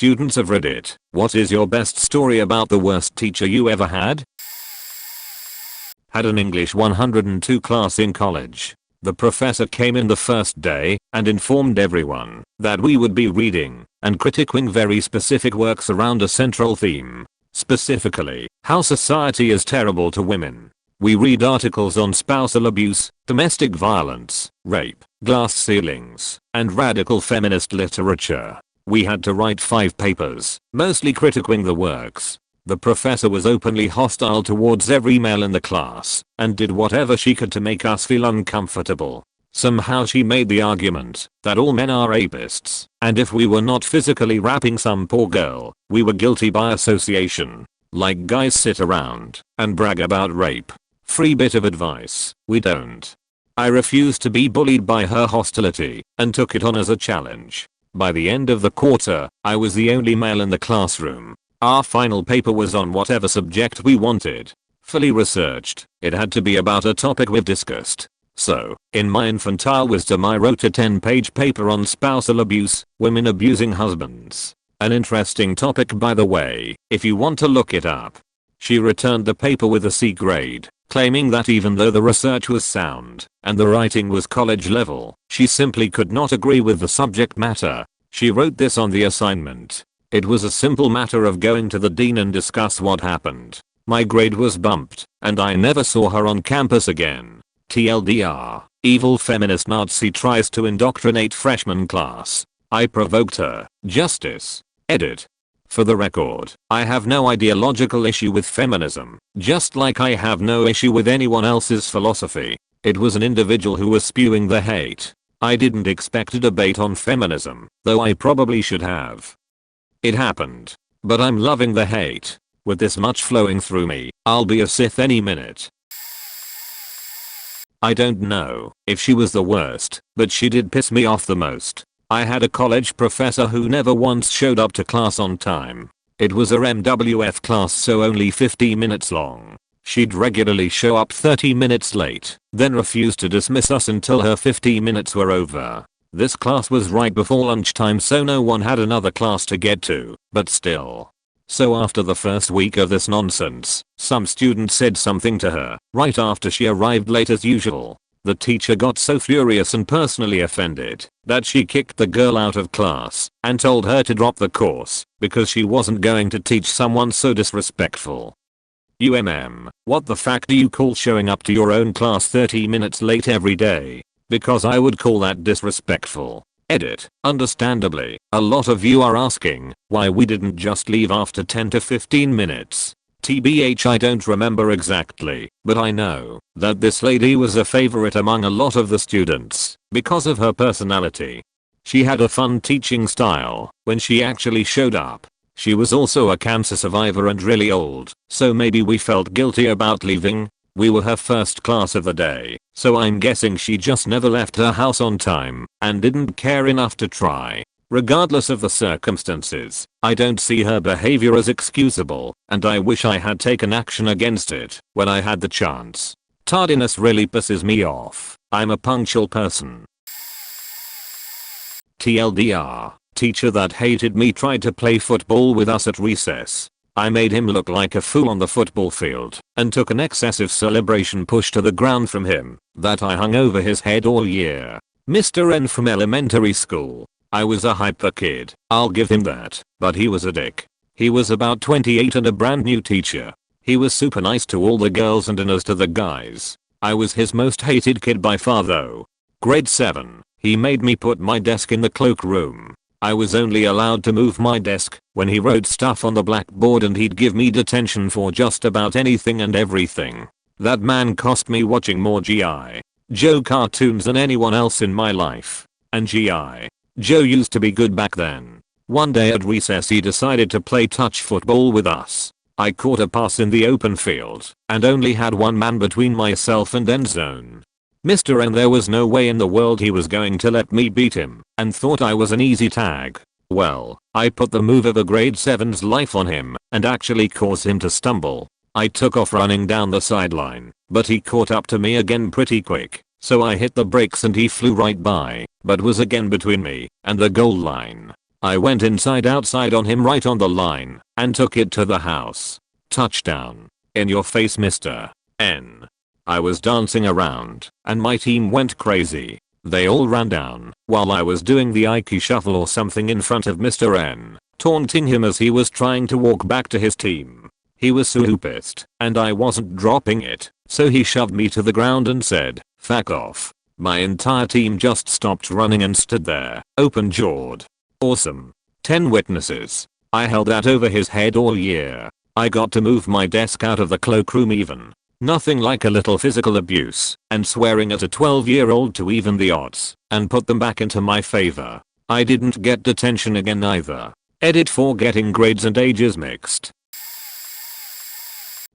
students of Reddit, what is your best story about the worst teacher you ever had? Had an English 102 class in college. The professor came in the first day and informed everyone that we would be reading and critiquing very specific works around a central theme. Specifically, how society is terrible to women. We read articles on spousal abuse, domestic violence, rape, glass ceilings, and radical feminist literature. We had to write 5 papers, mostly critiquing the works. The professor was openly hostile towards every male in the class and did whatever she could to make us feel uncomfortable. Somehow she made the argument that all men are rapists, and if we were not physically rapping some poor girl, we were guilty by association. Like guys sit around and brag about rape. Free bit of advice, we don't. I refused to be bullied by her hostility and took it on as a challenge. By the end of the quarter, I was the only male in the classroom. Our final paper was on whatever subject we wanted. Fully researched, it had to be about a topic we've discussed. So, in my infantile wisdom I wrote a 10-page paper on spousal abuse, women abusing husbands. An interesting topic by the way, if you want to look it up. She returned the paper with a C grade, claiming that even though the research was sound and the writing was college level, she simply could not agree with the subject matter. She wrote this on the assignment. It was a simple matter of going to the dean and discuss what happened. My grade was bumped, and I never saw her on campus again. TLDR, evil feminist Nazi tries to indoctrinate freshman class. I provoked her. Justice. Edit. For the record, I have no ideological issue with feminism, just like I have no issue with anyone else's philosophy. It was an individual who was spewing the hate. I didn't expect a debate on feminism, though I probably should have. It happened. But I'm loving the hate. With this much flowing through me, I'll be a Sith any minute. I don't know if she was the worst, but she did piss me off the most. I had a college professor who never once showed up to class on time. It was a MWF class, so only 50 minutes long. She'd regularly show up 30 minutes late, then refuse to dismiss us until her 50 minutes were over. This class was right before lunchtime, so no one had another class to get to, but still. So after the first week of this nonsense, some student said something to her right after she arrived late as usual. The teacher got so furious and personally offended that she kicked the girl out of class and told her to drop the course because she wasn't going to teach someone so disrespectful. What the fuck do you call showing up to your own class 30 minutes late every day? Because I would call that disrespectful. Edit. Understandably, a lot of you are asking why we didn't just leave after 10 to 15 minutes. TBH, I don't remember exactly, but I know that this lady was a favorite among a lot of the students because of her personality. She had a fun teaching style when she actually showed up. She was also a cancer survivor and really old, so maybe we felt guilty about leaving. We were her first class of the day, so I'm guessing she just never left her house on time and didn't care enough to try. Regardless of the circumstances, I don't see her behavior as excusable, and I wish I had taken action against it when I had the chance. Tardiness really pisses me off. I'm a punctual person. TLDR, teacher that hated me tried to play football with us at recess. I made him look like a fool on the football field and took an excessive celebration push to the ground from him that I hung over his head all year. Mr. N from elementary school. I was a hyper kid, I'll give him that, but he was a dick. He was about 28 and a brand new teacher. He was super nice to all the girls and nice to the guys. I was his most hated kid by far though. Grade 7, he made me put my desk in the cloakroom. I was only allowed to move my desk when he wrote stuff on the blackboard, and he'd give me detention for just about anything and everything. That man cost me watching more G.I. Joe cartoons than anyone else in my life. And G.I. Joe used to be good back then. One day at recess he decided to play touch football with us. I caught a pass in the open field and only had one man between myself and end zone. Mr. N, there was no way in the world he was going to let me beat him and thought I was an easy tag. Well, I put the move of a grade 7's life on him and actually caused him to stumble. I took off running down the sideline, but he caught up to me again pretty quick, so I hit the brakes and he flew right by, but was again between me and the goal line. I went inside outside on him right on the line and took it to the house. Touchdown. In your face, Mr. N. I was dancing around and my team went crazy. They all ran down while I was doing the Ike shuffle or something in front of Mr. N, taunting him as he was trying to walk back to his team. He was so pissed and I wasn't dropping it, so he shoved me to the ground and said, "Fuck off." My entire team just stopped running and stood there, open-jawed. Awesome. 10 witnesses. I held that over his head all year. I got to move my desk out of the cloakroom even. Nothing like a little physical abuse and swearing at a 12-year-old to even the odds and put them back into my favor. I didn't get detention again either. Edit for getting grades and ages mixed.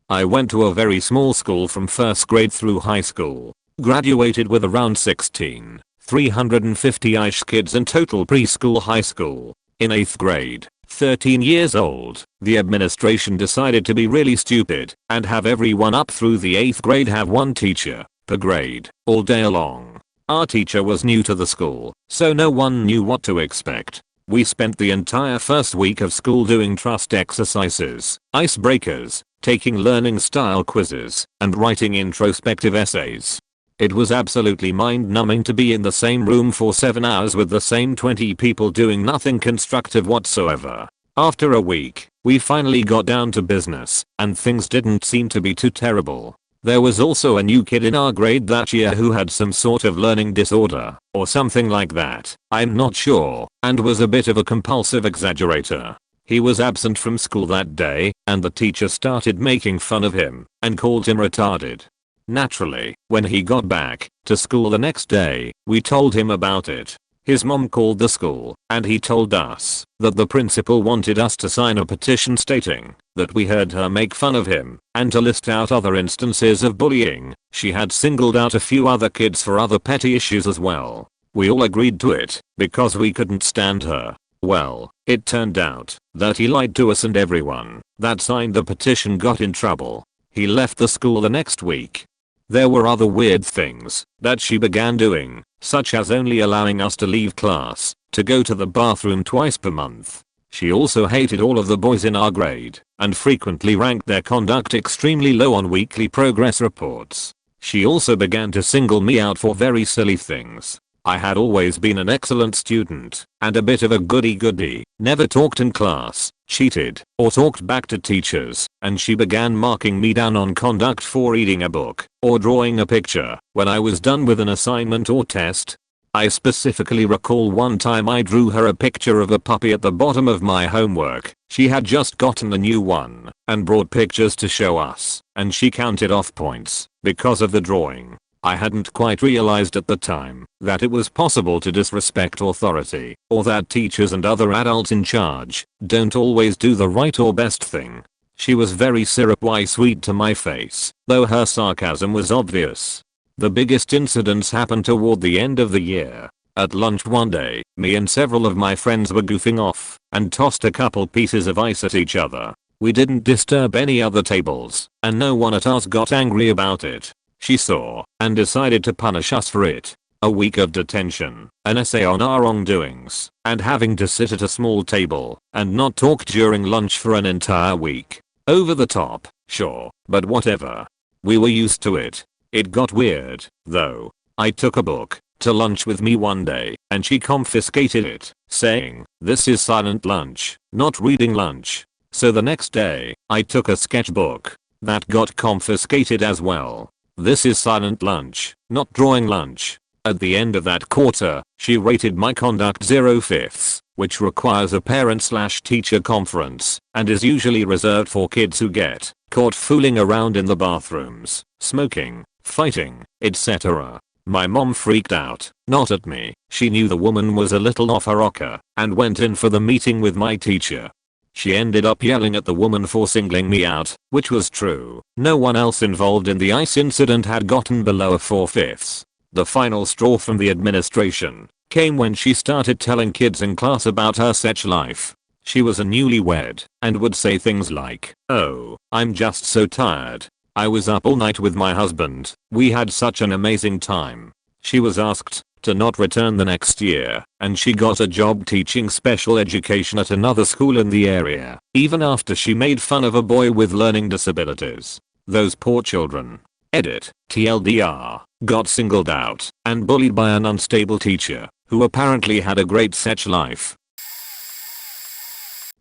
I went to a very small school from first grade through high school. Graduated with around 350-ish kids in total preschool high school. In 8th grade, 13 years old, the administration decided to be really stupid and have everyone up through the 8th grade have one teacher per grade all day long. Our teacher was new to the school, so no one knew what to expect. We spent the entire first week of school doing trust exercises, icebreakers, taking learning style quizzes, and writing introspective essays. It was absolutely mind-numbing to be in the same room for 7 hours with the same 20 people doing nothing constructive whatsoever. After a week, we finally got down to business, and things didn't seem to be too terrible. There was also a new kid in our grade that year who had some sort of learning disorder, or something like that, I'm not sure, and was a bit of a compulsive exaggerator. He was absent from school that day, and the teacher started making fun of him, and called him retarded. Naturally, when he got back to school the next day, we told him about it. His mom called the school, and he told us that the principal wanted us to sign a petition stating that we heard her make fun of him, and to list out other instances of bullying. She had singled out a few other kids for other petty issues as well. We all agreed to it, because we couldn't stand her. Well, it turned out that he lied to us and everyone that signed the petition got in trouble. He left the school the next week. There were other weird things that she began doing, such as only allowing us to leave class to go to the bathroom twice per month. She also hated all of the boys in our grade and frequently ranked their conduct extremely low on weekly progress reports. She also began to single me out for very silly things. I had always been an excellent student and a bit of a goody-goody, never talked in class, cheated, or talked back to teachers, and she began marking me down on conduct for reading a book or drawing a picture when I was done with an assignment or test. I specifically recall one time I drew her a picture of a puppy at the bottom of my homework. She had just gotten a new one and brought pictures to show us, and she counted off points because of the drawing. I hadn't quite realized at the time that it was possible to disrespect authority, or that teachers and other adults in charge don't always do the right or best thing. She was very syrupy sweet to my face, though her sarcasm was obvious. The biggest incidents happened toward the end of the year. At lunch one day, me and several of my friends were goofing off and tossed a couple pieces of ice at each other. We didn't disturb any other tables, and no one at ours got angry about it. She saw and decided to punish us for it. A week of detention, an essay on our wrongdoings, and having to sit at a small table and not talk during lunch for an entire week. Over the top, sure, but whatever. We were used to it. It got weird, though. I took a book to lunch with me one day, and she confiscated it, saying, "This is silent lunch, not reading lunch." So the next day, I took a sketchbook. That got confiscated as well. This is silent lunch, not drawing lunch. At the end of that quarter, she rated my conduct 0/5, which requires a parent/teacher conference and is usually reserved for kids who get caught fooling around in the bathrooms, smoking, fighting, etc. My mom freaked out, not at me. She knew the woman was a little off her rocker and went in for the meeting with my teacher. She ended up yelling at the woman for singling me out, which was true. No one else involved in the ice incident had gotten below a 4/5. The final straw from the administration came when she started telling kids in class about her sex life. She was a newlywed and would say things like, "Oh, I'm just so tired. I was up all night with my husband. We had such an amazing time." She was asked to not return the next year, and she got a job teaching special education at another school in the area, even after she made fun of a boy with learning disabilities. Those poor children. Edit. TLDR. Got singled out and bullied by an unstable teacher who apparently had a great sex life.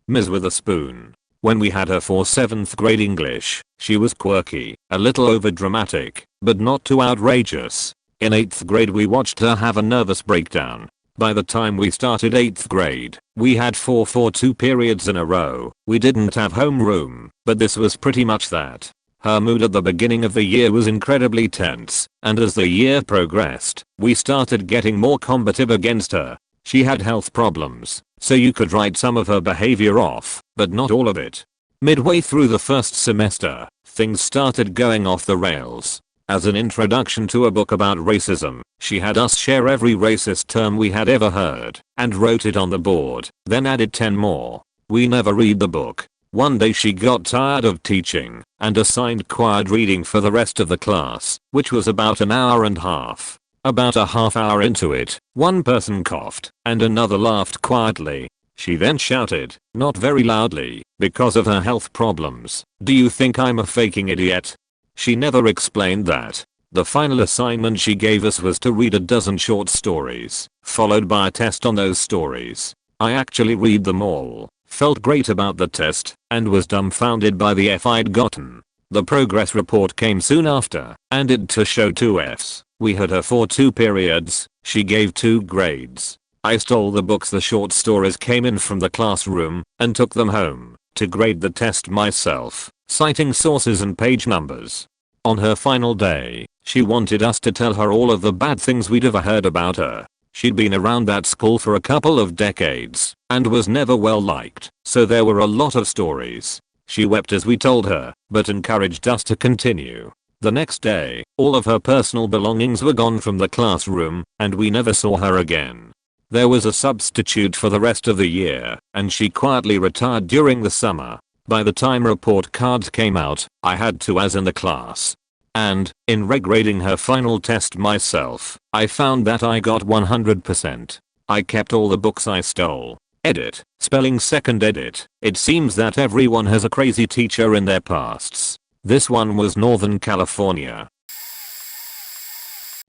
Ms. with a spoon. When we had her for 7th grade English, she was quirky, a little overdramatic, but not too outrageous. In 8th grade we watched her have a nervous breakdown. By the time we started 8th grade, we had 4-4-2 periods in a row. We didn't have homeroom, but this was pretty much that. Her mood at the beginning of the year was incredibly tense, and as the year progressed, we started getting more combative against her. She had health problems, so you could write some of her behavior off, but not all of it. Midway through the first semester, things started going off the rails. As an introduction to a book about racism, she had us share every racist term we had ever heard, and wrote it on the board, then added 10 more. We never read the book. One day she got tired of teaching, and assigned quiet reading for the rest of the class, which was about an hour and a half. About a half hour into it, one person coughed, and another laughed quietly. She then shouted, not very loudly, because of her health problems, "Do you think I'm a faking idiot?" She never explained that. The final assignment she gave us was to read a dozen short stories, followed by a test on those stories. I actually read them all, felt great about the test, and was dumbfounded by the F I'd gotten. The progress report came soon after, and it to show 2 Fs. We had her for 2 periods, she gave 2 grades. I stole the books the short stories came in from the classroom, and took them home, to grade the test myself, citing sources and page numbers. On her final day, she wanted us to tell her all of the bad things we'd ever heard about her. She'd been around that school for a couple of decades, and was never well liked, so there were a lot of stories. She wept as we told her, but encouraged us to continue. The next day, all of her personal belongings were gone from the classroom, and we never saw her again. There was a substitute for the rest of the year, and she quietly retired during the summer. By the time report cards came out, I had 2 As in the class. And, in regrading her final test myself, I found that I got 100%. I kept all the books I stole. Edit. Spelling second edit. It seems that everyone has a crazy teacher in their pasts. This one was Northern California.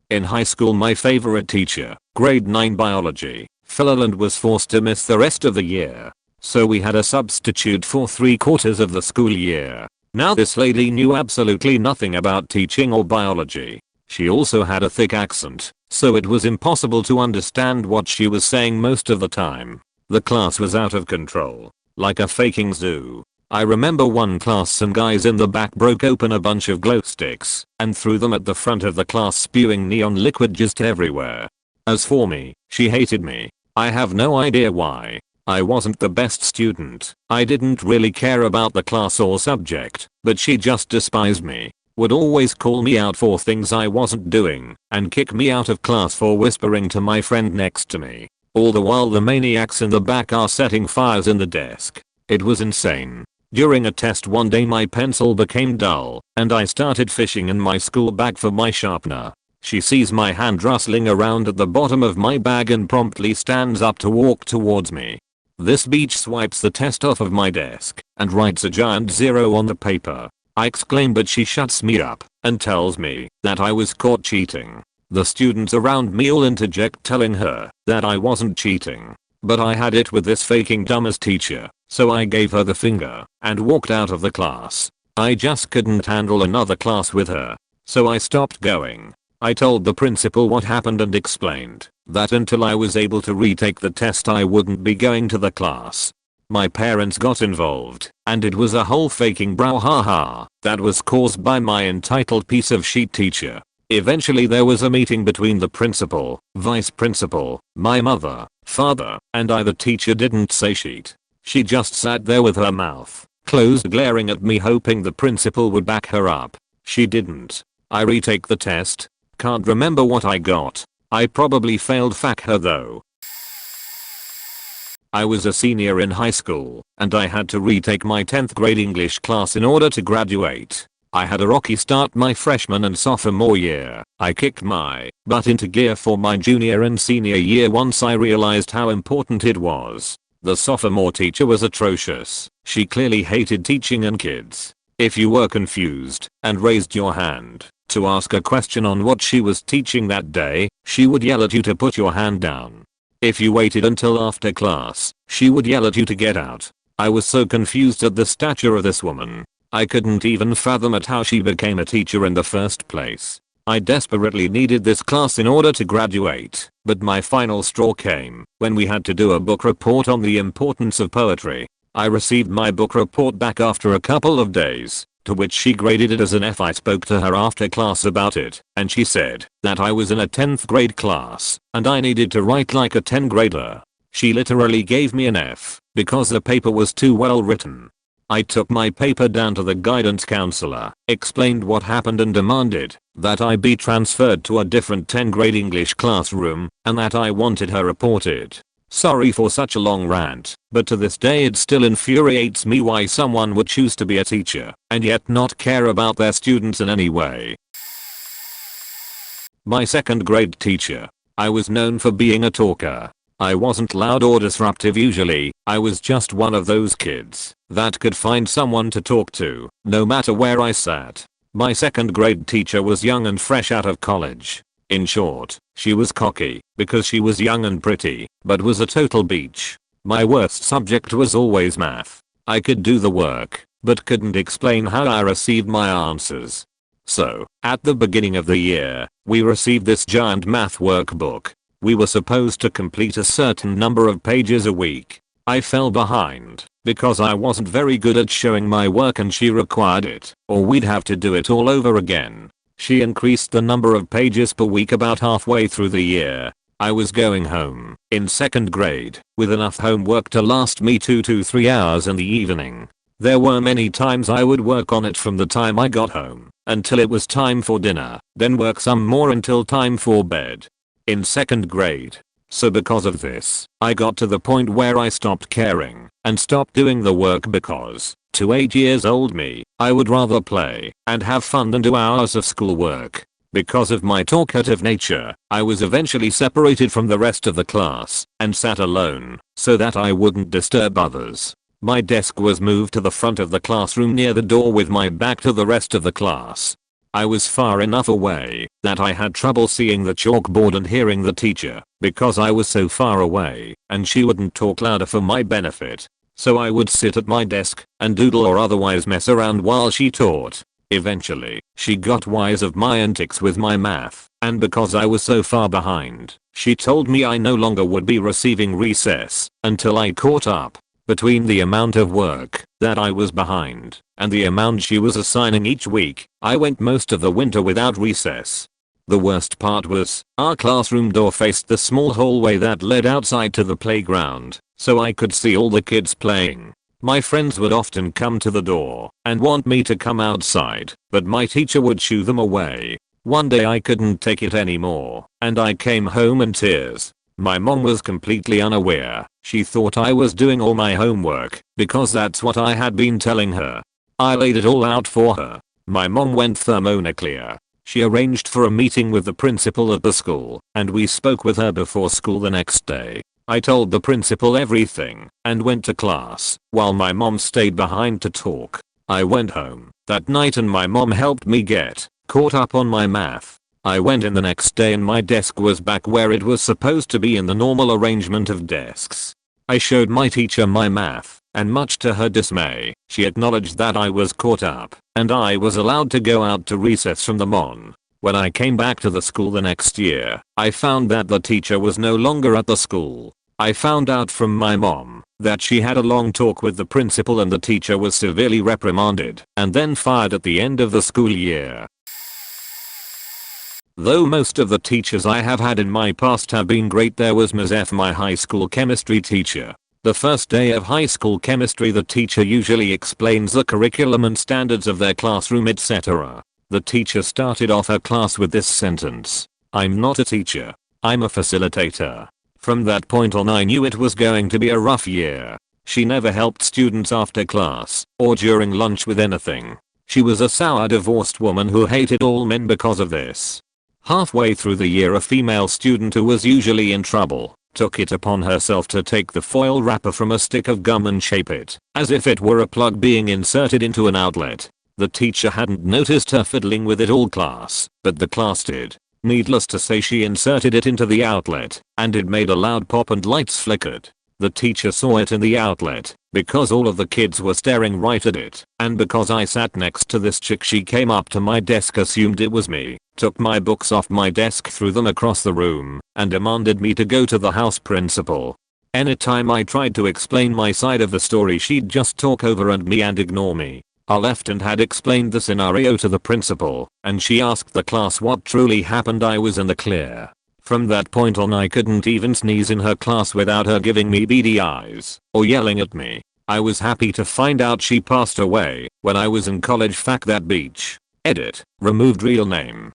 In high school my favorite teacher, grade 9 biology, fell and was forced to miss the rest of the year. So we had a substitute for 3/4 of the school year. Now this lady knew absolutely nothing about teaching or biology. She also had a thick accent, so it was impossible to understand what she was saying most of the time. The class was out of control, like a faking zoo. I remember one class some guys in the back broke open a bunch of glow sticks and threw them at the front of the class, spewing neon liquid just everywhere. As for me, she hated me. I have no idea why. I wasn't the best student. I didn't really care about the class or subject, but she just despised me. Would always call me out for things I wasn't doing and kick me out of class for whispering to my friend next to me. All the while the maniacs in the back are setting fires in the desk. It was insane. During a test one day my pencil became dull, and I started fishing in my school bag for my sharpener. She sees my hand rustling around at the bottom of my bag and promptly stands up to walk towards me. This bitch swipes the test off of my desk and writes a giant 0 on the paper. I exclaim, but she shuts me up and tells me that I was caught cheating. The students around me all interject, telling her that I wasn't cheating. But I had it with this faking dumbass teacher, so I gave her the finger and walked out of the class. I just couldn't handle another class with her, so I stopped going. I told the principal what happened and explained that until I was able to retake the test I wouldn't be going to the class. My parents got involved, and it was a whole faking brouhaha that was caused by my entitled piece of shit teacher. Eventually there was a meeting between the principal, vice principal, my mother, father, and I. The teacher didn't say shit. She just sat there with her mouth closed, glaring at me, hoping the principal would back her up. She didn't. I retake the test. Can't remember what I got. I probably failed. Fuck her though. I was a senior in high school, and I had to retake my 10th grade English class in order to graduate. I had a rocky start my freshman and sophomore year. I kicked my butt into gear for my junior and senior year once I realized how important it was. The sophomore teacher was atrocious. She clearly hated teaching and kids. If you were confused and raised your hand to ask a question on what she was teaching that day, she would yell at you to put your hand down. If you waited until after class, she would yell at you to get out. I was so confused at the stature of this woman. I couldn't even fathom at how she became a teacher in the first place. I desperately needed this class in order to graduate, but my final straw came when we had to do a book report on the importance of poetry. I received my book report back after a couple of days, to which she graded it as an F. I spoke to her after class about it, and she said that I was in a 10th grade class, and I needed to write like a 10th grader. She literally gave me an F, because the paper was too well written. I took my paper down to the guidance counselor, explained what happened and demanded that I be transferred to a different 10th grade English classroom, and that I wanted her reported. Sorry for such a long rant, but to this day it still infuriates me why someone would choose to be a teacher and yet not care about their students in any way. My 2nd grade teacher. I was known for being a talker. I wasn't loud or disruptive usually. I was just one of those kids that could find someone to talk to, no matter where I sat. My 2nd grade teacher was young and fresh out of college. In short, she was cocky because she was young and pretty, but was a total beach. My worst subject was always math. I could do the work, but couldn't explain how I received my answers. So, at the beginning of the year, we received this giant math workbook. We were supposed to complete a certain number of pages a week. I fell behind because I wasn't very good at showing my work and she required it, or we'd have to do it all over again. She increased the number of pages per week about halfway through the year. I was going home in 2nd grade with enough homework to last me 2 to 3 hours in the evening. There were many times I would work on it from the time I got home until it was time for dinner, then work some more until time for bed. In 2nd grade. So because of this, I got to the point where I stopped caring and stopped doing the work because, to 8 years old me, I would rather play and have fun than do hours of schoolwork. Because of my talkative nature, I was eventually separated from the rest of the class and sat alone so that I wouldn't disturb others. My desk was moved to the front of the classroom near the door with my back to the rest of the class. I was far enough away that I had trouble seeing the chalkboard and hearing the teacher because I was so far away and she wouldn't talk louder for my benefit. So I would sit at my desk and doodle or otherwise mess around while she taught. Eventually, she got wise of my antics with my math, and because I was so far behind, she told me I no longer would be receiving recess until I caught up. Between the amount of work that I was behind and the amount she was assigning each week, I went most of the winter without recess. The worst part was, our classroom door faced the small hallway that led outside to the playground, so I could see all the kids playing. My friends would often come to the door and want me to come outside, but my teacher would shoo them away. One day I couldn't take it anymore, and I came home in tears. My mom was completely unaware. She thought I was doing all my homework because that's what I had been telling her. I laid it all out for her. My mom went thermonuclear. She arranged for a meeting with the principal at the school, and we spoke with her before school the next day. I told the principal everything and went to class while my mom stayed behind to talk. I went home that night and my mom helped me get caught up on my math. I went in the next day and my desk was back where it was supposed to be in the normal arrangement of desks. I showed my teacher my math, and much to her dismay, she acknowledged that I was caught up, and I was allowed to go out to recess from then on. When I came back to the school the next year, I found that the teacher was no longer at the school. I found out from my mom that she had a long talk with the principal and the teacher was severely reprimanded and then fired at the end of the school year. Though most of the teachers I have had in my past have been great, there was Ms. F, my high school chemistry teacher. The first day of high school chemistry, the teacher usually explains the curriculum and standards of their classroom, etc. The teacher started off her class with this sentence: "I'm not a teacher, I'm a facilitator." From that point on I knew it was going to be a rough year. She never helped students after class or during lunch with anything. She was a sour divorced woman who hated all men because of this. Halfway through the year, a female student who was usually in trouble took it upon herself to take the foil wrapper from a stick of gum and shape it as if it were a plug being inserted into an outlet. The teacher hadn't noticed her fiddling with it all class, but the class did. Needless to say, she inserted it into the outlet, and it made a loud pop and lights flickered. The teacher saw it in the outlet, because all of the kids were staring right at it, and because I sat next to this chick, she came up to my desk, assumed it was me, took my books off my desk, threw them across the room, and demanded me to go to the house principal. Anytime I tried to explain my side of the story, she'd just talk over me and ignore me. I left and had explained the scenario to the principal, and she asked the class what truly happened. I was in the clear. From that point on, I couldn't even sneeze in her class without her giving me beady eyes or yelling at me. I was happy to find out she passed away when I was in college. Fact that beach. Edit. Removed real name.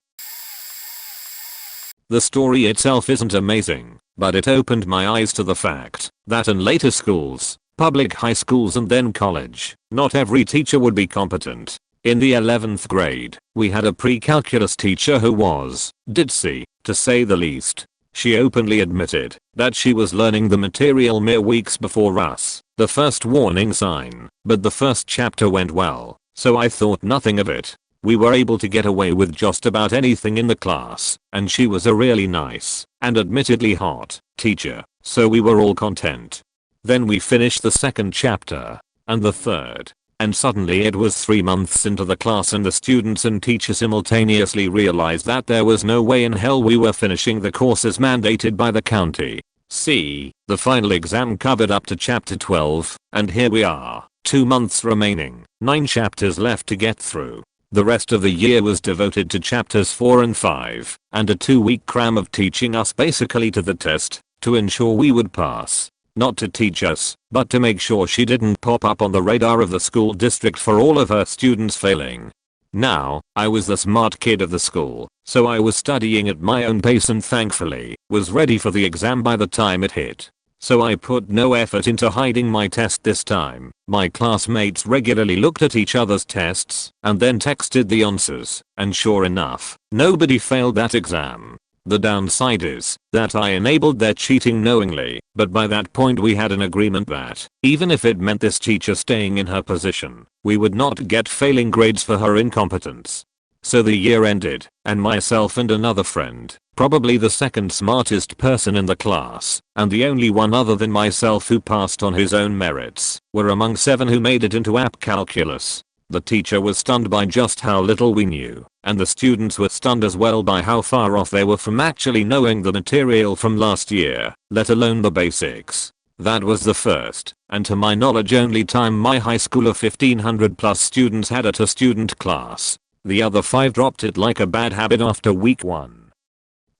The story itself isn't amazing, but it opened my eyes to the fact that in later schools, public high schools and then college, not every teacher would be competent. In the 11th grade, we had a pre-calculus teacher who was ditzy, to say the least. She openly admitted that she was learning the material mere weeks before us, the first warning sign, but the first chapter went well, so I thought nothing of it. We were able to get away with just about anything in the class, and she was a really nice, and admittedly hot, teacher, so we were all content. Then we finished the second chapter, and the third, and suddenly it was 3 months into the class, and the students and teacher simultaneously realized that there was no way in hell we were finishing the courses mandated by the county. See, the final exam covered up to chapter 12, and here we are, 2 months remaining, 9 chapters left to get through. The rest of the year was devoted to chapters 4 and 5, and a 2-week cram of teaching us basically to the test, to ensure we would pass. Not to teach us, but to make sure she didn't pop up on the radar of the school district for all of her students failing. Now, I was the smart kid of the school, so I was studying at my own pace and thankfully was ready for the exam by the time it hit. So I put no effort into hiding my test this time. My classmates regularly looked at each other's tests and then texted the answers, and sure enough, nobody failed that exam. The downside is that I enabled their cheating knowingly, but by that point we had an agreement that, even if it meant this teacher staying in her position, we would not get failing grades for her incompetence. So the year ended, and myself and another friend, probably the second smartest person in the class, and the only one other than myself who passed on his own merits, were among 7 who made it into app calculus. The teacher was stunned by just how little we knew, and the students were stunned as well by how far off they were from actually knowing the material from last year, let alone the basics. That was the first, and to my knowledge only time my high school of 1500 plus students had a student class. The other 5 dropped it like a bad habit after week 1.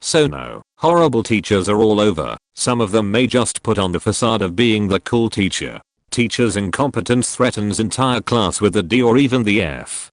So no, horrible teachers are all over. Some of them may just put on the facade of being the cool teacher. Teacher's incompetence threatens entire class with the D or even the F.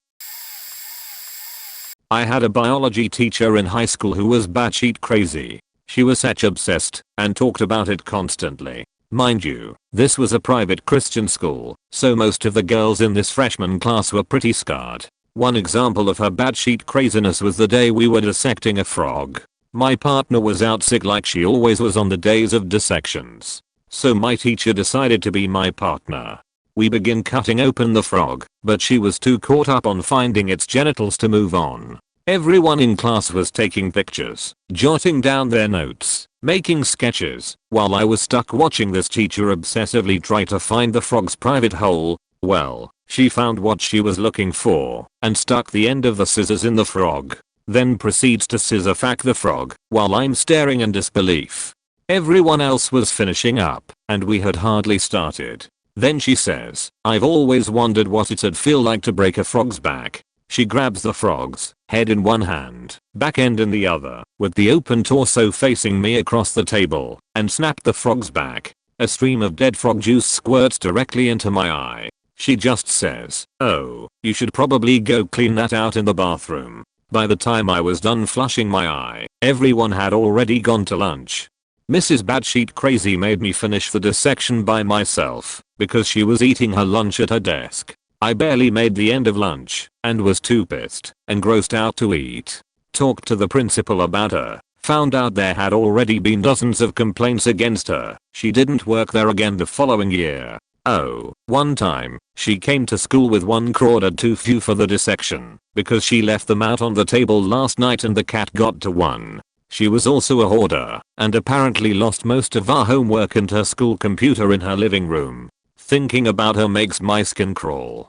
I had a biology teacher in high school who was batshit crazy. She was such obsessed and talked about it constantly. Mind you, this was a private Christian school, so most of the girls in this freshman class were pretty scarred. One example of her batshit craziness was the day we were dissecting a frog. My partner was out sick like she always was on the days of dissections. So my teacher decided to be my partner. We began cutting open the frog, but she was too caught up on finding its genitals to move on. Everyone in class was taking pictures, jotting down their notes, making sketches, while I was stuck watching this teacher obsessively try to find the frog's private hole. Well, she found what she was looking for, and stuck the end of the scissors in the frog. Then proceeds to scissor fac the frog, while I'm staring in disbelief. Everyone else was finishing up, and we had hardly started. Then she says, "I've always wondered what it'd feel like to break a frog's back." She grabs the frog's head in one hand, back end in the other, with the open torso facing me across the table, and snapped the frog's back. A stream of dead frog juice squirts directly into my eye. She just says, "Oh, you should probably go clean that out in the bathroom." By the time I was done flushing my eye, everyone had already gone to lunch. Mrs. Batshit Crazy made me finish the dissection by myself because she was eating her lunch at her desk. I barely made the end of lunch and was too pissed and grossed out to eat. Talked to the principal about her. Found out there had already been dozens of complaints against her. She didn't work there again the following year. Oh, one time, she came to school with one crawdad too few for the dissection because she left them out on the table last night and the cat got to one. She was also a hoarder and apparently lost most of our homework and her school computer in her living room. Thinking about her makes my skin crawl.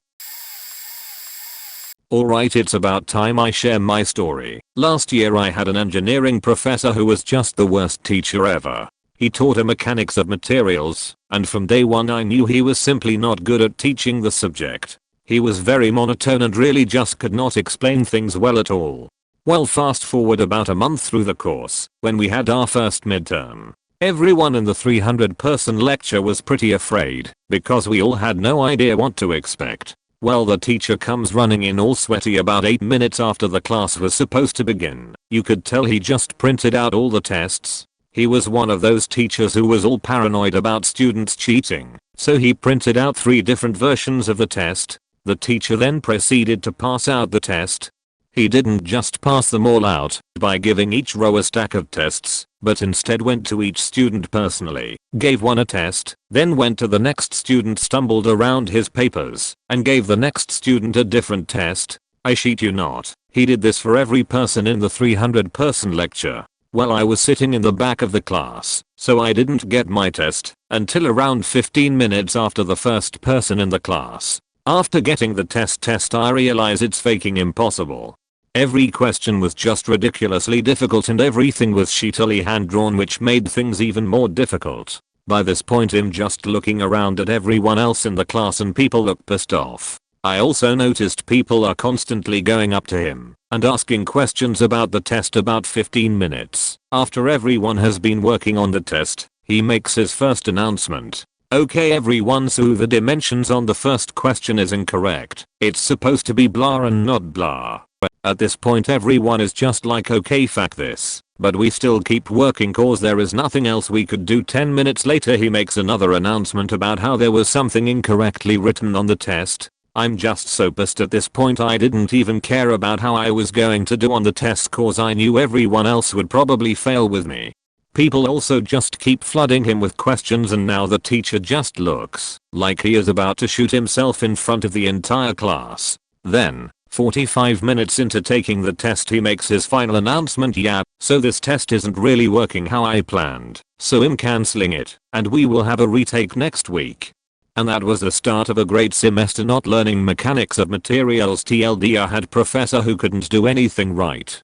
Alright, it's about time I share my story. Last year I had an engineering professor who was just the worst teacher ever. He taught a mechanics of materials, and from day one I knew he was simply not good at teaching the subject. He was very monotone and really just could not explain things well at all. Well, fast forward about a month through the course, when we had our first midterm. Everyone in the 300-person lecture was pretty afraid, because we all had no idea what to expect. Well, the teacher comes running in all sweaty about 8 minutes after the class was supposed to begin. You could tell he just printed out all the tests. He was one of those teachers who was all paranoid about students cheating, so he printed out 3 different versions of the test. The teacher then proceeded to pass out the test. He didn't just pass them all out by giving each row a stack of tests, but instead went to each student personally, gave one a test, then went to the next student, stumbled around his papers, and gave the next student a different test. I shit you not, he did this for every person in the 300-person lecture. Well, I was sitting in the back of the class, so I didn't get my test until around 15 minutes after the first person in the class. After getting the test I realize it's faking impossible. Every question was just ridiculously difficult and everything was shittily hand-drawn, which made things even more difficult. By this point I'm just looking around at everyone else in the class and people look pissed off. I also noticed people are constantly going up to him and asking questions about the test. About 15 minutes after everyone has been working on the test, he makes his first announcement. Okay everyone, so the dimensions on the first question is incorrect. It's supposed to be blah and not blah. At this point everyone is just like, okay, fuck this. But we still keep working cause there is nothing else we could do. 10 minutes later he makes another announcement about how there was something incorrectly written on the test. I'm just so pissed at this point I didn't even care about how I was going to do on the test cause I knew everyone else would probably fail with me. People also just keep flooding him with questions and now the teacher just looks like he is about to shoot himself in front of the entire class. Then, 45 minutes into taking the test he makes his final announcement. Yeah, so this test isn't really working how I planned, so I'm cancelling it and we will have a retake next week. And that was the start of a great semester not learning mechanics of materials. TLD, I had professor who couldn't do anything right.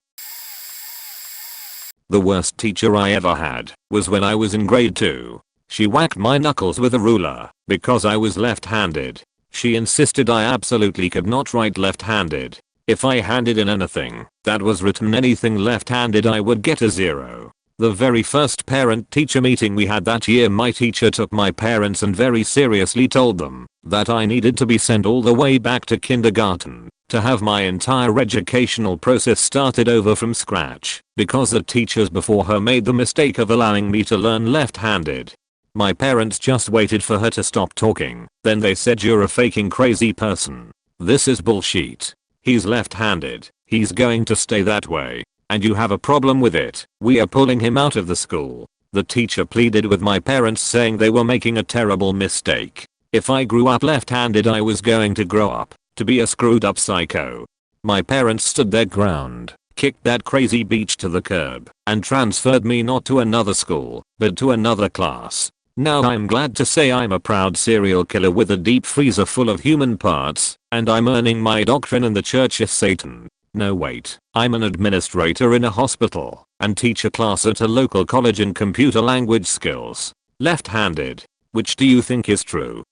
The worst teacher I ever had was when I was in grade 2. She whacked my knuckles with a ruler because I was left-handed. She insisted I absolutely could not write left-handed. If I handed in anything that was written anything left-handed I would get a 0. The very first parent-teacher meeting we had that year, my teacher took my parents and very seriously told them that I needed to be sent all the way back to kindergarten to have my entire educational process started over from scratch because the teachers before her made the mistake of allowing me to learn left-handed. My parents just waited for her to stop talking, then they said, "You're a faking crazy person. This is bullshit. He's left-handed, he's going to stay that way. And you have a problem with it. We are pulling him out of the school." The teacher pleaded with my parents saying they were making a terrible mistake. If I grew up left-handed I was going to grow up to be a screwed up psycho. My parents stood their ground, kicked that crazy beach to the curb, and transferred me not to another school, but to another class. Now I'm glad to say I'm a proud serial killer with a deep freezer full of human parts, and I'm earning my doctrine in the Church of Satan. No wait, I'm an administrator in a hospital and teach a class at a local college in computer language skills. Left-handed. Which do you think is true?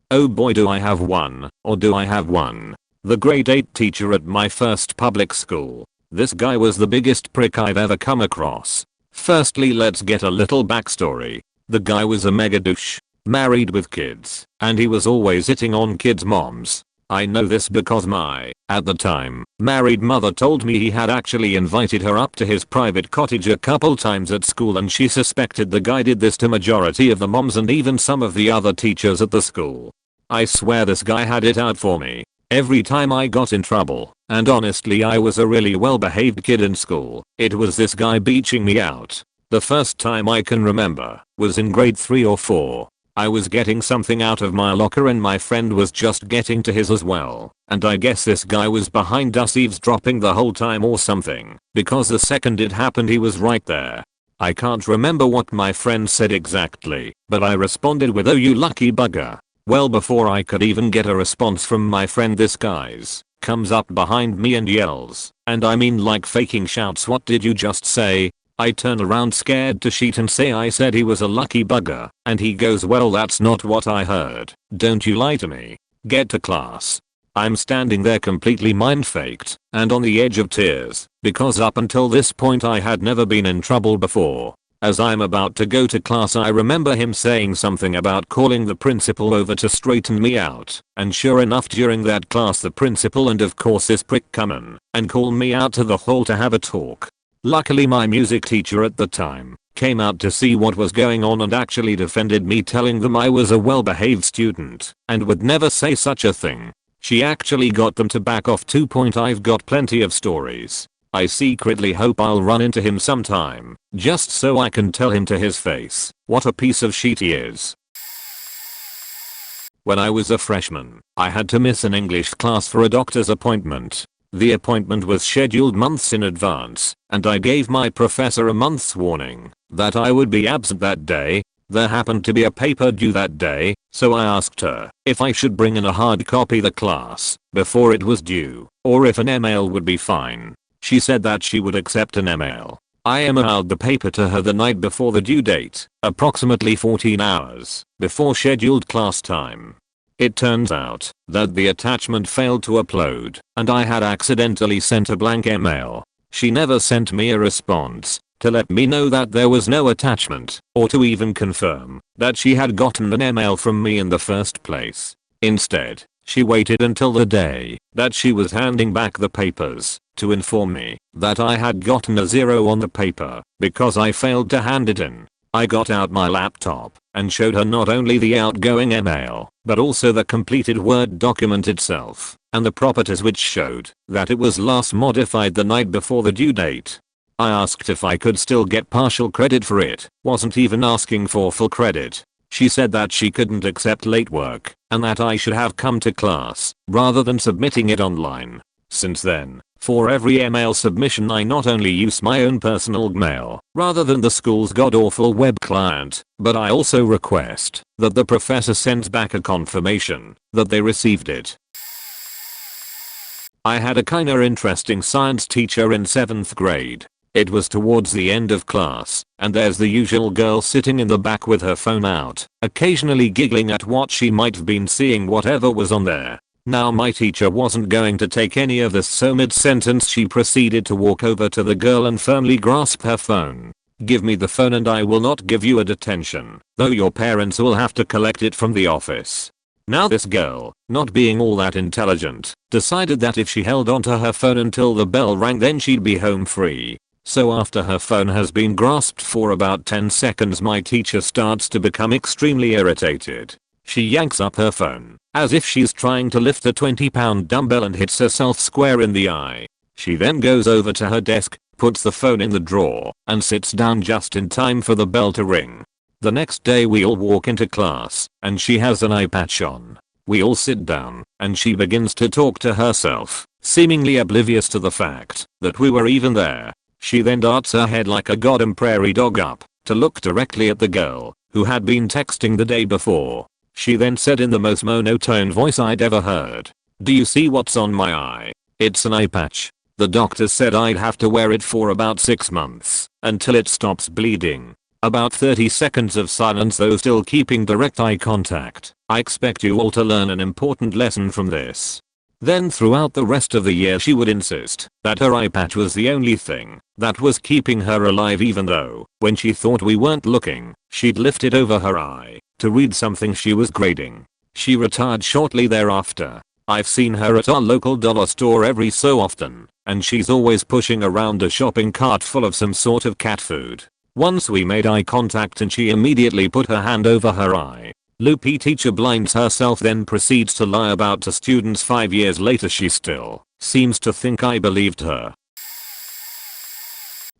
Oh boy, do I have one, or do I have one. The grade 8 teacher at my first public school. This guy was the biggest prick I've ever come across. Firstly, let's get a little backstory. The guy was a mega douche, married with kids, and he was always hitting on kids' moms. I know this because my, at the time, married mother told me he had actually invited her up to his private cottage a couple times at school, and she suspected the guy did this to majority of the moms and even some of the other teachers at the school. I swear this guy had it out for me every time I got in trouble, and honestly I was a really well behaved kid in school. It was this guy beaching me out. The first time I can remember was in grade 3 or 4. I was getting something out of my locker and my friend was just getting to his as well, and I guess this guy was behind us eavesdropping the whole time or something, because the second it happened he was right there. I can't remember what my friend said exactly, but I responded with, "Oh you lucky bugger." Well, before I could even get a response from my friend, this guy's comes up behind me and yells, and I mean like faking shouts, "What did you just say?" I turn around scared to shit and say I said he was a lucky bugger, and he goes, "Well that's not what I heard. Don't you lie to me. Get to class." I'm standing there completely mind-faked and on the edge of tears, because up until this point I had never been in trouble before. As I'm about to go to class I remember him saying something about calling the principal over to straighten me out, and sure enough during that class the principal and of course this prick come in and call me out to the hall to have a talk. Luckily my music teacher at the time came out to see what was going on and actually defended me, telling them I was a well-behaved student and would never say such a thing. She actually got them to back off too. I've got plenty of stories. I secretly hope I'll run into him sometime, just so I can tell him to his face what a piece of shit he is. When I was a freshman, I had to miss an English class for a doctor's appointment. The appointment was scheduled months in advance, and I gave my professor a month's warning that I would be absent that day. There happened to be a paper due that day, so I asked her if I should bring in a hard copy of the class before it was due, or if an email would be fine. She said that she would accept an email. I emailed the paper to her the night before the due date, approximately 14 hours before scheduled class time. It turns out that the attachment failed to upload, and I had accidentally sent a blank email. She never sent me a response to let me know that there was no attachment, or to even confirm that she had gotten an email from me in the first place. Instead, she waited until the day that she was handing back the papers to inform me that I had gotten a 0 on the paper because I failed to hand it in. I got out my laptop and showed her not only the outgoing email, but also the completed Word document itself and the properties, which showed that it was last modified the night before the due date. I asked if I could still get partial credit for it, wasn't even asking for full credit. She said that she couldn't accept late work and that I should have come to class rather than submitting it online. Since then, for every email submission I not only use my own personal mail rather than the school's god-awful web client, but I also request that the professor sends back a confirmation that they received it. I had a kinda interesting science teacher in 7th grade. It was towards the end of class, and there's the usual girl sitting in the back with her phone out, occasionally giggling at what she might have been seeing, whatever was on there. Now my teacher wasn't going to take any of this, so mid-sentence she proceeded to walk over to the girl and firmly grasp her phone. "Give me the phone and I will not give you a detention, though your parents will have to collect it from the office." Now this girl, not being all that intelligent, decided that if she held onto her phone until the bell rang then she'd be home free. So after her phone has been grasped for about 10 seconds my teacher starts to become extremely irritated. She yanks up her phone, as if she's trying to lift a 20-pound dumbbell, and hits herself square in the eye. She then goes over to her desk, puts the phone in the drawer, and sits down just in time for the bell to ring. The next day we all walk into class, and she has an eye patch on. We all sit down, and she begins to talk to herself, seemingly oblivious to the fact that we were even there. She then darts her head like a goddamn prairie dog up to look directly at the girl who had been texting the day before. She then said in the most monotone voice I'd ever heard, "Do you see what's on my eye? It's an eye patch. The doctor said I'd have to wear it for about 6 months until it stops bleeding." About 30 seconds of silence, though still keeping direct eye contact. I expect you all to learn an important lesson from this. Then throughout the rest of the year she would insist that her eye patch was the only thing that was keeping her alive, even though, when she thought we weren't looking, she'd lift it over her eye to read something she was grading. She retired shortly thereafter. I've seen her at our local dollar store every so often, and she's always pushing around a shopping cart full of some sort of cat food. Once we made eye contact and she immediately put her hand over her eye. Loopy teacher blinds herself then proceeds to lie about to students 5 years later. She still seems to think I believed her.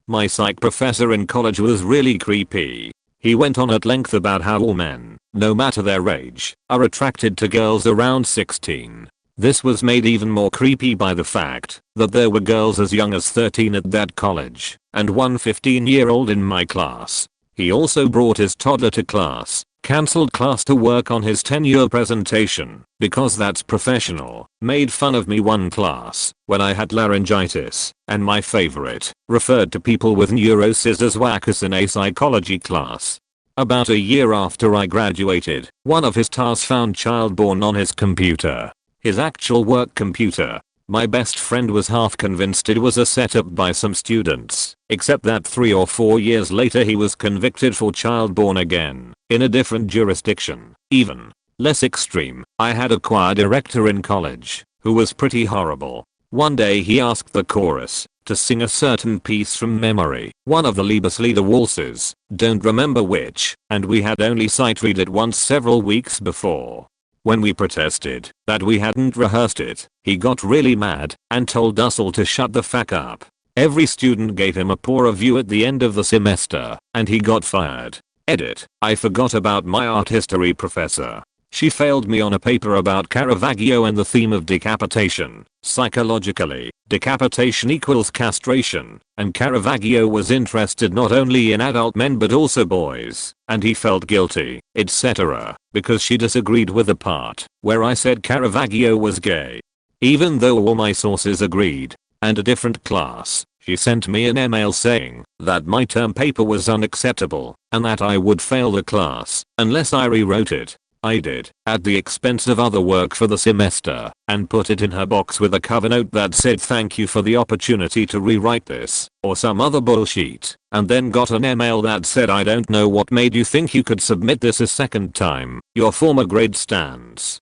My psych professor in college was really creepy. He went on at length about how all men, no matter their age, are attracted to girls around 16. This was made even more creepy by the fact that there were girls as young as 13 at that college, and one 15-year-old in my class. He also brought his toddler to class, cancelled class to work on his tenure presentation, because that's professional, made fun of me one class, when I had laryngitis, and my favorite, referred to people with neurosis as whackers in a psychology class. About a year after I graduated, one of his tasks found child born on his computer. His actual work computer. My best friend was half convinced it was a setup by some students, except that 3 or 4 years later he was convicted for child born again, in a different jurisdiction. Even less extreme, I had a choir director in college, who was pretty horrible. One day he asked the chorus to sing a certain piece from memory, one of the Liebeslieder waltzes, don't remember which, and we had only sight read it once several weeks before. When we protested that we hadn't rehearsed it, he got really mad and told us all to shut the fuck up. Every student gave him a poor review at the end of the semester, and he got fired. Edit. I forgot about my art history professor. She failed me on a paper about Caravaggio and the theme of decapitation. Psychologically, decapitation equals castration, and Caravaggio was interested not only in adult men but also boys, and he felt guilty, etc., because she disagreed with the part where I said Caravaggio was gay. Even though all my sources agreed, and a different class, she sent me an email saying that my term paper was unacceptable, and that I would fail the class unless I rewrote it. I did, at the expense of other work for the semester, and put it in her box with a cover note that said thank you for the opportunity to rewrite this, or some other bullshit, and then got an email that said I don't know what made you think you could submit this a second time, your former grade stands.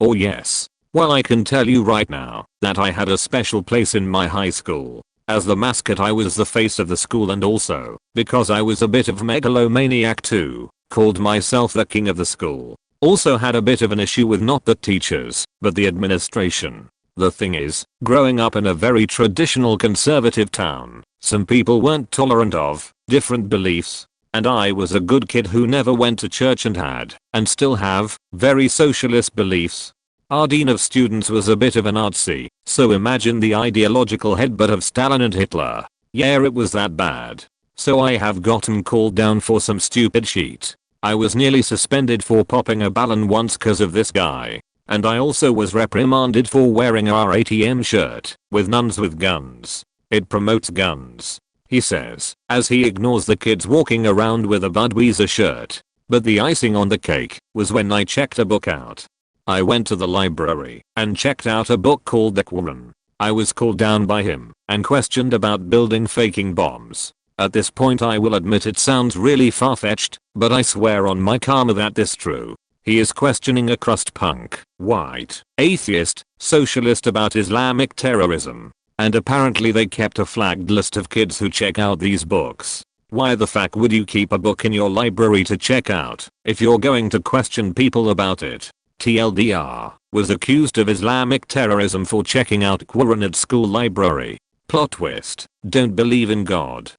Oh yes. Well, I can tell you right now that I had a special place in my high school. As the mascot I was the face of the school, and also, because I was a bit of a megalomaniac too, called myself the king of the school. Also had a bit of an issue with not the teachers, but the administration. The thing is, growing up in a very traditional conservative town, some people weren't tolerant of different beliefs, and I was a good kid who never went to church and had, and still have, very socialist beliefs. Our dean of students was a bit of a Nazi, so imagine the ideological headbutt of Stalin and Hitler. Yeah, it was that bad. So I have gotten called down for some stupid shit. I was nearly suspended for popping a balloon once cause of this guy. And I also was reprimanded for wearing our ATM shirt with nuns with guns. It promotes guns, he says, as he ignores the kids walking around with a Budweiser shirt. But the icing on the cake was when I checked a book out. I went to the library and checked out a book called The Quran. I was called down by him and questioned about building faking bombs. At this point I will admit it sounds really far-fetched, but I swear on my karma that this true. He is questioning a crust punk, white, atheist, socialist about Islamic terrorism. And apparently they kept a flagged list of kids who check out these books. Why the fuck would you keep a book in your library to check out, if you're going to question people about it? TLDR, was accused of Islamic terrorism for checking out Quran at school library. Plot twist, don't believe in God.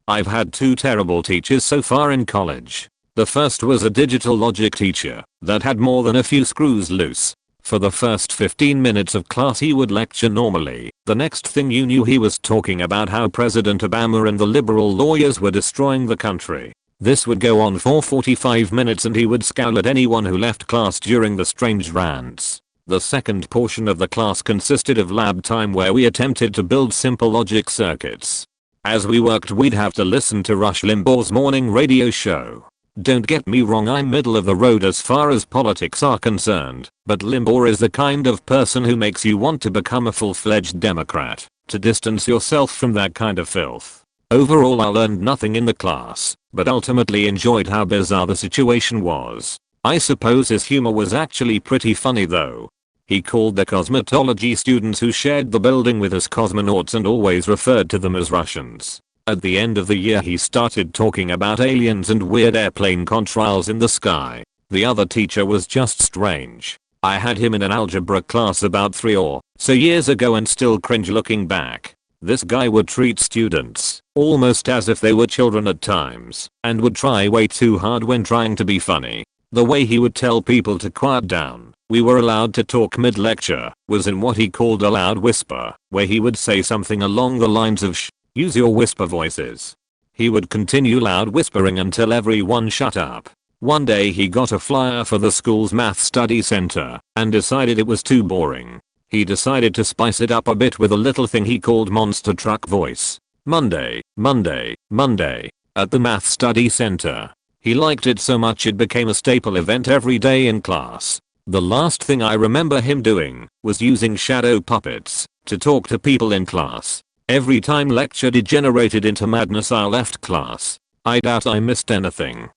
I've had 2 terrible teachers so far in college. The first was a digital logic teacher that had more than a few screws loose. For the first 15 minutes of class he would lecture normally. The next thing you knew he was talking about how President Obama and the liberal lawyers were destroying the country. This would go on for 45 minutes and he would scowl at anyone who left class during the strange rants. The second portion of the class consisted of lab time where we attempted to build simple logic circuits. As we worked we'd have to listen to Rush Limbaugh's morning radio show. Don't get me wrong, I'm middle of the road as far as politics are concerned, but Limbaugh is the kind of person who makes you want to become a full-fledged Democrat, to distance yourself from that kind of filth. Overall I learned nothing in the class, but ultimately enjoyed how bizarre the situation was. I suppose his humor was actually pretty funny though. He called the cosmetology students who shared the building with us cosmonauts and always referred to them as Russians. At the end of the year he started talking about aliens and weird airplane contrails in the sky. The other teacher was just strange. I had him in an algebra class about 3 or so years ago and still cringe looking back. This guy would treat students almost as if they were children at times and would try way too hard when trying to be funny. The way he would tell people to quiet down, we were allowed to talk mid-lecture, was in what he called a loud whisper, where he would say something along the lines of shh, use your whisper voices. He would continue loud whispering until everyone shut up. One day he got a flyer for the school's math study center and decided it was too boring. He decided to spice it up a bit with a little thing he called monster truck voice. Monday, Monday, Monday, at the math study center. He liked it so much it became a staple event every day in class. The last thing I remember him doing was using shadow puppets to talk to people in class. Every time lecture degenerated into madness I left class. I doubt I missed anything.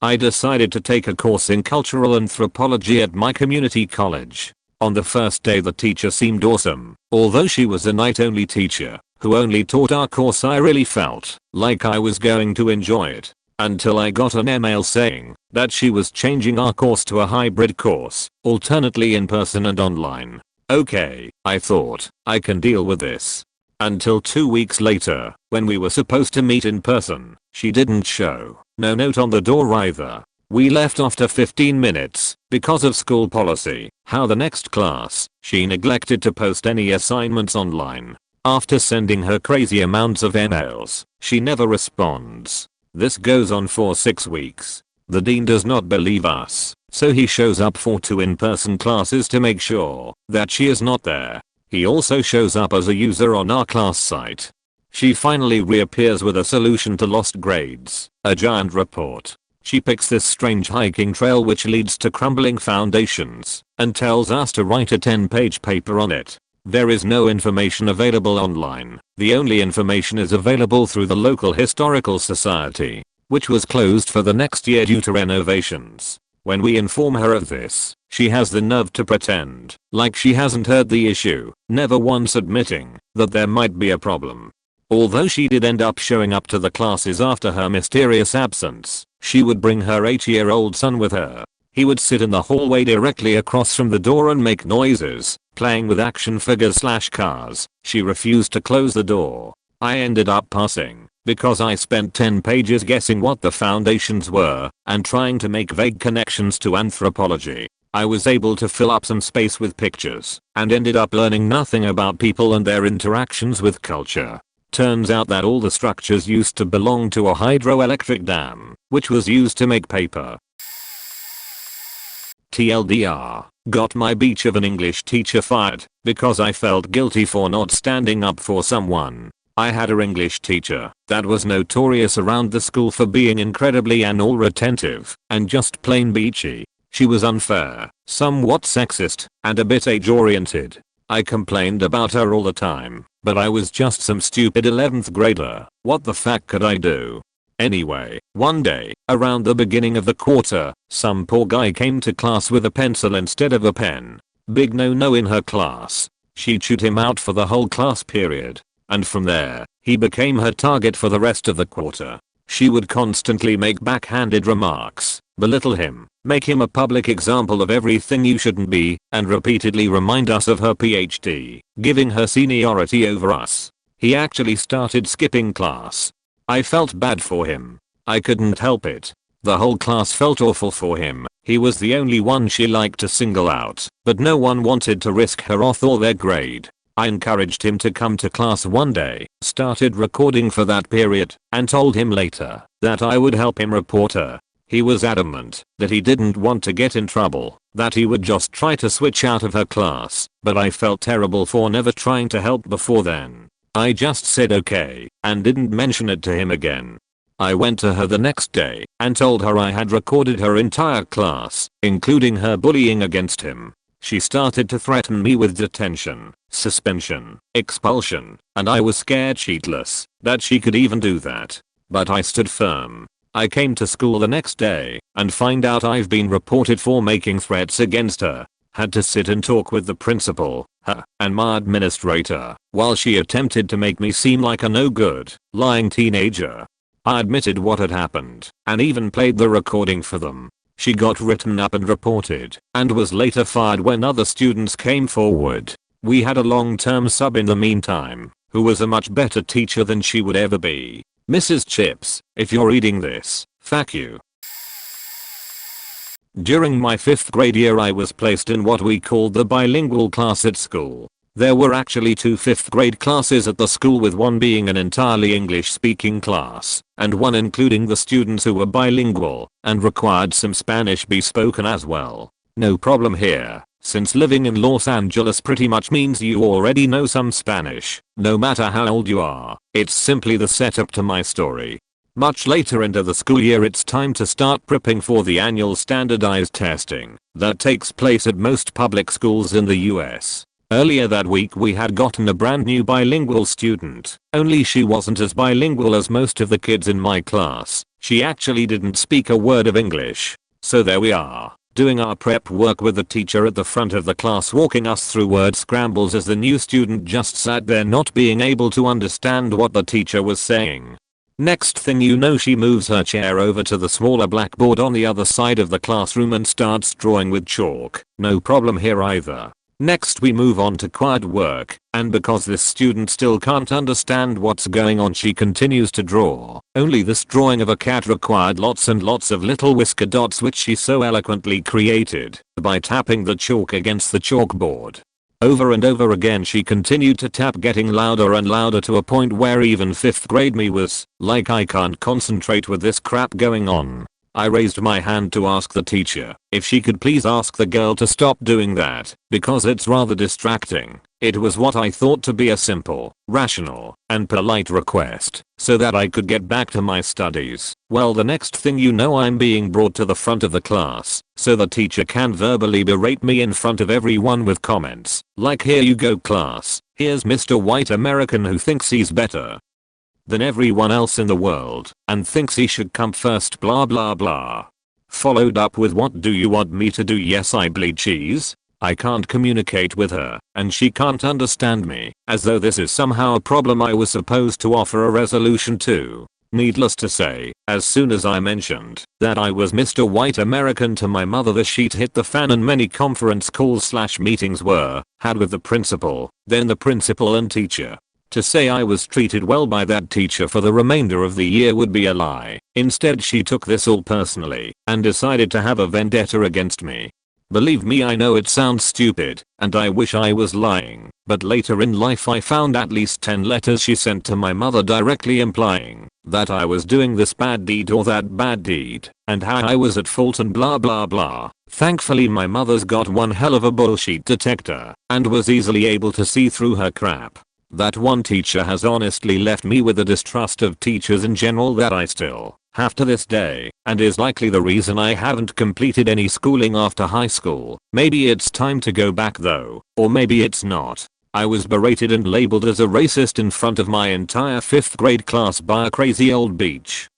I decided to take a course in cultural anthropology at my community college. On the first day the teacher seemed awesome. Although she was a night-only teacher who only taught our course, I really felt like I was going to enjoy it. Until I got an email saying that she was changing our course to a hybrid course, alternately in person and online. Okay, I thought, I can deal with this. Until 2 weeks later, when we were supposed to meet in person, she didn't show. No note on the door either. We left after 15 minutes because of school policy. How the next class, she neglected to post any assignments online. After sending her crazy amounts of emails, she never responds. This goes on for 6 weeks. The dean does not believe us, so he shows up for 2 in-person classes to make sure that she is not there. He also shows up as a user on our class site. She finally reappears with a solution to lost grades, a giant report. She picks this strange hiking trail which leads to crumbling foundations and tells us to write a 10-page paper on it. There is no information available online. The only information is available through the local historical society, which was closed for the next year due to renovations. When we inform her of this, she has the nerve to pretend like she hasn't heard the issue, never once admitting that there might be a problem. Although she did end up showing up to the classes after her mysterious absence, she would bring her 8-year-old son with her. He would sit in the hallway directly across from the door and make noises, playing with action figures/cars. She refused to close the door. I ended up passing because I spent 10 pages guessing what the foundations were and trying to make vague connections to anthropology. I was able to fill up some space with pictures and ended up learning nothing about people and their interactions with culture. Turns out that all the structures used to belong to a hydroelectric dam, which was used to make paper. TLDR, got my beach of an English teacher fired because I felt guilty for not standing up for someone. I had an English teacher that was notorious around the school for being incredibly anal retentive and just plain beachy. She was unfair, somewhat sexist, and a bit age-oriented. I complained about her all the time, but I was just some stupid 11th grader. What the fuck could I do? Anyway, one day, around the beginning of the quarter, some poor guy came to class with a pencil instead of a pen. Big no-no in her class. She chewed him out for the whole class period. And from there, he became her target for the rest of the quarter. She would constantly make backhanded remarks, belittle him, make him a public example of everything you shouldn't be, and repeatedly remind us of her PhD, giving her seniority over us. He actually started skipping class. I felt bad for him. I couldn't help it. The whole class felt awful for him. He was the only one she liked to single out, but no one wanted to risk her auth or their grade. I encouraged him to come to class one day, started recording for that period, and told him later that I would help him report her. He was adamant that he didn't want to get in trouble, that he would just try to switch out of her class, but I felt terrible for never trying to help before then. I just said okay, and didn't mention it to him again. I went to her the next day and told her I had recorded her entire class, including her bullying against him. She started to threaten me with detention, suspension, expulsion, and I was scared shitless that she could even do that. But I stood firm. I came to school the next day and find out I've been reported for making threats against her. had to sit and talk with the principal, her, and my administrator, while she attempted to make me seem like a no good, lying teenager. I admitted what had happened, and even played the recording for them. She got written up and reported, and was later fired when other students came forward. We had a long-term sub in the meantime, who was a much better teacher than she would ever be. Mrs. Chips, if you're reading this, fuck you. During my 5th grade year I was placed in what we called the bilingual class at school. There were actually 2 5th grade classes at the school, with one being an entirely English speaking class, and one including the students who were bilingual, and required some Spanish be spoken as well. No problem here, since living in Los Angeles pretty much means you already know some Spanish, no matter how old you are. It's simply the setup to my story. Much later into the school year it's time to start prepping for the annual standardized testing that takes place at most public schools in the US. Earlier that week we had gotten a brand new bilingual student, only she wasn't as bilingual as most of the kids in my class. She actually didn't speak a word of English. So there we are, doing our prep work with the teacher at the front of the class walking us through word scrambles as the new student just sat there not being able to understand what the teacher was saying. Next thing you know she moves her chair over to the smaller blackboard on the other side of the classroom and starts drawing with chalk. No problem here either. Next we move on to quiet work, and because this student still can't understand what's going on she continues to draw. Only this drawing of a cat required lots and lots of little whisker dots which she so eloquently created by tapping the chalk against the chalkboard. Over and over again she continued to tap, getting louder and louder to a point where even 5th grade me was like, I can't concentrate with this crap going on. I raised my hand to ask the teacher if she could please ask the girl to stop doing that, because it's rather distracting. It was what I thought to be a simple, rational, and polite request, so that I could get back to my studies. Well, the next thing you know I'm being brought to the front of the class, so the teacher can verbally berate me in front of everyone with comments like, here you go class, here's Mr. White American who thinks he's better than everyone else in the world, and thinks he should come first, blah blah blah. Followed up with, what do you want me to do? Yes, I bleed cheese. I can't communicate with her, and she can't understand me, as though this is somehow a problem I was supposed to offer a resolution to. Needless to say, as soon as I mentioned that I was Mr. White American to my mother, the sheet hit the fan and many conference calls / meetings were had with the principal, then the principal and teacher. To say I was treated well by that teacher for the remainder of the year would be a lie. Instead she took this all personally and decided to have a vendetta against me. Believe me, I know it sounds stupid, and I wish I was lying, but later in life I found at least 10 letters she sent to my mother directly implying that I was doing this bad deed or that bad deed, and how I was at fault and blah blah blah. Thankfully my mother's got one hell of a bullshit detector and was easily able to see through her crap. That one teacher has honestly left me with a distrust of teachers in general that I still have to this day, and is likely the reason I haven't completed any schooling after high school. Maybe it's time to go back though, or maybe it's not. I was berated and labeled as a racist in front of my entire 5th grade class by a crazy old beach.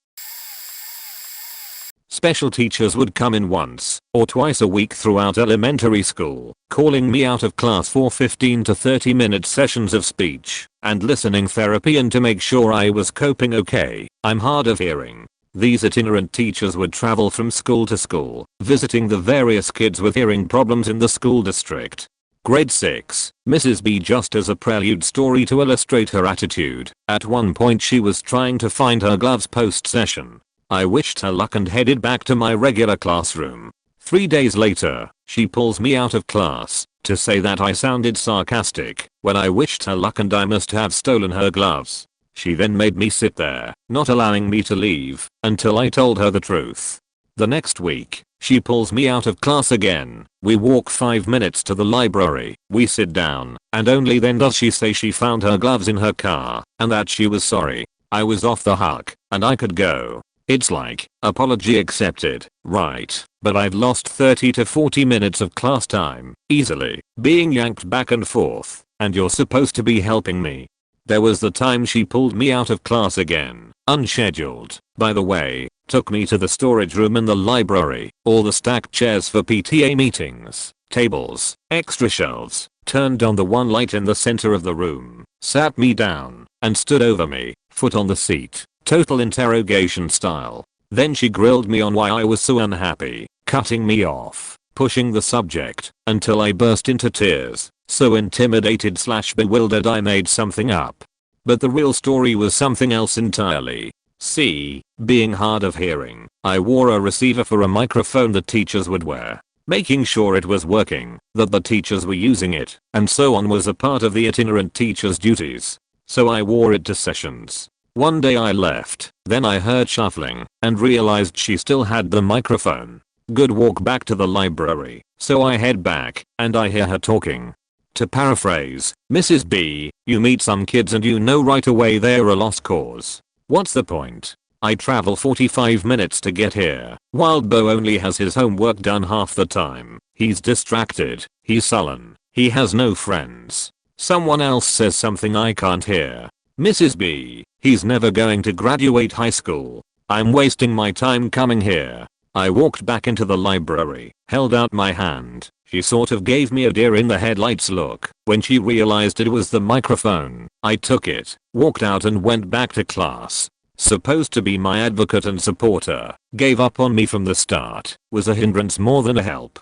Special teachers would come in once or twice a week throughout elementary school, calling me out of class for 15 to 30-minute sessions of speech and listening therapy, and to make sure I was coping okay. I'm hard of hearing. These itinerant teachers would travel from school to school, visiting the various kids with hearing problems in the school district. Grade 6, Mrs. B, just as a prelude story to illustrate her attitude. At one point she was trying to find her gloves post-session. I wished her luck and headed back to my regular classroom. 3 days later, she pulls me out of class to say that I sounded sarcastic when I wished her luck and I must have stolen her gloves. She then made me sit there, not allowing me to leave until I told her the truth. The next week, she pulls me out of class again. We walk 5 minutes to the library, we sit down, and only then does she say she found her gloves in her car and that she was sorry. I was off the hook and I could go. It's like, apology accepted, right, but I've lost 30 to 40 minutes of class time, easily, being yanked back and forth, and you're supposed to be helping me. There was the time she pulled me out of class again, unscheduled, by the way, took me to the storage room in the library, all the stacked chairs for PTA meetings, tables, extra shelves, turned on the one light in the center of the room, sat me down, and stood over me, foot on the seat, total interrogation style. Then she grilled me on why I was so unhappy, cutting me off, pushing the subject, until I burst into tears, so intimidated/bewildered I made something up. But the real story was something else entirely. See, being hard of hearing, I wore a receiver for a microphone that teachers would wear. Making sure it was working, that the teachers were using it, and so on was a part of the itinerant teacher's duties. So I wore it to sessions. One day I left, then I heard shuffling, and realized she still had the microphone. Good walk back to the library, so I head back, and I hear her talking. To paraphrase, Mrs. B, you meet some kids and you know right away they're a lost cause. What's the point? I travel 45 minutes to get here, while Bo only has his homework done half the time. He's distracted, he's sullen, he has no friends. Someone else says something I can't hear. Mrs. B, he's never going to graduate high school. I'm wasting my time coming here. I walked back into the library, held out my hand. She sort of gave me a deer in the headlights look. When she realized it was the microphone, I took it, walked out and went back to class. Supposed to be my advocate and supporter, gave up on me from the start, was a hindrance more than a help.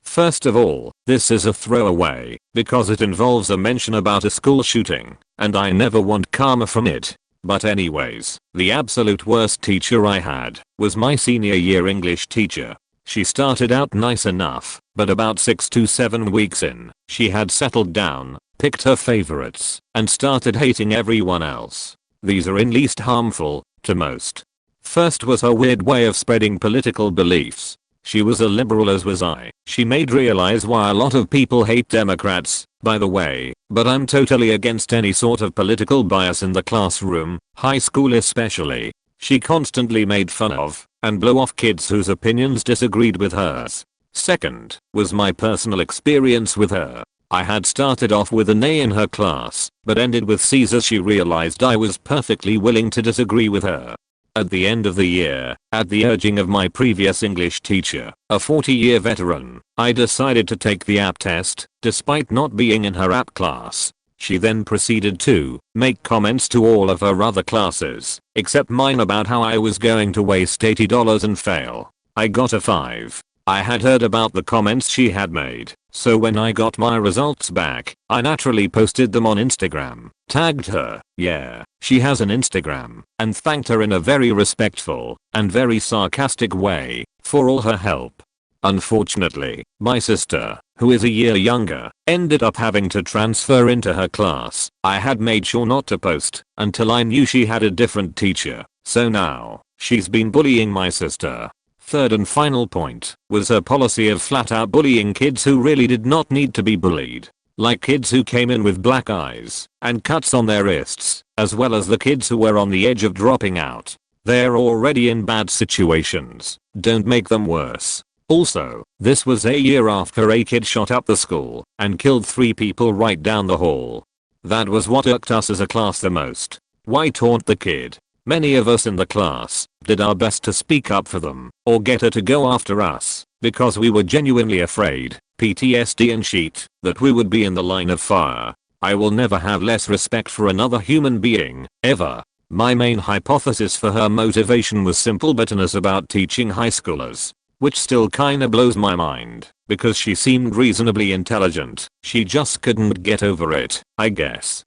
First of all, this is a throwaway, because it involves a mention about a school shooting, and I never want karma from it. But anyways, the absolute worst teacher I had was my senior year English teacher. She started out nice enough, but about 6 to 7 weeks in, she had settled down, picked her favorites, and started hating everyone else. These are in least harmful, to most. First was her weird way of spreading political beliefs. She was a liberal as was I. She made realize why a lot of people hate Democrats, by the way, but I'm totally against any sort of political bias in the classroom, high school especially. She constantly made fun of, and blew off kids whose opinions disagreed with hers. Second, was my personal experience with her. I had started off with an A in her class, but ended with C's as she realized I was perfectly willing to disagree with her. At the end of the year, at the urging of my previous English teacher, a 40-year veteran, I decided to take the app test, despite not being in her app class. She then proceeded to make comments to all of her other classes, except mine, about how I was going to waste $80 and fail. I got a 5. I had heard about the comments she had made, so when I got my results back, I naturally posted them on Instagram, tagged her, yeah, she has an Instagram, and thanked her in a very respectful and very sarcastic way for all her help. Unfortunately, my sister, who is a year younger, ended up having to transfer into her class. I had made sure not to post until I knew she had a different teacher, so now, she's been bullying my sister. Third and final point was her policy of flat out bullying kids who really did not need to be bullied. Like kids who came in with black eyes and cuts on their wrists, as well as the kids who were on the edge of dropping out. They're already in bad situations, don't make them worse. Also, this was a year after a kid shot up the school and killed 3 people right down the hall. That was what irked us as a class the most. Why taunt the kid? Many of us in the class did our best to speak up for them or get her to go after us because we were genuinely afraid, PTSD and shit, that we would be in the line of fire. I will never have less respect for another human being, ever. My main hypothesis for her motivation was simple bitterness about teaching high schoolers, which still kinda blows my mind because she seemed reasonably intelligent. She just couldn't get over it, I guess.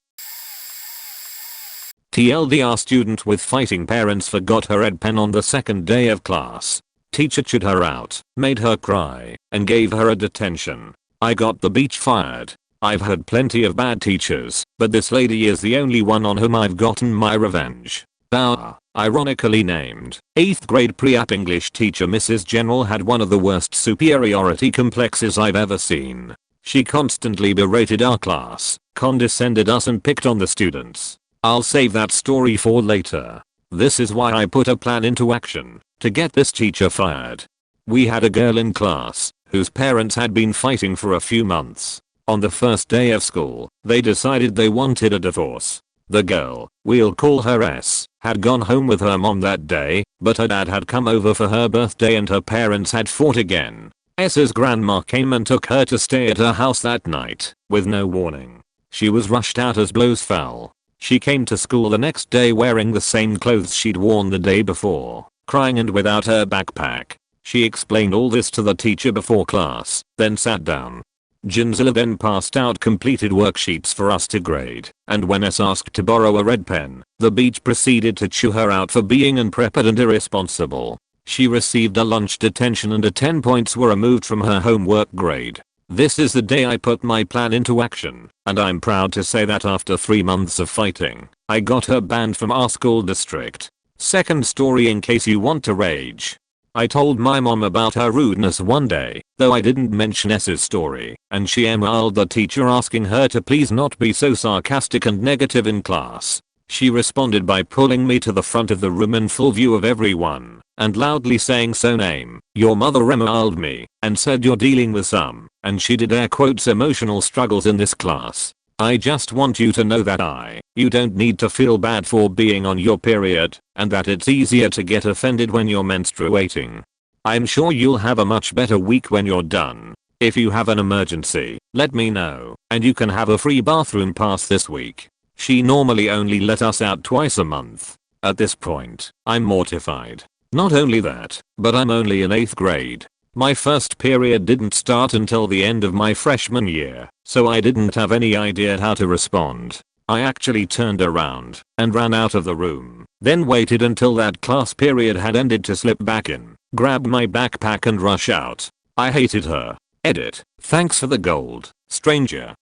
TLDR, student with fighting parents forgot her ed pen on the second day of class. Teacher chewed her out, made her cry, and gave her a detention. I got the beach fired. I've had plenty of bad teachers, but this lady is the only one on whom I've gotten my revenge. Our, ironically named, 8th grade pre-app English teacher Mrs. General had one of the worst superiority complexes I've ever seen. She constantly berated our class, condescended us and picked on the students. I'll save that story for later. This is why I put a plan into action to get this teacher fired. We had a girl in class whose parents had been fighting for a few months. On the first day of school, they decided they wanted a divorce. The girl, we'll call her S, had gone home with her mom that day, but her dad had come over for her birthday and her parents had fought again. S's grandma came and took her to stay at her house that night, with no warning. She was rushed out as blows fell. She came to school the next day wearing the same clothes she'd worn the day before, crying and without her backpack. She explained all this to the teacher before class, then sat down. Ginzilla then passed out completed worksheets for us to grade, and when S asked to borrow a red pen, the beach proceeded to chew her out for being unprepared and irresponsible. She received a lunch detention and 10 points were removed from her homework grade. This is the day I put my plan into action, and I'm proud to say that after 3 months of fighting, I got her banned from our school district. Second story in case you want to rage. I told my mom about her rudeness one day, though I didn't mention S's story, and she emailed the teacher asking her to please not be so sarcastic and negative in class. She responded by pulling me to the front of the room in full view of everyone, and loudly saying so name, your mother emailed me, and said you're dealing with some, and she did air quotes emotional struggles in this class. I just want you to know that you don't need to feel bad for being on your period, and that it's easier to get offended when you're menstruating. I'm sure you'll have a much better week when you're done. If you have an emergency, let me know, and you can have a free bathroom pass this week. She normally only let us out twice a month. At this point, I'm mortified. Not only that, but I'm only in 8th grade. My first period didn't start until the end of my freshman year, so I didn't have any idea how to respond. I actually turned around and ran out of the room, then waited until that class period had ended to slip back in, grab my backpack and rush out. I hated her. Edit. Thanks for the gold, stranger.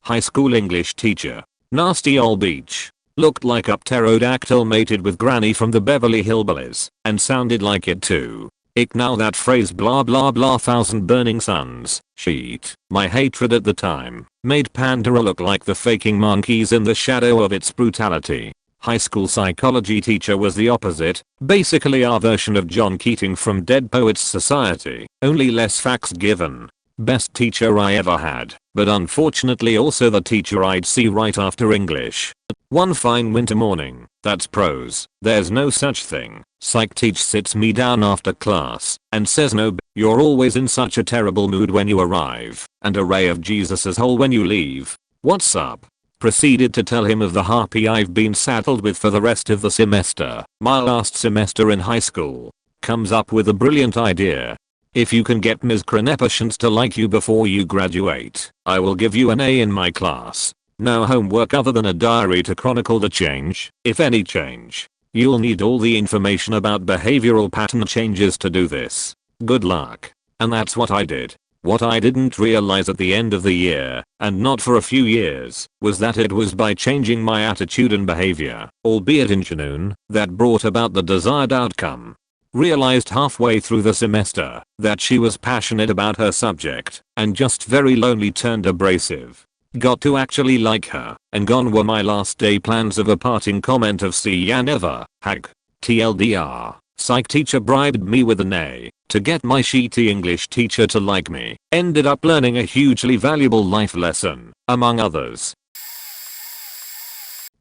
High school English teacher. Nasty old beach. Looked like a pterodactyl mated with Granny from the Beverly Hillbillies, and sounded like it too. Ick now that phrase blah blah blah thousand burning suns. Sheet. My hatred at the time made Pandora look like the faking monkeys in the shadow of its brutality. High school psychology teacher was the opposite, basically our version of John Keating from Dead Poets Society, only less facts given. Best teacher I ever had, but unfortunately also the teacher I'd see right after English. One fine winter morning, that's prose, there's no such thing, psych teach sits me down after class and says no you're always in such a terrible mood when you arrive and a ray of Jesus's hole when you leave. What's up? Proceeded to tell him of the harpy I've been saddled with for the rest of the semester. My last semester in high school. Comes up with a brilliant idea. If you can get Ms. Krenepashans to like you before you graduate, I will give you an A in my class. No homework other than a diary to chronicle the change, if any change. You'll need all the information about behavioral pattern changes to do this. Good luck. And that's what I did. What I didn't realize at the end of the year, and not for a few years, was that it was by changing my attitude and behavior, albeit in June, that brought about the desired outcome. Realized halfway through the semester that she was passionate about her subject and just very lonely turned abrasive. Got to actually like her, and gone were my last day plans of a parting comment of see ya never, hag. TLDR, psych teacher bribed me with an A to get my shitty English teacher to like me. Ended up learning a hugely valuable life lesson, among others.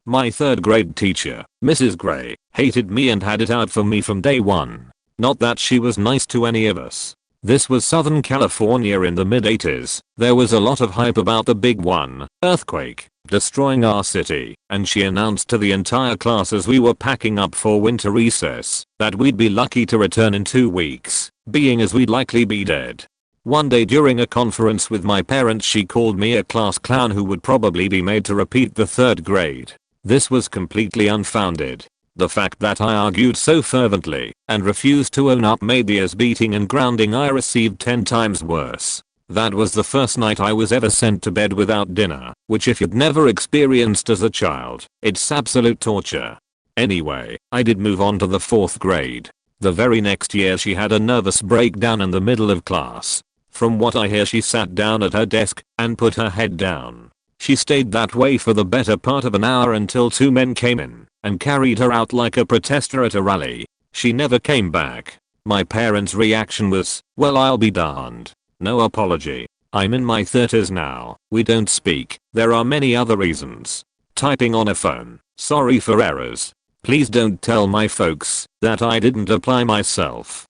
My 3rd grade teacher, Mrs. Gray, hated me and had it out for me from day one. Not that she was nice to any of us. This was Southern California in the mid-80s. There was a lot of hype about the big one, earthquake, destroying our city, and she announced to the entire class as we were packing up for winter recess that we'd be lucky to return in 2 weeks, being as we'd likely be dead. One day during a conference with my parents she called me a class clown who would probably be made to repeat the 3rd grade. This was completely unfounded. The fact that I argued so fervently and refused to own up made the ass beating and grounding I received 10 times worse. That was the first night I was ever sent to bed without dinner, which if you'd never experienced as a child, it's absolute torture. Anyway, I did move on to the 4th grade. The very next year she had a nervous breakdown in the middle of class. From what I hear she sat down at her desk and put her head down. She stayed that way for the better part of an hour until 2 men came in and carried her out like a protester at a rally. She never came back. My parents' reaction was, well, I'll be darned. No apology. I'm in my 30s now. We don't speak. There are many other reasons. Typing on a phone. Sorry for errors. Please don't tell my folks that I didn't apply myself.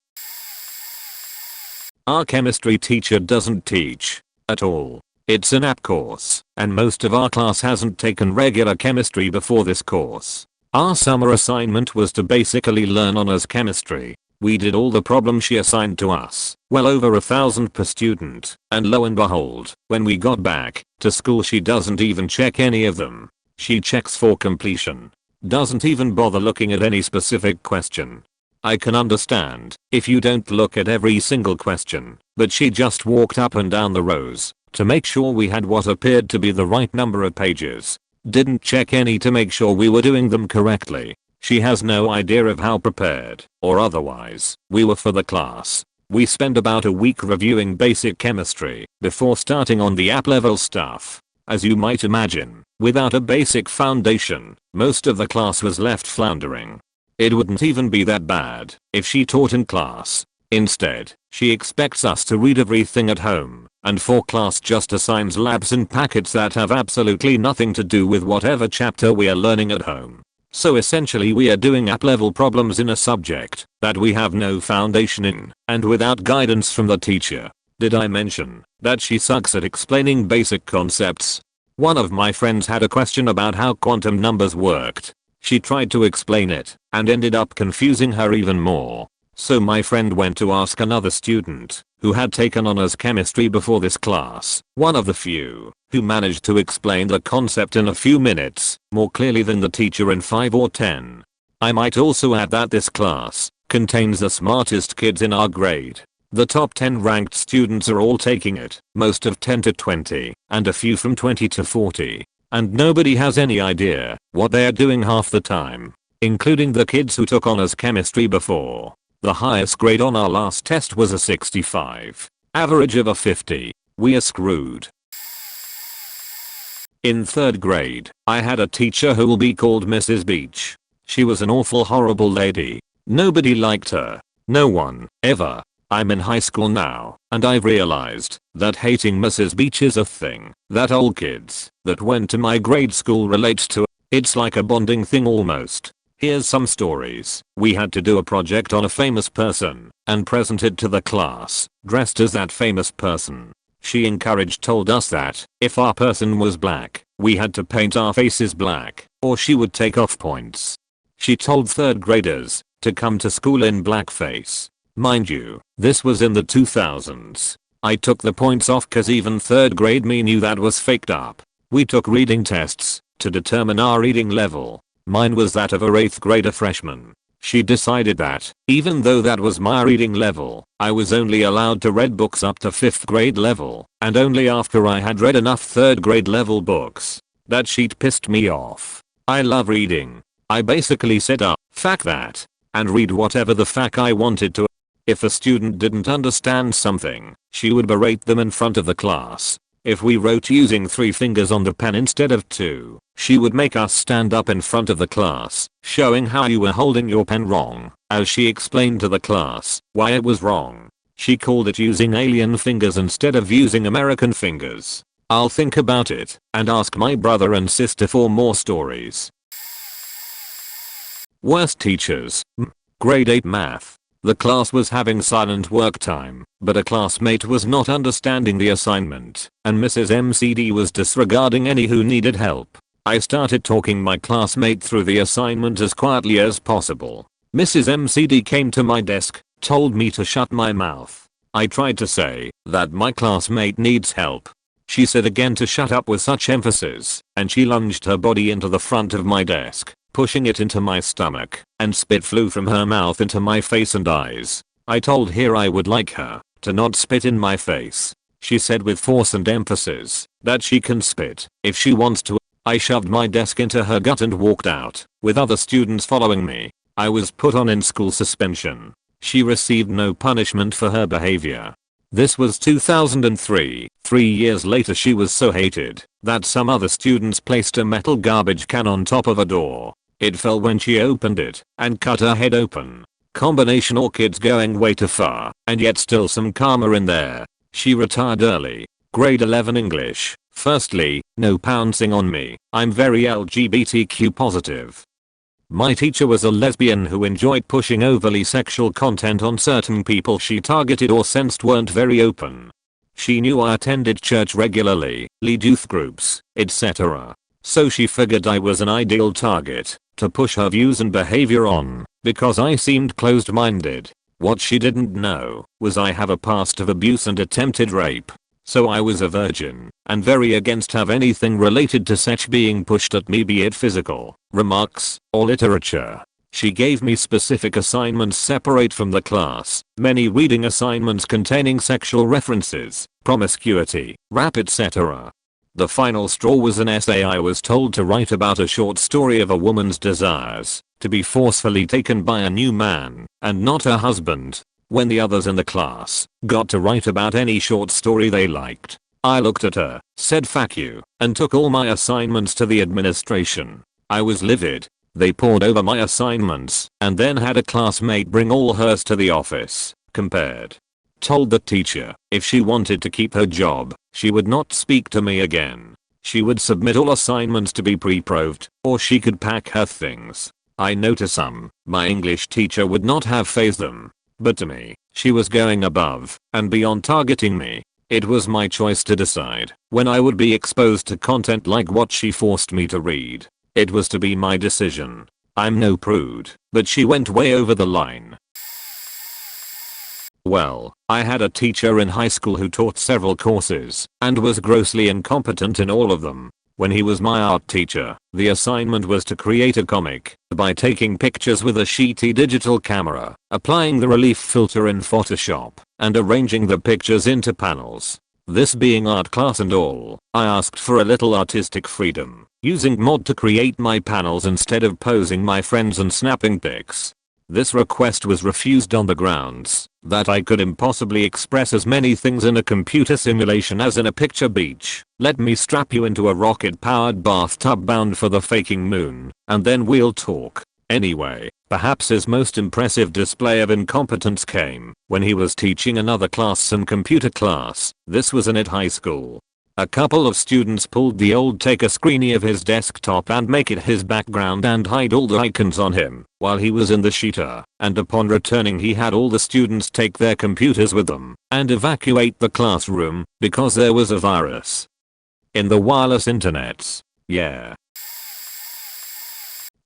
Our chemistry teacher doesn't teach at all. It's an app course, and most of our class hasn't taken regular chemistry before this course. Our summer assignment was to basically learn honors chemistry. We did all the problems she assigned to us, well over 1,000 per student, and lo and behold, when we got back to school she doesn't even check any of them. She checks for completion. Doesn't even bother looking at any specific question. I can understand if you don't look at every single question, but she just walked up and down the rows to make sure we had what appeared to be the right number of pages. Didn't check any to make sure we were doing them correctly. She has no idea of how prepared, or otherwise, we were for the class. We spent about a week reviewing basic chemistry before starting on the app level stuff. As you might imagine, without a basic foundation, most of the class was left floundering. It wouldn't even be that bad if she taught in class. Instead, she expects us to read everything at home, and for class just assigns labs in packets that have absolutely nothing to do with whatever chapter we are learning at home. So essentially we are doing app level problems in a subject that we have no foundation in, and without guidance from the teacher. Did I mention that she sucks at explaining basic concepts? One of my friends had a question about how quantum numbers worked. She tried to explain it and ended up confusing her even more. So my friend went to ask another student who had taken honors chemistry before this class, one of the few who managed to explain the concept in a few minutes more clearly than the teacher in 5 or 10. I might also add that this class contains the smartest kids in our grade. The top 10 ranked students are all taking it, most of 10 to 20, and a few from 20 to 40. And nobody has any idea what they are doing half the time, including the kids who took honors chemistry before. The highest grade on our last test was a 65. Average of a 50. We are screwed. In 3rd grade, I had a teacher who will be called Mrs. Beach. She was an awful horrible lady. Nobody liked her. No one, ever. I'm in high school now, and I've realized that hating Mrs. Beach is a thing that all kids that went to my grade school relate to. It's like a bonding thing almost. Here's some stories. We had to do a project on a famous person and present it to the class, dressed as that famous person. She told us that if our person was black, we had to paint our faces black, or she would take off points. She told 3rd graders to come to school in blackface. Mind you, this was in the 2000s. I took the points off cause even 3rd grade me knew that was faked up. We took reading tests to determine our reading level. Mine was that of a 8th grader freshman. She decided that, even though that was my reading level, I was only allowed to read books up to 5th grade level, and only after I had read enough 3rd grade level books. That sheet pissed me off. I love reading. I basically said fuck that, and read whatever the fuck I wanted to. If a student didn't understand something, she would berate them in front of the class. If we wrote using 3 fingers on the pen instead of 2, she would make us stand up in front of the class, showing how you were holding your pen wrong, as she explained to the class why it was wrong. She called it using alien fingers instead of using American fingers. I'll think about it and ask my brother and sister for more stories. Worst teachers. Grade 8 math. The class was having silent work time, but a classmate was not understanding the assignment, and Mrs. MCD was disregarding any who needed help. I started talking my classmate through the assignment as quietly as possible. Mrs. MCD came to my desk, told me to shut my mouth. I tried to say that my classmate needs help. She said again to shut up with such emphasis, and she lunged her body into the front of my desk, pushing it into my stomach, and spit flew from her mouth into my face and eyes. I told her I would like her to not spit in my face. She said with force and emphasis that she can spit if she wants to. I shoved my desk into her gut and walked out, with other students following me. I was put on in-school suspension. She received no punishment for her behavior. This was 2003. 3 years later she was so hated that some other students placed a metal garbage can on top of a door. It fell when she opened it and cut her head open. Combination all kids going way too far, and yet still some karma in there. She retired early. Grade 11 English. Firstly, no pouncing on me. I'm very LGBTQ positive. My teacher was a lesbian who enjoyed pushing overly sexual content on certain people she targeted or sensed weren't very open. She knew I attended church regularly, lead youth groups, etc. So she figured I was an ideal target to push her views and behavior on, because I seemed closed-minded. What she didn't know was I have a past of abuse and attempted rape. So I was a virgin, and very against have anything related to sex being pushed at me, be it physical, remarks, or literature. She gave me specific assignments separate from the class, many reading assignments containing sexual references, promiscuity, rap, etc. The final straw was an essay I was told to write about a short story of a woman's desires to be forcefully taken by a new man, and not her husband. When the others in the class got to write about any short story they liked, I looked at her, said "fuck you," and took all my assignments to the administration. I was livid. They pored over my assignments and then had a classmate bring all hers to the office, compared. Told the teacher if she wanted to keep her job, she would not speak to me again. She would submit all assignments to be pre-proved, or she could pack her things. I know to some, my English teacher would not have fazed them. But to me, she was going above and beyond targeting me. It was my choice to decide when I would be exposed to content like what she forced me to read. It was to be my decision. I'm no prude, but she went way over the line. Well, I had a teacher in high school who taught several courses and was grossly incompetent in all of them. When he was my art teacher, the assignment was to create a comic by taking pictures with a shitty digital camera, applying the relief filter in Photoshop, and arranging the pictures into panels. This being art class and all, I asked for a little artistic freedom, using mod to create my panels instead of posing my friends and snapping pics. This request was refused on the grounds that I could impossibly express as many things in a computer simulation as in a picture beach. Let me strap you into a rocket-powered bathtub bound for the faking moon, and then we'll talk. Anyway, perhaps his most impressive display of incompetence came when he was teaching another class, some computer class. This was in at high school. A couple of students pulled the old take a screenie of his desktop and make it his background and hide all the icons on him while he was in the sheeter, and upon returning he had all the students take their computers with them and evacuate the classroom because there was a virus in the wireless internets. Yeah.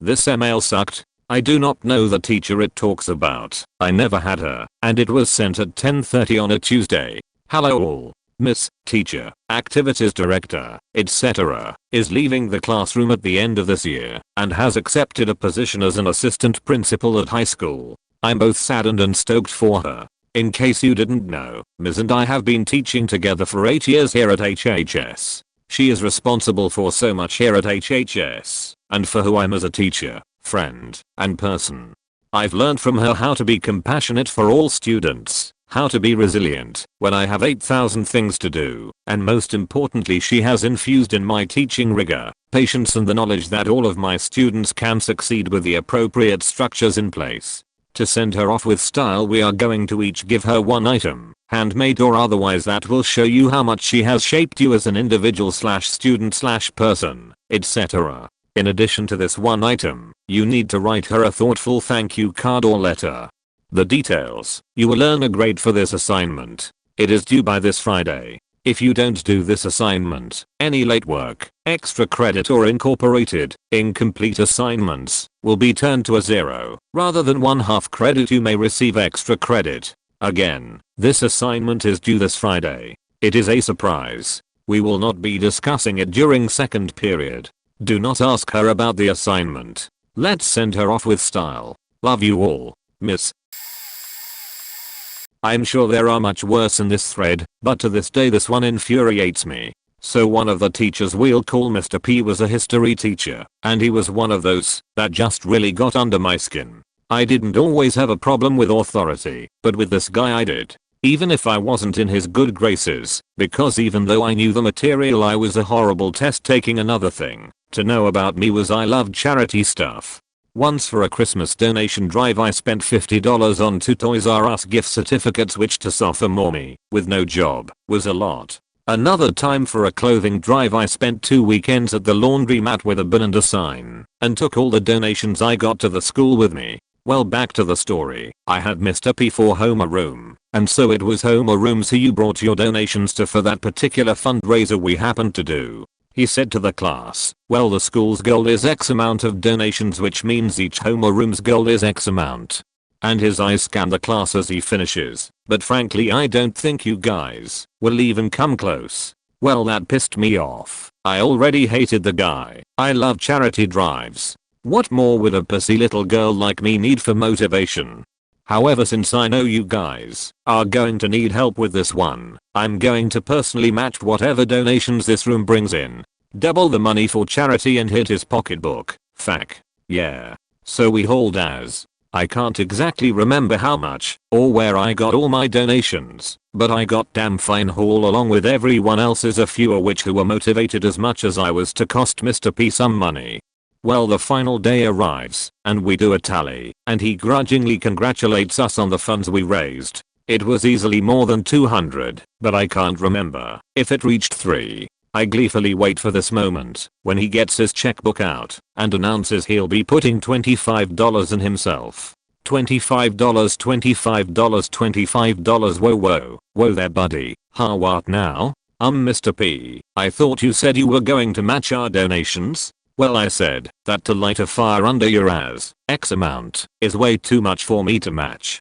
This email sucked. I do not know the teacher it talks about. I never had her, and it was sent at 10:30 on a Tuesday. Hello all. Miss, Teacher, Activities Director, etc., is leaving the classroom at the end of this year and has accepted a position as an assistant principal at high school. I'm both saddened and stoked for her. In case you didn't know, Ms. and I have been teaching together for 8 years here at HHS. She is responsible for so much here at HHS, and for who I'm as a teacher, friend, and person. I've learned from her how to be compassionate for all students, how to be resilient when I have 8,000 things to do, and most importantly she has infused in my teaching rigor, patience and the knowledge that all of my students can succeed with the appropriate structures in place. To send her off with style, we are going to each give her one item, handmade or otherwise, that will show you how much she has shaped you as an individual slash student slash person, etc. In addition to this one item, you need to write her a thoughtful thank you card or letter. The details: you will earn a grade for this assignment. It is due by this Friday. If you don't do this assignment, any late work, extra credit or incorporated, incomplete assignments will be turned to a 0. Rather than 1/2 credit, you may receive extra credit. Again, this assignment is due this Friday. It is a surprise. We will not be discussing it during second period. Do not ask her about the assignment. Let's send her off with style. Love you all, Miss. I'm sure there are much worse in this thread, but to this day this one infuriates me. So one of the teachers we'll call Mr. P was a history teacher, and he was one of those that just really got under my skin. I didn't always have a problem with authority, but with this guy I did. Even if I wasn't in his good graces, because even though I knew the material I was a horrible test taking. Another thing to know about me was I loved charity stuff. Once for a Christmas donation drive I spent $50 on 2 Toys R Us gift certificates, which to sophomore me, with no job, was a lot. Another time for a clothing drive I spent 2 weekends at the laundromat with a bin and a sign and took all the donations I got to the school with me. Well, back to the story. I had Mr. P for homeroom, and so it was homerooms who you brought your donations to for that particular fundraiser we happened to do. He said to the class, well, the school's goal is X amount of donations, which means each homeroom's goal is X amount. And his eyes scan the class as he finishes, but frankly I don't think you guys will even come close. Well, that pissed me off. I already hated the guy. I love charity drives. What more would a pussy little girl like me need for motivation? However, since I know you guys are going to need help with this one, I'm going to personally match whatever donations this room brings in. Double the money for charity and hit his pocketbook. Fuck. Yeah. So we hauled ass. I can't exactly remember how much or where I got all my donations, but I got damn fine haul along with everyone else's, a few of which who were motivated as much as I was to cost Mr. P some money. Well, the final day arrives, and we do a tally, and he grudgingly congratulates us on the funds we raised. It was easily more than 200, but I can't remember if it reached 3. I gleefully wait for this moment when he gets his checkbook out and announces he'll be putting $25 in himself. $25, $25, whoa there buddy. What now? Mr. P, I thought you said you were going to match our donations. Well, I said that to light a fire under your ass, X amount is way too much for me to match.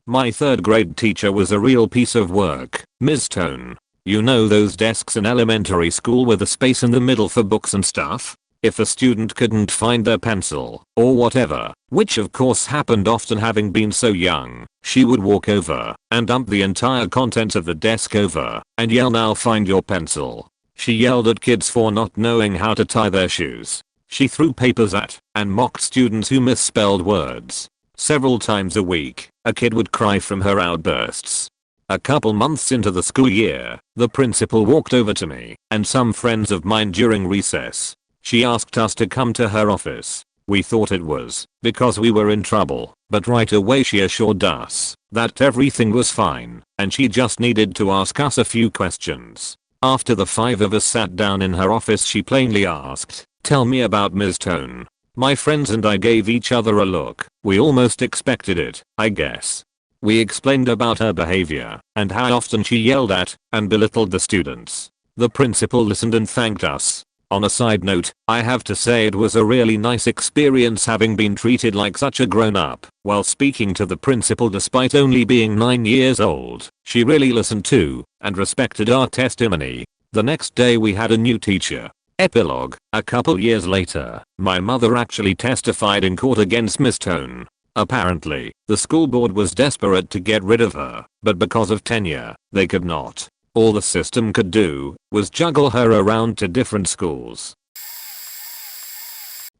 My 3rd grade teacher was a real piece of work, Ms. Tone. You know those desks in elementary school with a space in the middle for books and stuff? If a student couldn't find their pencil or whatever, which of course happened often having been so young, she would walk over and dump the entire contents of the desk over and yell, now find your pencil. She yelled at kids for not knowing how to tie their shoes. She threw papers at and mocked students who misspelled words. Several times a week, a kid would cry from her outbursts. A couple months into the school year, the principal walked over to me and some friends of mine during recess. She asked us to come to her office. We thought it was because we were in trouble, but right away she assured us that everything was fine and she just needed to ask us a few questions. After the 5 of us sat down in her office, she plainly asked, "Tell me about Ms. Tone." My friends and I gave each other a look. We almost expected it, I guess. We explained about her behavior and how often she yelled at and belittled the students. The principal listened and thanked us. On a side note, I have to say it was a really nice experience having been treated like such a grown-up while speaking to the principal despite only being 9 years old. She really listened to and respected our testimony. The next day we had a new teacher. Epilogue, a couple years later, my mother actually testified in court against Miss Tone. Apparently, the school board was desperate to get rid of her, but because of tenure, they could not. All the system could do was juggle her around to different schools.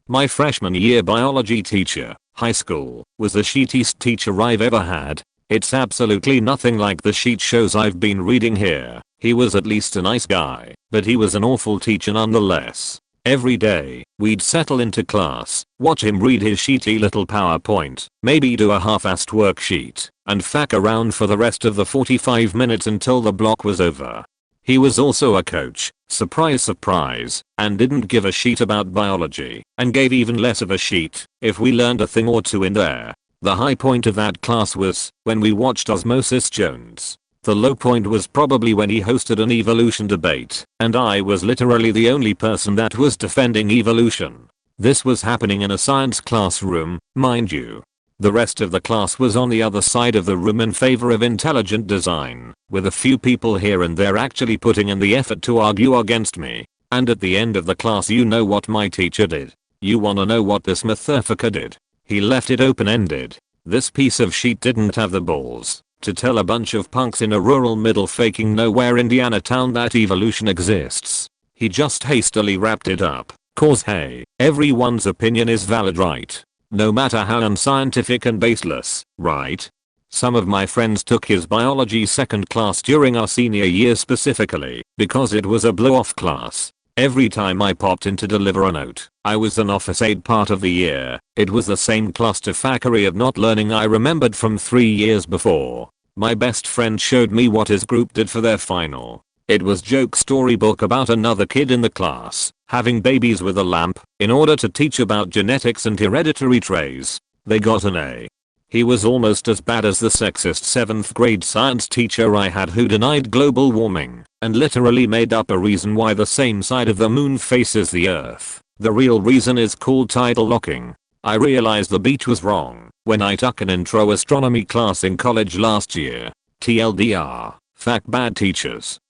My freshman year biology teacher, high school, was the shittiest teacher I've ever had. It's absolutely nothing like the sheet shows I've been reading here. He was at least a nice guy, but he was an awful teacher nonetheless. Every day, we'd settle into class, watch him read his sheety little PowerPoint, maybe do a half-assed worksheet, and fack around for the rest of the 45 minutes until the block was over. He was also a coach, surprise surprise, and didn't give a shit about biology, and gave even less of a shit if we learned a thing or two in there. The high point of that class was when we watched Osmosis Jones. The low point was probably when he hosted an evolution debate, and I was literally the only person that was defending evolution. This was happening in a science classroom, mind you. The rest of the class was on the other side of the room in favor of intelligent design, with a few people here and there actually putting in the effort to argue against me. And at the end of the class, you know what my teacher did? You wanna know what this motherfucker did? He left it open-ended. This piece of shit didn't have the balls to tell a bunch of punks in a rural middle faking nowhere Indiana town that evolution exists. He just hastily wrapped it up, cause hey, everyone's opinion is valid, right? No matter how unscientific and baseless, right? Some of my friends took his biology second class during our senior year specifically because it was a blow-off class. Every time I popped in to deliver a note, I was an office aide part of the year. It was the same clusterfuckery of not learning I remembered from 3 years before. My best friend showed me what his group did for their final. It was joke storybook about another kid in the class having babies with a lamp in order to teach about genetics and hereditary traits. They got an A. He was almost as bad as the sexist 7th grade science teacher I had who denied global warming and literally made up a reason why the same side of the moon faces the earth. The real reason is called tidal locking. I realized the beach was wrong when I took an intro astronomy class in college last year. TLDR. Fact: bad teachers.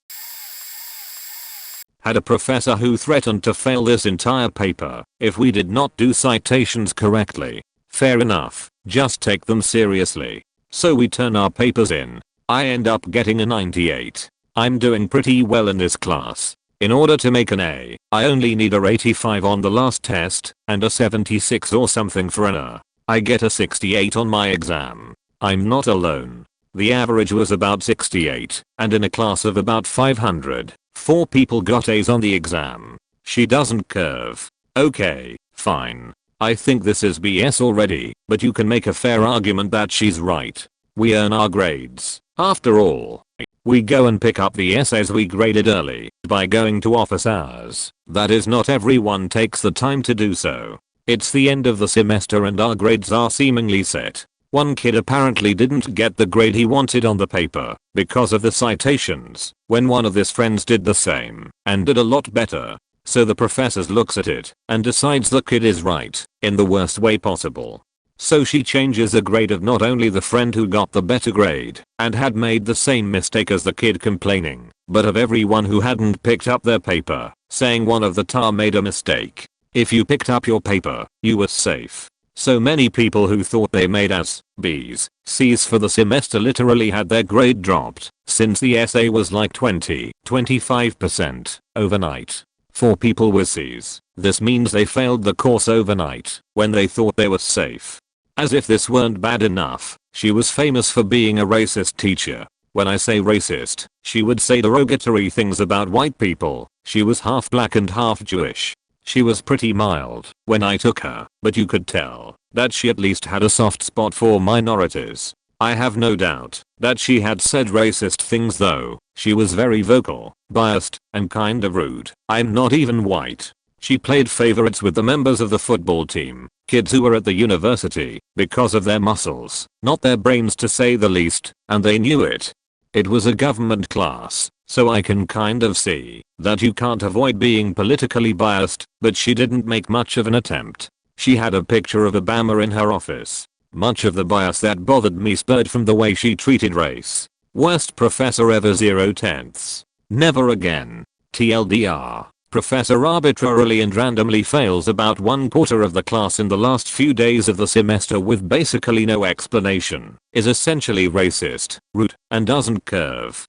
Had a professor who threatened to fail this entire paper if we did not do citations correctly. Fair enough, just take them seriously. So we turn our papers in. I end up getting a 98. I'm doing pretty well in this class. In order to make an A, I only need a 85 on the last test and a 76 or something for an A. I get a 68 on my exam. I'm not alone. The average was about 68, and in a class of about 500, 4 people got A's on the exam. She doesn't curve. Okay, fine. I think this is BS already, but you can make a fair argument that she's right. We earn our grades. After all, we go and pick up the essays we graded early by going to office hours. That is, not everyone takes the time to do so. It's the end of the semester and our grades are seemingly set. One kid apparently didn't get the grade he wanted on the paper because of the citations, when one of his friends did the same and did a lot better. So the professor looks at it and decides the kid is right in the worst way possible. So she changes the grade of not only the friend who got the better grade and had made the same mistake as the kid complaining, but of everyone who hadn't picked up their paper, saying one of the tar made a mistake. If you picked up your paper, you were safe. So many people who thought they made A's, B's, C's for the semester literally had their grade dropped, since the essay was like 20-25% overnight. 4 people were C's. This means they failed the course overnight when they thought they were safe. As if this weren't bad enough, she was famous for being a racist teacher. When I say racist, she would say derogatory things about white people. She was half black and half Jewish. She was pretty mild when I took her, but you could tell that she at least had a soft spot for minorities. I have no doubt that she had said racist things though. She was very vocal, biased, and kind of rude. I'm not even white. She played favorites with the members of the football team, kids who were at the university, because of their muscles, not their brains to say the least, and they knew it. It was a government class, so I can kind of see that you can't avoid being politically biased, but she didn't make much of an attempt. She had a picture of Obama in her office. Much of the bias that bothered me spurred from the way she treated race. Worst professor ever 0/10. Never again. TLDR. Professor arbitrarily and randomly fails about 1/4 of the class in the last few days of the semester with basically no explanation. Is essentially racist, rude, and doesn't curve.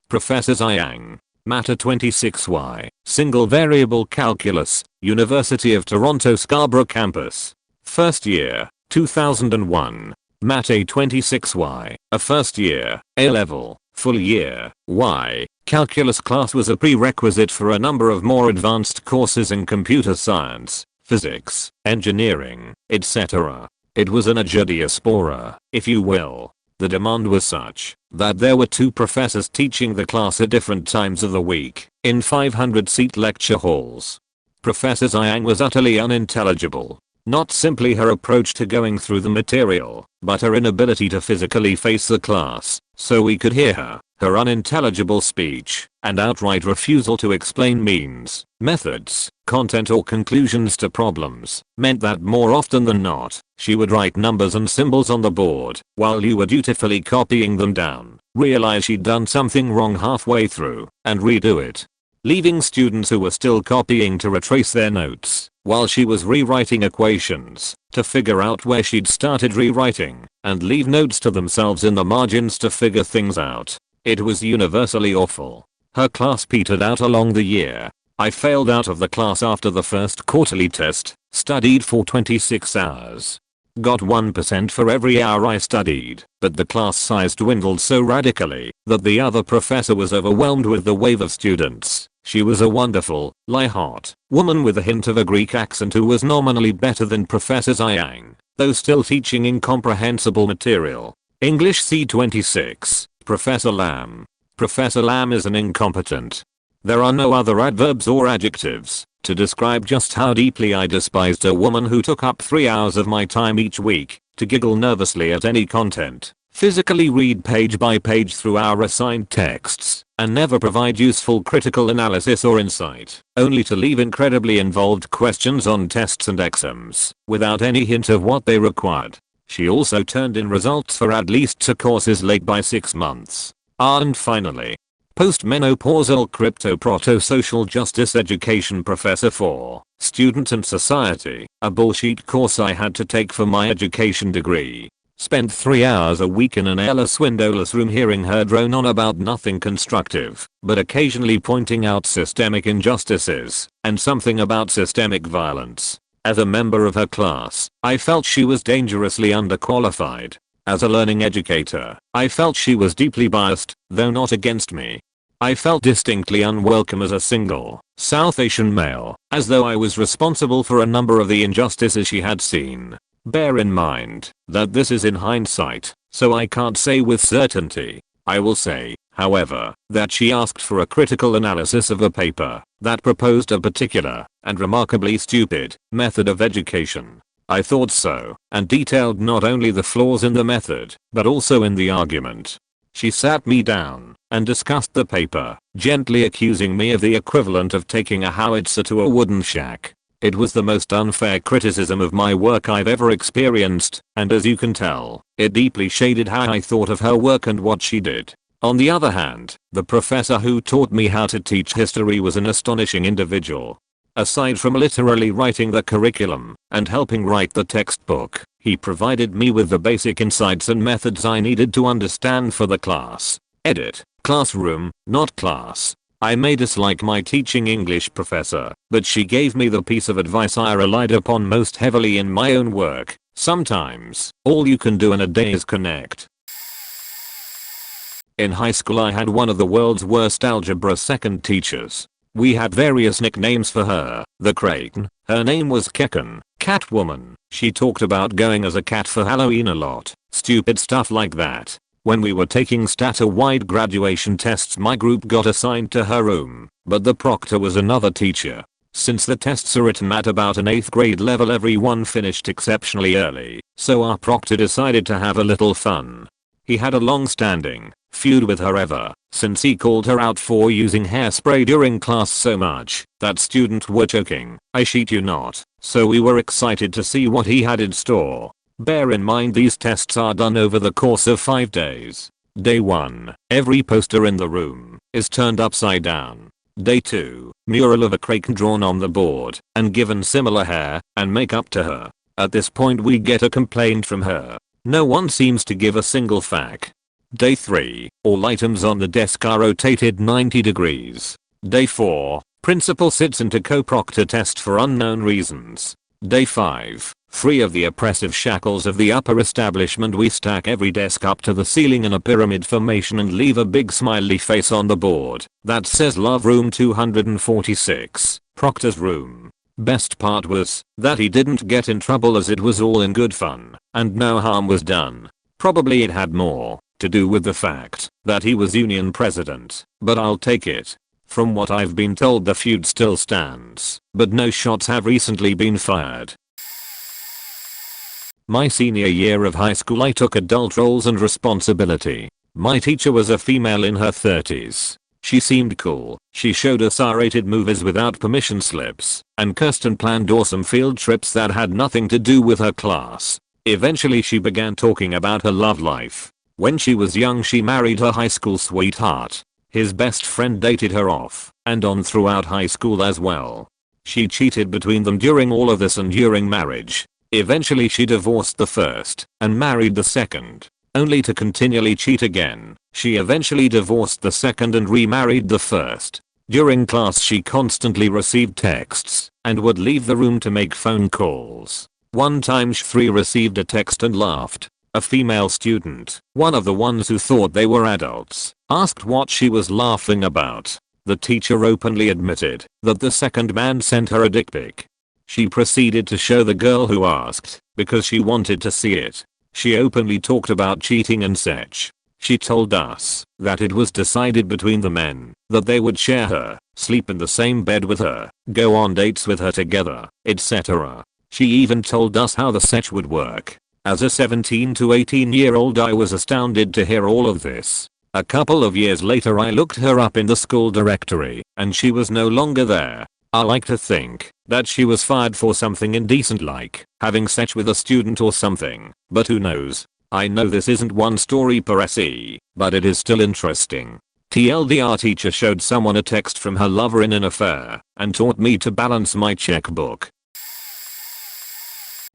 Professor Zhang. Matter 26Y. Single variable calculus. University of Toronto Scarborough campus. First year, 2001. Matte 26Y. A first year, A-level, full year, Y. Calculus class was a prerequisite for a number of more advanced courses in computer science, physics, engineering, etc. It was an diaspora, if you will. The demand was such that there were 2 professors teaching the class at different times of the week in 500-seat lecture halls. Professor Zhang was utterly unintelligible. Not simply her approach to going through the material, but her inability to physically face the class so we could hear her. Her unintelligible speech and outright refusal to explain means, methods, content or conclusions to problems meant that more often than not, she would write numbers and symbols on the board while you were dutifully copying them down, realize she'd done something wrong halfway through, and redo it. Leaving students who were still copying to retrace their notes while she was rewriting equations to figure out where she'd started rewriting and leave notes to themselves in the margins to figure things out. It was universally awful. Her class petered out along the year. I failed out of the class after the first quarterly test, studied for 26 hours. Got 1% for every hour I studied, but the class size dwindled so radically that the other professor was overwhelmed with the wave of students. She was a wonderful, light-hearted woman with a hint of a Greek accent who was nominally better than Professor Zhang, though still teaching incomprehensible material. English C26, Professor Lamb. Professor Lamb is an incompetent. There are no other adverbs or adjectives to describe just how deeply I despised a woman who took up 3 hours of my time each week to giggle nervously at any content, physically read page by page through our assigned texts, and never provide useful critical analysis or insight, only to leave incredibly involved questions on tests and exams without any hint of what they required. She also turned in results for at least 2 courses late by 6 months. And finally, postmenopausal crypto proto-social justice education professor for student and society, a bullshit course I had to take for my education degree. Spent 3 hours a week in an airless windowless room hearing her drone on about nothing constructive, but occasionally pointing out systemic injustices and something about systemic violence. As a member of her class, I felt she was dangerously underqualified. As a learning educator, I felt she was deeply biased, though not against me. I felt distinctly unwelcome as a single, South Asian male, as though I was responsible for a number of the injustices she had seen. Bear in mind that this is in hindsight, so I can't say with certainty. I will say, however, that she asked for a critical analysis of a paper that proposed a particular, and remarkably stupid, method of education. I thought so, and detailed not only the flaws in the method, but also in the argument. She sat me down and discussed the paper, gently accusing me of the equivalent of taking a howitzer to a wooden shack. It was the most unfair criticism of my work I've ever experienced, and as you can tell, it deeply shaded how I thought of her work and what she did. On the other hand, the professor who taught me how to teach history was an astonishing individual. Aside from literally writing the curriculum and helping write the textbook, he provided me with the basic insights and methods I needed to understand for the class. Edit. Classroom, not class. I may dislike my teaching English professor, but she gave me the piece of advice I relied upon most heavily in my own work. Sometimes, all you can do in a day is connect. In high school I had one of the world's worst algebra second teachers. We had various nicknames for her. The Kraken, her name was Kekken, Catwoman. She talked about going as a cat for Halloween a lot. Stupid stuff like that. When we were taking stat-wide graduation tests my group got assigned to her room, but the proctor was another teacher. Since the tests are written at about an 8th grade level everyone finished exceptionally early, so our proctor decided to have a little fun. He had a long-standing feud with her ever since he called her out for using hairspray during class so much that students were choking, I shit you not, so we were excited to see what he had in store. Bear in mind these tests are done over the course of 5 days. Day 1, every poster in the room is turned upside down. Day 2, mural of a Kraken drawn on the board and given similar hair and makeup to her. At this point we get a complaint from her. No one seems to give a single fuck. Day 3, all items on the desk are rotated 90 degrees. Day 4, principal sits into co-proctor test for unknown reasons. Day 5, free of the oppressive shackles of the upper establishment we stack every desk up to the ceiling in a pyramid formation and leave a big smiley face on the board that says Love Room 246, Proctor's room. Best part was that he didn't get in trouble as it was all in good fun and no harm was done. Probably it had more to do with the fact that he was union president, but I'll take it. From what I've been told the feud still stands, but no shots have recently been fired. My senior year of high school I took adult roles and responsibility. My teacher was a female in her 30s. She seemed cool. She showed us R-rated movies without permission slips and cursed and planned awesome field trips that had nothing to do with her class. Eventually she began talking about her love life. When she was young she married her high school sweetheart. His best friend dated her off and on throughout high school as well. She cheated between them during all of this and during marriage. Eventually she divorced the first and married the second, only to continually cheat again. She eventually divorced the second and remarried the first. During class she constantly received texts and would leave the room to make phone calls. One time she received a text and laughed. A female student, one of the ones who thought they were adults, asked what she was laughing about. The teacher openly admitted that the second man sent her a dick pic. She proceeded to show the girl who asked because she wanted to see it. She openly talked about cheating and such. She told us that it was decided between the men that they would share her, sleep in the same bed with her, go on dates with her together, etc. She even told us how the sex would work. As a 17 to 18-year-old, I was astounded to hear all of this. A couple of years later I looked her up in the school directory and she was no longer there. I like to think that she was fired for something indecent like having sex with a student or something, but who knows. I know this isn't one story per SE, but it is still interesting. TLDR teacher showed someone a text from her lover in an affair and taught me to balance my checkbook.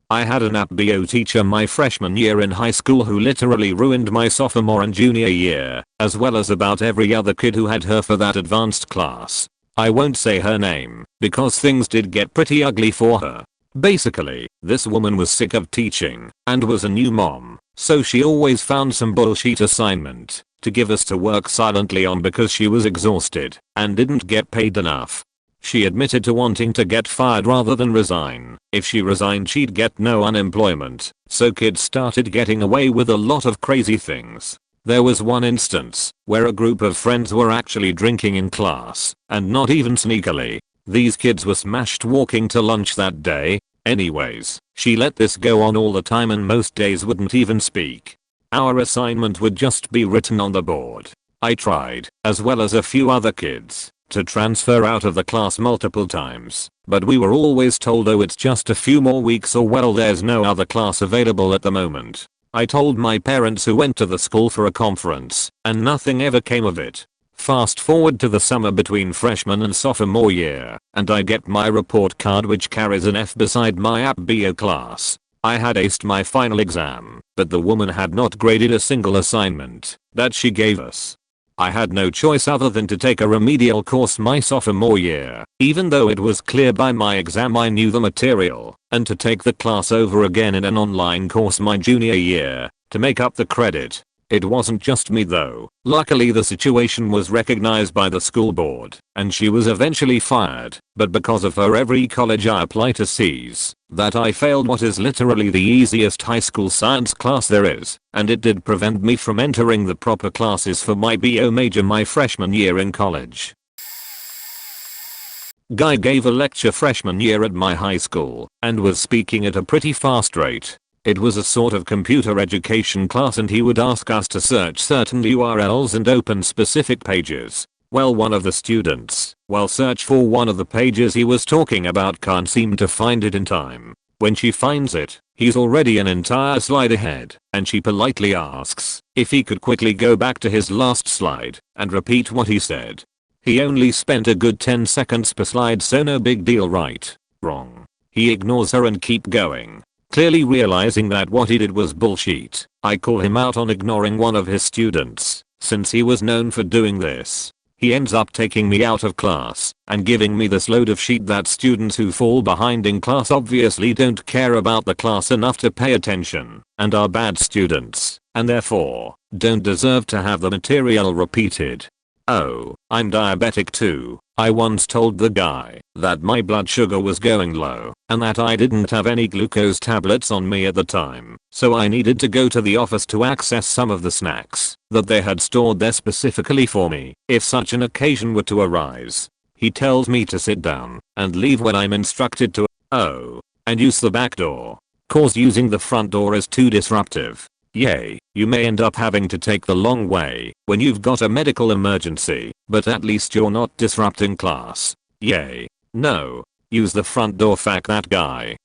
I had an APBO teacher my freshman year in high school who literally ruined my sophomore and junior year, as well as about every other kid who had her for that advanced class. I won't say her name, because things did get pretty ugly for her. Basically, this woman was sick of teaching and was a new mom, so she always found some bullshit assignment to give us to work silently on because she was exhausted and didn't get paid enough. She admitted to wanting to get fired rather than resign. If she resigned she'd get no unemployment, so kids started getting away with a lot of crazy things. There was one instance where a group of friends were actually drinking in class, and not even sneakily. These kids were smashed walking to lunch that day. Anyways, she let this go on all the time and most days wouldn't even speak. Our assignment would just be written on the board. I tried, as well as a few other kids, to transfer out of the class multiple times, but we were always told, oh, it's just a few more weeks, or well, there's no other class available at the moment. I told my parents, who went to the school for a conference, and nothing ever came of it. Fast forward to the summer between freshman and sophomore year, and I get my report card which carries an F beside my APBO class. I had aced my final exam, but the woman had not graded a single assignment that she gave us. I had no choice other than to take a remedial course my sophomore year, even though it was clear by my exam I knew the material, and to take the class over again in an online course my junior year to make up the credit. It wasn't just me though. Luckily the situation was recognized by the school board and she was eventually fired, but because of her every college I apply to sees that I failed what is literally the easiest high school science class there is, and it did prevent me from entering the proper classes for my BO major my freshman year in college. Guy gave a lecture freshman year at my high school and was speaking at a pretty fast rate. It was a sort of computer education class and he would ask us to search certain URLs and open specific pages. Well, one of the students, while search for one of the pages he was talking about, can't seem to find it in time. When she finds it, he's already an entire slide ahead, and she politely asks if he could quickly go back to his last slide and repeat what he said. He only spent a good 10 seconds per slide, so no big deal, right? Wrong. He ignores her and keep going, clearly realizing that what he did was bullshit. I call him out on ignoring one of his students, since he was known for doing this. He ends up taking me out of class and giving me this load of shit that students who fall behind in class obviously don't care about the class enough to pay attention and are bad students, and therefore don't deserve to have the material repeated. Oh, I'm diabetic too. I once told the guy that my blood sugar was going low and that I didn't have any glucose tablets on me at the time, so I needed to go to the office to access some of the snacks that they had stored there specifically for me if such an occasion were to arise. He tells me to sit down and leave when I'm instructed to, and use the back door, cause using the front door is too disruptive. Yay, you may end up having to take the long way when you've got a medical emergency, but at least you're not disrupting class. Yay. No. Use the front door, fuck that guy.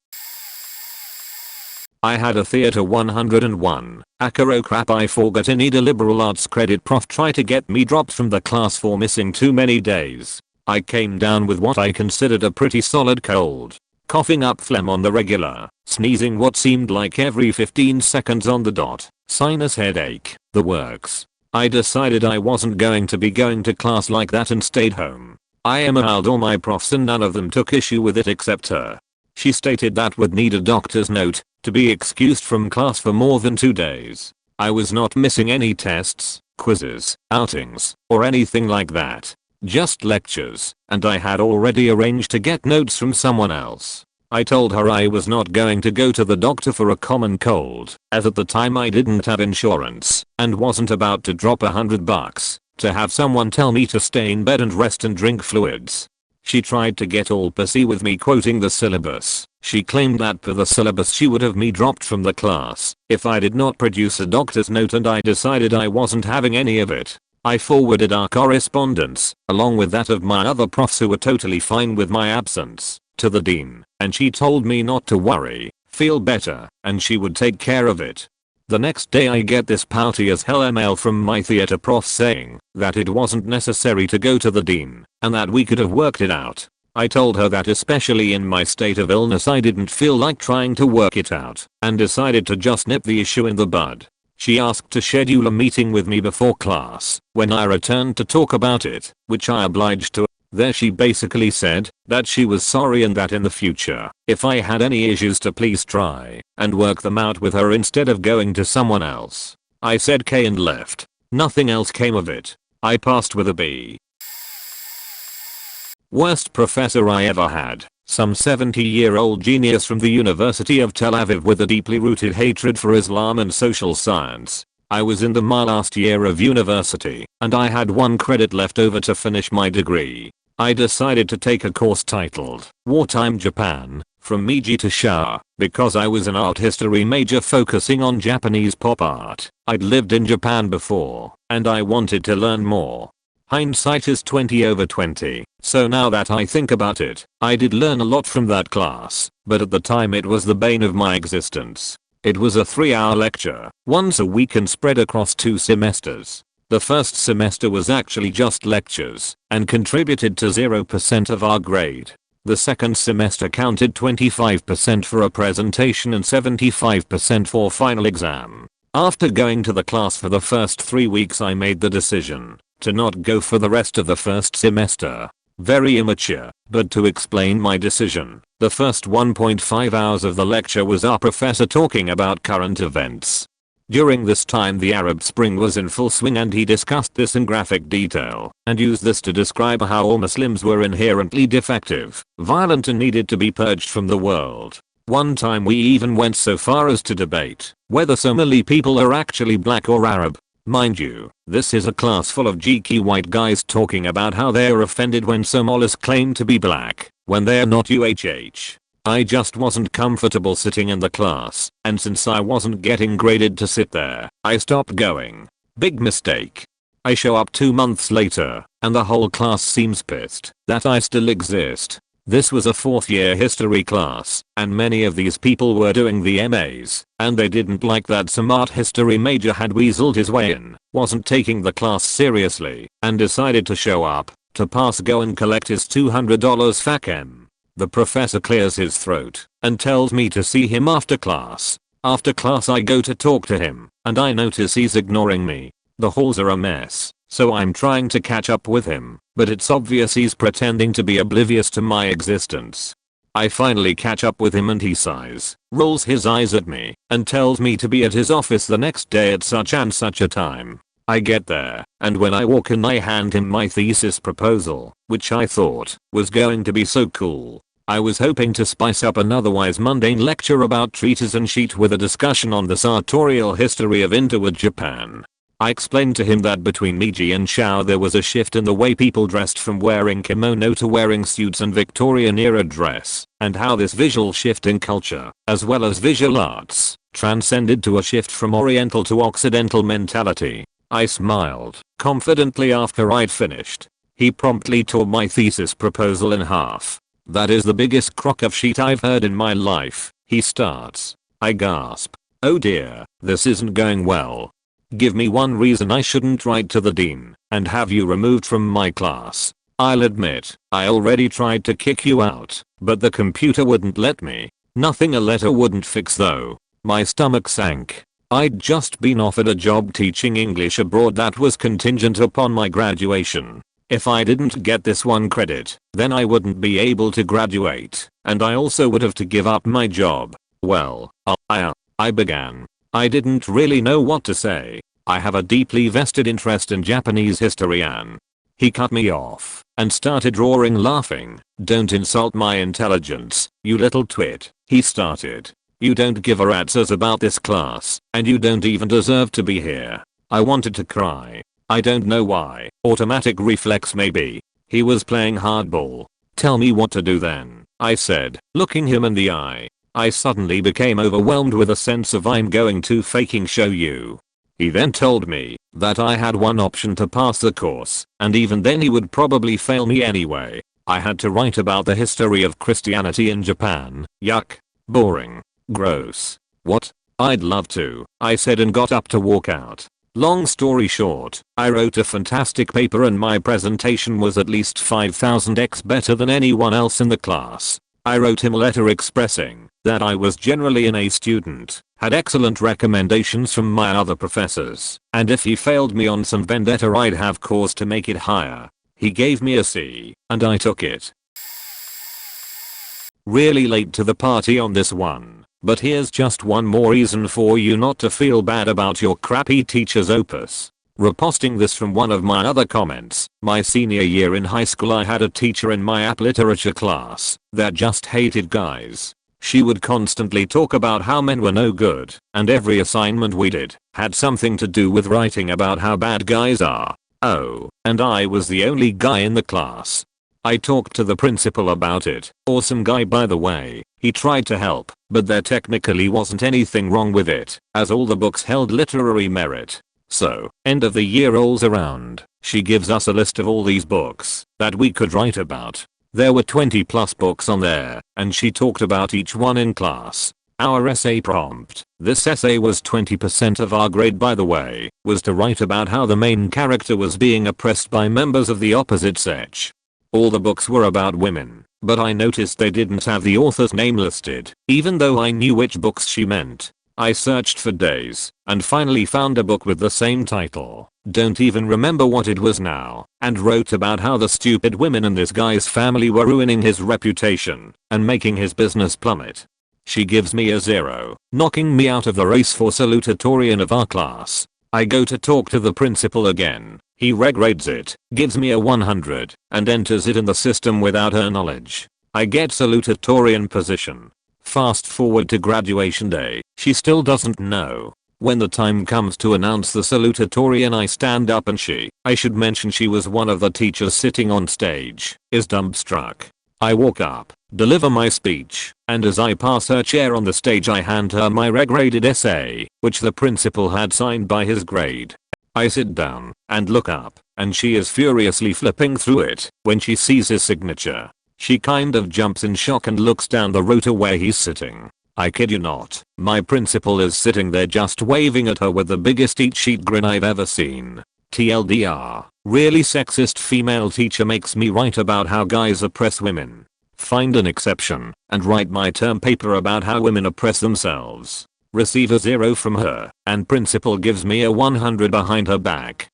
I had a theater 101, acro crap, I forgot, I need a liberal arts credit prof try to get me dropped from the class for missing too many days. I came down with what I considered a pretty solid cold. Coughing up phlegm on the regular, sneezing what seemed like every 15 seconds on the dot, sinus headache, the works. I decided I wasn't going to be going to class like that and stayed home. I emailed all my profs and none of them took issue with it except her. She stated that would need a doctor's note to be excused from class for more than 2 days. I was not missing any tests, quizzes, outings, or anything like that. Just lectures, and I had already arranged to get notes from someone else. I told her I was not going to go to the doctor for a common cold, as at the time I didn't have insurance and wasn't about to drop $100 to have someone tell me to stay in bed and rest and drink fluids. She tried to get all pissy with me quoting the syllabus. She claimed that per the syllabus she would have me dropped from the class if I did not produce a doctor's note, and I decided I wasn't having any of it. I forwarded our correspondence, along with that of my other profs who were totally fine with my absence, to the dean, and she told me not to worry, feel better, and she would take care of it. The next day I get this pouty as hell email from my theater prof saying that it wasn't necessary to go to the dean and that we could have worked it out. I told her that especially in my state of illness I didn't feel like trying to work it out and decided to just nip the issue in the bud. She asked to schedule a meeting with me before class when I returned to talk about it, which I obliged to. There she basically said that she was sorry and that in the future, if I had any issues, to please try and work them out with her instead of going to someone else. I said K and left. Nothing else came of it. I passed with a B. Worst professor I ever had. Some 70-year-old genius from the University of Tel Aviv with a deeply rooted hatred for Islam and social science. I was in my last year of university, and I had one credit left over to finish my degree. I decided to take a course titled Wartime Japan, from Meiji to Showa, because I was an art history major focusing on Japanese pop art. I'd lived in Japan before, and I wanted to learn more. Hindsight is 20/20, so now that I think about it, I did learn a lot from that class, but at the time it was the bane of my existence. It was a 3-hour lecture, once a week and spread across 2 semesters. The first semester was actually just lectures and contributed to 0% of our grade. The second semester counted 25% for a presentation and 75% for final exam. After going to the class for the first 3 weeks, I made the decision to not go for the rest of the first semester. Very immature, but to explain my decision, the first 1.5 hours of the lecture was our professor talking about current events. During this time the Arab Spring was in full swing, and he discussed this in graphic detail and used this to describe how all Muslims were inherently defective, violent and needed to be purged from the world. One time we even went so far as to debate whether Somali people are actually black or Arab. Mind you, this is a class full of geeky white guys talking about how they are offended when Somalis claim to be black when they are not. I just wasn't comfortable sitting in the class, and since I wasn't getting graded to sit there, I stopped going. Big mistake. I show up 2 months later, and the whole class seems pissed that I still exist. This was a 4th year history class, and many of these people were doing the MAs, and they didn't like that some art history major had weaseled his way in, wasn't taking the class seriously, and decided to show up to pass go and collect his $200 FAQ. The professor clears his throat and tells me to see him after class. After class I go to talk to him, and I notice he's ignoring me. The halls are a mess, so I'm trying to catch up with him, but it's obvious he's pretending to be oblivious to my existence. I finally catch up with him and he sighs, rolls his eyes at me, and tells me to be at his office the next day at such and such a time. I get there, and when I walk in I hand him my thesis proposal, which I thought was going to be so cool. I was hoping to spice up an otherwise mundane lecture about treatise and sheet with a discussion on the sartorial history of Indo Japan. I explained to him that between Meiji and Showa there was a shift in the way people dressed from wearing kimono to wearing suits and Victorian era dress, and how this visual shift in culture, as well as visual arts, transcended to a shift from Oriental to Occidental mentality. I smiled confidently after I'd finished. He promptly tore my thesis proposal in half. "That is the biggest crock of shit I've heard in my life," he starts. I gasp. "Oh dear, this isn't going well. Give me one reason I shouldn't write to the dean and have you removed from my class. I'll admit, I already tried to kick you out, but the computer wouldn't let me. Nothing a letter wouldn't fix though." My stomach sank. I'd just been offered a job teaching English abroad that was contingent upon my graduation. If I didn't get this one credit, then I wouldn't be able to graduate, and I also would have to give up my job. Well, I began. I didn't really know what to say. I have a deeply vested interest in Japanese history and He cut me off and started roaring laughing. "Don't insult my intelligence, you little twit," he started. "You don't give a rat's ass about this class, and you don't even deserve to be here." I wanted to cry. I don't know why. Automatic reflex maybe. He was playing hardball. "Tell me what to do then," I said, looking him in the eye. I suddenly became overwhelmed with a sense of "I'm going to fucking show you." He then told me that I had one option to pass the course, and even then he would probably fail me anyway. I had to write about the history of Christianity in Japan. Yuck. Boring. Gross. What? I'd love to, I said and got up to walk out. Long story short, I wrote a fantastic paper and my presentation was at least 5000x better than anyone else in the class. I wrote him a letter expressing that I was generally an A student, had excellent recommendations from my other professors, and if he failed me on some vendetta I'd have cause to make it higher. He gave me a C, and I took it. Really late to the party on this one, but here's just one more reason for you not to feel bad about your crappy teacher's opus. Reposting this from one of my other comments, my senior year in high school I had a teacher in my app literature class that just hated guys. She would constantly talk about how men were no good, and every assignment we did had something to do with writing about how bad guys are. Oh, and I was the only guy in the class. I talked to the principal about it. Awesome guy by the way. He tried to help, but there technically wasn't anything wrong with it, as all the books held literary merit. So, end of the year rolls around, she gives us a list of all these books that we could write about. There were 20 plus books on there, and she talked about each one in class. Our essay prompt, this essay was 20% of our grade by the way, was to write about how the main character was being oppressed by members of the opposite sex. All the books were about women, but I noticed they didn't have the author's name listed, even though I knew which books she meant. I searched for days, and finally found a book with the same title, don't even remember what it was now, and wrote about how the stupid women in this guy's family were ruining his reputation, and making his business plummet. She gives me a 0, knocking me out of the race for salutatorian of our class. I go to talk to the principal again, he regrades it, gives me a 100, and enters it in the system without her knowledge. I get salutatorian position. Fast forward to graduation day, she still doesn't know. When the time comes to announce the salutatorian I stand up and I should mention she was one of the teachers sitting on stage, is dumbstruck. I walk up, deliver my speech, and as I pass her chair on the stage I hand her my regraded essay, which the principal had signed by his grade. I sit down and look up, and she is furiously flipping through it when she sees his signature. She kind of jumps in shock and looks down the row to where he's sitting. I kid you not, my principal is sitting there just waving at her with the biggest eat sheet grin I've ever seen. TLDR, really sexist female teacher makes me write about how guys oppress women. Find an exception, and write my term paper about how women oppress themselves. Receive a 0 from her, and principal gives me a 100 behind her back.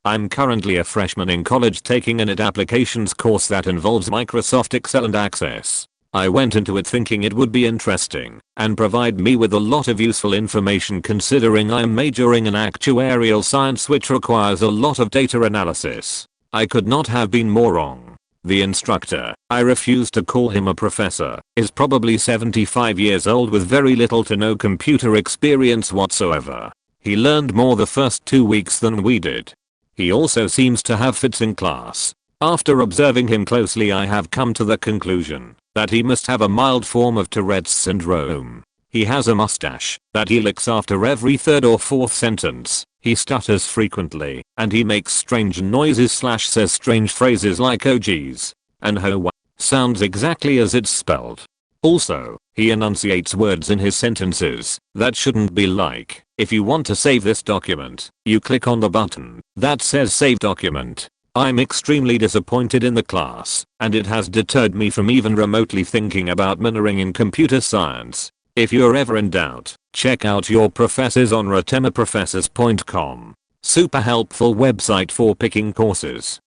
I'm currently a freshman in college taking an IT applications course that involves Microsoft Excel and Access. I went into it thinking it would be interesting and provide me with a lot of useful information considering I'm majoring in actuarial science which requires a lot of data analysis. I could not have been more wrong. The instructor, I refuse to call him a professor, is probably 75 years old with very little to no computer experience whatsoever. He learned more the first 2 weeks than we did. He also seems to have fits in class. After observing him closely I have come to the conclusion that he must have a mild form of Tourette's syndrome. He has a mustache that he licks after every third or fourth sentence, he stutters frequently, and he makes strange noises / says strange phrases like "oh geez" and "ho sounds exactly as it's spelled. Also, he enunciates words in his sentences that shouldn't be like, if you want to save this document, you click on the button that says save document. I'm extremely disappointed in the class, and it has deterred me from even remotely thinking about minoring in computer science. If you're ever in doubt, check out your professors on rotemaprofessors.com. Super helpful website for picking courses.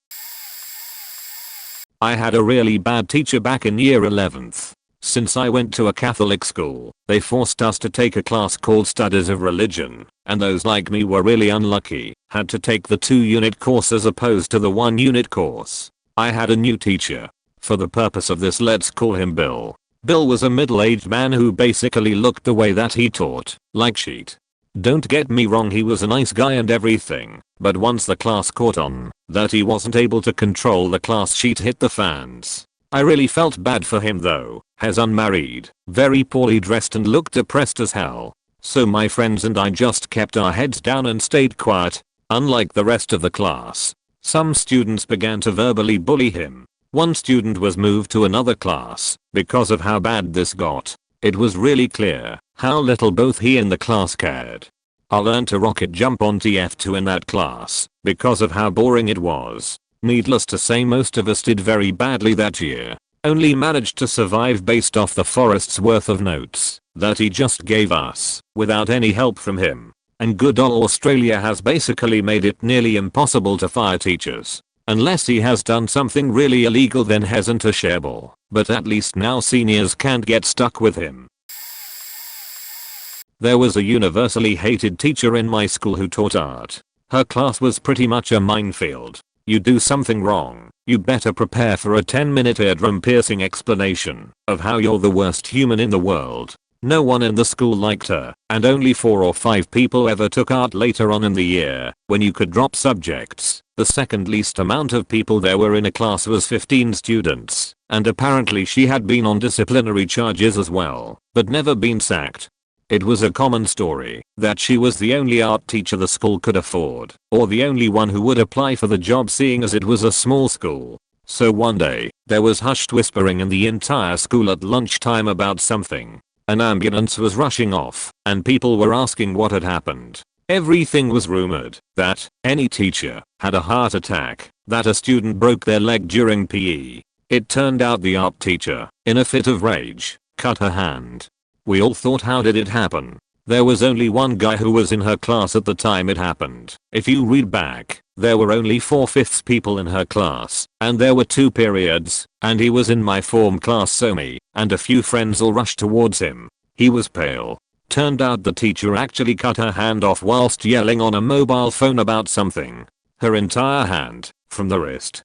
I had a really bad teacher back in year 11th. Since I went to a Catholic school, they forced us to take a class called Studies of Religion, and those like me were really unlucky, had to take the 2-unit course as opposed to the 1-unit course. I had a new teacher. For the purpose of this, let's call him Bill. Bill was a middle-aged man who basically looked the way that he taught, like sheet. Don't get me wrong, he was a nice guy and everything, but once the class caught on that he wasn't able to control the class, shit hit the fans. I really felt bad for him though, as unmarried, very poorly dressed and looked depressed as hell. So my friends and I just kept our heads down and stayed quiet. Unlike the rest of the class, some students began to verbally bully him. One student was moved to another class because of how bad this got. It was really clear how little both he and the class cared. I learned to rocket jump on TF2 in that class because of how boring it was. Needless to say, most of us did very badly that year. Only managed to survive based off the forest's worth of notes that he just gave us without any help from him. And good old Australia has basically made it nearly impossible to fire teachers. Unless he has done something really illegal, then hasn't a shareball. But at least now seniors can't get stuck with him. There was a universally hated teacher in my school who taught art. Her class was pretty much a minefield. You do something wrong, you better prepare for a 10-minute eardrum-piercing explanation of how you're the worst human in the world. No one in the school liked her, and only 4 or 5 people ever took art later on in the year, when you could drop subjects. The second least amount of people there were in a class was 15 students, and apparently she had been on disciplinary charges as well, but never been sacked. It was a common story that she was the only art teacher the school could afford, or the only one who would apply for the job, seeing as it was a small school. So one day, there was hushed whispering in the entire school at lunchtime about something. An ambulance was rushing off, and people were asking what had happened. Everything was rumored that any teacher had a heart attack, that a student broke their leg during PE. It turned out the art teacher, in a fit of rage, cut her hand. We all thought, how did it happen? There was only one guy who was in her class at the time it happened. If you read back, there were only 4/5 people in her class, and there were 2 periods, and he was in my form class, so me and a few friends all rushed towards him. He was pale. Turned out the teacher actually cut her hand off whilst yelling on a mobile phone about something. Her entire hand, from the wrist.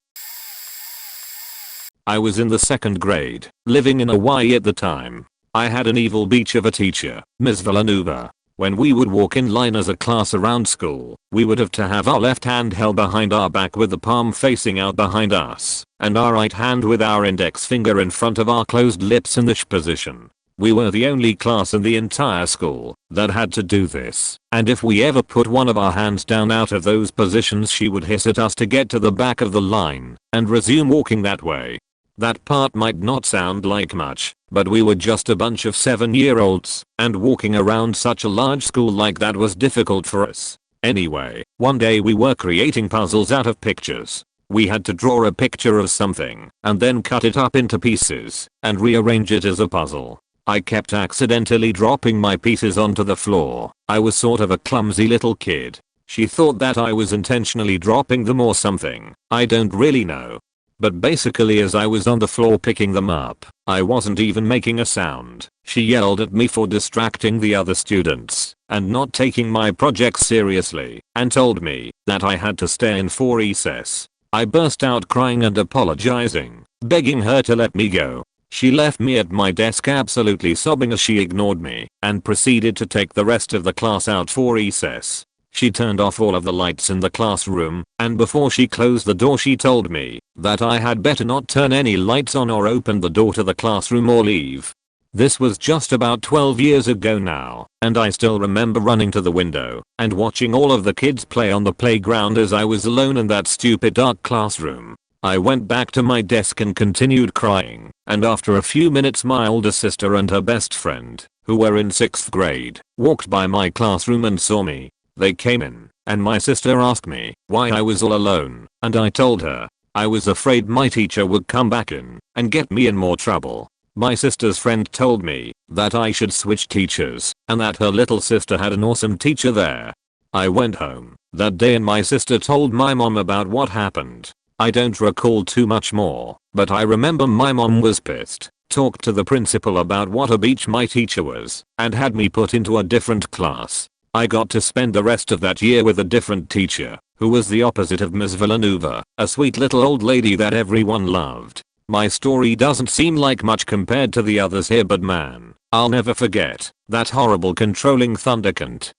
I was in the 2nd grade, living in Hawaii at the time. I had an evil beach of a teacher, Ms. Villanueva. When we would walk in line as a class around school, we would have to have our left hand held behind our back with the palm facing out behind us, and our right hand with our index finger in front of our closed lips in the sh position. We were the only class in the entire school that had to do this, and if we ever put one of our hands down out of those positions, she would hiss at us to get to the back of the line and resume walking that way. That part might not sound like much, but we were just a bunch of 7-year-olds, and walking around such a large school like that was difficult for us. Anyway, one day we were creating puzzles out of pictures. We had to draw a picture of something, and then cut it up into pieces, and rearrange it as a puzzle. I kept accidentally dropping my pieces onto the floor. I was sort of a clumsy little kid. She thought that I was intentionally dropping them or something. I don't really know. But basically, as I was on the floor picking them up, I wasn't even making a sound. She yelled at me for distracting the other students and not taking my projects seriously, and told me that I had to stay in for recess. I burst out crying and apologizing, begging her to let me go. She left me at my desk absolutely sobbing as she ignored me and proceeded to take the rest of the class out for recess. She turned off all of the lights in the classroom, and before she closed the door she told me that I had better not turn any lights on or open the door to the classroom or leave. This was just about 12 years ago now, and I still remember running to the window and watching all of the kids play on the playground as I was alone in that stupid dark classroom. I went back to my desk and continued crying, and after a few minutes my older sister and her best friend, who were in 6th grade, walked by my classroom and saw me. They came in, and my sister asked me why I was all alone, and I told her I was afraid my teacher would come back in and get me in more trouble. My sister's friend told me that I should switch teachers and that her little sister had an awesome teacher there. I went home that day and my sister told my mom about what happened. I don't recall too much more, but I remember my mom was pissed. talked to the principal about what a beach my teacher was, and had me put into a different class. I got to spend the rest of that year with a different teacher, who was the opposite of Ms. Villanova, a sweet little old lady that everyone loved. My story doesn't seem like much compared to the others here, but man, I'll never forget that horrible controlling thundercunt.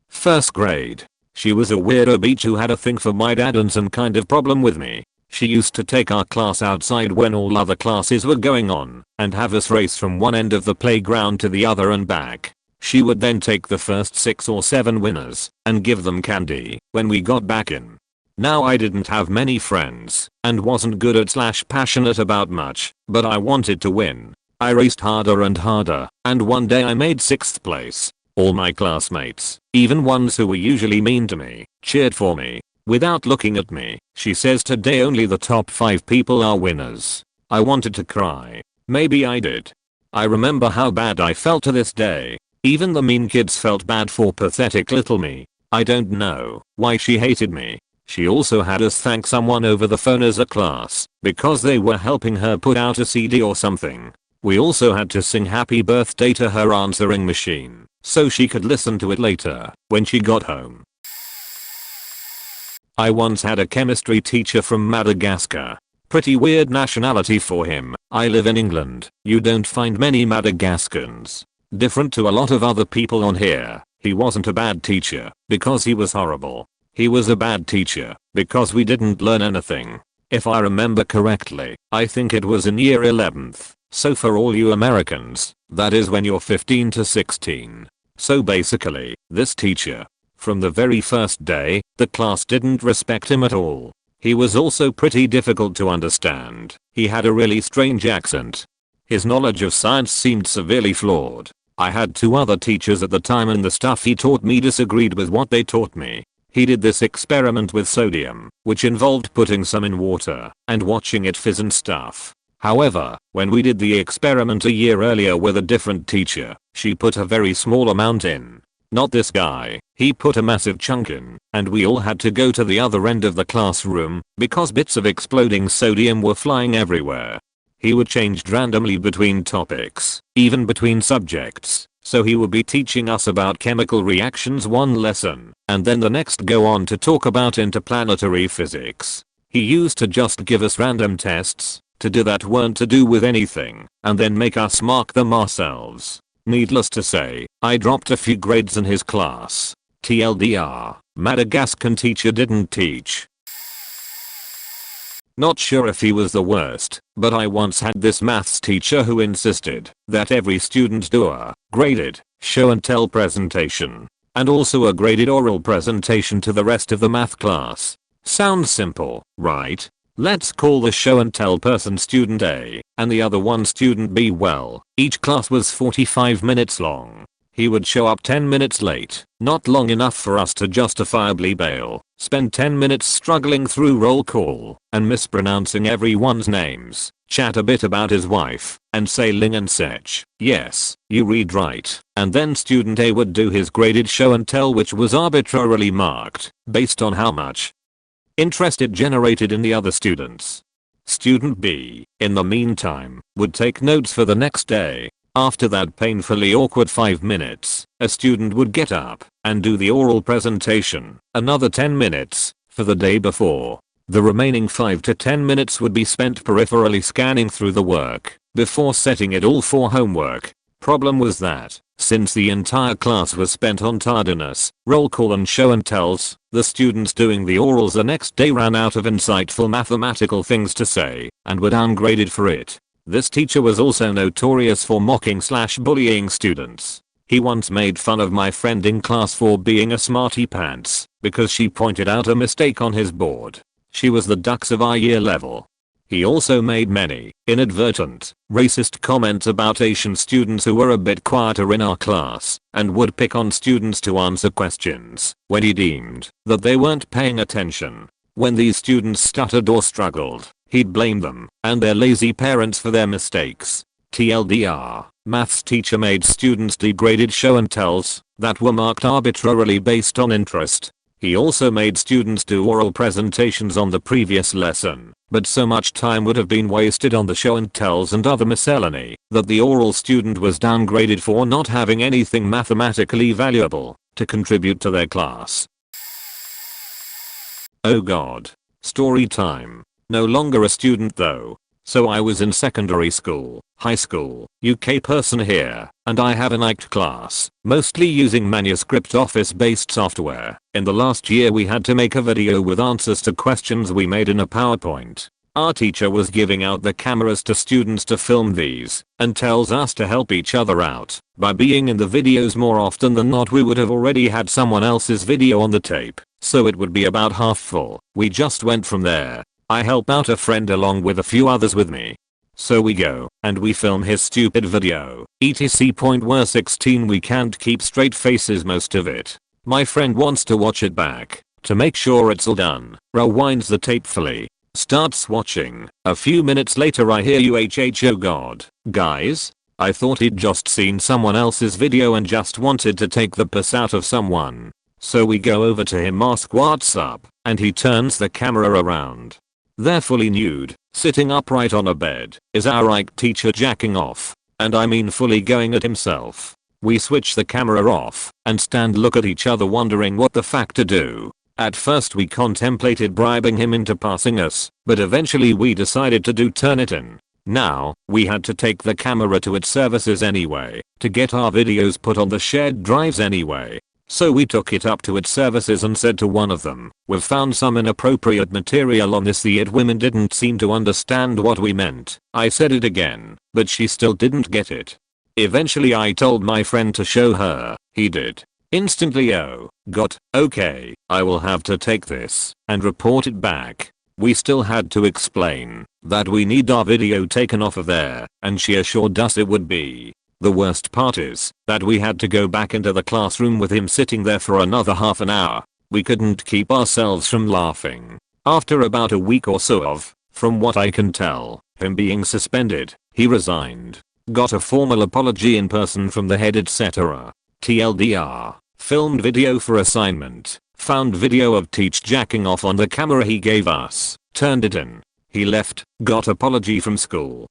First grade. She was a weirdo beach who had a thing for my dad and some kind of problem with me. She used to take our class outside when all other classes were going on and have us race from one end of the playground to the other and back. She would then take the first 6 or 7 winners and give them candy when we got back in. Now I didn't have many friends and wasn't good at / passionate about much, but I wanted to win. I raced harder and harder, and one day I made 6th place. All my classmates, even ones who were usually mean to me, cheered for me. Without looking at me, she says today only the top 5 people are winners. I wanted to cry. Maybe I did. I remember how bad I felt to this day. Even the mean kids felt bad for pathetic little me. I don't know why she hated me. She also had us thank someone over the phone as a class because they were helping her put out a CD or something. We also had to sing happy birthday to her answering machine so she could listen to it later when she got home. I once had a chemistry teacher from Madagascar. Pretty weird nationality for him. I live in England. You don't find many Madagascans. Different to a lot of other people on here, he wasn't a bad teacher because he was horrible. He was a bad teacher because we didn't learn anything. If I remember correctly, I think it was in year 11th. So for all you Americans, that is when you're 15 to 16. So basically, this teacher, from the very first day, the class didn't respect him at all. He was also pretty difficult to understand. He had a really strange accent. His knowledge of science seemed severely flawed. I had 2 other teachers at the time and the stuff he taught me disagreed with what they taught me. He did this experiment with sodium, which involved putting some in water and watching it fizz and stuff. However, when we did the experiment a year earlier with a different teacher, she put a very small amount in. Not this guy, he put a massive chunk in, and we all had to go to the other end of the classroom because bits of exploding sodium were flying everywhere. He would change randomly between topics, even between subjects, so he would be teaching us about chemical reactions one lesson, and then the next go on to talk about interplanetary physics. He used to just give us random tests to do that weren't to do with anything, and then make us mark them ourselves. Needless to say, I dropped a few grades in his class. TLDR, Madagascan teacher didn't teach. Not sure if he was the worst, but I once had this maths teacher who insisted that every student do a graded show and tell presentation, and also a graded oral presentation to the rest of the math class. Sounds simple, right? Let's call the show and tell person student A, and the other one student B. Well, each class was 45 minutes long. He would show up 10 minutes late, not long enough for us to justifiably bail, spend 10 minutes struggling through roll call and mispronouncing everyone's names, chat a bit about his wife, and say ling and sech. Yes, you read right. And then student A would do his graded show and tell, which was arbitrarily marked based on how much interest it generated in the other students. Student B, in the meantime, would take notes for the next day. After that painfully awkward 5 minutes, a student would get up and do the oral presentation, another 10 minutes, for the day before. The remaining 5 to 10 minutes would be spent peripherally scanning through the work, before setting it all for homework. Problem was that, since the entire class was spent on tardiness, roll call and show and tells, the students doing the orals the next day ran out of insightful mathematical things to say, and were downgraded for it. This teacher was also notorious for mocking/bullying students. He once made fun of my friend in class for being a smarty pants because she pointed out a mistake on his board. She was the dux of our year level. He also made many inadvertent, racist comments about Asian students who were a bit quieter in our class and would pick on students to answer questions when he deemed that they weren't paying attention. When these students stuttered or struggled, he'd blame them and their lazy parents for their mistakes. TLDR, maths teacher made students degraded show and tells that were marked arbitrarily based on interest. He also made students do oral presentations on the previous lesson, but so much time would have been wasted on the show and tells and other miscellany that the oral student was downgraded for not having anything mathematically valuable to contribute to their class. Oh god. Story time. No longer a student though. So I was in secondary school, high school, UK person here, and I have an ICT class, mostly using manuscript office-based software. In the last year we had to make a video with answers to questions we made in a PowerPoint. Our teacher was giving out the cameras to students to film these, and tells us to help each other out. By being in the videos more often than not we would have already had someone else's video on the tape, so it would be about half full. We just went from there. I help out a friend along with a few others with me. So we go, and we film his stupid video, etc. Point we're 16 we can't keep straight faces most of it. My friend wants to watch it back, to make sure it's all done, rewinds the tape fully, starts watching. A few minutes later I hear oh god, guys, I thought he'd just seen someone else's video and just wanted to take the piss out of someone. So we go over to him, ask what's up, and he turns the camera around. There fully nude, sitting upright on a bed, is our ICT teacher jacking off, and I mean fully going at himself. We switch the camera off, and stand look at each other wondering what the fuck to do. At first we contemplated bribing him into passing us, but eventually we decided to do Turnitin. Now, we had to take the camera to its services anyway, to get our videos put on the shared drives anyway. So we took it up to its services and said to one of them, "We've found some inappropriate material on this." The it women didn't seem to understand what we meant. I said it again, but she still didn't get it. Eventually I told my friend to show her. He did. Instantly, oh, God, okay, I will have to take this and report it back. We still had to explain that we need our video taken off of there, and she assured us it would be. The worst part is that we had to go back into the classroom with him sitting there for another half an hour. We couldn't keep ourselves from laughing. After about a week or so of, from what I can tell, him being suspended, he resigned, got a formal apology in person from the head etc. TLDR, filmed video for assignment, found video of teach jacking off on the camera he gave us, turned it in. He left, got apology from school.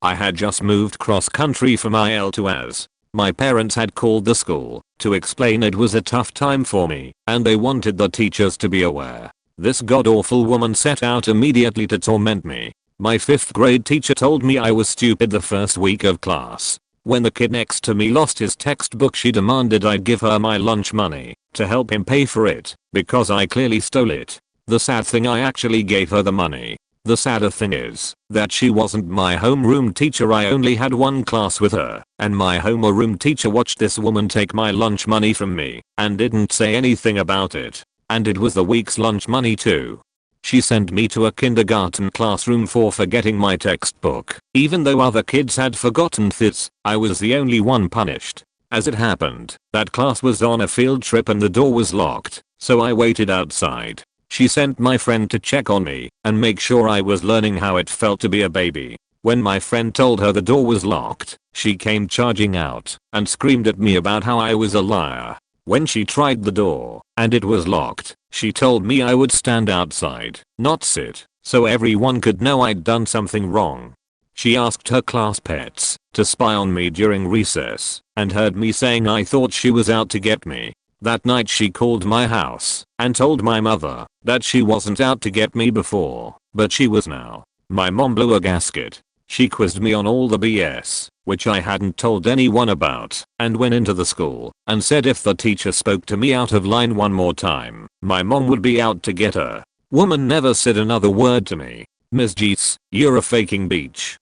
I had just moved cross country from IL to AS. My parents had called the school to explain it was a tough time for me and they wanted the teachers to be aware. This god-awful woman set out immediately to torment me. My 5th grade teacher told me I was stupid the first week of class. When the kid next to me lost his textbook she demanded I give her my lunch money to help him pay for it because I clearly stole it. The sad thing, I actually gave her the money. The sadder thing is that she wasn't my homeroom teacher. I only had one class with her, and my homeroom teacher watched this woman take my lunch money from me and didn't say anything about it. And it was the week's lunch money too. She sent me to a kindergarten classroom for forgetting my textbook. Even though other kids had forgotten this, I was the only one punished. As it happened, that class was on a field trip and the door was locked, so I waited outside. She sent my friend to check on me and make sure I was learning how it felt to be a baby. When my friend told her the door was locked, she came charging out and screamed at me about how I was a liar. When she tried the door and it was locked, she told me I would stand outside, not sit, so everyone could know I'd done something wrong. She asked her class pets to spy on me during recess and heard me saying I thought she was out to get me. That night she called my house and told my mother that she wasn't out to get me before, but she was now. My mom blew a gasket. She quizzed me on all the BS, which I hadn't told anyone about, and went into the school and said if the teacher spoke to me out of line one more time, my mom would be out to get her. Woman never said another word to me. Ms. Jeets, you're a faking beach.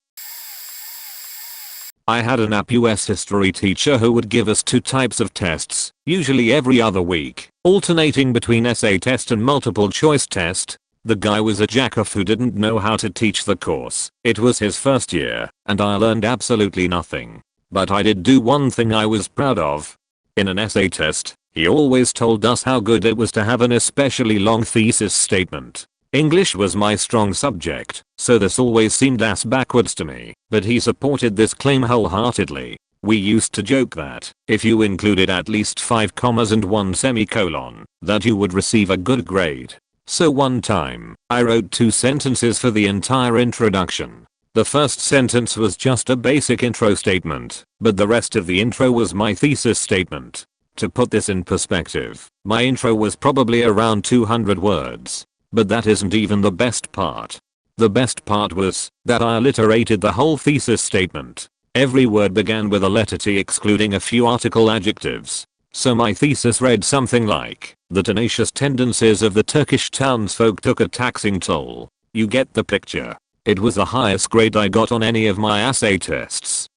I had an US history teacher who would give us 2 types of tests, usually every other week, alternating between essay test and multiple choice test. The guy was a jackoff who didn't know how to teach the course. It was his first year, and I learned absolutely nothing. But I did do one thing I was proud of. In an essay test, he always told us how good it was to have an especially long thesis statement. English was my strong subject, so this always seemed ass backwards to me, but he supported this claim wholeheartedly. We used to joke that if you included at least 5 commas and 1 semicolon, that you would receive a good grade. So one time, I wrote 2 sentences for the entire introduction. The first sentence was just a basic intro statement, but the rest of the intro was my thesis statement. To put this in perspective, my intro was probably around 200 words. But that isn't even the best part. The best part was that I alliterated the whole thesis statement. Every word began with a letter T excluding a few article adjectives. So my thesis read something like, the tenacious tendencies of the Turkish townsfolk took a taxing toll. You get the picture. It was the highest grade I got on any of my essay tests.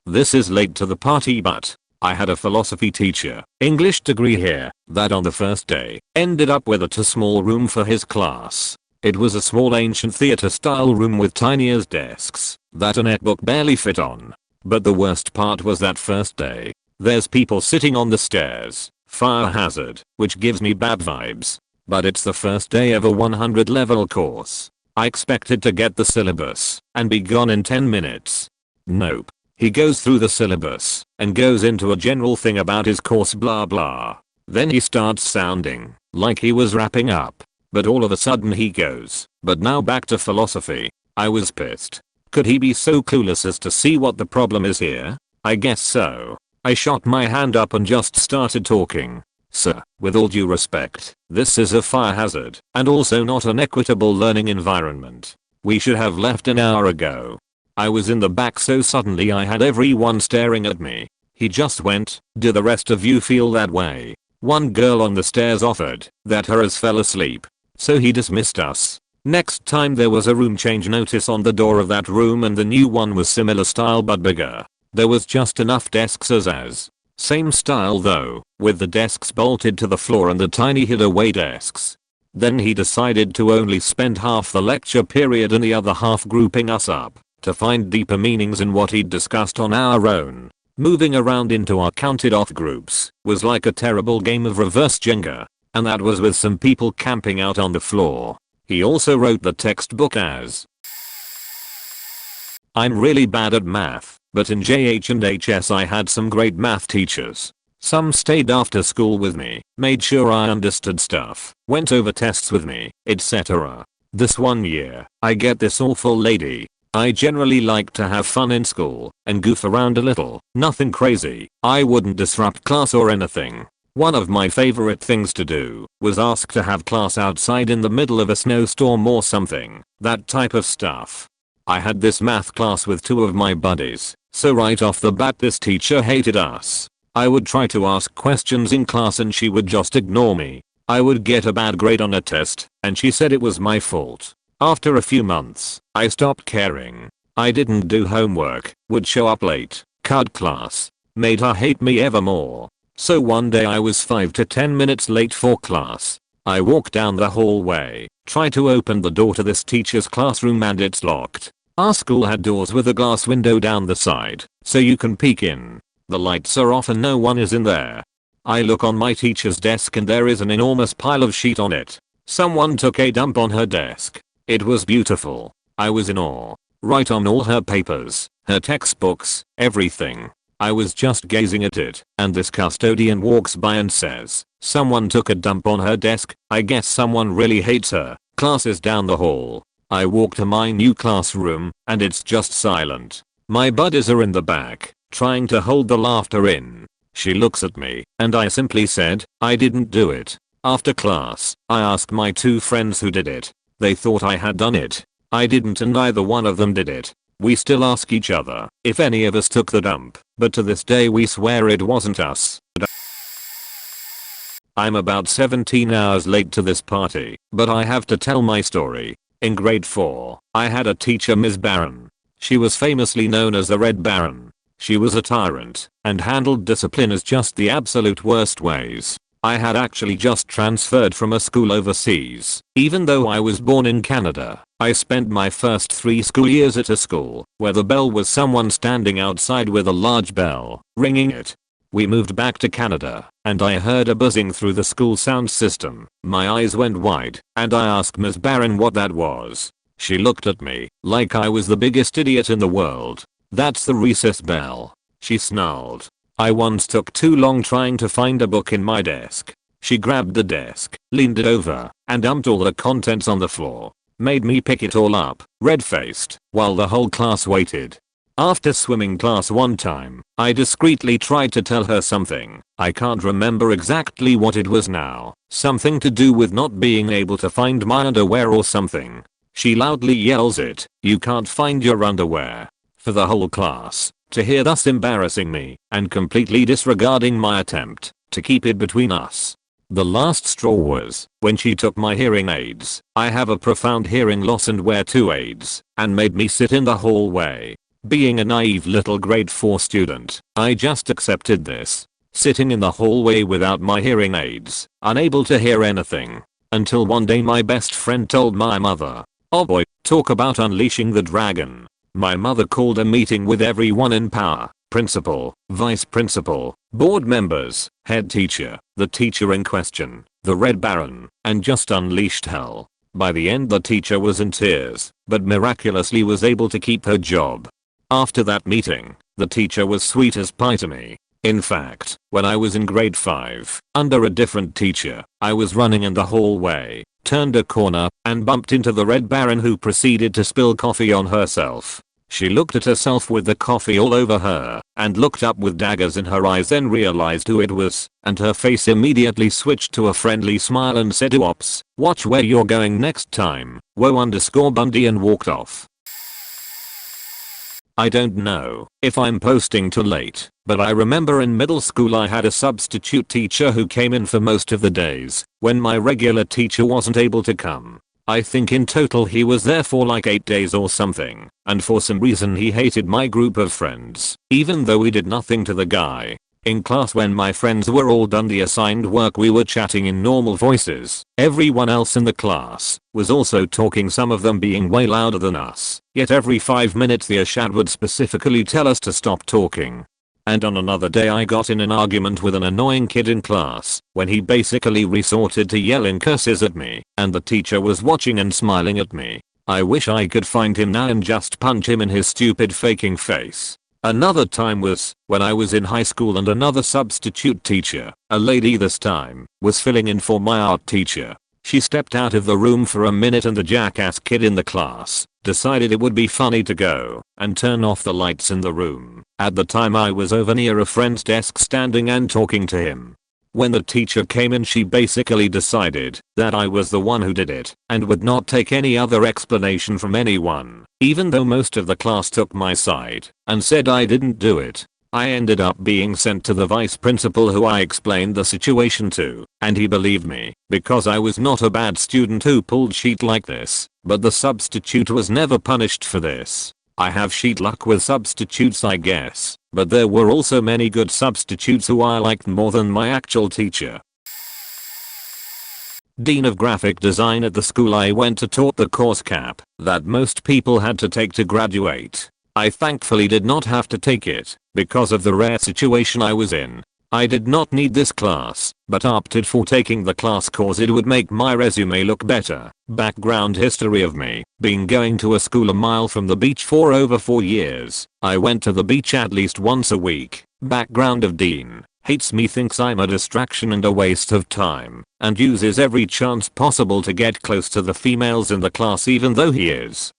This is late to the party, but I had a philosophy teacher, English degree here, that on the first day, ended up with a too small room for his class. It was a small ancient theater style room with tiny as desks that a netbook barely fit on. But the worst part was that first day. There's people sitting on the stairs, fire hazard, which gives me bad vibes. But it's the first day of a 100 level course. I expected to get the syllabus and be gone in 10 minutes. Nope. He goes through the syllabus and goes into a general thing about his course blah blah. Then he starts sounding like he was wrapping up. But all of a sudden he goes, but now back to philosophy. I was pissed. Could he be so clueless as to see what the problem is here? I guess so. I shot my hand up and just started talking. Sir, with all due respect, this is a fire hazard and also not an equitable learning environment. We should have left an hour ago. I was in the back so suddenly I had everyone staring at me. He just went, do the rest of you feel that way? One girl on the stairs offered that hers fell asleep. So he dismissed us. Next time there was a room change notice on the door of that room and the new one was similar style but bigger. There was just enough desks as. Same style though, with the desks bolted to the floor and the tiny hid away desks. Then he decided to only spend half the lecture period and the other half grouping us up to find deeper meanings in what he'd discussed on our own. Moving around into our counted off groups was like a terrible game of reverse Jenga. And that was with some people camping out on the floor. He also wrote the textbook as. I'm really bad at math, but in JH and HS I had some great math teachers. Some stayed after school with me, made sure I understood stuff, went over tests with me, etc. This one year, I get this awful lady. I generally like to have fun in school and goof around a little, nothing crazy. I wouldn't disrupt class or anything. One of my favorite things to do was ask to have class outside in the middle of a snowstorm or something, that type of stuff. I had this math class with 2 of my buddies, so right off the bat this teacher hated us. I would try to ask questions in class and she would just ignore me. I would get a bad grade on a test and she said it was my fault. After a few months, I stopped caring. I didn't do homework, would show up late, cut class, made her hate me ever more. So one day I was 5 to 10 minutes late for class. I walk down the hallway, try to open the door to this teacher's classroom and it's locked. Our school had doors with a glass window down the side, so you can peek in. The lights are off and no one is in there. I look on my teacher's desk and there is an enormous pile of sheet on it. Someone took a dump on her desk. It was beautiful. I was in awe. Right on all her papers, her textbooks, everything. I was just gazing at it, and this custodian walks by and says, someone took a dump on her desk, I guess someone really hates her. Class is down the hall. I walk to my new classroom, and it's just silent. My buddies are in the back, trying to hold the laughter in. She looks at me, and I simply said, I didn't do it. After class, I asked my 2 friends who did it. They thought I had done it. I didn't and neither one of them did it. We still ask each other if any of us took the dump, but to this day we swear it wasn't us. I'm about 17 hours late to this party, but I have to tell my story. In grade 4, I had a teacher, Ms. Barron. She was famously known as the Red Baron. She was a tyrant and handled discipline as just the absolute worst ways. I had actually just transferred from a school overseas. Even though I was born in Canada, I spent my first 3 school years at a school where the bell was someone standing outside with a large bell, ringing it. We moved back to Canada, and I heard a buzzing through the school sound system. My eyes went wide, and I asked Ms. Barron what that was. She looked at me like I was the biggest idiot in the world. That's the recess bell, she snarled. I once took too long trying to find a book in my desk. She grabbed the desk, leaned it over, and dumped all the contents on the floor. Made me pick it all up, red-faced, while the whole class waited. After swimming class one time, I discreetly tried to tell her something. I can't remember exactly what it was now. Something to do with not being able to find my underwear or something. She loudly yells it, "You can't find your underwear." For the whole class to hear, thus embarrassing me and completely disregarding my attempt to keep it between us. The last straw was when she took my hearing aids. I have a profound hearing loss and wear 2 aids, and made me sit in the hallway. Being a naive little grade 4 student, I just accepted this. Sitting in the hallway without my hearing aids, unable to hear anything. Until one day my best friend told my mother. Oh boy, talk about unleashing the dragon. My mother called a meeting with everyone in power. Principal, vice principal, board members, head teacher, the teacher in question, the Red Baron, and just unleashed hell. By the end the teacher was in tears, but miraculously was able to keep her job. After that meeting, the teacher was sweet as pie to me. In fact, when I was in grade 5, under a different teacher, I was running in the hallway, turned a corner, and bumped into the Red Baron, who proceeded to spill coffee on herself. She looked at herself with the coffee all over her, and looked up with daggers in her eyes, then realized who it was, and her face immediately switched to a friendly smile and said, "Oops, watch where you're going next time, Woe_Bundy," and walked off. I don't know if I'm posting too late, but I remember in middle school I had a substitute teacher who came in for most of the days when my regular teacher wasn't able to come. I think in total he was there for like 8 days or something, and for some reason he hated my group of friends, even though we did nothing to the guy. In class, when my friends were all done the assigned work, we were chatting in normal voices. Everyone else in the class was also talking, some of them being way louder than us. Yet every 5 minutes the Ashad would specifically tell us to stop talking. And on another day I got in an argument with an annoying kid in class, when he basically resorted to yelling curses at me, and the teacher was watching and smiling at me. I wish I could find him now and just punch him in his stupid faking face. Another time was when I was in high school and another substitute teacher, a lady this time, was filling in for my art teacher. She stepped out of the room for a minute and the jackass kid in the class decided it would be funny to go and turn off the lights in the room. At the time I was over near a friend's desk standing and talking to him. When the teacher came in, she basically decided that I was the one who did it and would not take any other explanation from anyone, even though most of the class took my side and said I didn't do it. I ended up being sent to the vice principal, who I explained the situation to, and he believed me because I was not a bad student who pulled shit like this, but the substitute was never punished for this. I have shit luck with substitutes, I guess, but there were also many good substitutes who I liked more than my actual teacher. Dean of Graphic Design at the school I went to taught the course cap that most people had to take to graduate. I thankfully did not have to take it because of the rare situation I was in. I did not need this class, but opted for taking the class cause it would make my resume look better. Background history of me being going to a school a mile from the beach for over 4 years. I went to the beach at least once a week. Background of Dean hates me, thinks I'm a distraction and a waste of time, and uses every chance possible to get close to the females in the class, even though he is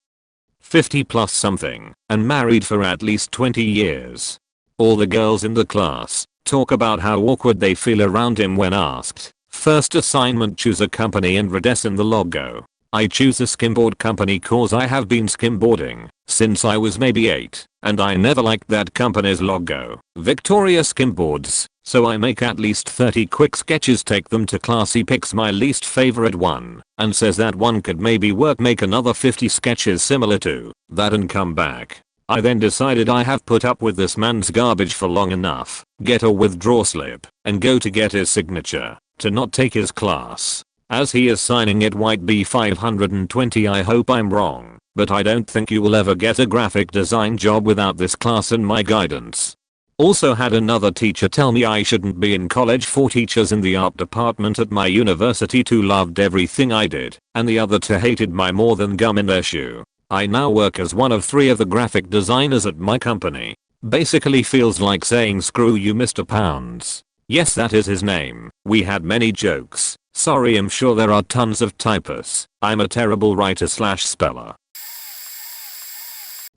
50 plus something and married for at least 20 years. All the girls in the class talk about how awkward they feel around him when asked. First assignment: choose a company and redesign the logo. I choose a skimboard company cause I have been skimboarding since I was maybe 8, and I never liked that company's logo, Victoria Skimboards, so I make at least 30 quick sketches, take them to class. He picks my least favorite one and says that one could maybe work, make another 50 sketches similar to that and come back. I then decided I have put up with this man's garbage for long enough, get a withdrawal slip, and go to get his signature to not take his class. As he is signing it white B520, I hope I'm wrong, but I don't think you will ever get a graphic design job without this class and my guidance. Also had another teacher tell me I shouldn't be in college. 4 teachers in the art department at my university, 2 loved everything I did, and the other 2 hated my more than gum in their shoe. I now work as one of 3 of the graphic designers at my company. Basically feels like saying screw you Mr. Pounds. Yes, that is his name. We had many jokes. Sorry, I'm sure there are tons of typos. I'm a terrible writer slash speller.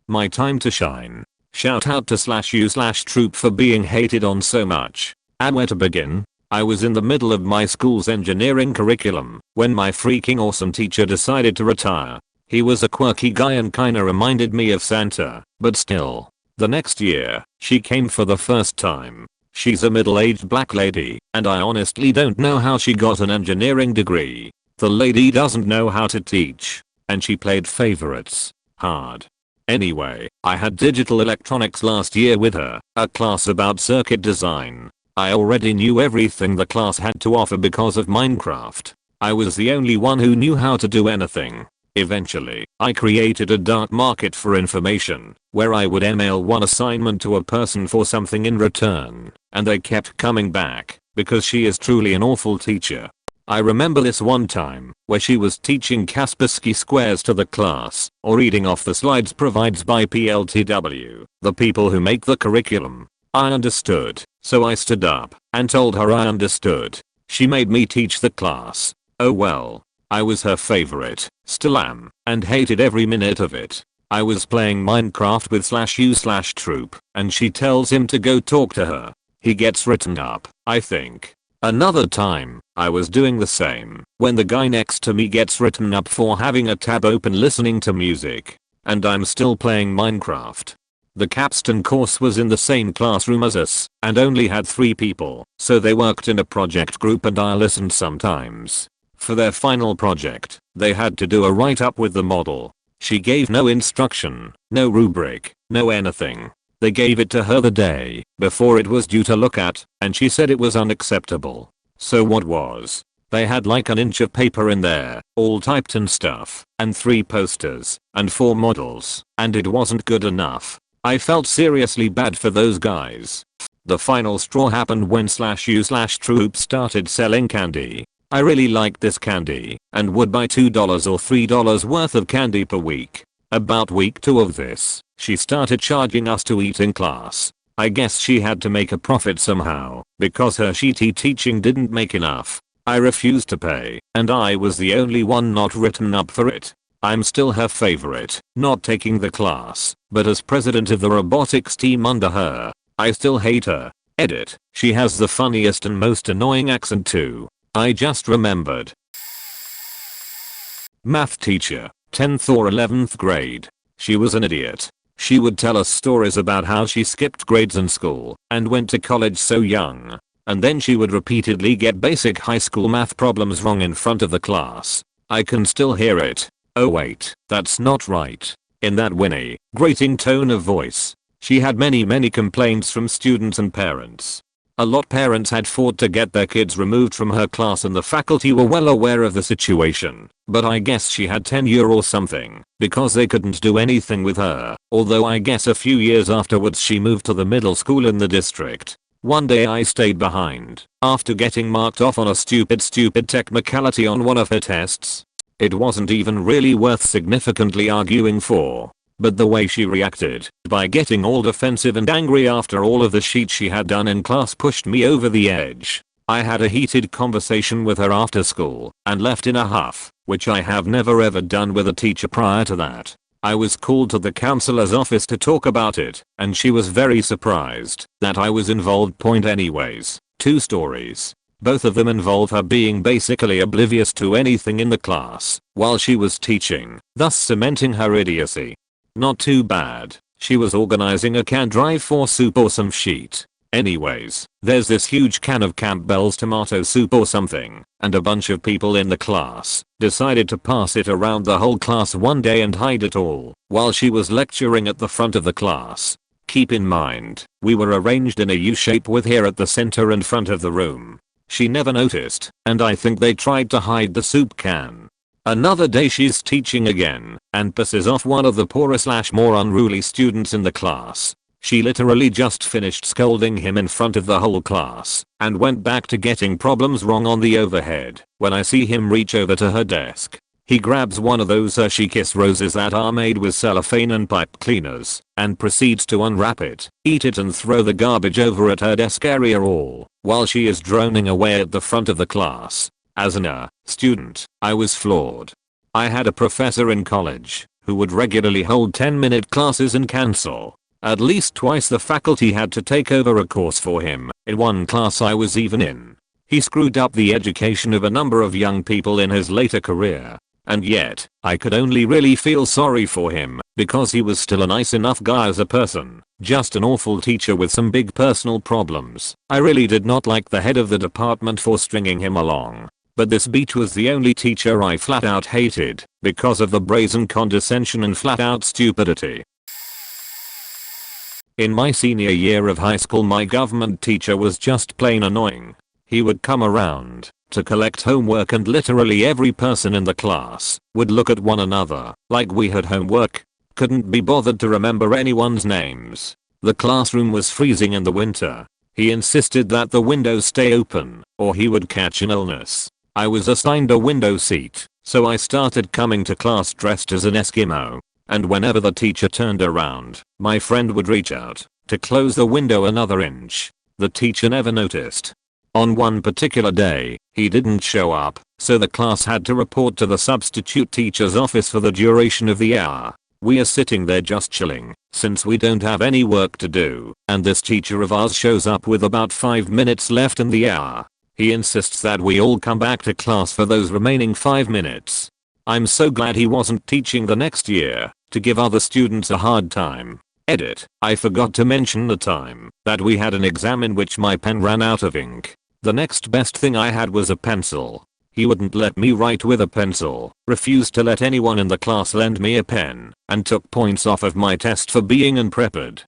My time to shine. Shout out to /u/troop for being hated on so much. And where to begin? I was in the middle of my school's engineering curriculum when my freaking awesome teacher decided to retire. He was a quirky guy and kinda reminded me of Santa, but still. The next year, she came for the first time. She's a middle-aged black lady, and I honestly don't know how she got an engineering degree. The lady doesn't know how to teach, and she played favorites hard. Anyway, I had digital electronics last year with her, a class about circuit design. I already knew everything the class had to offer because of Minecraft. I was the only one who knew how to do anything. Eventually, I created a dark market for information, where I would email one assignment to a person for something in return, and they kept coming back, because she is truly an awful teacher. I remember this one time, where she was teaching Kaspersky squares to the class, or reading off the slides provided by PLTW, the people who make the curriculum. I understood, so I stood up, and told her I understood. She made me teach the class. Oh well. I was her favorite, still am, and hated every minute of it. I was playing Minecraft with /u/troop, and she tells him to go talk to her. He gets written up, I think. Another time, I was doing the same, when the guy next to me gets written up for having a tab open listening to music. And I'm still playing Minecraft. The capstone course was in the same classroom as us, and only had 3 people, so they worked in a project group and I listened sometimes. For their final project, they had to do a write-up with the model. She gave no instruction, no rubric, no anything. They gave it to her the day before it was due to look at, and she said it was unacceptable. So what was? They had like an inch of paper in there, all typed and stuff, and 3 posters, and 4 models, and it wasn't good enough. I felt seriously bad for those guys. The final straw happened when /u/troop started selling candy. I really liked this candy, and would buy $2 or $3 worth of candy per week. About week 2 of this, she started charging us to eat in class. I guess she had to make a profit somehow, because her shitty teaching didn't make enough. I refused to pay, and I was the only one not written up for it. I'm still her favorite, not taking the class, but as president of the robotics team under her, I still hate her. Edit, she has the funniest and most annoying accent too. I just remembered. Math teacher, 10th or 11th grade. She was an idiot. She would tell us stories about how she skipped grades in school and went to college so young. And then she would repeatedly get basic high school math problems wrong in front of the class. I can still hear it. Oh wait, that's not right. In that whinny, grating tone of voice. She had many complaints from students and parents. A lot parents had fought to get their kids removed from her class and the faculty were well aware of the situation, but I guess she had tenure or something, because they couldn't do anything with her, although I guess a few years afterwards she moved to the middle school in the district. One day I stayed behind, after getting marked off on a stupid technicality on one of her tests. It wasn't even really worth significantly arguing for. But the way she reacted by getting all defensive and angry after all of the sheets she had done in class pushed me over the edge. I had a heated conversation with her after school and left in a huff, which I have never ever done with a teacher prior to that. I was called to the counselor's office to talk about it, and she was very surprised that I was involved. Anyways, 2 stories. Both of them involve her being basically oblivious to anything in the class while she was teaching, thus cementing her idiocy. Not too bad. She was organizing a can drive for soup or some shit. Anyways, there's this huge can of Campbell's tomato soup or something, and a bunch of people in the class decided to pass it around the whole class one day and hide it all while she was lecturing at the front of the class. Keep in mind, we were arranged in a U shape with her at the center and front of the room. She never noticed, and I think they tried to hide the soup can. Another day she's teaching again, and pisses off one of the poorer/more unruly students in the class. She literally just finished scolding him in front of the whole class, and went back to getting problems wrong on the overhead, when I see him reach over to her desk. He grabs one of those Hershey Kiss roses that are made with cellophane and pipe cleaners and proceeds to unwrap it, eat it and throw the garbage over at her desk area all while she is droning away at the front of the class. As an student, I was floored. I had a professor in college who would regularly hold 10-minute classes and cancel. At least twice the faculty had to take over a course for him. In one class I was even in, he screwed up the education of a number of young people in his later career. And yet, I could only really feel sorry for him because he was still a nice enough guy as a person, just an awful teacher with some big personal problems. I really did not like the head of the department for stringing him along. But this beach was the only teacher I flat out hated because of the brazen condescension and flat out stupidity. In my senior year of high school, my government teacher was just plain annoying. He would come around to collect homework and literally every person in the class would look at one another like we had homework. Couldn't be bothered to remember anyone's names. The classroom was freezing in the winter. He insisted that the windows stay open or he would catch an illness. I was assigned a window seat, so I started coming to class dressed as an Eskimo. And whenever the teacher turned around, my friend would reach out to close the window another inch. The teacher never noticed. On one particular day, he didn't show up, so the class had to report to the substitute teacher's office for the duration of the hour. We are sitting there just chilling, since we don't have any work to do, and this teacher of ours shows up with about 5 minutes left in the hour. He insists that we all come back to class for those remaining 5 minutes. I'm so glad he wasn't teaching the next year to give other students a hard time. Edit. I forgot to mention the time that we had an exam in which my pen ran out of ink. The next best thing I had was a pencil. He wouldn't let me write with a pencil, refused to let anyone in the class lend me a pen, and took points off of my test for being unprepared.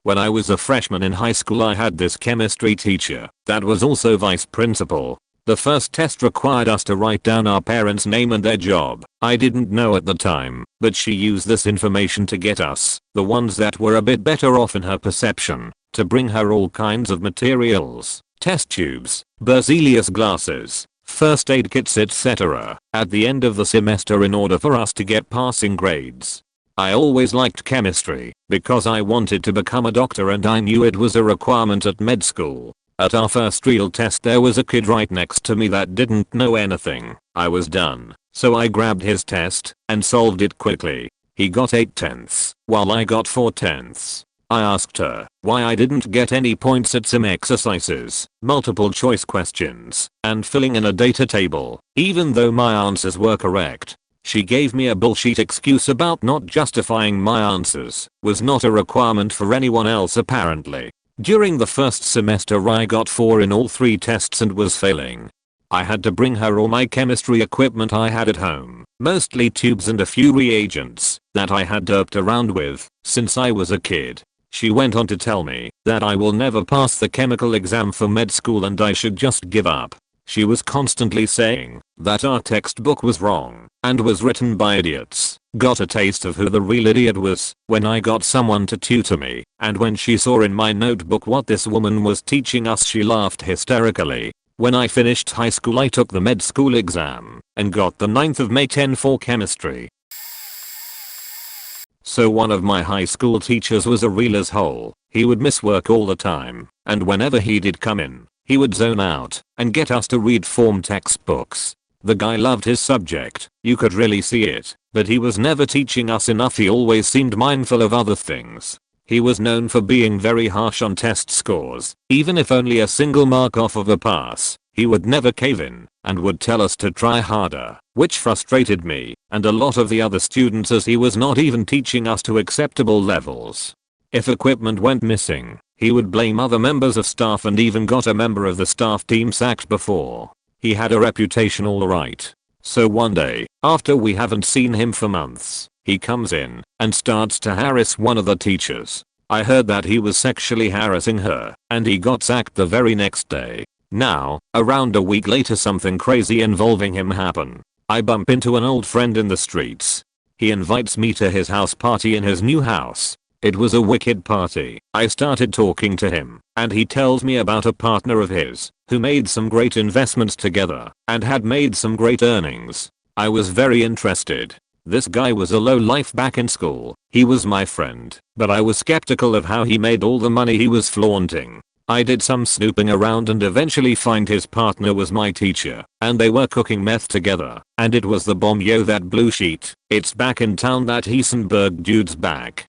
When I was a freshman in high school, I had this chemistry teacher that was also vice principal. The first test required us to write down our parents' name and their job. I didn't know at the time, but she used this information to get us, the ones that were a bit better off in her perception, to bring her all kinds of materials, test tubes, Berzelius glasses, first aid kits, etc. at the end of the semester in order for us to get passing grades. I always liked chemistry because I wanted to become a doctor and I knew it was a requirement at med school. At our first real test there was a kid right next to me that didn't know anything. I was done, so I grabbed his test and solved it quickly. He got 8/10, while I got 4/10. I asked her why I didn't get any points at some exercises, multiple choice questions, and filling in a data table, even though my answers were correct. She gave me a bullshit excuse about not justifying my answers was not a requirement for anyone else apparently. During the first semester I got 4 in all 3 tests and was failing. I had to bring her all my chemistry equipment I had at home, mostly tubes and a few reagents that I had derped around with since I was a kid. She went on to tell me that I will never pass the chemical exam for med school and I should just give up. She was constantly saying that our textbook was wrong and was written by idiots. Got a taste of who the real idiot was when I got someone to tutor me, and when she saw in my notebook what this woman was teaching us she laughed hysterically. When I finished high school I took the med school exam and got the 9th of May 10 for chemistry. So one of my high school teachers was a real asshole. He would miss work all the time, and whenever he did come in, he would zone out and get us to read form textbooks. The guy loved his subject, you could really see it, but he was never teaching us enough. He always seemed mindful of other things. He was known for being very harsh on test scores, even if only a single mark off of a pass. He would never cave in and would tell us to try harder, which frustrated me and a lot of the other students as he was not even teaching us to acceptable levels. If equipment went missing, he would blame other members of staff and even got a member of the staff team sacked before. He had a reputation alright. So one day, after we haven't seen him for months, he comes in and starts to harass one of the teachers. I heard that he was sexually harassing her and he got sacked the very next day. Now, around a week later something crazy involving him happened. I bump into an old friend in the streets. He invites me to his house party in his new house. It was a wicked party. I started talking to him, and he tells me about a partner of his, who made some great investments together, and had made some great earnings. I was very interested. This guy was a lowlife back in school. He was my friend, but I was skeptical of how he made all the money he was flaunting. I did some snooping around and eventually find his partner was my teacher, and they were cooking meth together, and it was the bomb. Yo, that blue sheet, it's back in town. That Heisenberg dude's back.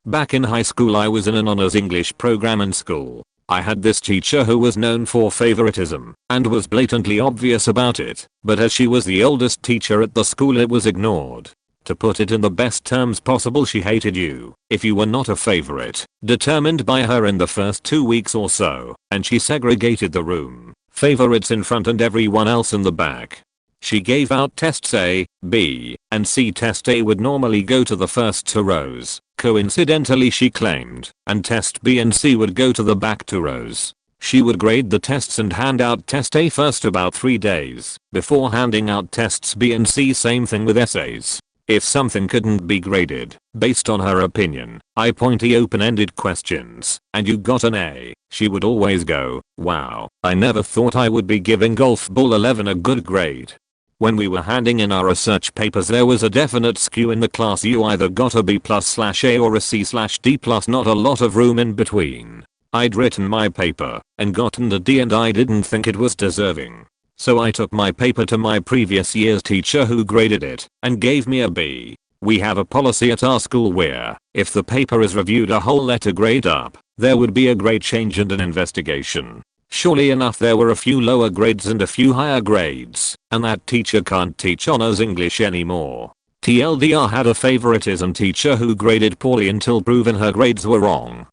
Back in high school I was in an honors English program in school. I had this teacher who was known for favoritism, and was blatantly obvious about it, but as she was the oldest teacher at the school it was ignored. To put it in the best terms possible, she hated you if you were not a favorite, determined by her in the first 2 weeks or so, and she segregated the room, favorites in front and everyone else in the back. She gave out tests A, B, and C. Test A would normally go to the first 2 rows, coincidentally she claimed, and test B and C would go to the back 2 rows. She would grade the tests and hand out test A first about 3 days, before handing out tests B and C. Same thing with essays. If something couldn't be graded, based on her opinion, pointy open-ended questions, and you got an A, she would always go, "Wow, I never thought I would be giving Golf Ball 11 a good grade." When we were handing in our research papers there was a definite skew in the class. You either got a B+/A or a C/D+, not a lot of room in between. I'd written my paper and gotten a D and I didn't think it was deserving. So I took my paper to my previous year's teacher who graded it and gave me a B. We have a policy at our school where, if the paper is reviewed a whole letter grade up, there would be a grade change and an investigation. Surely enough there were a few lower grades and a few higher grades, and that teacher can't teach honors English anymore. TLDR had a favoritism teacher who graded poorly until proven her grades were wrong.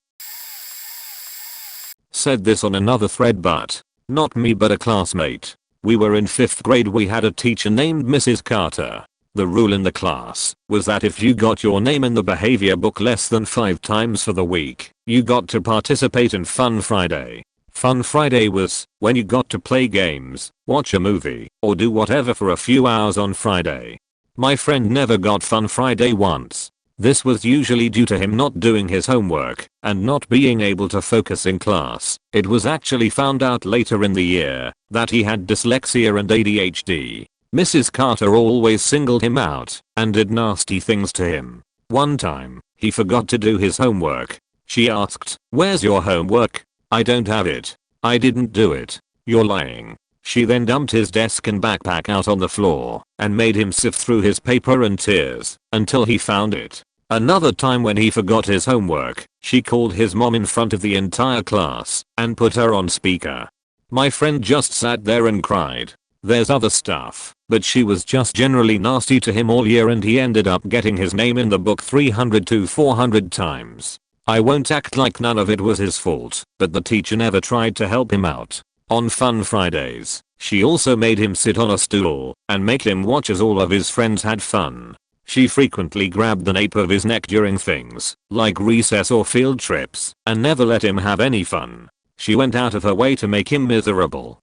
Said this on another thread, but not me but a classmate. We were in 5th grade. We had a teacher named Mrs. Carter. The rule in the class was that if you got your name in the behavior book less than 5 times for the week, you got to participate in Fun Friday. Fun Friday was when you got to play games, watch a movie, or do whatever for a few hours on Friday. My friend never got Fun Friday once. This was usually due to him not doing his homework and not being able to focus in class. It was actually found out later in the year that he had dyslexia and ADHD. Mrs. Carter always singled him out and did nasty things to him. One time, he forgot to do his homework. She asked, "Where's your homework?" "I don't have it." "I didn't do it." "You're lying." She then dumped his desk and backpack out on the floor and made him sift through his paper in tears until he found it. Another time when he forgot his homework, she called his mom in front of the entire class and put her on speaker. My friend just sat there and cried. There's other stuff, but she was just generally nasty to him all year and he ended up getting his name in the book 300 to 400 times. I won't act like none of it was his fault, but the teacher never tried to help him out. On Fun Fridays, she also made him sit on a stool and make him watch as all of his friends had fun. She frequently grabbed the nape of his neck during things like recess or field trips and never let him have any fun. She went out of her way to make him miserable.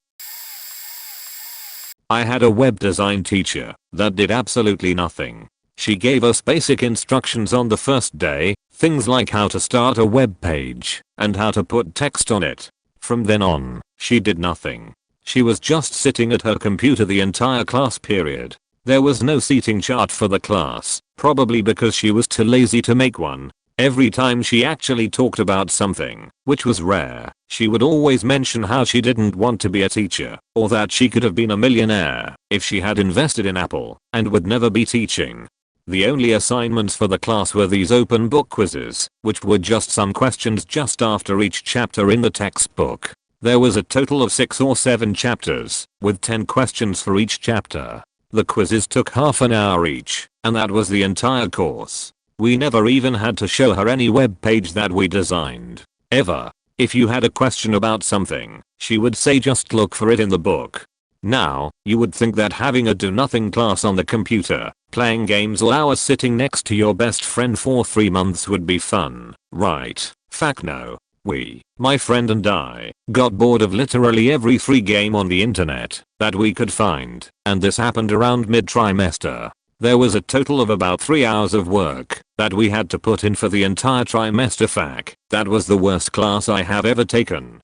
I had a web design teacher that did absolutely nothing. She gave us basic instructions on the first day, things like how to start a web page and how to put text on it. From then on, she did nothing. She was just sitting at her computer the entire class period. There was no seating chart for the class, probably because she was too lazy to make one. Every time she actually talked about something, which was rare, she would always mention how she didn't want to be a teacher, or that she could have been a millionaire if she had invested in Apple, and would never be teaching. The only assignments for the class were these open book quizzes, which were just some questions just after each chapter in the textbook. There was a total of 6 or 7 chapters, with 10 questions for each chapter. The quizzes took half an hour each, and that was the entire course. We never even had to show her any web page that we designed. Ever. If you had a question about something, she would say just look for it in the book. Now, you would think that having a do-nothing class on the computer, playing games all hours sitting next to your best friend for 3 months would be fun, right? Fact no. We, my friend and I, got bored of literally every free game on the internet that we could find, and this happened around mid-trimester. There was a total of about 3 hours of work that we had to put in for the entire trimester. Fact, that was the worst class I have ever taken.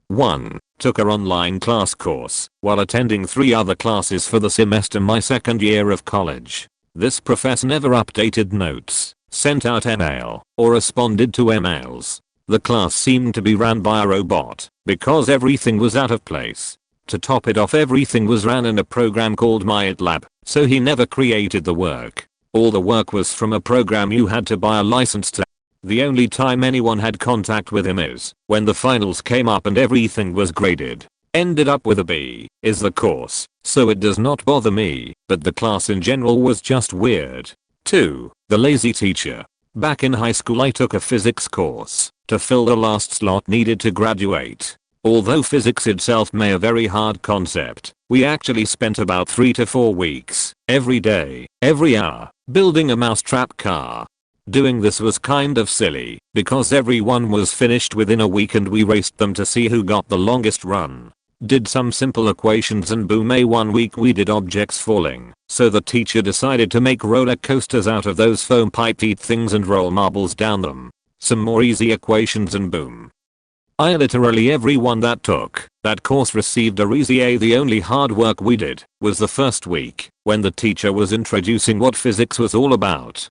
1. Took her online class course while attending 3 other classes for the semester my second year of college. This professor never updated notes, sent out email, or responded to emails. The class seemed to be ran by a robot because everything was out of place. To top it off, everything was ran in a program called MyItLab, so he never created the work. All the work was from a program you had to buy a license to. The only time anyone had contact with him is when the finals came up and everything was graded. Ended up with a B is the course, so it does not bother me, but the class in general was just weird. 2. The lazy teacher. Back in high school I took a physics course to fill the last slot needed to graduate. Although physics itself may a very hard concept, we actually spent about 3 to 4 weeks, every day, every hour, building a mousetrap car. Doing this was kind of silly because everyone was finished within a week and we raced them to see who got the longest run. Did some simple equations and boom, 1 week we did objects falling, so the teacher decided to make roller coasters out of those foam pipe-eat things and roll marbles down them. Some more easy equations and boom. Literally everyone that took that course received a easy A. The only hard work we did was the first week when the teacher was introducing what physics was all about.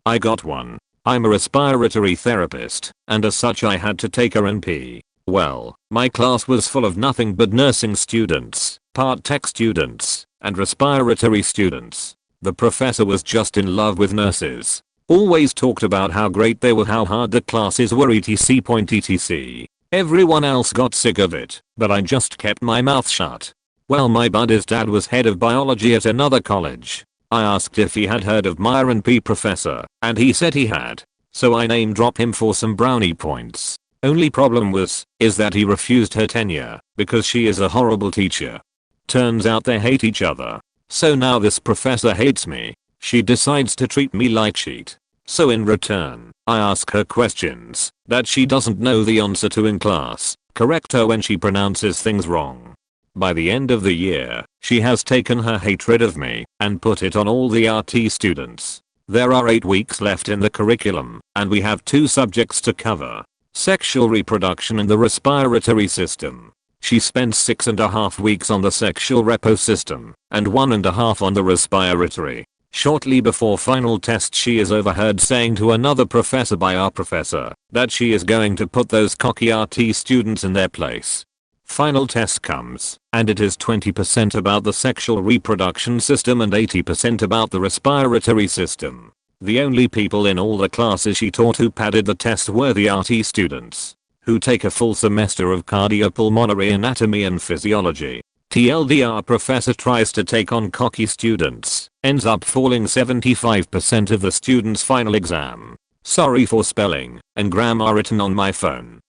I got 1. I'm a respiratory therapist, and as such I had to take a NP. Well, my class was full of nothing but nursing students, part tech students, and respiratory students. The professor was just in love with nurses. Always talked about how great they were, how hard the classes were, etc. Everyone else got sick of it, but I just kept my mouth shut. Well, my buddy's dad was head of biology at another college. I asked if he had heard of my NP professor, and he said he had. So I name dropped him for some brownie points. Only problem is that he refused her tenure because she is a horrible teacher. Turns out they hate each other. So now this professor hates me. She decides to treat me like shit. So in return, I ask her questions that she doesn't know the answer to in class, correct her when she pronounces things wrong. By the end of the year, she has taken her hatred of me and put it on all the RT students. There are 8 weeks left in the curriculum, and we have 2 subjects to cover: sexual reproduction and the respiratory system. She spent 6.5 weeks on the sexual repo system and 1.5 on the respiratory. Shortly before final test she is overheard saying to another professor by our professor that she is going to put those cocky RT students in their place. Final test comes, and it is 20% about the sexual reproduction system and 80% about the respiratory system. The only people in all the classes she taught who padded the test were the RT students, who take a full semester of cardiopulmonary anatomy and physiology. TLDR professor tries to take on cocky students, ends up falling 75% of the students' final exam. Sorry for spelling and grammar written on my phone.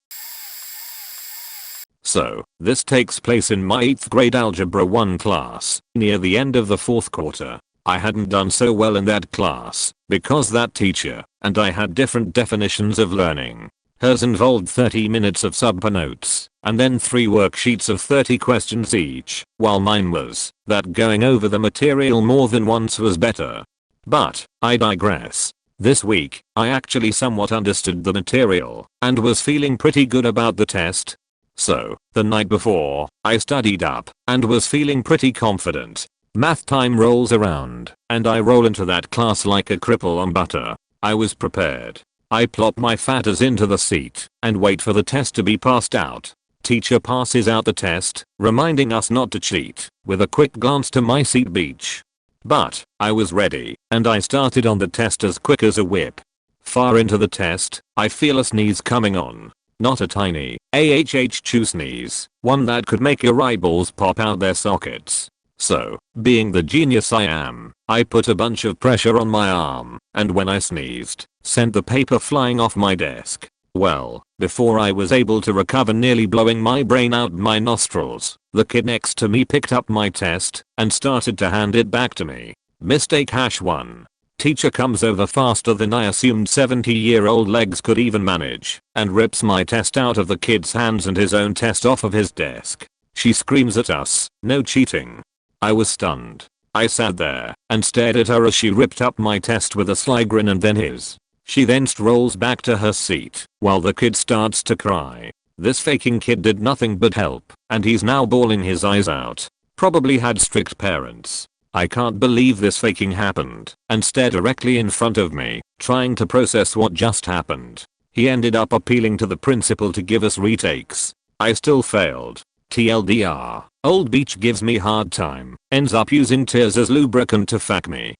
So, this takes place in my 8th grade Algebra 1 class, near the end of the 4th quarter. I hadn't done so well in that class, because that teacher and I had different definitions of learning. Hers involved 30 minutes of subpa notes, and then 3 worksheets of 30 questions each, while mine was that going over the material more than once was better. But, I digress. This week, I actually somewhat understood the material, and was feeling pretty good about the test. So, the night before, I studied up, and was feeling pretty confident. Math time rolls around, and I roll into that class like a cripple on butter. I was prepared. I plop my fat ass into the seat, and wait for the test to be passed out. Teacher passes out the test, reminding us not to cheat, with a quick glance to my seat beach. But, I was ready, and I started on the test as quick as a whip. Far into the test, I feel a sneeze coming on. Not a tiny, chew sneeze, one that could make your eyeballs pop out their sockets. So, being the genius I am, I put a bunch of pressure on my arm, and when I sneezed, sent the paper flying off my desk. Well, before I was able to recover, nearly blowing my brain out my nostrils, the kid next to me picked up my test and started to hand it back to me. Mistake #1. Teacher comes over faster than I assumed 70-year-old legs could even manage, and rips my test out of the kid's hands and his own test off of his desk. She screams at us, "No cheating." I was stunned. I sat there and stared at her as she ripped up my test with a sly grin and then his. She then strolls back to her seat while the kid starts to cry. This faking kid did nothing but help, and he's now bawling his eyes out. Probably had strict parents. I can't believe this faking happened, and stared directly in front of me, trying to process what just happened. He ended up appealing to the principal to give us retakes. I still failed. TLDR, old Beach gives me hard time, ends up using tears as lubricant to fuck me.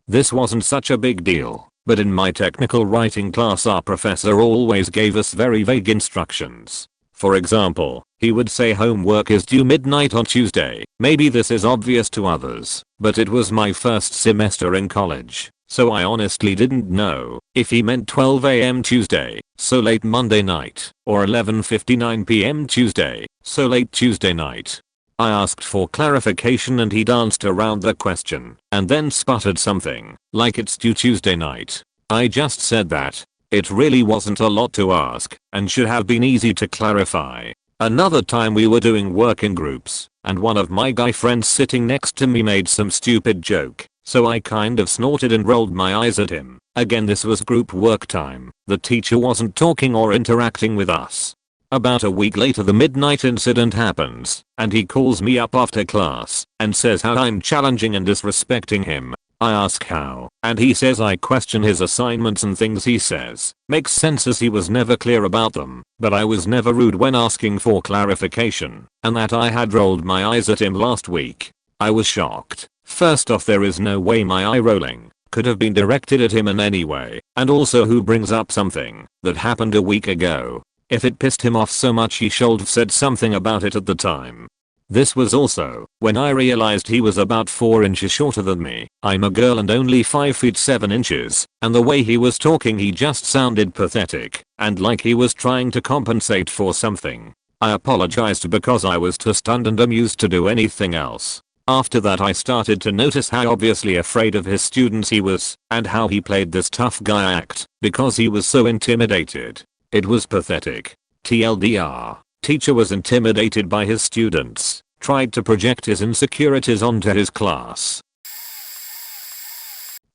This wasn't such a big deal, but in my technical writing class our professor always gave us very vague instructions. For example, he would say homework is due midnight on Tuesday. Maybe this is obvious to others, but it was my first semester in college, so I honestly didn't know if he meant 12 AM Tuesday, so late Monday night, or 11:59 PM Tuesday, so late Tuesday night. I asked for clarification and he danced around the question and then sputtered something like it's due Tuesday night. I just said that it really wasn't a lot to ask and should have been easy to clarify. Another time we were doing work in groups and one of my guy friends sitting next to me made some stupid joke, so I kind of snorted and rolled my eyes at him. Again, this was group work time. The teacher wasn't talking or interacting with us. About a week later the midnight incident happens and he calls me up after class and says how I'm challenging and disrespecting him. I ask how, and he says I question his assignments and things he says makes sense as he was never clear about them, but I was never rude when asking for clarification, and that I had rolled my eyes at him last week. I was shocked. First off, there is no way my eye rolling could have been directed at him in any way, and also who brings up something that happened a week ago? If it pissed him off so much he should have said something about it at the time. This was also when I realized he was about 4 inches shorter than me. I'm a girl and only 5 feet 7 inches, and the way he was talking he just sounded pathetic and like he was trying to compensate for something. I apologized because I was too stunned and amused to do anything else. After that I started to notice how obviously afraid of his students he was and how he played this tough guy act because he was so intimidated. It was pathetic. TLDR. Teacher was intimidated by his students, tried to project his insecurities onto his class.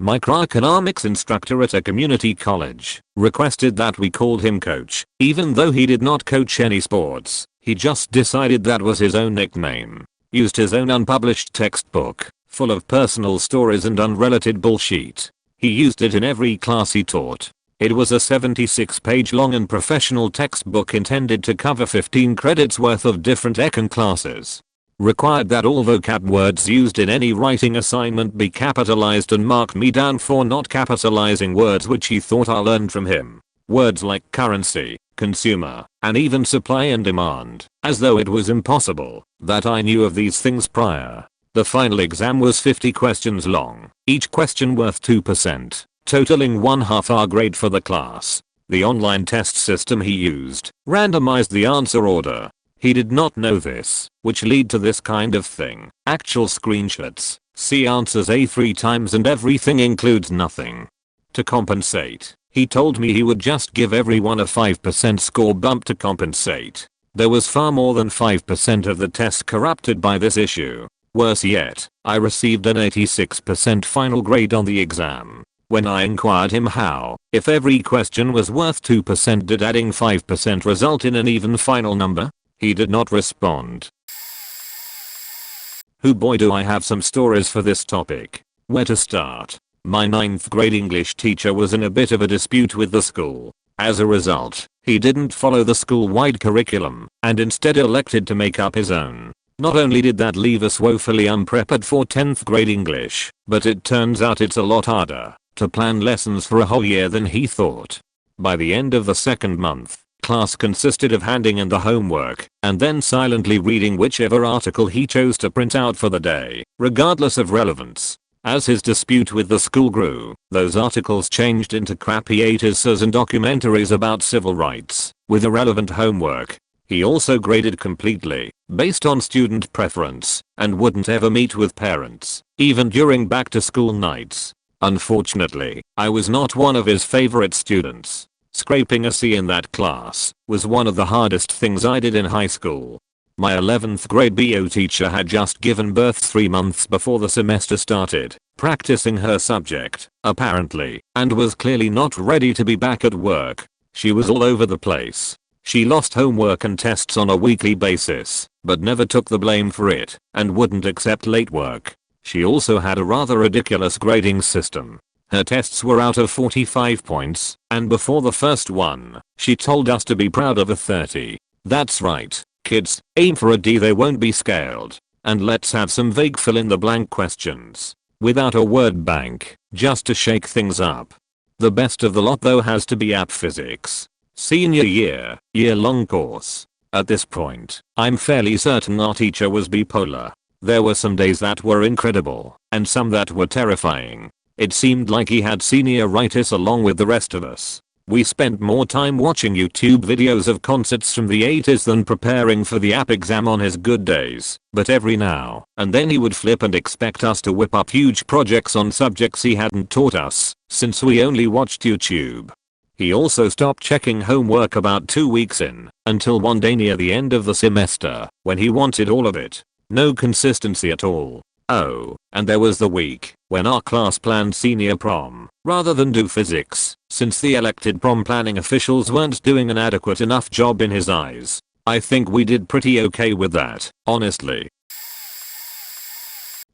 Microeconomics instructor at a community college requested that we called him coach, even though he did not coach any sports. He just decided that was his own nickname. Used his own unpublished textbook, full of personal stories and unrelated bullshit. He used it in every class he taught. It was a 76-page long and professional textbook intended to cover 15 credits worth of different econ classes. Required that all vocab words used in any writing assignment be capitalized and marked me down for not capitalizing words which he thought I learned from him. Words like currency, consumer, and even supply and demand, as though it was impossible that I knew of these things prior. The final exam was 50 questions long, each question worth 2%. Totaling 1/2 hour grade for the class. The online test system he used randomized the answer order. He did not know this, which lead to this kind of thing. Actual screenshots, see answers A3 times and everything includes nothing. To compensate, he told me he would just give everyone a 5% score bump to compensate. There was far more than 5% of the test corrupted by this issue. Worse yet, I received an 86% final grade on the exam. When I inquired him how, if every question was worth 2%, did adding 5% result in an even final number? He did not respond. Oh boy, do I have some stories for this topic. Where to start? My 9th grade English teacher was in a bit of a dispute with the school. As a result, he didn't follow the school-wide curriculum and instead elected to make up his own. Not only did that leave us woefully unprepared for 10th grade English, but it turns out it's a lot harder to plan lessons for a whole year than he thought. By the end of the second month, class consisted of handing in the homework and then silently reading whichever article he chose to print out for the day, regardless of relevance. As his dispute with the school grew, those articles changed into crappy essays and documentaries about civil rights, with irrelevant homework. He also graded completely, based on student preference, and wouldn't ever meet with parents, even during back-to-school nights. Unfortunately, I was not one of his favorite students. Scraping a C in that class was one of the hardest things I did in high school. My 11th grade BO teacher had just given birth 3 months before the semester started, practicing her subject, apparently, and was clearly not ready to be back at work. She was all over the place. She lost homework and tests on a weekly basis, but never took the blame for it, and wouldn't accept late work. She also had a rather ridiculous grading system. Her tests were out of 45 points, and before the first one, she told us to be proud of a 30. That's right, kids, aim for a D, they won't be scaled. And let's have some vague fill-in-the-blank questions. Without a word bank, just to shake things up. The best of the lot though has to be app physics. Senior year-long course. At this point, I'm fairly certain our teacher was bipolar. There were some days that were incredible, and some that were terrifying. It seemed like he had senioritis along with the rest of us. We spent more time watching YouTube videos of concerts from the 80s than preparing for the app exam on his good days, but every now and then he would flip and expect us to whip up huge projects on subjects he hadn't taught us, since we only watched YouTube. He also stopped checking homework about 2 weeks in, until one day near the end of the semester, when he wanted all of it. No consistency at all. Oh, and there was the week when our class planned senior prom, rather than do physics, since the elected prom planning officials weren't doing an adequate enough job in his eyes. I think we did pretty okay with that, honestly.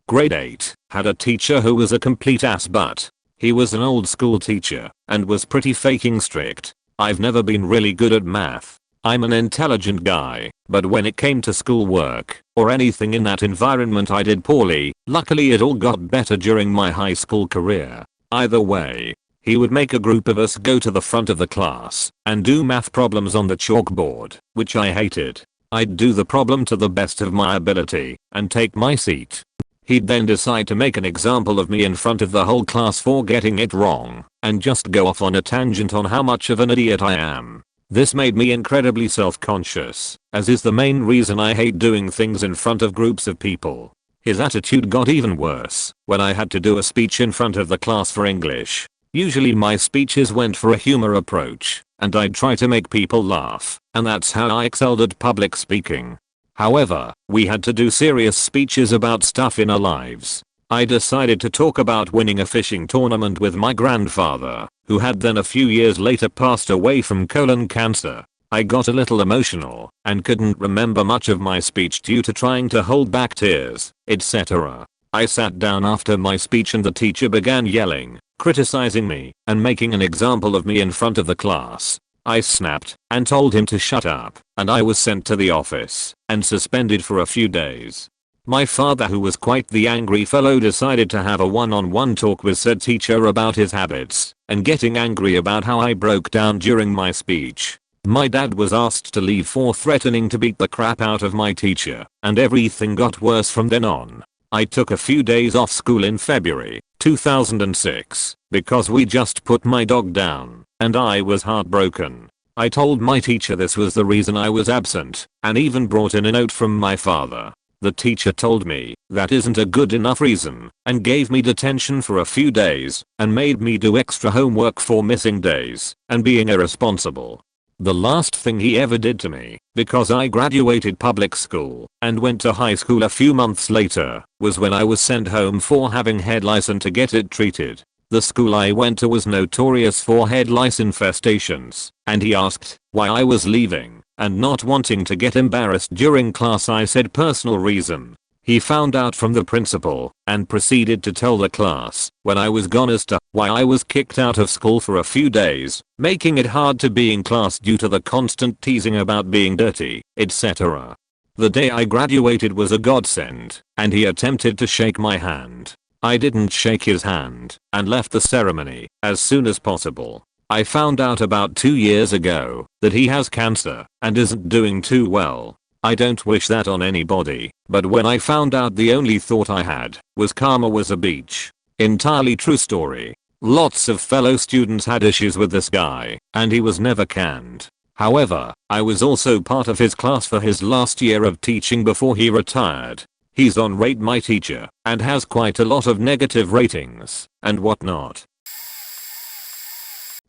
Grade 8, had a teacher who was a complete ass butt. He was an old school teacher, and was pretty faking strict. I've never been really good at math. I'm an intelligent guy, but when it came to schoolwork, or anything in that environment I did poorly. Luckily it all got better during my high school career. Either way, he would make a group of us go to the front of the class and do math problems on the chalkboard, which I hated. I'd do the problem to the best of my ability and take my seat. He'd then decide to make an example of me in front of the whole class for getting it wrong, and just go off on a tangent on how much of an idiot I am. This made me incredibly self-conscious, as is the main reason I hate doing things in front of groups of people. His attitude got even worse when I had to do a speech in front of the class for English. Usually my speeches went for a humor approach, and I'd try to make people laugh, and that's how I excelled at public speaking. However, we had to do serious speeches about stuff in our lives. I decided to talk about winning a fishing tournament with my grandfather, who had then a few years later passed away from colon cancer. I got a little emotional and couldn't remember much of my speech due to trying to hold back tears, etc. I sat down after my speech and the teacher began yelling, criticizing me, and making an example of me in front of the class. I snapped and told him to shut up, and I was sent to the office and suspended for a few days. My father, who was quite the angry fellow, decided to have a one-on-one talk with said teacher about his habits and getting angry about how I broke down during my speech. My dad was asked to leave for threatening to beat the crap out of my teacher, and everything got worse from then on. I took a few days off school in February 2006 because we just put my dog down, and I was heartbroken. I told my teacher this was the reason I was absent, and even brought in a note from my father. The teacher told me that isn't a good enough reason and gave me detention for a few days and made me do extra homework for missing days and being irresponsible. The last thing he ever did to me, because I graduated public school and went to high school a few months later, was when I was sent home for having head lice and to get it treated. The school I went to was notorious for head lice infestations, and he asked why I was leaving. And not wanting to get embarrassed during class, I said personal reason. He found out from the principal and proceeded to tell the class when I was gone as to why I was kicked out of school for a few days, making it hard to be in class due to the constant teasing about being dirty, etc. The day I graduated was a godsend, and he attempted to shake my hand. I didn't shake his hand and left the ceremony as soon as possible. I found out about 2 years ago that he has cancer and isn't doing too well. I don't wish that on anybody, but when I found out, the only thought I had was karma was a beach. Entirely true story. Lots of fellow students had issues with this guy, and he was never canned. However, I was also part of his class for his last year of teaching before he retired. He's on Rate My Teacher and has quite a lot of negative ratings and whatnot.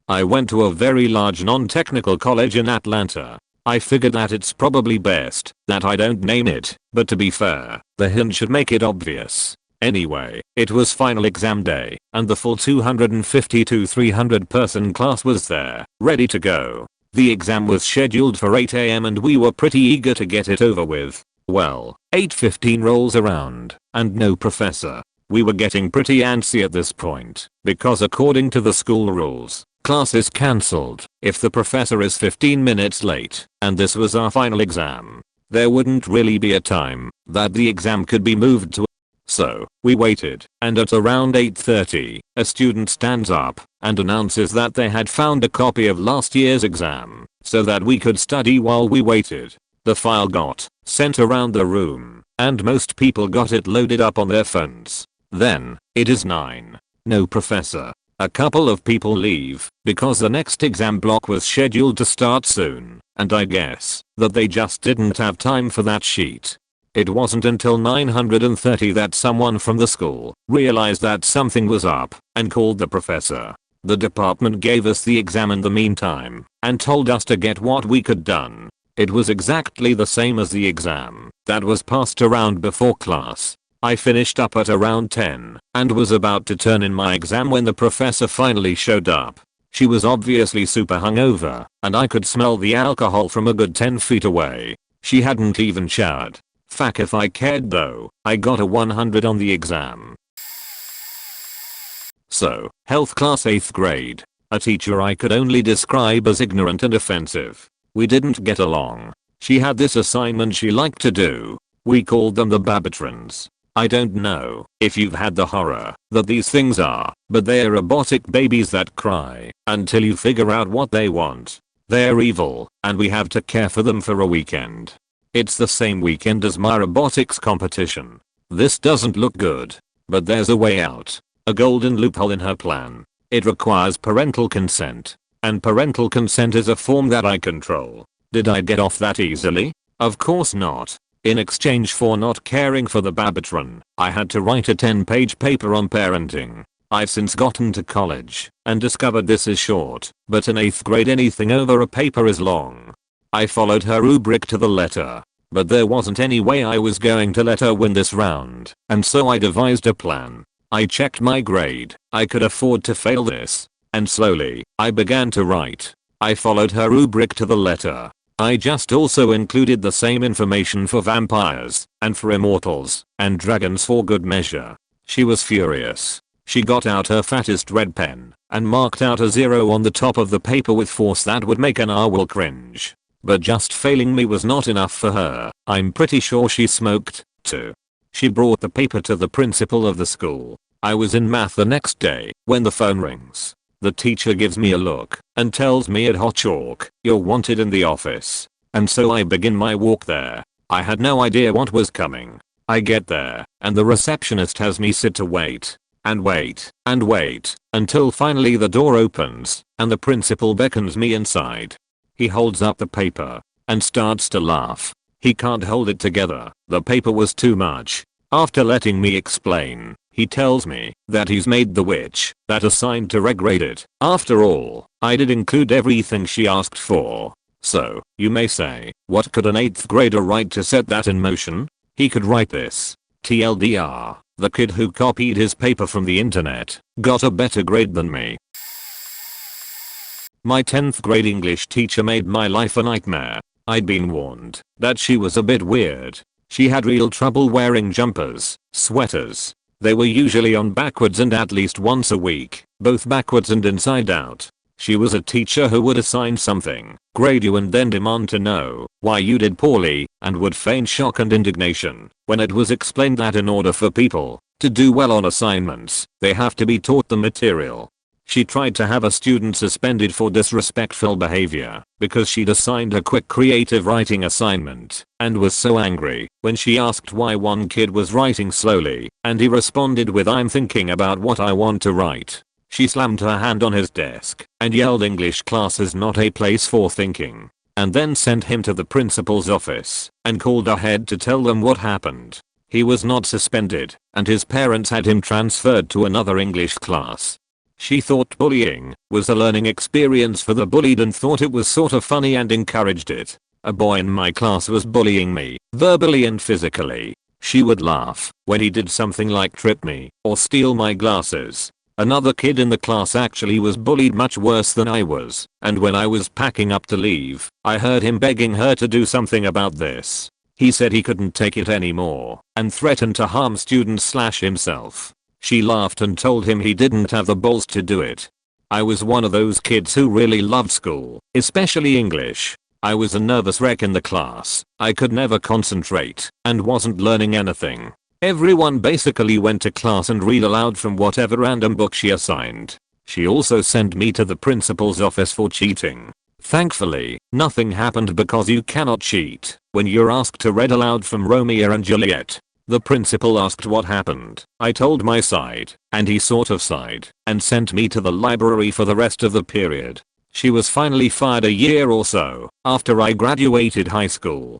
I went to a very large non-technical college in Atlanta. I figured that it's probably best that I don't name it, but to be fair, the hint should make it obvious. Anyway, it was final exam day, and the full 250 to 300 person class was there, ready to go. The exam was scheduled for 8 AM and we were pretty eager to get it over with. Well, 8:15 rolls around, and no professor. We were getting pretty antsy at this point, because according to the school rules, class is cancelled if the professor is 15 minutes late, and this was our final exam. There wouldn't really be a time that the exam could be moved to. So, we waited, and at around 8:30, a student stands up and announces that they had found a copy of last year's exam, so that we could study while we waited. The file got sent around the room, and most people got it loaded up on their phones. Then, it is 9. No professor. A couple of people leave, because the next exam block was scheduled to start soon, and I guess that they just didn't have time for that sheet. It wasn't until 9:30 that someone from the school realized that something was up and called the professor. The department gave us the exam in the meantime and told us to get what we could done. It was exactly the same as the exam that was passed around before class. I finished up at around 10 and was about to turn in my exam when the professor finally showed up. She was obviously super hungover, and I could smell the alcohol from a good 10 feet away. She hadn't even showered. Fuck if I cared though, I got a 100 on the exam. So, health class 8th grade. A teacher I could only describe as ignorant and offensive. We didn't get along. She had this assignment she liked to do. We called them the Babatrons. I don't know if you've had the horror that these things are, but they're robotic babies that cry until you figure out what they want. They're evil, and we have to care for them for a weekend. It's the same weekend as my robotics competition. This doesn't look good, but there's a way out. A golden loophole in her plan. It requires parental consent, and parental consent is a form that I control. Did I get off that easily? Of course not. In exchange for not caring for the Babatron, I had to write a 10-page paper on parenting. I've since gotten to college and discovered this is short, but in 8th grade anything over a paper is long. I followed her rubric to the letter, but there wasn't any way I was going to let her win this round, and so I devised a plan. I checked my grade. I could afford to fail this, and slowly, I began to write. I followed her rubric to the letter. I just also included the same information for vampires, and for immortals, and dragons for good measure. She was furious. She got out her fattest red pen, and marked out a 0 on the top of the paper with force that would make an owl cringe. But just failing me was not enough for her. I'm pretty sure she smoked, too. She brought the paper to the principal of the school. I was in math the next day, when the phone rings. The teacher gives me a look and tells me at hot chalk, "You're wanted in the office." And so I begin my walk there. I had no idea what was coming. I get there, and the receptionist has me sit to wait, and wait, and wait, until finally the door opens, and the principal beckons me inside. He holds up the paper, and starts to laugh. He can't hold it together, the paper was too much. After letting me explain, he tells me that he's made the witch that assigned to regrade it. After all, I did include everything she asked for. So, you may say, what could an 8th grader write to set that in motion? He could write this. TLDR, the kid who copied his paper from the internet got a better grade than me. My 10th grade English teacher made my life a nightmare. I'd been warned that she was a bit weird. She had real trouble wearing jumpers, sweaters. They were usually on backwards and at least once a week, both backwards and inside out. She was a teacher who would assign something, grade you and then demand to know why you did poorly, and would feign shock and indignation when it was explained that in order for people to do well on assignments, they have to be taught the material. She tried to have a student suspended for disrespectful behavior because she'd assigned a quick creative writing assignment and was so angry when she asked why one kid was writing slowly and he responded with, "I'm thinking about what I want to write." She slammed her hand on his desk and yelled, "English class is not a place for thinking," and then sent him to the principal's office and called ahead to tell them what happened. He was not suspended, and his parents had him transferred to another English class. She thought bullying was a learning experience for the bullied and thought it was sort of funny and encouraged it. A boy in my class was bullying me, verbally and physically. She would laugh when he did something like trip me or steal my glasses. Another kid in the class actually was bullied much worse than I was, and when I was packing up to leave, I heard him begging her to do something about this. He said he couldn't take it anymore and threatened to harm students/himself. She laughed and told him he didn't have the balls to do it. I was one of those kids who really loved school, especially English. I was a nervous wreck in the class. I could never concentrate and wasn't learning anything. Everyone basically went to class and read aloud from whatever random book she assigned. She also sent me to the principal's office for cheating. Thankfully, nothing happened because you cannot cheat when you're asked to read aloud from Romeo and Juliet. The principal asked what happened. I told my side, and he sort of sighed and sent me to the library for the rest of the period. She was finally fired a year or so after I graduated high school.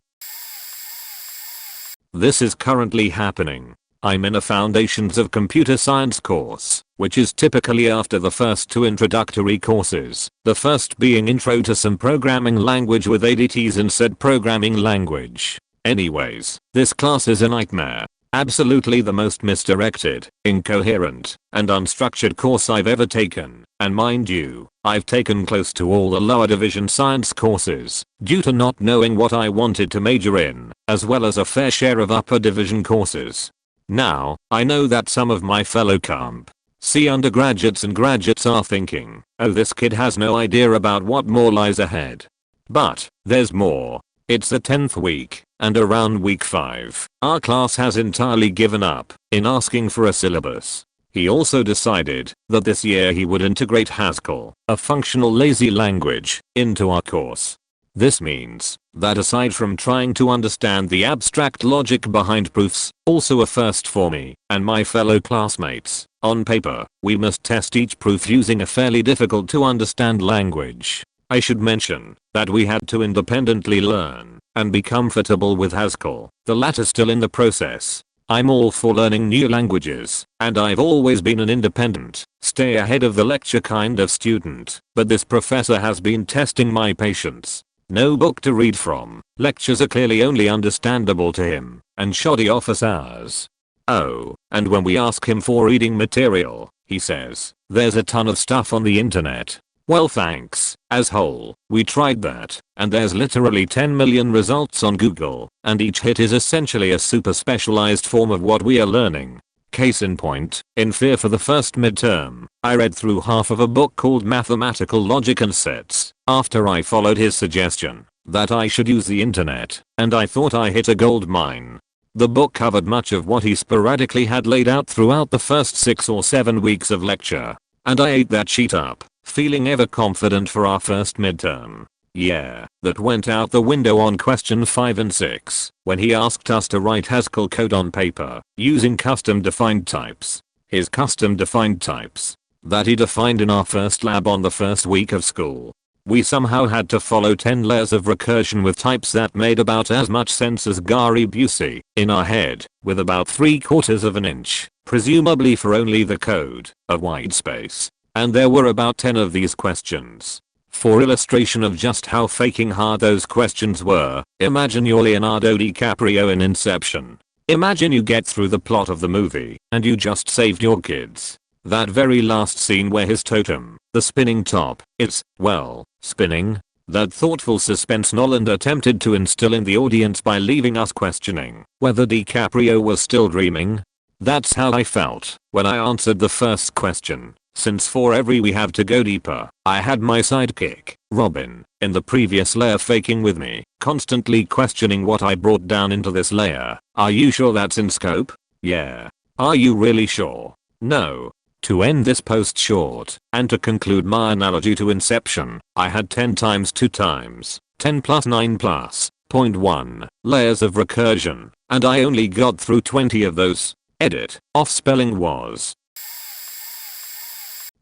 This is currently happening. I'm in a Foundations of Computer Science course, which is typically after the first two introductory courses, the first being Intro to some programming language with ADTs in said programming language. Anyways, this class is a nightmare. Absolutely the most misdirected, incoherent, and unstructured course I've ever taken, and mind you, I've taken close to all the lower division science courses, due to not knowing what I wanted to major in, as well as a fair share of upper division courses. Now, I know that some of my fellow Comp C undergraduates and graduates are thinking, oh, this kid has no idea about what more lies ahead. But, there's more. It's the 10th week, and around week 5, our class has entirely given up in asking for a syllabus. He also decided that this year he would integrate Haskell, a functional lazy language, into our course. This means that aside from trying to understand the abstract logic behind proofs, also a first for me and my fellow classmates, on paper, we must test each proof using a fairly difficult to understand language. I should mention that we had to independently learn and be comfortable with Haskell, the latter still in the process. I'm all for learning new languages, and I've always been an independent, stay ahead of the lecture kind of student, but this professor has been testing my patience. No book to read from, lectures are clearly only understandable to him, and shoddy office hours. Oh, and when we ask him for reading material, he says, there's a ton of stuff on the internet. Well, thanks, asshole. We tried that, and there's literally 10 million results on Google, and each hit is essentially a super specialized form of what we are learning. Case in point, in fear for the first midterm, I read through half of a book called Mathematical Logic and Sets, after I followed his suggestion that I should use the internet, and I thought I hit a gold mine. The book covered much of what he sporadically had laid out throughout the first 6 or 7 weeks of lecture, and I ate that sheet up, feeling ever confident for our first midterm. Yeah, that went out the window on question 5 and 6, when he asked us to write Haskell code on paper, using custom defined types. His custom defined types that he defined in our first lab on the first week of school. We somehow had to follow 10 layers of recursion with types that made about as much sense as Gary Busey in our head, with about 3/4 of an inch, presumably for only the code, of white space. And there were about 10 of these questions. For illustration of just how fucking hard those questions were, imagine you're Leonardo DiCaprio in Inception. Imagine you get through the plot of the movie, and you just saved your kids. That very last scene where his totem, the spinning top, is, well, spinning. That thoughtful suspense Nolan attempted to instill in the audience by leaving us questioning whether DiCaprio was still dreaming. That's how I felt when I answered the first question. Since for every we have to go deeper, I had my sidekick, Robin, in the previous layer faking with me, constantly questioning what I brought down into this layer. Are you sure that's in scope? Yeah. Are you really sure? No. To end this post short, and to conclude my analogy to Inception, I had 10 times 2 times 10 plus 9 plus 0.1 layers of recursion, and I only got through 20 of those. Edit, off spelling was.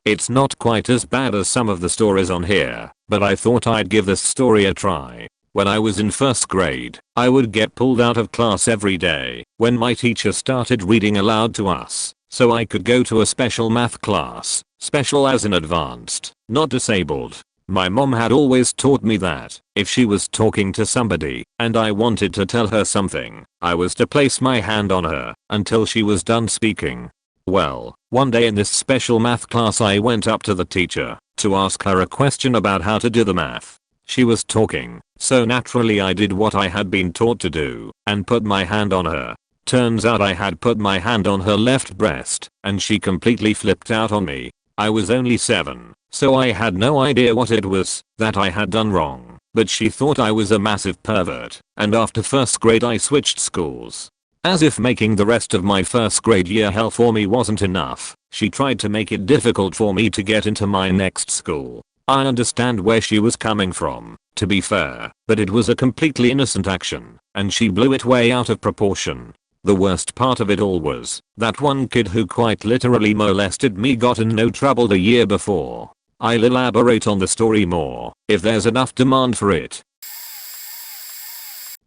It's not quite as bad as some of the stories on here, but I thought I'd give this story a try. When I was in first grade, I would get pulled out of class every day when my teacher started reading aloud to us, so I could go to a special math class, special as in advanced, not disabled. My mom had always taught me that if she was talking to somebody and I wanted to tell her something, I was to place my hand on her until she was done speaking. Well, one day in this special math class I went up to the teacher to ask her a question about how to do the math. She was talking, so naturally I did what I had been taught to do and put my hand on her. Turns out I had put my hand on her left breast and she completely flipped out on me. I was only 7, so I had no idea what it was that I had done wrong, but she thought I was a massive pervert, and after first grade I switched schools. As if making the rest of my first grade year hell for me wasn't enough, she tried to make it difficult for me to get into my next school. I understand where she was coming from, to be fair, but it was a completely innocent action, and she blew it way out of proportion. The worst part of it all was that one kid who quite literally molested me got in no trouble the year before. I'll elaborate on the story more if there's enough demand for it.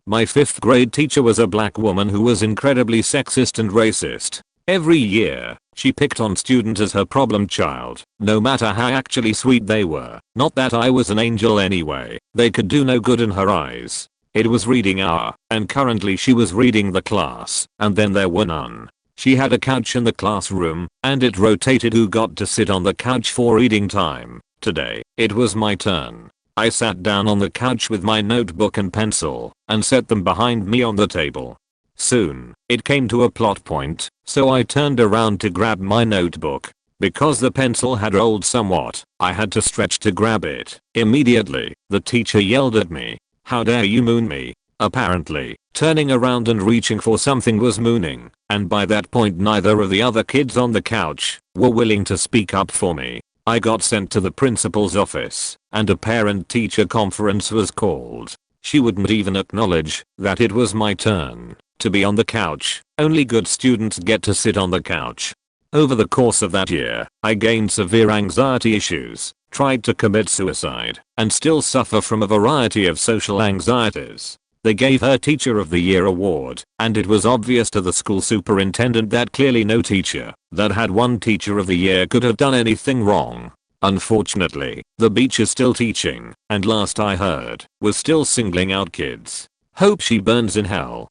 My 5th grade teacher was a black woman who was incredibly sexist and racist. Every year, she picked on students as her problem child, no matter how actually sweet they were. Not that I was an angel anyway, they could do no good in her eyes. It was reading hour, and currently she was reading the class, and then there were none. She had a couch in the classroom, and it rotated who got to sit on the couch for reading time. Today, it was my turn. I sat down on the couch with my notebook and pencil, and set them behind me on the table. Soon, it came to a plot point, so I turned around to grab my notebook. Because the pencil had rolled somewhat, I had to stretch to grab it. Immediately, the teacher yelled at me. "How dare you moon me?" Apparently, turning around and reaching for something was mooning, and by that point neither of the other kids on the couch were willing to speak up for me. I got sent to the principal's office, and a parent-teacher conference was called. She wouldn't even acknowledge that it was my turn to be on the couch. Only good students get to sit on the couch. Over the course of that year, I gained severe anxiety issues, tried to commit suicide, and still suffer from a variety of social anxieties. They gave her Teacher of the Year award, and it was obvious to the school superintendent that clearly no teacher that had won Teacher of the Year could have done anything wrong. Unfortunately, the beach is still teaching, and last I heard, was still singling out kids. Hope she burns in hell.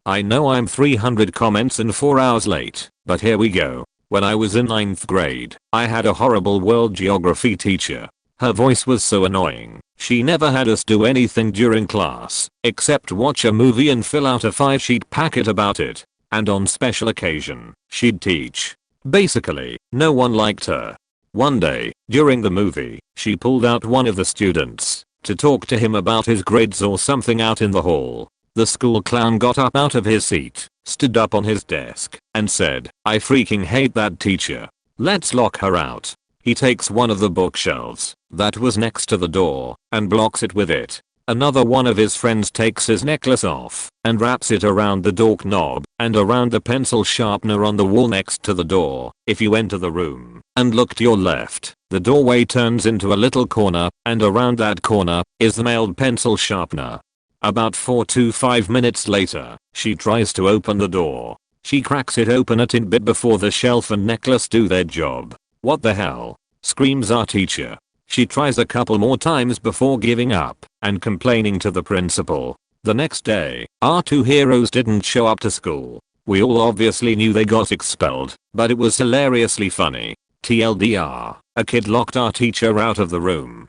I know I'm 300 comments and 4 hours late, but here we go. When I was in 9th grade, I had a horrible world geography teacher. Her voice was so annoying. She never had us do anything during class, except watch a movie and fill out a 5-sheet packet about it. And on special occasion, she'd teach. Basically, no one liked her. One day, during the movie, she pulled out one of the students to talk to him about his grades or something out in the hall. The school clown got up out of his seat, stood up on his desk, and said, "I freaking hate that teacher. Let's lock her out." He takes one of the bookshelves that was next to the door and blocks it with it. Another one of his friends takes his necklace off and wraps it around the door knob and around the pencil sharpener on the wall next to the door. If you enter the room and look to your left, the doorway turns into a little corner, and around that corner is the mailed pencil sharpener. About 4 to 5 minutes later, she tries to open the door. She cracks it open a tin bit before the shelf and necklace do their job. "What the hell?" screams our teacher. She tries a couple more times before giving up and complaining to the principal. The next day, our 2 heroes didn't show up to school. We all obviously knew they got expelled, but it was hilariously funny. TLDR, a kid locked our teacher out of the room.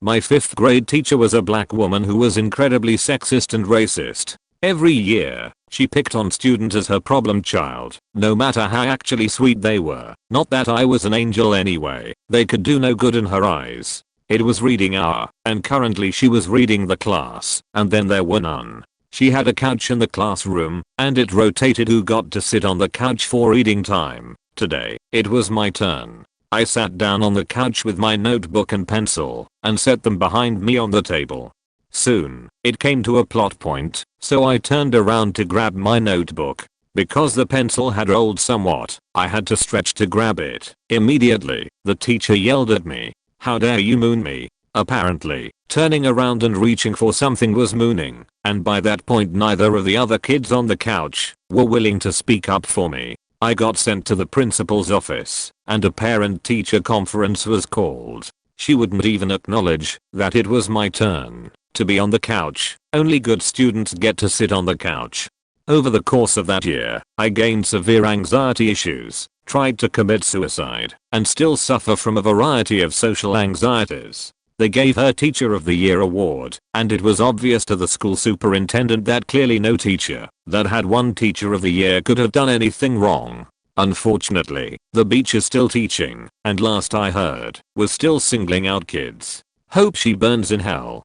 My 5th grade teacher was a black woman who was incredibly sexist and racist. Every year, she picked on students as her problem child, no matter how actually sweet they were. Not that I was an angel anyway, they could do no good in her eyes. It was reading hour, and currently she was reading the class, and then there were none. She had a couch in the classroom, and it rotated who got to sit on the couch for reading time. Today, it was my turn. I sat down on the couch with my notebook and pencil, and set them behind me on the table. Soon, it came to a plot point, so I turned around to grab my notebook. Because the pencil had rolled somewhat, I had to stretch to grab it. Immediately, the teacher yelled at me. "How dare you moon me?" Apparently, turning around and reaching for something was mooning, and by that point neither of the other kids on the couch were willing to speak up for me. I got sent to the principal's office, and a parent-teacher conference was called. She wouldn't even acknowledge that it was my turn to be on the couch. Only good students get to sit on the couch. Over the course of that year, I gained severe anxiety issues, tried to commit suicide, and still suffer from a variety of social anxieties. They gave her Teacher of the Year award, and it was obvious to the school superintendent that clearly no teacher that had won Teacher of the Year could have done anything wrong. Unfortunately, the beach is still teaching, and last I heard, was still singling out kids. Hope she burns in hell.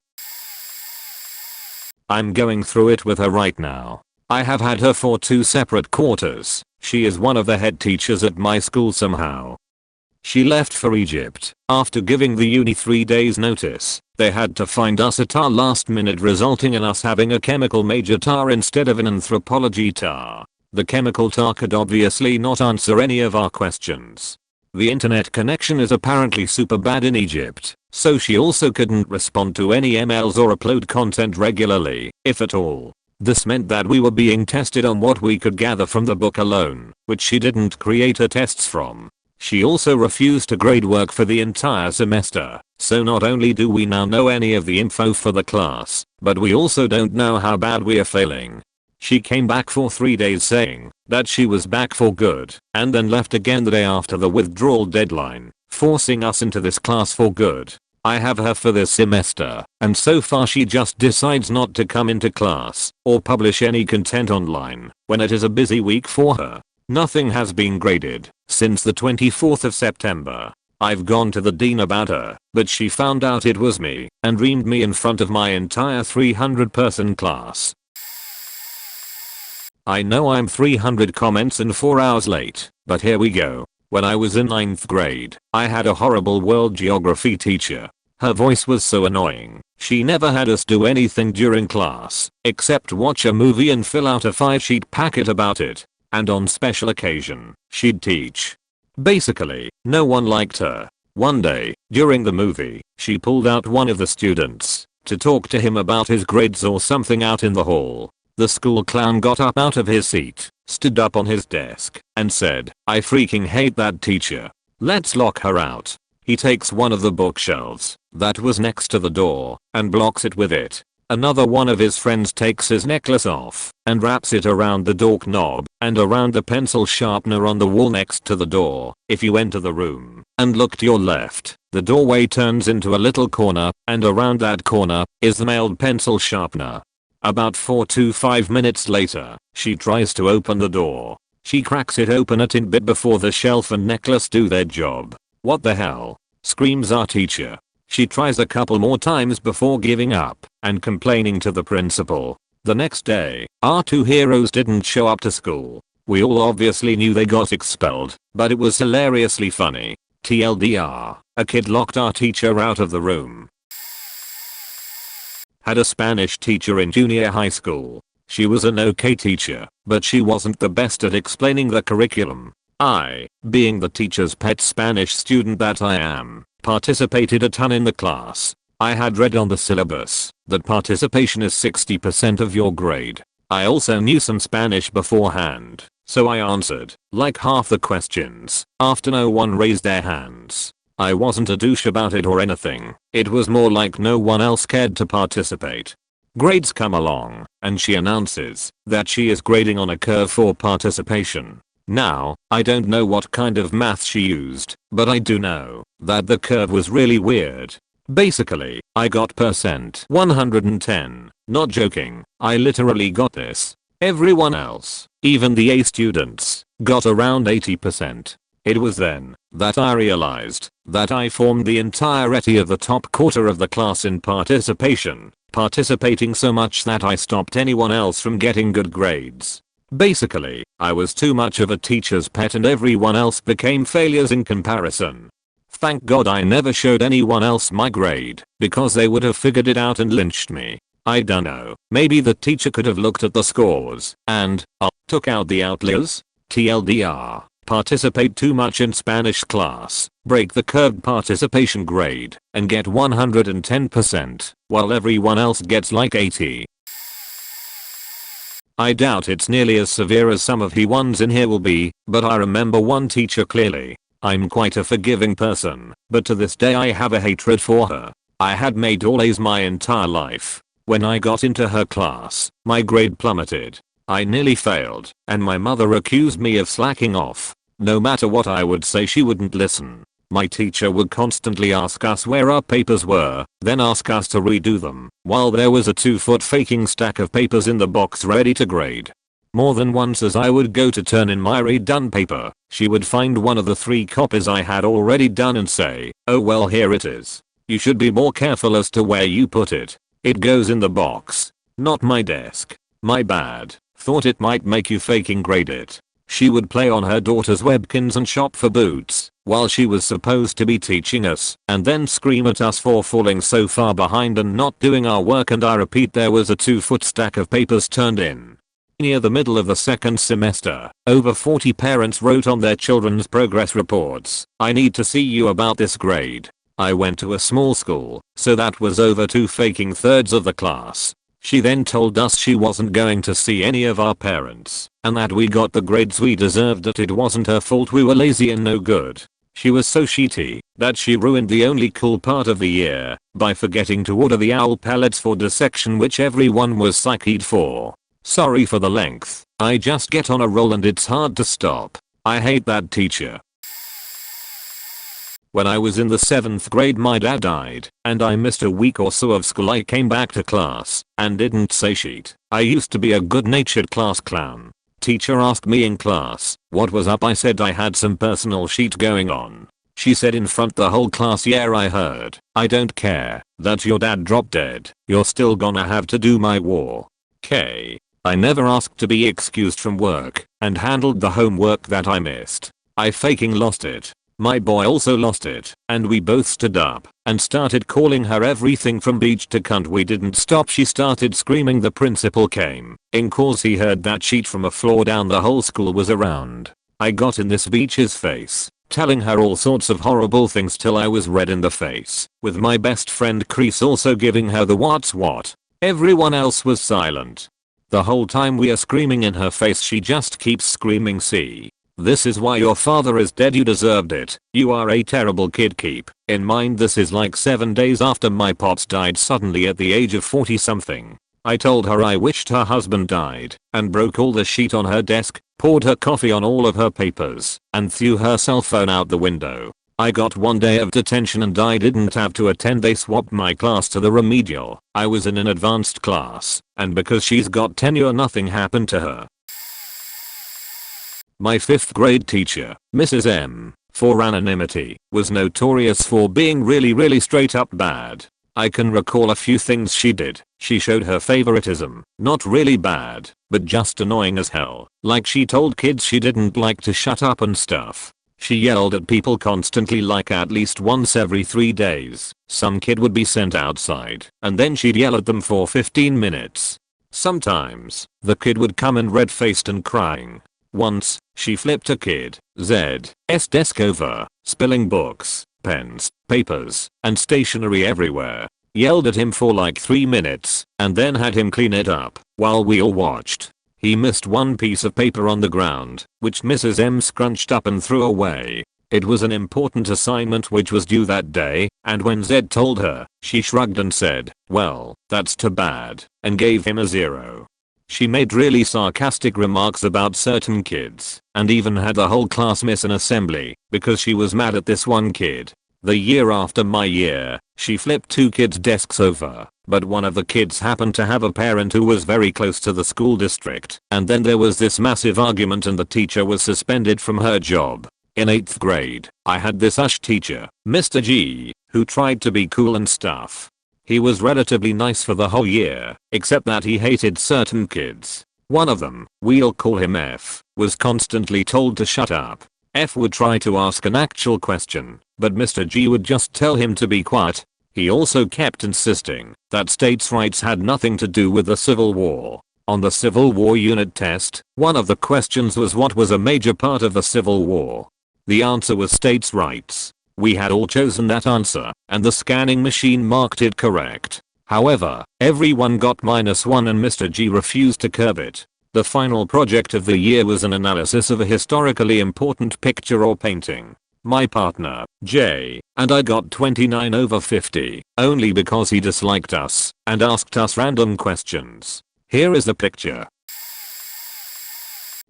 I'm going through it with her right now. I have had her for 2 separate quarters. She is one of the head teachers at my school somehow. She left for Egypt after giving the uni 3 days notice. They had to find us a tar last minute, resulting in us having a chemical major tar instead of an anthropology tar. The chemical tar could obviously not answer any of our questions. The internet connection is apparently super bad in Egypt, so she also couldn't respond to any emails or upload content regularly, if at all. This meant that we were being tested on what we could gather from the book alone, which she didn't create her tests from. She also refused to grade work for the entire semester, so not only do we now know any of the info for the class, but we also don't know how bad we are failing. She came back for 3 days saying that she was back for good, and then left again the day after the withdrawal deadline, forcing us into this class for good. I have her for this semester, and so far she just decides not to come into class or publish any content online when it is a busy week for her. Nothing has been graded since the 24th of September. I've gone to the dean about her, but she found out it was me and reamed me in front of my entire 300-person class. I know I'm 300 comments and 4 hours late, but here we go. When I was in 9th grade, I had a horrible world geography teacher. Her voice was so annoying. She never had us do anything during class, except watch a movie and fill out a 5-sheet packet about it. And on special occasion, she'd teach. Basically, no one liked her. One day, during the movie, she pulled out one of the students to talk to him about his grades or something out in the hall. The school clown got up out of his seat, stood up on his desk, and said, "I freaking hate that teacher. Let's lock her out." He takes one of the bookshelves that was next to the door and blocks it with it. Another one of his friends takes his necklace off and wraps it around the door knob and around the pencil sharpener on the wall next to the door. If you enter the room and look to your left, the doorway turns into a little corner, and around that corner is the mailed pencil sharpener. About 4 to 5 minutes later, she tries to open the door. She cracks it open a tin bit before the shelf and necklace do their job. "What the hell?" screams our teacher. She tries a couple more times before giving up and complaining to the principal. The next day, our 2 heroes didn't show up to school. We all obviously knew they got expelled, but it was hilariously funny. TLDR, a kid locked our teacher out of the room. Had a Spanish teacher in junior high school. She was an okay teacher, but she wasn't the best at explaining the curriculum. I, being the teacher's pet Spanish student that I am, participated a ton in the class. I had read on the syllabus that participation is 60% of your grade. I also knew some Spanish beforehand, so I answered like half the questions after no one raised their hands. I wasn't a douche about it or anything. It was more like no one else cared to participate. Grades come along, and she announces that she is grading on a curve for participation. Now, I don't know what kind of math she used, but I do know that the curve was really weird. Basically, I got percent 110. Not joking, I literally got this. Everyone else, even the A students, got around 80%. It was then that I realized that I formed the entirety of the top quarter of the class in participation, participating so much that I stopped anyone else from getting good grades. Basically, I was too much of a teacher's pet and everyone else became failures in comparison. Thank God I never showed anyone else my grade, because they would have figured it out and lynched me. I dunno, maybe the teacher could have looked at the scores and took out the outliers. TLDR. Participate too much in Spanish class, break the curved participation grade, and get 110%, while everyone else gets like 80. I doubt it's nearly as severe as some of the ones in here will be, but I remember one teacher clearly. I'm quite a forgiving person, but to this day I have a hatred for her. I had made all A's my entire life. When I got into her class, my grade plummeted. I nearly failed, and my mother accused me of slacking off. No matter what I would say, she wouldn't listen. My teacher would constantly ask us where our papers were, then ask us to redo them, while there was a 2-foot faking stack of papers in the box ready to grade. More than once as I would go to turn in my redone paper, she would find one of the 3 copies I had already done and say, "Oh well, here it is. You should be more careful as to where you put it. It goes in the box, not my desk." My bad. Thought it might make you faking grade it. She would play on her daughter's webkins and shop for boots, while she was supposed to be teaching us, and then scream at us for falling so far behind and not doing our work, and I repeat, there was a 2-foot stack of papers turned in. Near the middle of the second semester, over 40 parents wrote on their children's progress reports, "I need to see you about this grade." I went to a small school, so that was over 2 faking thirds of the class. She then told us she wasn't going to see any of our parents, and that we got the grades we deserved, that it wasn't her fault we were lazy and no good. She was so shitty that she ruined the only cool part of the year by forgetting to order the owl pellets for dissection, which everyone was psyched for. Sorry for the length, I just get on a roll and it's hard to stop. I hate that teacher. When I was in the 7th grade, my dad died, and I missed a week or so of school. I came back to class and didn't say shit. I used to be a good-natured class clown. Teacher asked me in class what was up. I said I had some personal shit going on. She said in front the whole class, "Yeah, I heard. I don't care that your dad dropped dead. You're still gonna have to do my war." K. I never asked to be excused from work and handled the homework that I missed. I faking lost it. My boy also lost it, and we both stood up and started calling her everything from beach to cunt. We didn't stop. She started screaming. The principal came in cause he heard that sheet from a floor down. The whole school was around. I got in this bitch's face, telling her all sorts of horrible things till I was red in the face, with my best friend Chris also giving her the what's what. Everyone else was silent. The whole time we are screaming in her face, she just keeps screaming, "See? This is why your father is dead. You deserved it. You are a terrible kid." Keep in mind this is like 7 days after my pops died suddenly at the age of 40 something. I told her I wished her husband died and broke all the sheet on her desk, poured her coffee on all of her papers, and threw her cell phone out the window. I got 1 day of detention and I didn't have to attend. They swapped my class to the remedial. I was in an advanced class, and because she's got tenure, nothing happened to her. My 5th grade teacher, Mrs. M, for anonymity, was notorious for being really straight up bad. I can recall a few things she did. She showed her favoritism, not really bad, but just annoying as hell. Like she told kids she didn't like to shut up and stuff. She yelled at people constantly, like at least once every 3 days. Some kid would be sent outside, and then she'd yell at them for 15 minutes. Sometimes, the kid would come in red-faced and crying. Once, she flipped a kid's desk over, spilling books, pens, papers, and stationery everywhere. Yelled at him for like 3 minutes, and then had him clean it up while we all watched. He missed one piece of paper on the ground, which Mrs. M scrunched up and threw away. It was an important assignment which was due that day, and when Zed told her, she shrugged and said, "Well, that's too bad," and gave him a 0. She made really sarcastic remarks about certain kids, and even had the whole class miss an assembly because she was mad at this one kid. The year after my year, she flipped 2 kids' desks over, but one of the kids happened to have a parent who was very close to the school district, and then there was this massive argument and the teacher was suspended from her job. In 8th grade, I had this USH teacher, Mr. G, who tried to be cool and stuff. He was relatively nice for the whole year, except that he hated certain kids. One of them, we'll call him F, was constantly told to shut up. F would try to ask an actual question, but Mr. G would just tell him to be quiet. He also kept insisting that states' rights had nothing to do with the Civil War. On the Civil War unit test, one of the questions was what was a major part of the Civil War. The answer was states' rights. We had all chosen that answer, and the scanning machine marked it correct. However, everyone got -1 and Mr. G refused to curb it. The final project of the year was an analysis of a historically important picture or painting. My partner, Jay, and I got 29 over 50, only because he disliked us and asked us random questions. Here is the picture.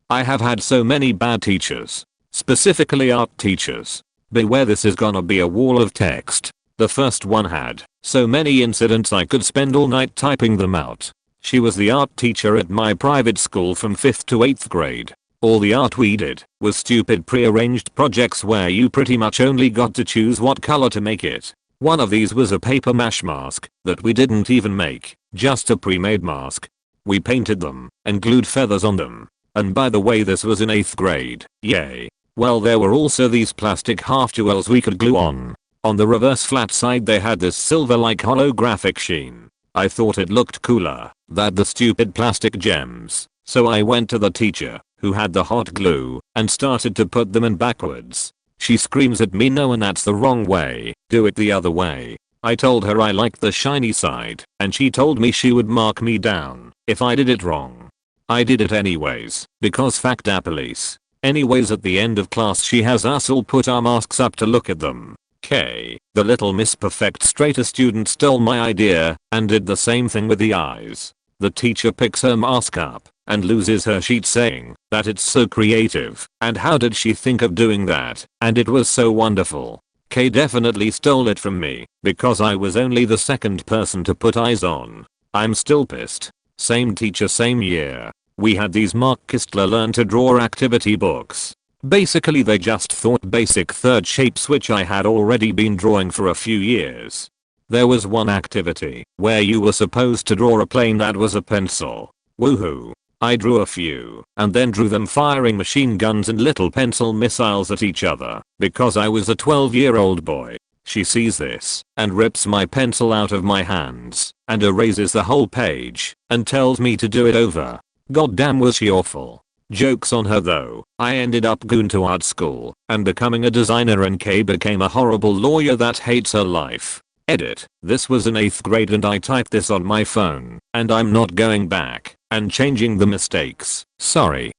I have had so many bad teachers. Specifically art teachers. Beware, this is gonna be a wall of text. The first one had so many incidents I could spend all night typing them out. She was the art teacher at my private school from 5th to 8th grade. All the art we did was stupid prearranged projects where you pretty much only got to choose what color to make it. One of these was a paper mache mask that we didn't even make, just a pre-made mask. We painted them and glued feathers on them. And by the way, this was in 8th grade. Yay. Well, there were also these plastic half jewels we could glue on. On the reverse flat side they had this silver-like holographic sheen. I thought it looked cooler than the stupid plastic gems. So I went to the teacher, who had the hot glue, and started to put them in backwards. She screams at me, no, and that's the wrong way, do it the other way. I told her I liked the shiny side, and she told me she would mark me down if I did it wrong. I did it anyways, because facta police. Anyways, at the end of class she has us all put our masks up to look at them. The little Miss Perfect Straighter student stole my idea and did the same thing with the eyes. The teacher picks her mask up and loses her sheet saying that it's so creative and how did she think of doing that, and it was so wonderful. K definitely stole it from me because I was only the second person to put eyes on. I'm still pissed. Same teacher, same year. We had these Mark Kistler learn to draw activity books. Basically they just thought basic third shapes which I had already been drawing for a few years. There was one activity where you were supposed to draw a plane that was a pencil. Woohoo. I drew a few and then drew them firing machine guns and little pencil missiles at each other because I was a 12-year-old boy. She sees this and rips my pencil out of my hands and erases the whole page and tells me to do it over. Goddamn was she awful. Joke's on her though. I ended up going to art school and becoming a designer, and Kay became a horrible lawyer that hates her life. Edit. This was in 8th grade and I typed this on my phone and I'm not going back and changing the mistakes. Sorry.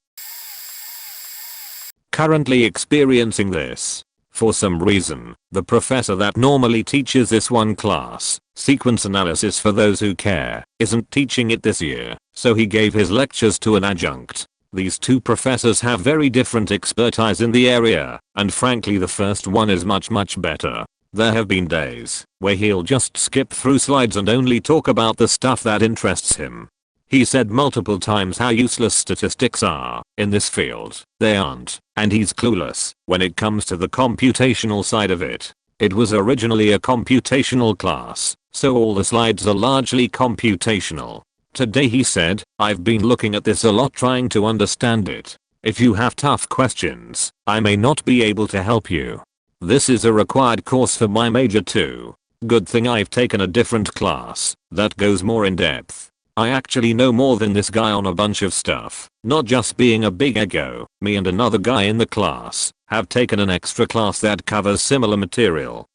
Currently experiencing this. For some reason, the professor that normally teaches this one class, sequence analysis for those who care, isn't teaching it this year, so he gave his lectures to an adjunct. These two professors have very different expertise in the area, and frankly the first one is much better. There have been days where he'll just skip through slides and only talk about the stuff that interests him. He said multiple times how useless statistics are in this field. They aren't, and he's clueless when it comes to the computational side of it. It was originally a computational class, so all the slides are largely computational. Today he said, I've been looking at this a lot trying to understand it. If you have tough questions, I may not be able to help you. This is a required course for my major too. Good thing I've taken a different class that goes more in depth. I actually know more than this guy on a bunch of stuff, not just being a big ego. Me and another guy in the class have taken an extra class that covers similar material.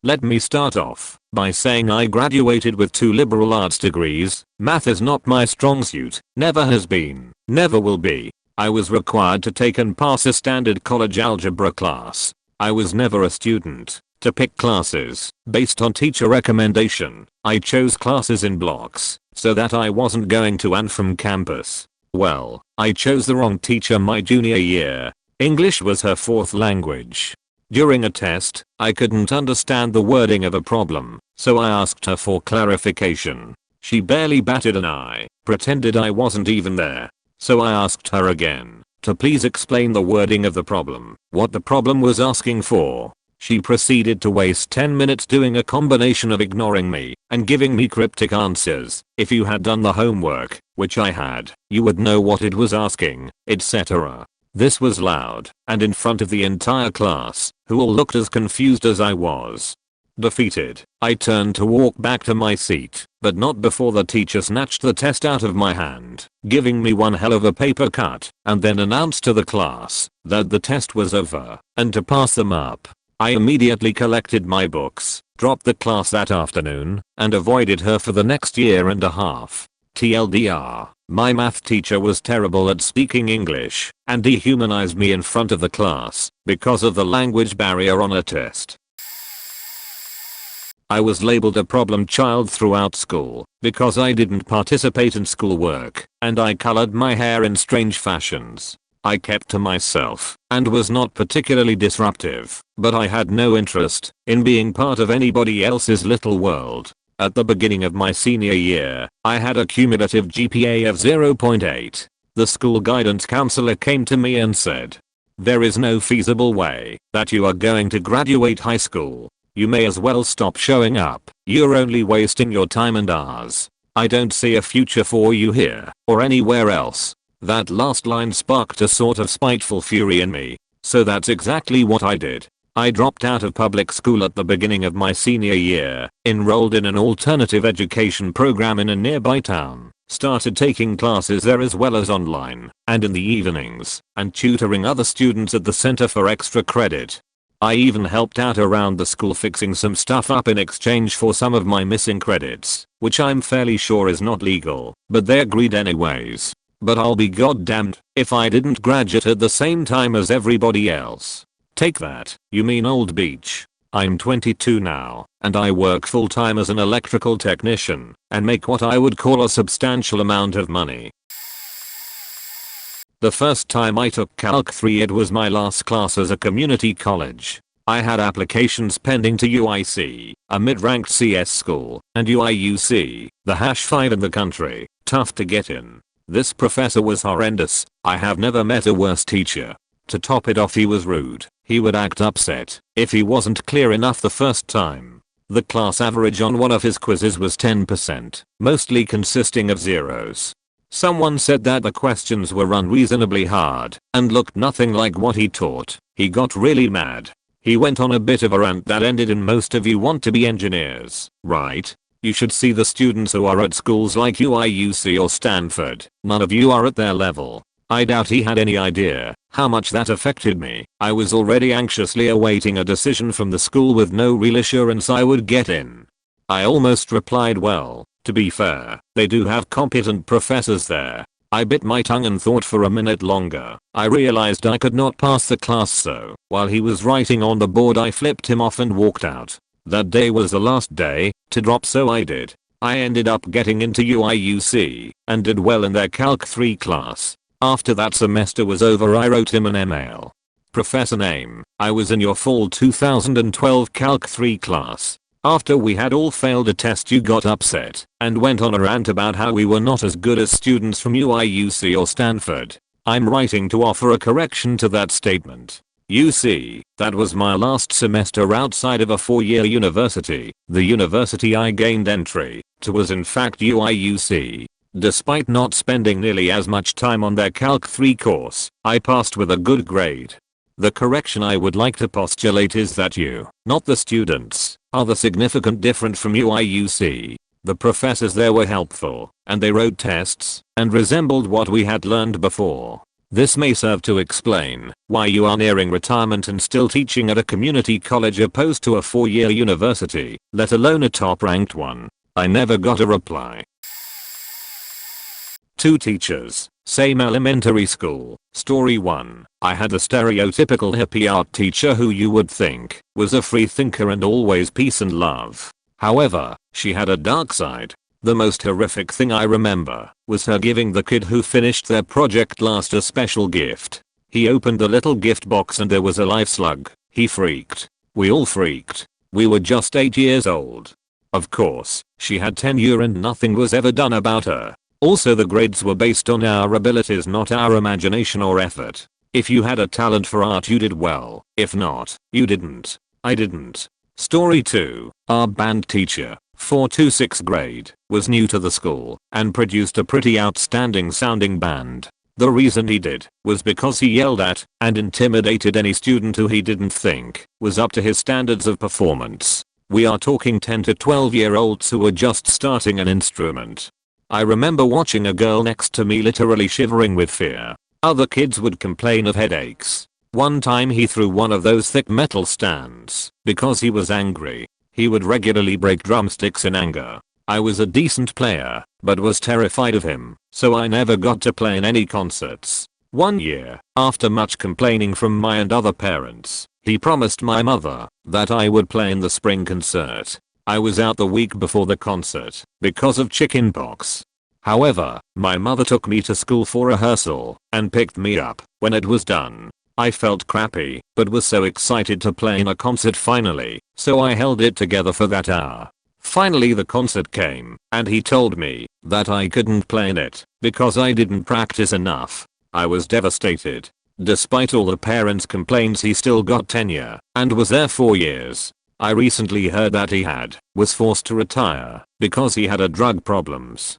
Let me start off by saying I graduated with 2 liberal arts degrees. Math is not my strong suit, never has been, never will be. I was required to take and pass a standard college algebra class. I was never a student to pick classes based on teacher recommendation. I chose classes in blocks so that I wasn't going to and from campus. Well, I chose the wrong teacher my junior year. English was her 4th language. During a test, I couldn't understand the wording of a problem, so I asked her for clarification. She barely batted an eye, pretended I wasn't even there. So I asked her again to please explain the wording of the problem, what the problem was asking for. She proceeded to waste 10 minutes doing a combination of ignoring me and giving me cryptic answers. If you had done the homework, which I had, you would know what it was asking, etc. This was loud and in front of the entire class, who all looked as confused as I was. Defeated, I turned to walk back to my seat, but not before the teacher snatched the test out of my hand, giving me one hell of a paper cut, and then announced to the class that the test was over and to pass them up. I immediately collected my books, dropped the class that afternoon, and avoided her for the next year and a half. TLDR, My math teacher was terrible at speaking English and dehumanized me in front of the class because of the language barrier on a test. I was labeled a problem child throughout school because I didn't participate in schoolwork and I colored my hair in strange fashions. I kept to myself and was not particularly disruptive, but I had no interest in being part of anybody else's little world. At the beginning of my senior year, I had a cumulative GPA of 0.8. The school guidance counselor came to me and said, "There is no feasible way that you are going to graduate high school. You may as well stop showing up. You're only wasting your time and ours. I don't see a future for you here or anywhere else." That last line sparked a sort of spiteful fury in me. So that's exactly what I did. I dropped out of public school at the beginning of my senior year, enrolled in an alternative education program in a nearby town, started taking classes there as well as online and in the evenings, and tutoring other students at the center for extra credit. I even helped out around the school fixing some stuff up in exchange for some of my missing credits, which I'm fairly sure is not legal, but they agreed anyways. But I'll be goddamned if I didn't graduate at the same time as everybody else. Take that, you mean old beach. I'm 22 now, and I work full time as an electrical technician, and make what I would call a substantial amount of money. The first time I took Calc 3, it was my last class as a community college. I had applications pending to UIC, a mid-ranked CS school, and UIUC, the #5 in the country, tough to get in. This professor was horrendous. I have never met a worse teacher. To top it off, he was rude. He would act upset if he wasn't clear enough the first time. The class average on one of his quizzes was 10%, mostly consisting of zeros. Someone said that the questions were unreasonably hard and looked nothing like what he taught. He got really mad. He went on a bit of a rant that ended in, "Most of you want to be engineers, right? You should see the students who are at schools like UIUC or Stanford. None of you are at their level." I doubt he had any idea how much that affected me. I was already anxiously awaiting a decision from the school with no real assurance I would get in. I almost replied, "Well, to be fair, they do have competent professors there." I bit my tongue and thought for a minute longer. I realized I could not pass the class, so while he was writing on the board I flipped him off and walked out. That day was the last day to drop, so I did. I ended up getting into UIUC and did well in their Calc 3 class. After that semester was over, I wrote him an email. "Professor name, I was in your fall 2012 Calc 3 class. After we had all failed a test, you got upset and went on a rant about how we were not as good as students from UIUC or Stanford. I'm writing to offer a correction to that statement. You see, that was my last semester outside of a 4-year university. The university I gained entry to was in fact UIUC. Despite not spending nearly as much time on their Calc 3 course, I passed with a good grade. The correction I would like to postulate is that you, not the students, are the significant difference from UIUC. The professors there were helpful, and they wrote tests and resembled what we had learned before. This may serve to explain why you are nearing retirement and still teaching at a community college opposed to a 4-year university, let alone a top-ranked one." I never got a reply. 2 teachers, same elementary school. Story 1. I had a stereotypical hippie art teacher who you would think was a free thinker and always peace and love. However, she had a dark side. The most horrific thing I remember was her giving the kid who finished their project last a special gift. He opened the little gift box and there was a live slug. He freaked. We all freaked. We were just 8 years old. Of course, she had tenure and nothing was ever done about her. Also, the grades were based on our abilities, not our imagination or effort. If you had a talent for art, you did well. If not, you didn't. I didn't. Story 2. Our band teacher, 4th to 6th grade, was new to the school and produced a pretty outstanding sounding band. The reason he did was because he yelled at and intimidated any student who he didn't think was up to his standards of performance. We are talking 10 to 12-year-olds who were just starting an instrument. I remember watching a girl next to me literally shivering with fear. Other kids would complain of headaches. One time he threw one of those thick metal stands because he was angry. He would regularly break drumsticks in anger. I was a decent player, but was terrified of him, so I never got to play in any concerts. One year, after much complaining from my and other parents, he promised my mother that I would play in the spring concert. I was out the week before the concert because of chickenpox. However, my mother took me to school for rehearsal and picked me up when it was done. I felt crappy, but was so excited to play in a concert finally, so I held it together for that hour. Finally the concert came, and he told me that I couldn't play in it because I didn't practice enough. I was devastated. Despite all the parents' complaints, he still got tenure and was there 4 years. I recently heard that he was forced to retire because he had drug problems.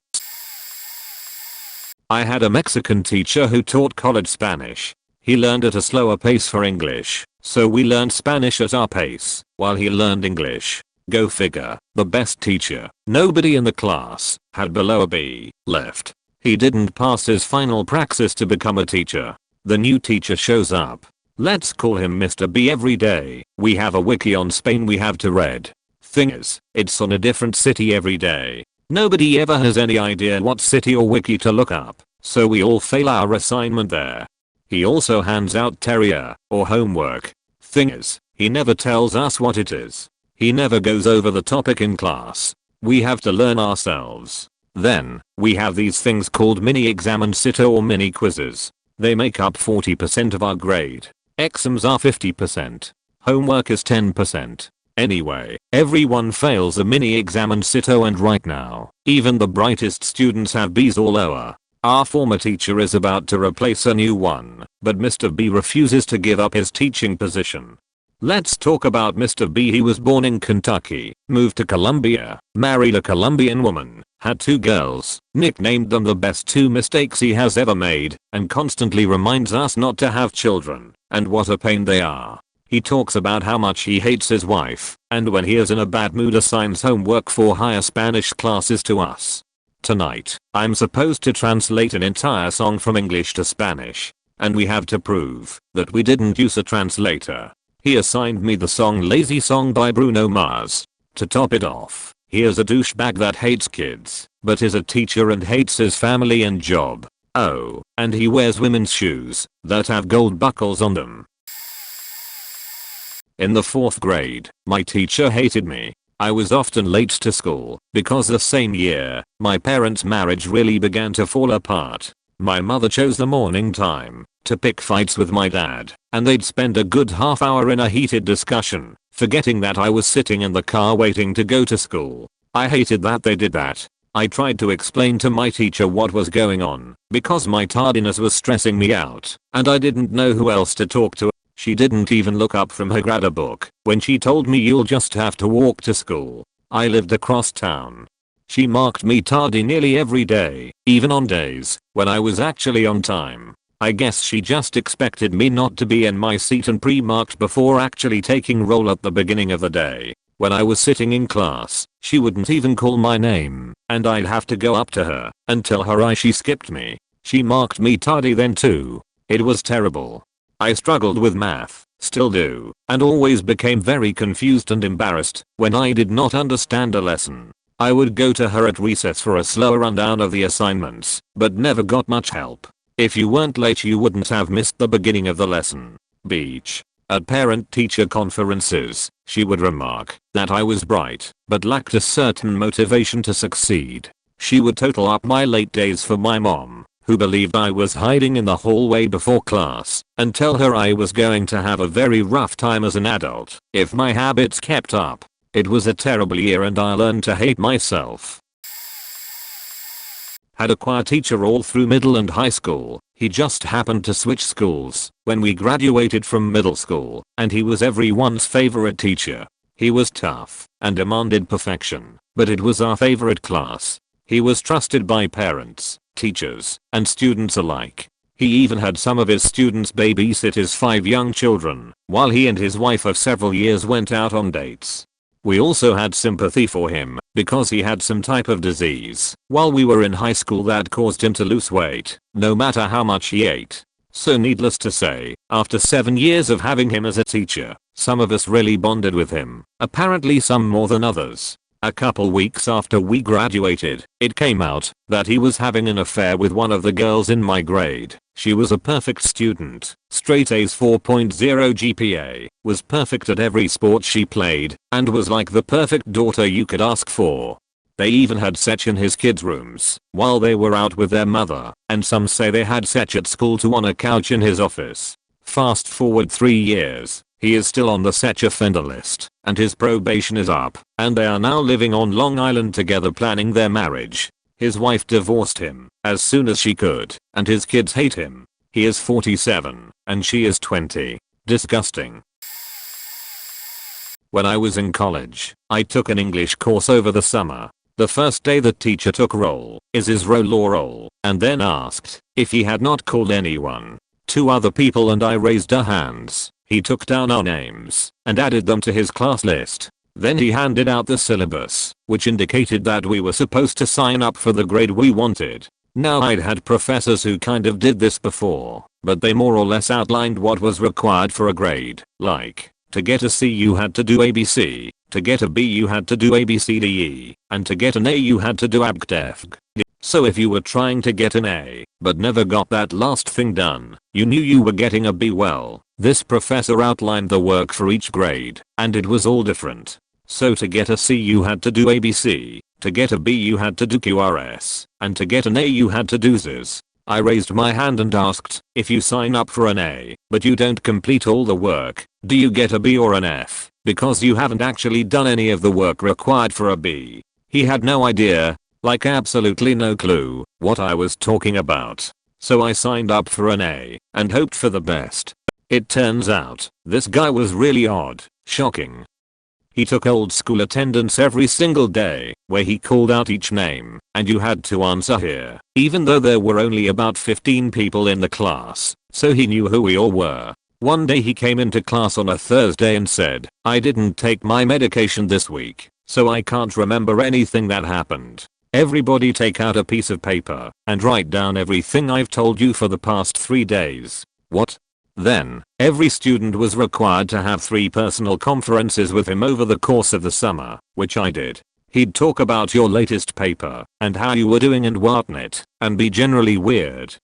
I had a Mexican teacher who taught college Spanish. He learned at a slower pace for English, so we learned Spanish at our pace while he learned English. Go figure, the best teacher. Nobody in the class had below a B left. He didn't pass his final praxis to become a teacher. The new teacher shows up. Let's call him Mr. B every day. We have a wiki on Spain we have to read. Thing is, it's on a different city every day. Nobody ever has any idea what city or wiki to look up, so we all fail our assignment there. He also hands out terrier or homework. Thing is, he never tells us what it is. He never goes over the topic in class. We have to learn ourselves. Then, we have these things called mini exam and sitter or mini quizzes. They make up 40% of our grade. Exams are 50%. Homework is 10%. Anyway, everyone fails a mini exam and sitto, and right now, even the brightest students have B's or lower. Our former teacher is about to replace a new one, but Mr. B refuses to give up his teaching position. Let's talk about Mr. B. He was born in Kentucky, moved to Colombia, married a Colombian woman, had 2 girls, nicknamed them the best 2 mistakes he has ever made, and constantly reminds us not to have children, and what a pain they are. He talks about how much he hates his wife, and when he is in a bad mood assigns homework for higher Spanish classes to us. Tonight, I'm supposed to translate an entire song from English to Spanish, and we have to prove that we didn't use a translator. He assigned me the song Lazy Song by Bruno Mars. To top it off, he is a douchebag that hates kids, but is a teacher and hates his family and job. Oh, and he wears women's shoes that have gold buckles on them. In the 4th grade, my teacher hated me. I was often late to school because the same year, my parents' marriage really began to fall apart. My mother chose the morning time to pick fights with my dad, and they'd spend a good half hour in a heated discussion, forgetting that I was sitting in the car waiting to go to school. I hated that they did that. I tried to explain to my teacher what was going on, because my tardiness was stressing me out, and I didn't know who else to talk to. She didn't even look up from her grammar book when she told me you'll just have to walk to school. I lived across town. She marked me tardy nearly every day, even on days when I was actually on time. I guess she just expected me not to be in my seat and pre-marked before actually taking roll at the beginning of the day. When I was sitting in class, she wouldn't even call my name, and I'd have to go up to her and tell her she skipped me. She marked me tardy then too. It was terrible. I struggled with math, still do, and always became very confused and embarrassed when I did not understand a lesson. I would go to her at recess for a slower rundown of the assignments, but never got much help. If you weren't late you wouldn't have missed the beginning of the lesson. Beach. At parent-teacher conferences, she would remark that I was bright, but lacked a certain motivation to succeed. She would total up my late days for my mom, who believed I was hiding in the hallway before class, and tell her I was going to have a very rough time as an adult if my habits kept up. It was a terrible year and I learned to hate myself. Had a choir teacher all through middle and high school. He just happened to switch schools when we graduated from middle school, and he was everyone's favorite teacher. He was tough and demanded perfection, but it was our favorite class. He was trusted by parents, teachers, and students alike. He even had some of his students babysit his 5 young children, while he and his wife of several years went out on dates. We also had sympathy for him, because he had some type of disease while we were in high school that caused him to lose weight, no matter how much he ate. So needless to say, after 7 years of having him as a teacher, some of us really bonded with him, apparently some more than others. A couple weeks after we graduated, it came out that he was having an affair with one of the girls in my grade. She was a perfect student, straight A's 4.0 GPA, was perfect at every sport she played, and was like the perfect daughter you could ask for. They even had sex in his kids' rooms while they were out with their mother, and some say they had sex at school too on a couch in his office. Fast forward 3 years, he is still on the sex offender list, and his probation is up, and they are now living on Long Island together planning their marriage. His wife divorced him as soon as she could, and his kids hate him. He is 47, and she is 20. Disgusting. When I was in college, I took an English course over the summer. The first day the teacher took roll, is his roll or roll, and then asked if he had not called anyone. 2 other people and I raised our hands. He took down our names and added them to his class list. Then he handed out the syllabus, which indicated that we were supposed to sign up for the grade we wanted. Now I'd had professors who kind of did this before, but they more or less outlined what was required for a grade, like, to get a C you had to do ABC, to get a B you had to do ABCDE, and to get an A you had to do ABCDEFG. So if you were trying to get an A, but never got that last thing done, you knew you were getting a B. Well, this professor outlined the work for each grade, and it was all different. So to get a C you had to do ABC, to get a B you had to do QRS, and to get an A you had to do ZIS. I raised my hand and asked, if you sign up for an A, but you don't complete all the work, do you get a B or an F, because you haven't actually done any of the work required for a B? He had no idea, like absolutely no clue, what I was talking about. So I signed up for an A, and hoped for the best. It turns out, this guy was really odd, shocking. He took old school attendance every single day, where he called out each name, and you had to answer here, even though there were only about 15 people in the class, so he knew who we all were. One day he came into class on a Thursday and said, I didn't take my medication this week, so I can't remember anything that happened. Everybody take out a piece of paper and write down everything I've told you for the past 3 days. What? Then, every student was required to have 3 personal conferences with him over the course of the summer, which I did. He'd talk about your latest paper, and how you were doing and whatnot, and be generally weird.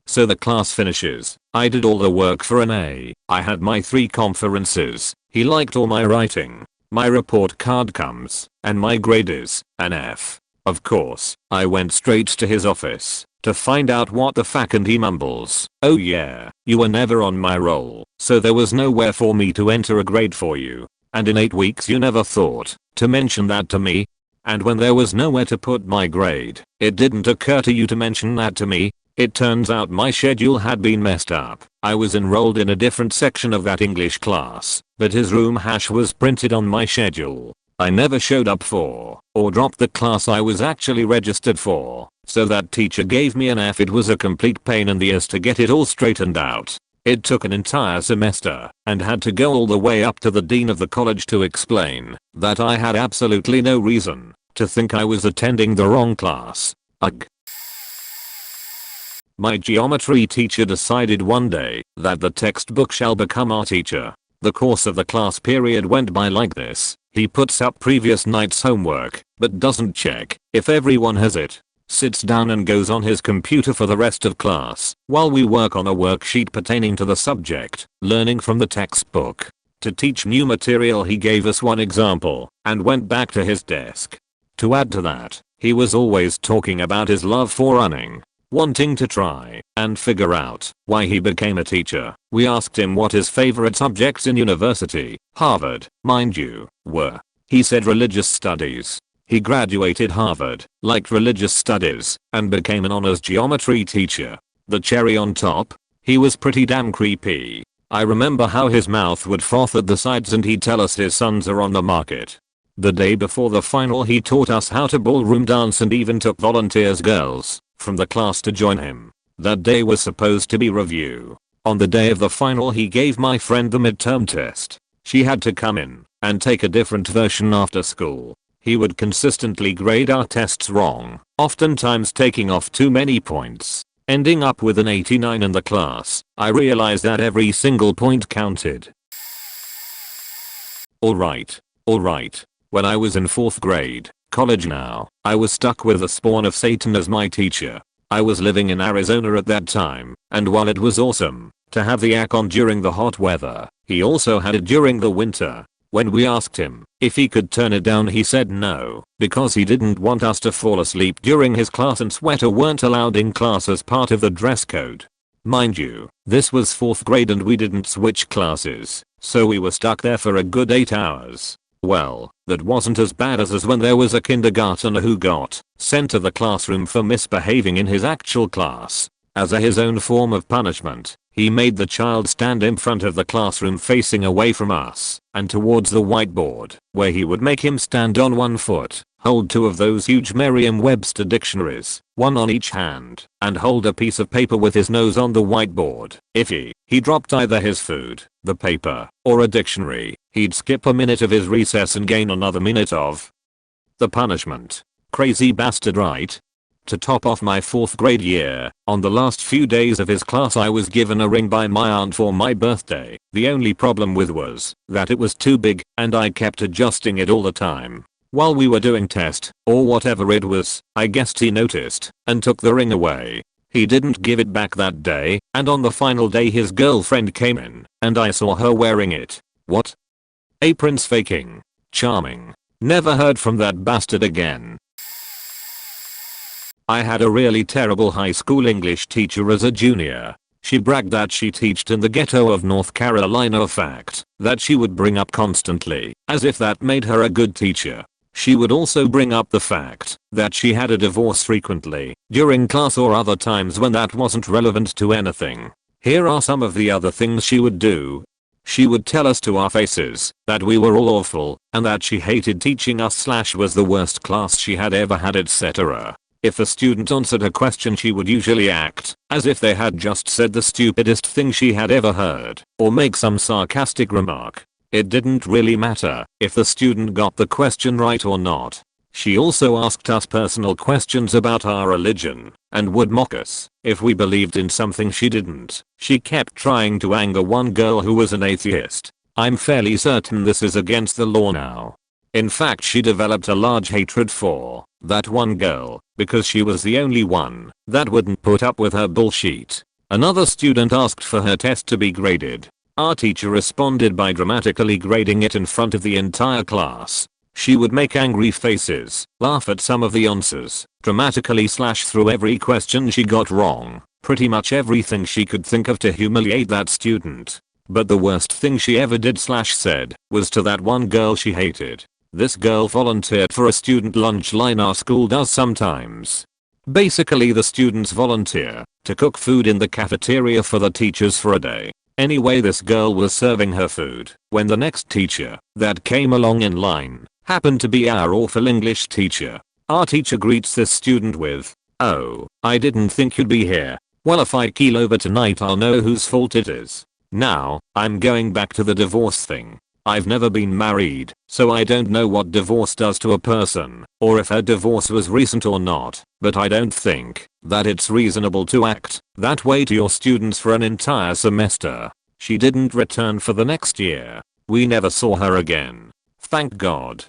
So the class finishes, I did all the work for an A, I had my 3 conferences, he liked all my writing, my report card comes, and my grade is an F. Of course, I went straight to his office to find out what the fuck, and he mumbles, oh yeah, you were never on my roll, so there was nowhere for me to enter a grade for you. And in 8 weeks you never thought to mention that to me? And when there was nowhere to put my grade, it didn't occur to you to mention that to me? It turns out my schedule had been messed up. I was enrolled in a different section of that English class, but his room hash was printed on my schedule. I never showed up for, or dropped the class I was actually registered for, so that teacher gave me an F. It was a complete pain in the ass to get it all straightened out. It took an entire semester, and had to go all the way up to the dean of the college to explain that I had absolutely no reason to think I was attending the wrong class. Ugh. My geometry teacher decided one day that the textbook shall become our teacher. The course of the class period went by like this. He puts up previous night's homework, but doesn't check if everyone has it. Sits down and goes on his computer for the rest of class, while we work on a worksheet pertaining to the subject, learning from the textbook. To teach new material he gave us one example, and went back to his desk. To add to that, he was always talking about his love for running. Wanting to try and figure out why he became a teacher, we asked him what his favorite subjects in university, Harvard, mind you, were. He said religious studies. He graduated Harvard, liked religious studies, and became an honors geometry teacher. The cherry on top? He was pretty damn creepy. I remember how his mouth would froth at the sides and he'd tell us his sons are on the market. The day before the final he taught us how to ballroom dance and even took volunteers girls from the class to join him. That day was supposed to be review. On the day of the final he gave my friend the midterm test. She had to come in and take a different version after school. He would consistently grade our tests wrong, oftentimes taking off too many points, ending up with an 89 in the class. I realized that every single point counted. Alright. When I was in 4th grade, college now, I was stuck with the spawn of Satan as my teacher. I was living in Arizona at that time, and while it was awesome to have the aircon during the hot weather, he also had it during the winter. When we asked him if he could turn it down, he said no, because he didn't want us to fall asleep during his class, and sweater weren't allowed in class as part of the dress code. Mind you, this was 4th grade and we didn't switch classes, so we were stuck there for a good 8 hours. Well, that wasn't as bad as when there was a kindergartner who got sent to the classroom for misbehaving in his actual class. As his own form of punishment, he made the child stand in front of the classroom facing away from us and towards the whiteboard, where he would make him stand on one foot, hold 2 of those huge Merriam-Webster dictionaries, one on each hand, and hold a piece of paper with his nose on the whiteboard. If he dropped either his food, the paper, or a dictionary, he'd skip a minute of his recess and gain another minute of the punishment. Crazy bastard, right? To top off my 4th grade year, on the last few days of his class I was given a ring by my aunt for my birthday. The only problem with was that it was too big and I kept adjusting it all the time. While we were doing test, or whatever it was, I guessed he noticed and took the ring away. He didn't give it back that day, and on the final day his girlfriend came in, and I saw her wearing it. What? Apron's faking. Charming. Never heard from that bastard again. I had a really terrible high school English teacher as a junior. She bragged that she taught in the ghetto of North Carolina, a fact that she would bring up constantly, as if that made her a good teacher. She would also bring up the fact that she had a divorce frequently, during class or other times when that wasn't relevant to anything. Here are some of the other things she would do. She would tell us to our faces that we were all awful, and that she hated teaching us / was the worst class she had ever had, etc. If a student answered a question, she would usually act as if they had just said the stupidest thing she had ever heard, or make some sarcastic remark. It didn't really matter if the student got the question right or not. She also asked us personal questions about our religion, and would mock us if we believed in something she didn't. She kept trying to anger one girl who was an atheist. I'm fairly certain this is against the law now. In fact, she developed a large hatred for that one girl because she was the only one that wouldn't put up with her bullshit. Another student asked for her test to be graded. Our teacher responded by dramatically grading it in front of the entire class. She would make angry faces, laugh at some of the answers, dramatically slash through every question she got wrong, pretty much everything she could think of to humiliate that student. But the worst thing she ever did / said was to that one girl she hated. This girl volunteered for a student lunch line our school does sometimes. Basically, the students volunteer to cook food in the cafeteria for the teachers for a day. Anyway, this girl was serving her food when the next teacher that came along in line happened to be our awful English teacher. Our teacher greets this student with, "Oh, I didn't think you'd be here. Well, if I keel over tonight, I'll know whose fault it is." Now, I'm going back to the divorce thing. I've never been married, so I don't know what divorce does to a person, or if her divorce was recent or not, but I don't think that it's reasonable to act that way to your students for an entire semester. She didn't return for the next year. We never saw her again. Thank God.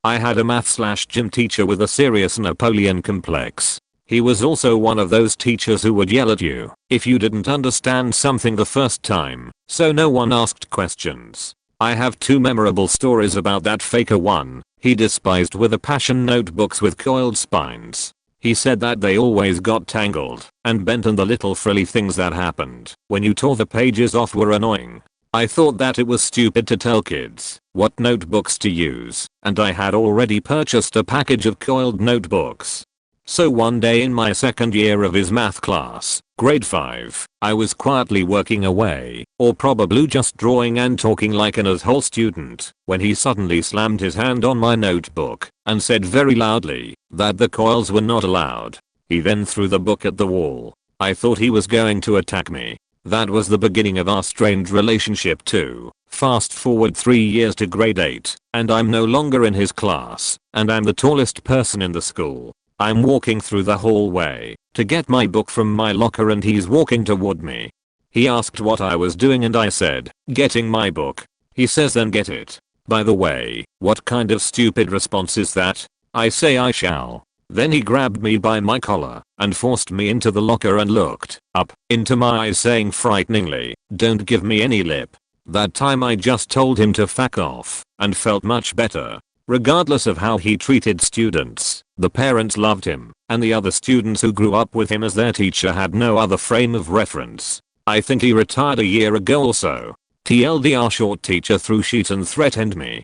I had a math / gym teacher with a serious Napoleon complex. He was also one of those teachers who would yell at you if you didn't understand something the first time, so no one asked questions. I have 2 memorable stories about that faker. One, he despised with a passion notebooks with coiled spines. He said that they always got tangled and bent, and the little frilly things that happened when you tore the pages off were annoying. I thought that it was stupid to tell kids what notebooks to use, and I had already purchased a package of coiled notebooks. So one day in my second year of his math class, grade 5, I was quietly working away, or probably just drawing and talking like an asshole student, when he suddenly slammed his hand on my notebook and said very loudly that the coils were not allowed. He then threw the book at the wall. I thought he was going to attack me. That was the beginning of our strained relationship too. Fast forward 3 years to grade 8, and I'm no longer in his class, and I'm the tallest person in the school. I'm walking through the hallway to get my book from my locker, and he's walking toward me. He asked what I was doing, and I said, "Getting my book." He says, "Then get it." By the way, what kind of stupid response is that? I say I shall. Then he grabbed me by my collar and forced me into the locker and looked up into my eyes saying frighteningly, "Don't give me any lip." That time I just told him to fuck off and felt much better. Regardless of how he treated students, the parents loved him, and the other students who grew up with him as their teacher had no other frame of reference. I think he retired a year ago or so. TLDR, short teacher threw shit and threatened me.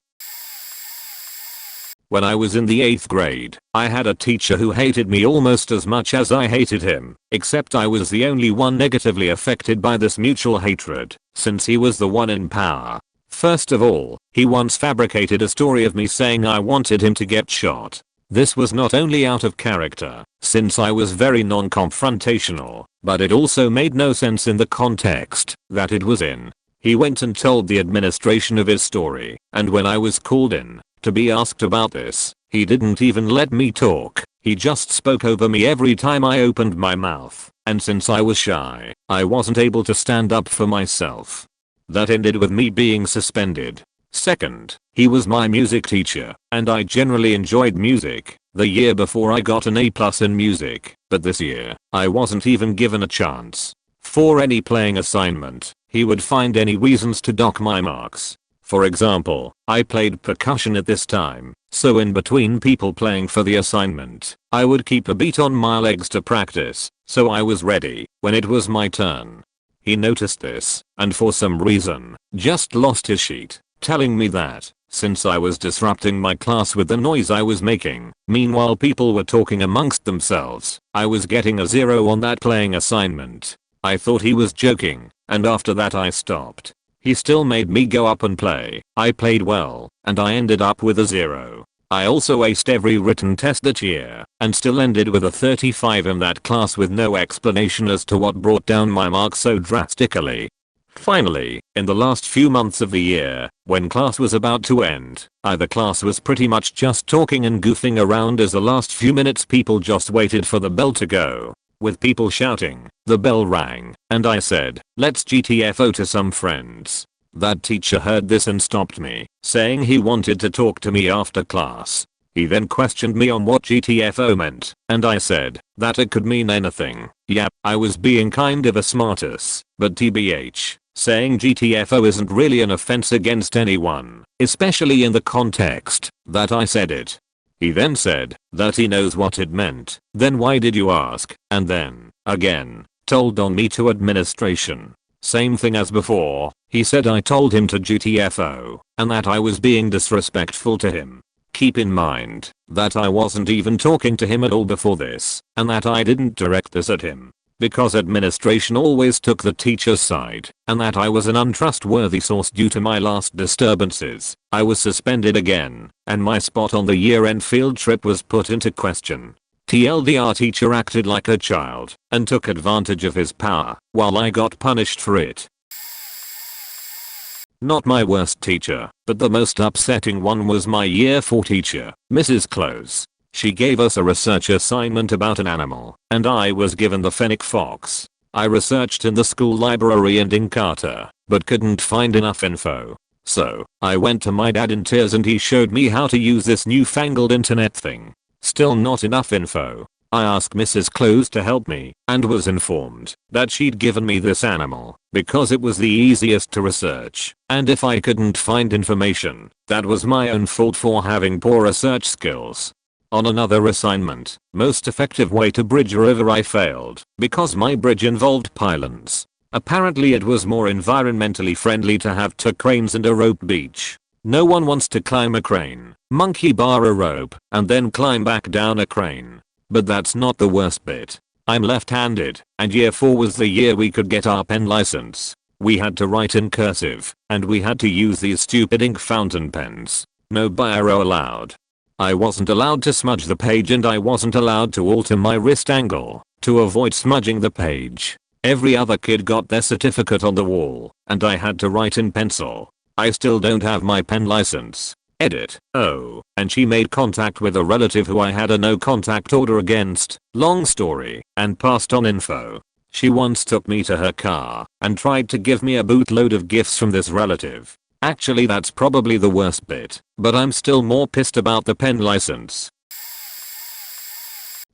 When I was in the 8th grade, I had a teacher who hated me almost as much as I hated him, except I was the only one negatively affected by this mutual hatred, since he was the one in power. First of all, he once fabricated a story of me saying I wanted him to get shot. This was not only out of character, since I was very non-confrontational, but it also made no sense in the context that it was in. He went and told the administration of his story, and when I was called in to be asked about this, he didn't even let me talk. He just spoke over me every time I opened my mouth, and since I was shy, I wasn't able to stand up for myself. That ended with me being suspended. Second, he was my music teacher, and I generally enjoyed music. The year before I got an A+ in music, but this year, I wasn't even given a chance. For any playing assignment, he would find any reasons to dock my marks. For example, I played percussion at this time, so in between people playing for the assignment, I would keep a beat on my legs to practice, so I was ready when it was my turn. He noticed this, and for some reason, just lost his shit, telling me that, since I was disrupting my class with the noise I was making, meanwhile people were talking amongst themselves, I was getting a 0 on that playing assignment. I thought he was joking, and after that I stopped. He still made me go up and play. I played well, and I ended up with a 0. I also aced every written test that year, and still ended with a 35 in that class with no explanation as to what brought down my marks so drastically. Finally, in the last few months of the year, when class was about to end, the class was pretty much just talking and goofing around as the last few minutes people just waited for the bell to go. With people shouting, the bell rang, and I said, "Let's GTFO to some friends." That teacher heard this and stopped me, saying he wanted to talk to me after class. He then questioned me on what GTFO meant, and I said that it could mean anything. Yep, I was being kind of a smartass, but TBH, saying GTFO isn't really an offense against anyone, especially in the context that I said it. He then said that he knows what it meant. Then why did you ask? And then, again, told on me to administration. Same thing as before, he said I told him to GTFO, and that I was being disrespectful to him. Keep in mind that I wasn't even talking to him at all before this, and that I didn't direct this at him, because administration always took the teacher's side, and that I was an untrustworthy source due to my last disturbances. I was suspended again, and my spot on the year-end field trip was put into question. TLDR teacher acted like a child and took advantage of his power, while I got punished for it. Not my worst teacher, but the most upsetting one was my year 4 teacher, Mrs. Close. She gave us a research assignment about an animal, and I was given the fennec fox. I researched in the school library and in Carter, but couldn't find enough info. So, I went to my dad in tears and he showed me how to use this newfangled internet thing. Still not enough info. I asked Mrs. Close to help me, and was informed that she'd given me this animal because it was the easiest to research, and if I couldn't find information, that was my own fault for having poor research skills. On another assignment, most effective way to bridge a river, I failed because my bridge involved pylons. Apparently it was more environmentally friendly to have 2 cranes and a rope beach. No one wants to climb a crane, monkey bar a rope, and then climb back down a crane. But that's not the worst bit. I'm left-handed, and year 4 was the year we could get our pen license. We had to write in cursive, and we had to use these stupid ink fountain pens. No biro allowed. I wasn't allowed to smudge the page and I wasn't allowed to alter my wrist angle to avoid smudging the page. Every other kid got their certificate on the wall, and I had to write in pencil. I still don't have my pen license. Edit. Oh, and she made contact with a relative who I had a no contact order against, long story, and passed on info. She once took me to her car and tried to give me a bootload of gifts from this relative. Actually that's probably the worst bit, but I'm still more pissed about the pen license.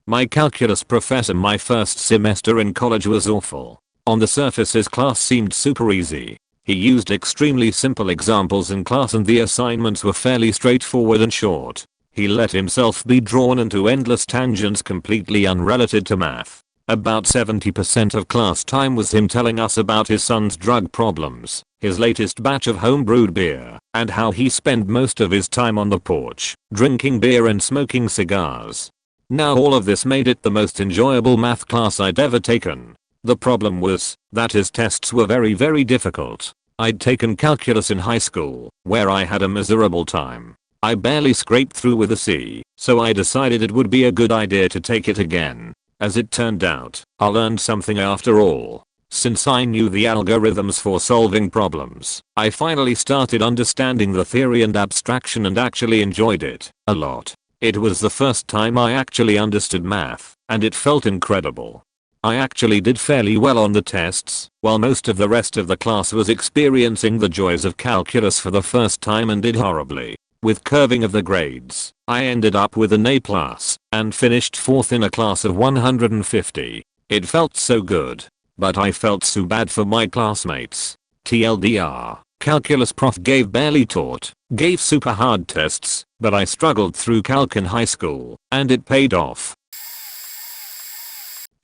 My calculus professor my first semester in college was awful. On the surface his class seemed super easy. He used extremely simple examples in class and the assignments were fairly straightforward and short. He let himself be drawn into endless tangents completely unrelated to math. About 70% of class time was him telling us about his son's drug problems, his latest batch of homebrewed beer, and how he spent most of his time on the porch, drinking beer and smoking cigars. Now all of this made it the most enjoyable math class I'd ever taken. The problem was that his tests were very difficult. I'd taken calculus in high school, where I had a miserable time. I barely scraped through with a C, so I decided it would be a good idea to take it again. As it turned out, I learned something after all. Since I knew the algorithms for solving problems, I finally started understanding the theory and abstraction and actually enjoyed it a lot. It was the first time I actually understood math, and it felt incredible. I actually did fairly well on the tests, while most of the rest of the class was experiencing the joys of calculus for the first time and did horribly. With curving of the grades, I ended up with an A+, and finished 4th in a class of 150. It felt so good. But I felt so bad for my classmates. TLDR, calculus prof barely taught, gave super hard tests, but I struggled through calc in high school, and it paid off.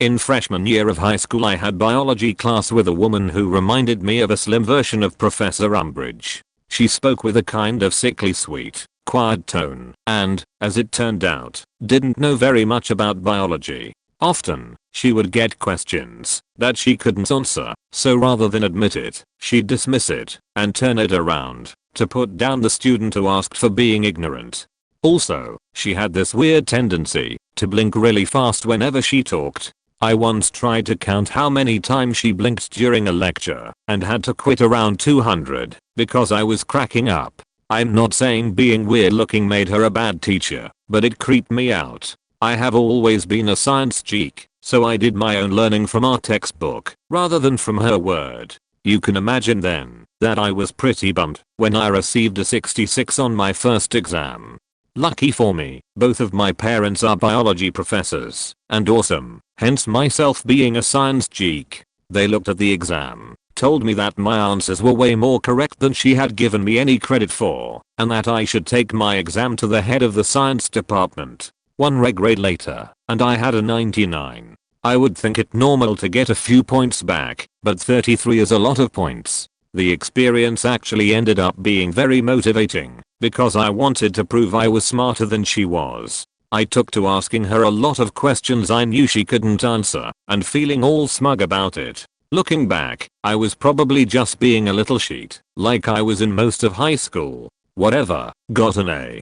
In freshman year of high school I had biology class with a woman who reminded me of a slim version of Professor Umbridge. She spoke with a kind of sickly sweet, quiet tone, and, as it turned out, didn't know very much about biology. Often, she would get questions that she couldn't answer, so rather than admit it, she'd dismiss it and turn it around to put down the student who asked for being ignorant. Also, she had this weird tendency to blink really fast whenever she talked. I once tried to count how many times she blinked during a lecture and had to quit around 200 because I was cracking up. I'm not saying being weird looking made her a bad teacher, but it creeped me out. I have always been a science geek, so I did my own learning from our textbook rather than from her word. You can imagine then that I was pretty bummed when I received a 66 on my first exam. Lucky for me, both of my parents are biology professors, and awesome, hence myself being a science geek. They looked at the exam, told me that my answers were way more correct than she had given me any credit for, and that I should take my exam to the head of the science department. One grade later, and I had a 99. I would think it normal to get a few points back, but 33 is a lot of points. The experience actually ended up being very motivating, because I wanted to prove I was smarter than she was. I took to asking her a lot of questions I knew she couldn't answer, and feeling all smug about it. Looking back, I was probably just being a little sheet, like I was in most of high school. Whatever, got an A.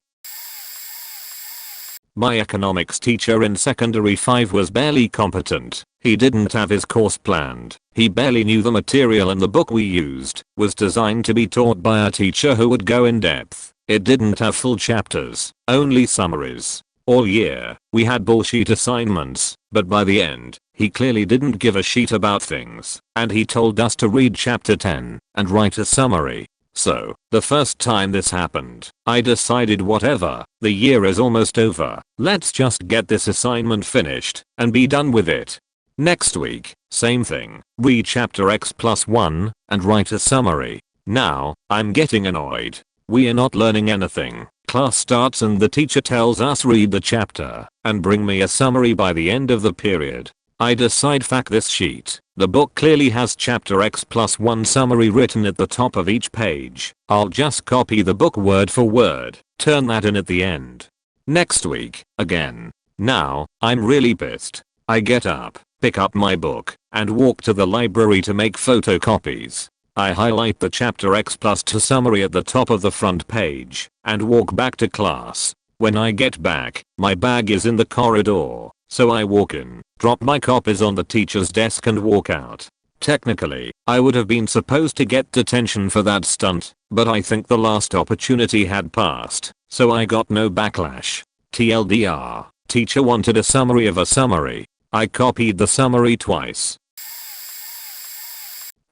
My economics teacher in secondary 5 was barely competent. He didn't have his course planned. He barely knew the material, and the book we used was designed to be taught by a teacher who would go in depth. It didn't have full chapters, only summaries. All year, we had bullshit assignments, but by the end, he clearly didn't give a shit about things, and he told us to read chapter 10 and write a summary. So, the first time this happened, I decided whatever, the year is almost over, let's just get this assignment finished and be done with it. Next week, same thing, read chapter X+1 and write a summary. Now, I'm getting annoyed. We are not learning anything. Class starts and the teacher tells us read the chapter and bring me a summary by the end of the period. I decide fuck this sheet. The book clearly has chapter X+1 summary written at the top of each page. I'll just copy the book word for word, turn that in at the end. Next week, again. Now, I'm really pissed. I get up, pick up my book, and walk to the library to make photocopies. I highlight the chapter X+2 summary at the top of the front page, and walk back to class. When I get back, my bag is in the corridor. So I walk in, drop my copies on the teacher's desk and walk out. Technically, I would have been supposed to get detention for that stunt, but I think the last opportunity had passed, so I got no backlash. TLDR, teacher wanted a summary of a summary. I copied the summary twice.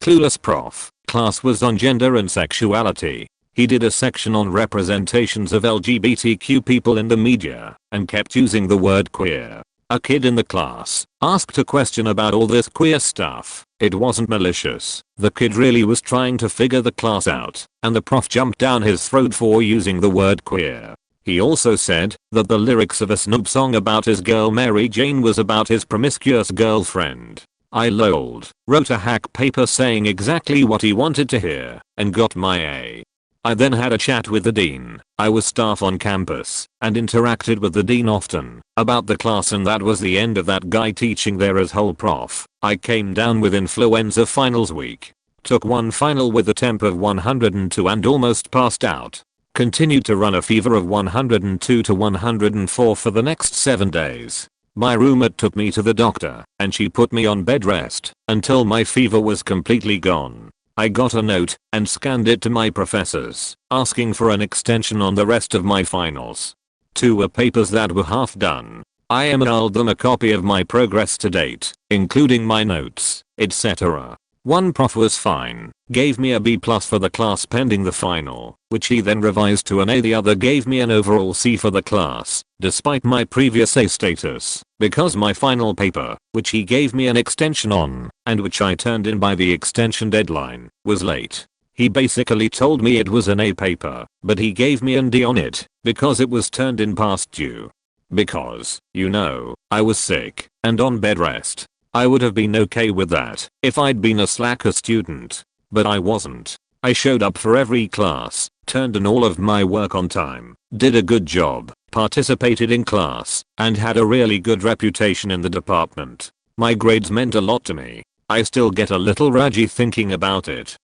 Clueless prof, class was on gender and sexuality. He did a section on representations of LGBTQ people in the media and kept using the word queer. A kid in the class asked a question about all this queer stuff. It wasn't malicious. The kid really was trying to figure the class out, and the prof jumped down his throat for using the word queer. He also said that the lyrics of a Snoop song about his girl Mary Jane was about his promiscuous girlfriend. I lolled, wrote a hack paper saying exactly what he wanted to hear, and got my A. I then had a chat with the dean. I was staff on campus and interacted with the dean often about the class, and that was the end of that guy teaching there as whole prof. I came down with influenza finals week. Took one final with a temp of 102 and almost passed out. Continued to run a fever of 102 to 104 for the next 7 days. My roommate took me to the doctor and she put me on bed rest until my fever was completely gone. I got a note and scanned it to my professors, asking for an extension on the rest of my finals. 2 were papers that were half done. I emailed them a copy of my progress to date, including my notes, etc. One prof was fine, gave me a B+ for the class pending the final, which he then revised to an A. The other gave me an overall C for the class, despite my previous A status, because my final paper, which he gave me an extension on, and which I turned in by the extension deadline, was late. He basically told me it was an A paper, but he gave me an D on it, because it was turned in past due. Because, you know, I was sick, and on bed rest. I would have been okay with that if I'd been a slacker student. But I wasn't. I showed up for every class, turned in all of my work on time, did a good job, participated in class, and had a really good reputation in the department. My grades meant a lot to me. I still get a little raggy thinking about it.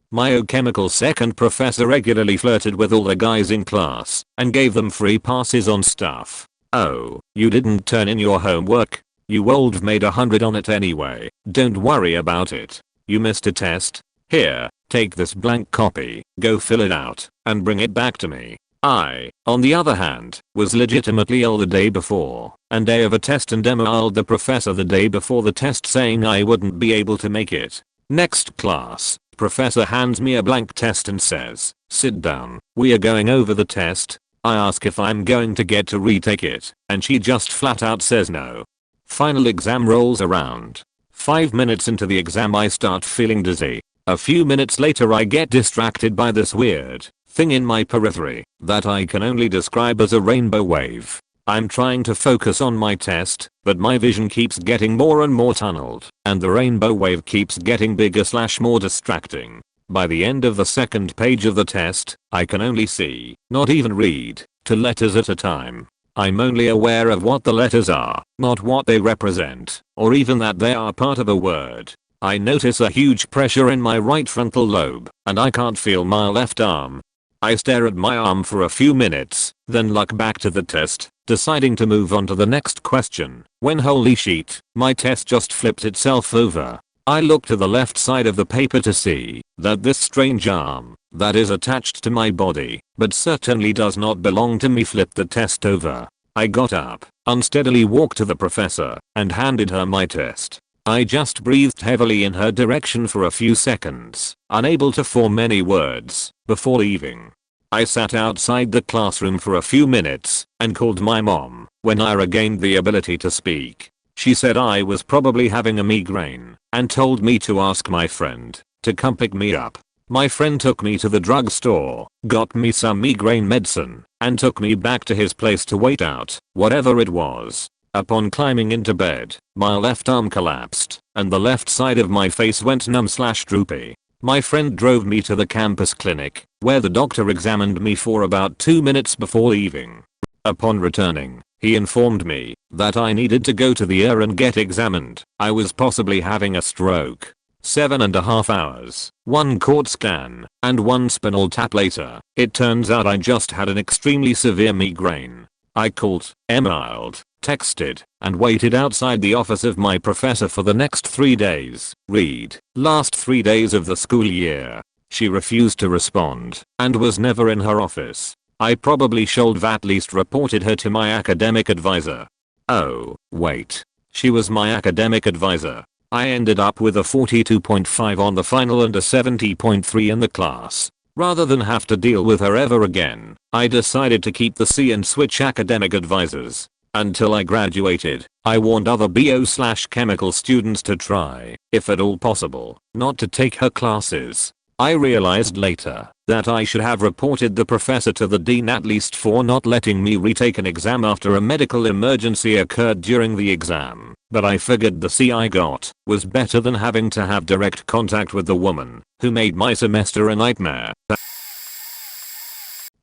My chemical second professor regularly flirted with all the guys in class and gave them free passes on stuff. Oh, you didn't turn in your homework? You would've made 100 on it anyway. Don't worry about it. You missed a test? Here, take this blank copy, go fill it out, and bring it back to me. I, on the other hand, was legitimately ill the day before, and day of a test, and emailed the professor the day before the test saying I wouldn't be able to make it. Next class, professor hands me a blank test and says, sit down, we are going over the test. I ask if I'm going to get to retake it, and she just flat out says no. Final exam rolls around. 5 minutes into the exam I start feeling dizzy. A few minutes later I get distracted by this weird thing in my periphery that I can only describe as a rainbow wave. I'm trying to focus on my test, but my vision keeps getting more and more tunneled, and the rainbow wave keeps getting bigger / more distracting. By the end of the second page of the test, I can only see, not even read, 2 letters at a time. I'm only aware of what the letters are, not what they represent, or even that they are part of a word. I notice a huge pressure in my right frontal lobe, and I can't feel my left arm. I stare at my arm for a few minutes, then look back to the test, deciding to move on to the next question, when holy shit, my test just flipped itself over. I look to the left side of the paper to see that this strange arm that is attached to my body but certainly does not belong to me flipped the test over. I got up, unsteadily walked to the professor, and handed her my test. I just breathed heavily in her direction for a few seconds, unable to form any words, before leaving. I sat outside the classroom for a few minutes and called my mom. When I regained the ability to speak, she said I was probably having a migraine and told me to ask my friend to come pick me up. My friend took me to the drugstore, got me some migraine medicine, and took me back to his place to wait out whatever it was. Upon climbing into bed, my left arm collapsed, and the left side of my face went numb / droopy. My friend drove me to the campus clinic, where the doctor examined me for about 2 minutes before leaving. Upon returning, he informed me that I needed to go to the ER and get examined. I was possibly having a stroke. 7.5 hours, 1 CT scan, and 1 spinal tap later, it turns out I just had an extremely severe migraine. I called, emailed, texted, and waited outside the office of my professor for the next 3 days. Read, last 3 days of the school year. She refused to respond, and was never in her office. I probably should have at least reported her to my academic advisor. Oh, wait. She was my academic advisor. I ended up with a 42.5 on the final and a 70.3 in the class. Rather than have to deal with her ever again, I decided to keep the C and switch academic advisors. Until I graduated, I warned other bio/chemical students to try, if at all possible, not to take her classes. I realized later that I should have reported the professor to the dean at least for not letting me retake an exam after a medical emergency occurred during the exam, but I figured the C I got was better than having to have direct contact with the woman who made my semester a nightmare.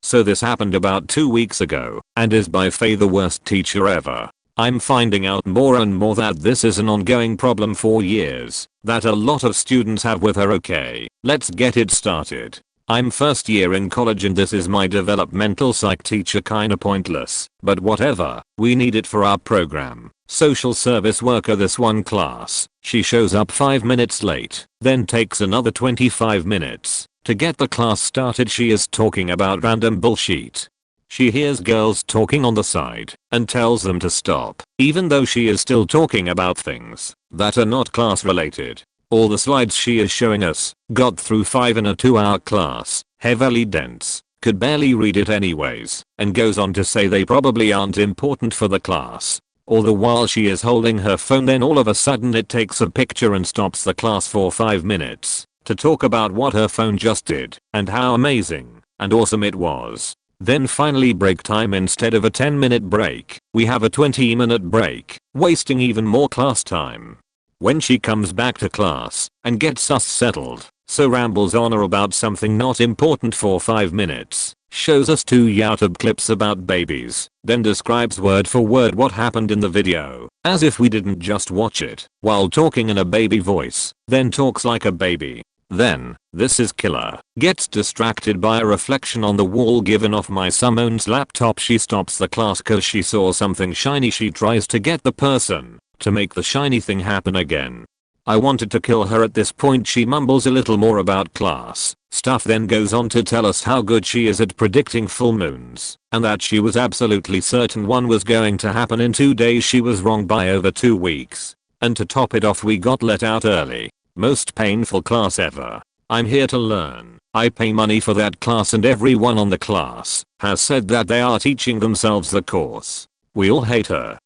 So this happened about 2 weeks ago and is by far the worst teacher ever. I'm finding out more and more that this is an ongoing problem for years that a lot of students have with her. Okay, let's get it started. I'm first year in college and this is my developmental psych teacher, kinda pointless, but whatever, we need it for our program. Social service worker this one class, she shows up 5 minutes late, then takes another 25 minutes to get the class started. She is talking about random bullshit. She hears girls talking on the side and tells them to stop, even though she is still talking about things that are not class related. All the slides she is showing us got through 5 in a 2-hour class, heavily dense, could barely read it anyways, and goes on to say they probably aren't important for the class. All the while she is holding her phone, then all of a sudden it takes a picture and stops the class for 5 minutes to talk about what her phone just did and how amazing and awesome it was. Then finally break time, instead of a 10-minute break, we have a 20-minute break, wasting even more class time. When she comes back to class and gets us settled, so rambles on or about something not important for 5 minutes, shows us 2 YouTube clips about babies, then describes word for word what happened in the video, as if we didn't just watch it, while talking in a baby voice, then talks like a baby. Then, this is killer, gets distracted by a reflection on the wall given off my Simone's laptop. She stops the class cause she saw something shiny. She tries to get the person to make the shiny thing happen again. I wanted to kill her at this point. She mumbles a little more about class stuff, then goes on to tell us how good she is at predicting full moons, and that she was absolutely certain one was going to happen in 2 days. She was wrong by over 2 weeks. And to top it off, we got let out early. Most painful class ever. I'm here to learn. I pay money for that class and everyone on the class has said that they are teaching themselves the course. We all hate her.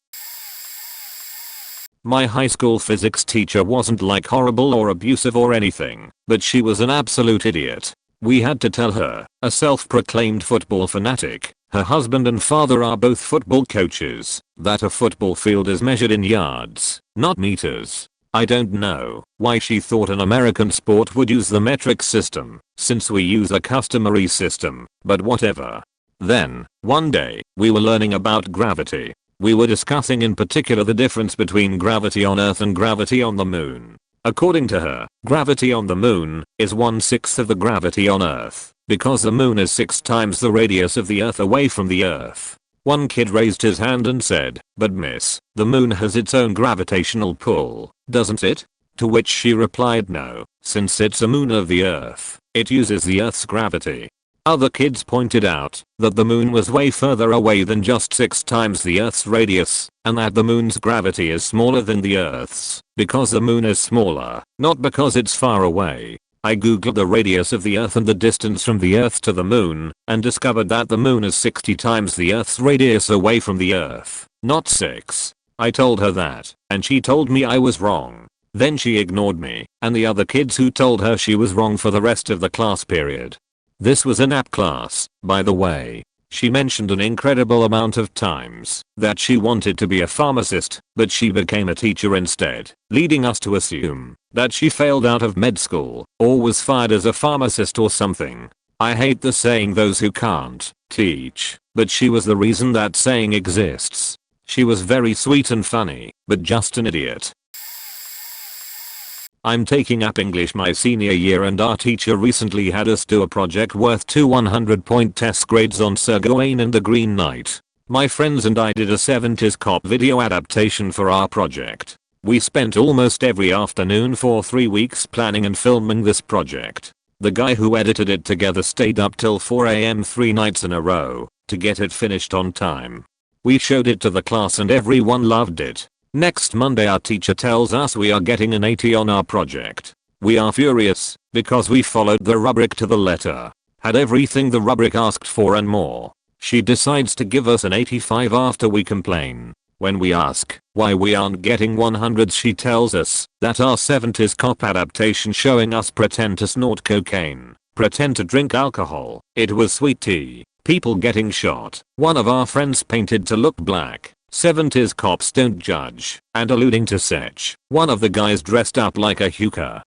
My high school physics teacher wasn't like horrible or abusive or anything, but she was an absolute idiot. We had to tell her, a self-proclaimed football fanatic, her husband and father are both football coaches, that a football field is measured in yards, not meters. I don't know why she thought an American sport would use the metric system, since we use a customary system, but whatever. Then, one day, we were learning about gravity. We were discussing in particular the difference between gravity on Earth and gravity on the moon. According to her, gravity on the moon is 1/6 of the gravity on Earth, because the moon is 6 times the radius of the Earth away from the Earth. One kid raised his hand and said, "But miss, the moon has its own gravitational pull, doesn't it?" To which she replied, "No, since it's a moon of the Earth, it uses the Earth's gravity." Other kids pointed out that the moon was way further away than just 6 times the Earth's radius, and that the moon's gravity is smaller than the Earth's, because the moon is smaller, not because it's far away. I googled the radius of the Earth and the distance from the Earth to the moon, and discovered that the moon is 60 times the Earth's radius away from the Earth, not 6. I told her that, and she told me I was wrong. Then she ignored me and the other kids who told her she was wrong for the rest of the class period. This was an app class, by the way. She mentioned an incredible amount of times that she wanted to be a pharmacist, but she became a teacher instead, leading us to assume that she failed out of med school or was fired as a pharmacist or something. I hate the saying those who can't teach, but she was the reason that saying exists. She was very sweet and funny, but just an idiot. I'm taking up English my senior year and our teacher recently had us do a project worth 2 100-point test grades on Sir Gawain and the Green Knight. My friends and I did a 70s cop video adaptation for our project. We spent almost every afternoon for 3 weeks planning and filming this project. The guy who edited it together stayed up till 4 AM 3 nights in a row to get it finished on time. We showed it to the class and everyone loved it. Next Monday our teacher tells us we are getting an 80 on our project. We are furious because we followed the rubric to the letter. Had everything the rubric asked for and more. She decides to give us an 85 after we complain. When we ask why we aren't getting 100s, she tells us that our 70s cop adaptation showing us pretend to snort cocaine, pretend to drink alcohol, it was sweet tea, people getting shot, one of our friends painted to look black, 70s cops don't judge, and alluding to Sech, one of the guys dressed up like a hooker.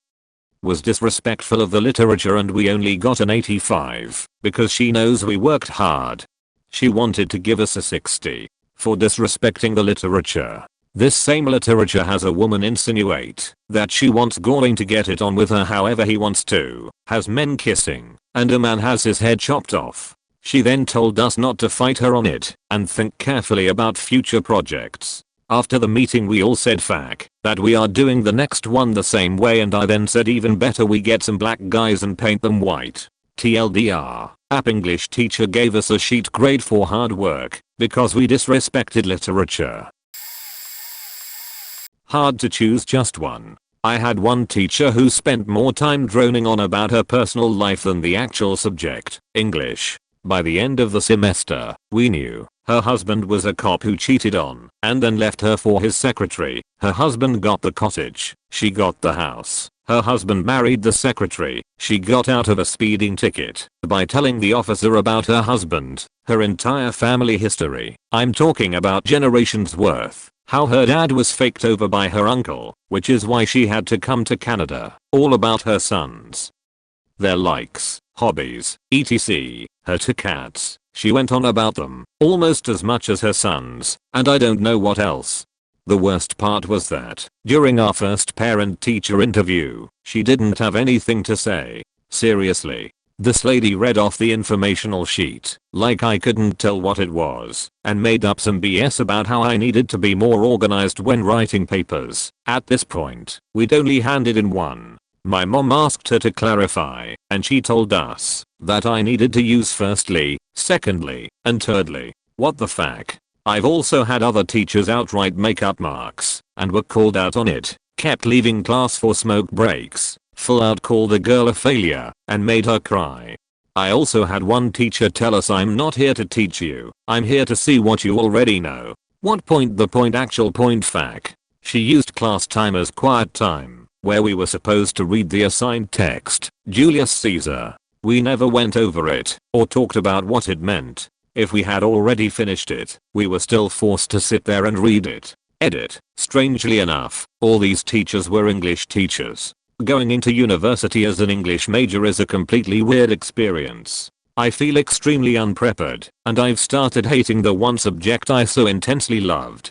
Was disrespectful of the literature and we only got an 85 because she knows we worked hard. She wanted to give us a 60 for disrespecting the literature. This same literature has a woman insinuate that she wants Goring to get it on with her however he wants to, has men kissing, and a man has his head chopped off. She then told us not to fight her on it and think carefully about future projects. After the meeting we all said fuck that we are doing the next one the same way, and I then said even better we get some black guys and paint them white. TLDR, app English teacher gave us a sheet grade for hard work because we disrespected literature. Hard to choose just one. I had one teacher who spent more time droning on about her personal life than the actual subject, English. By the end of the semester, we knew her husband was a cop who cheated on and then left her for his secretary. Her husband got the cottage, she got the house. Her husband married the secretary, she got out of a speeding ticket by telling the officer about her husband, her entire family history. I'm talking about generations worth. How her dad was faked over by her uncle, which is why she had to come to Canada. All about her sons, their likes, hobbies, etc. Her two cats, she went on about them almost as much as her sons, and I don't know what else. The worst part was that, during our first parent-teacher interview, she didn't have anything to say. Seriously. This lady read off the informational sheet, like I couldn't tell what it was, and made up some BS about how I needed to be more organized when writing papers. At this point, we'd only handed in one. My mom asked her to clarify, and she told us that I needed to use firstly, secondly, and thirdly. What the fuck? I've also had other teachers outright make up marks and were called out on it, kept leaving class for smoke breaks, full out called a girl a failure and made her cry. I also had one teacher tell us I'm not here to teach you, I'm here to see what you already know. What point the point actual point fuck. She used class time as quiet time, where we were supposed to read the assigned text, Julius Caesar. We never went over it or talked about what it meant. If we had already finished it, we were still forced to sit there and read it. Edit. Strangely enough, all these teachers were English teachers. Going into university as an English major is a completely weird experience. I feel extremely unprepared, and I've started hating the one subject I so intensely loved.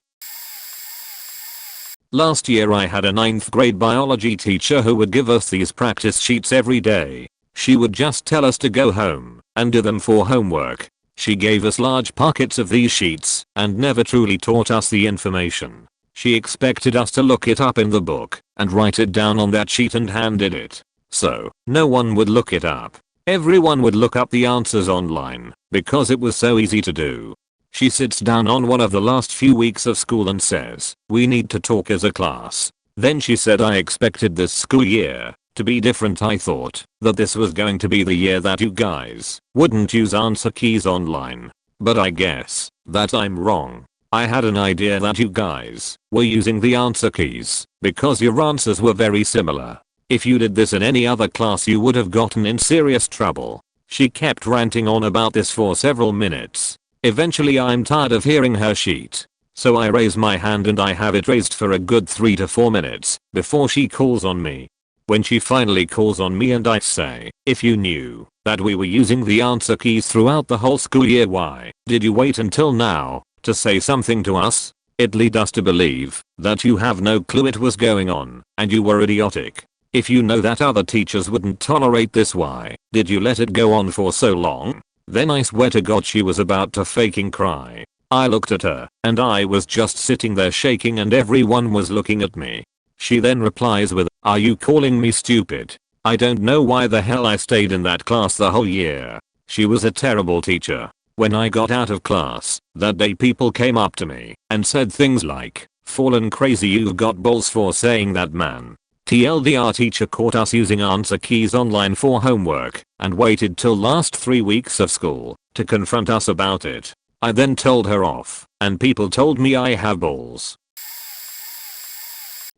Last year I had a 9th grade biology teacher who would give us these practice sheets every day. She would just tell us to go home and do them for homework. She gave us large packets of these sheets and never truly taught us the information. She expected us to look it up in the book and write it down on that sheet and handed it. So, no one would look it up. Everyone would look up the answers online because it was so easy to do. She sits down on one of the last few weeks of school and says, "We need to talk as a class." Then she said, "I expected this school year to be different. I thought that this was going to be the year that you guys wouldn't use answer keys online. But I guess that I'm wrong. I had an idea that you guys were using the answer keys because your answers were very similar. If you did this in any other class you would have gotten in serious trouble." She kept ranting on about this for several minutes. Eventually I'm tired of hearing her sheet. So I raise my hand and I have it raised for a good 3 to 4 minutes before she calls on me. When she finally calls on me and I say, "If you knew that we were using the answer keys throughout the whole school year, why did you wait until now to say something to us? It leads us to believe that you have no clue it was going on and you were idiotic. If you know that other teachers wouldn't tolerate this, why did you let it go on for so long?" Then I swear to God she was about to fucking cry. I looked at her and I was just sitting there shaking and everyone was looking at me. She then replies with, "Are you calling me stupid?" I don't know why the hell I stayed in that class the whole year. She was a terrible teacher. When I got out of class that day people came up to me and said things like, Fallen crazy, you've got balls for saying that, man. TLDR, teacher caught us using answer keys online for homework and waited till last 3 weeks of school to confront us about it. I then told her off and people told me I have balls.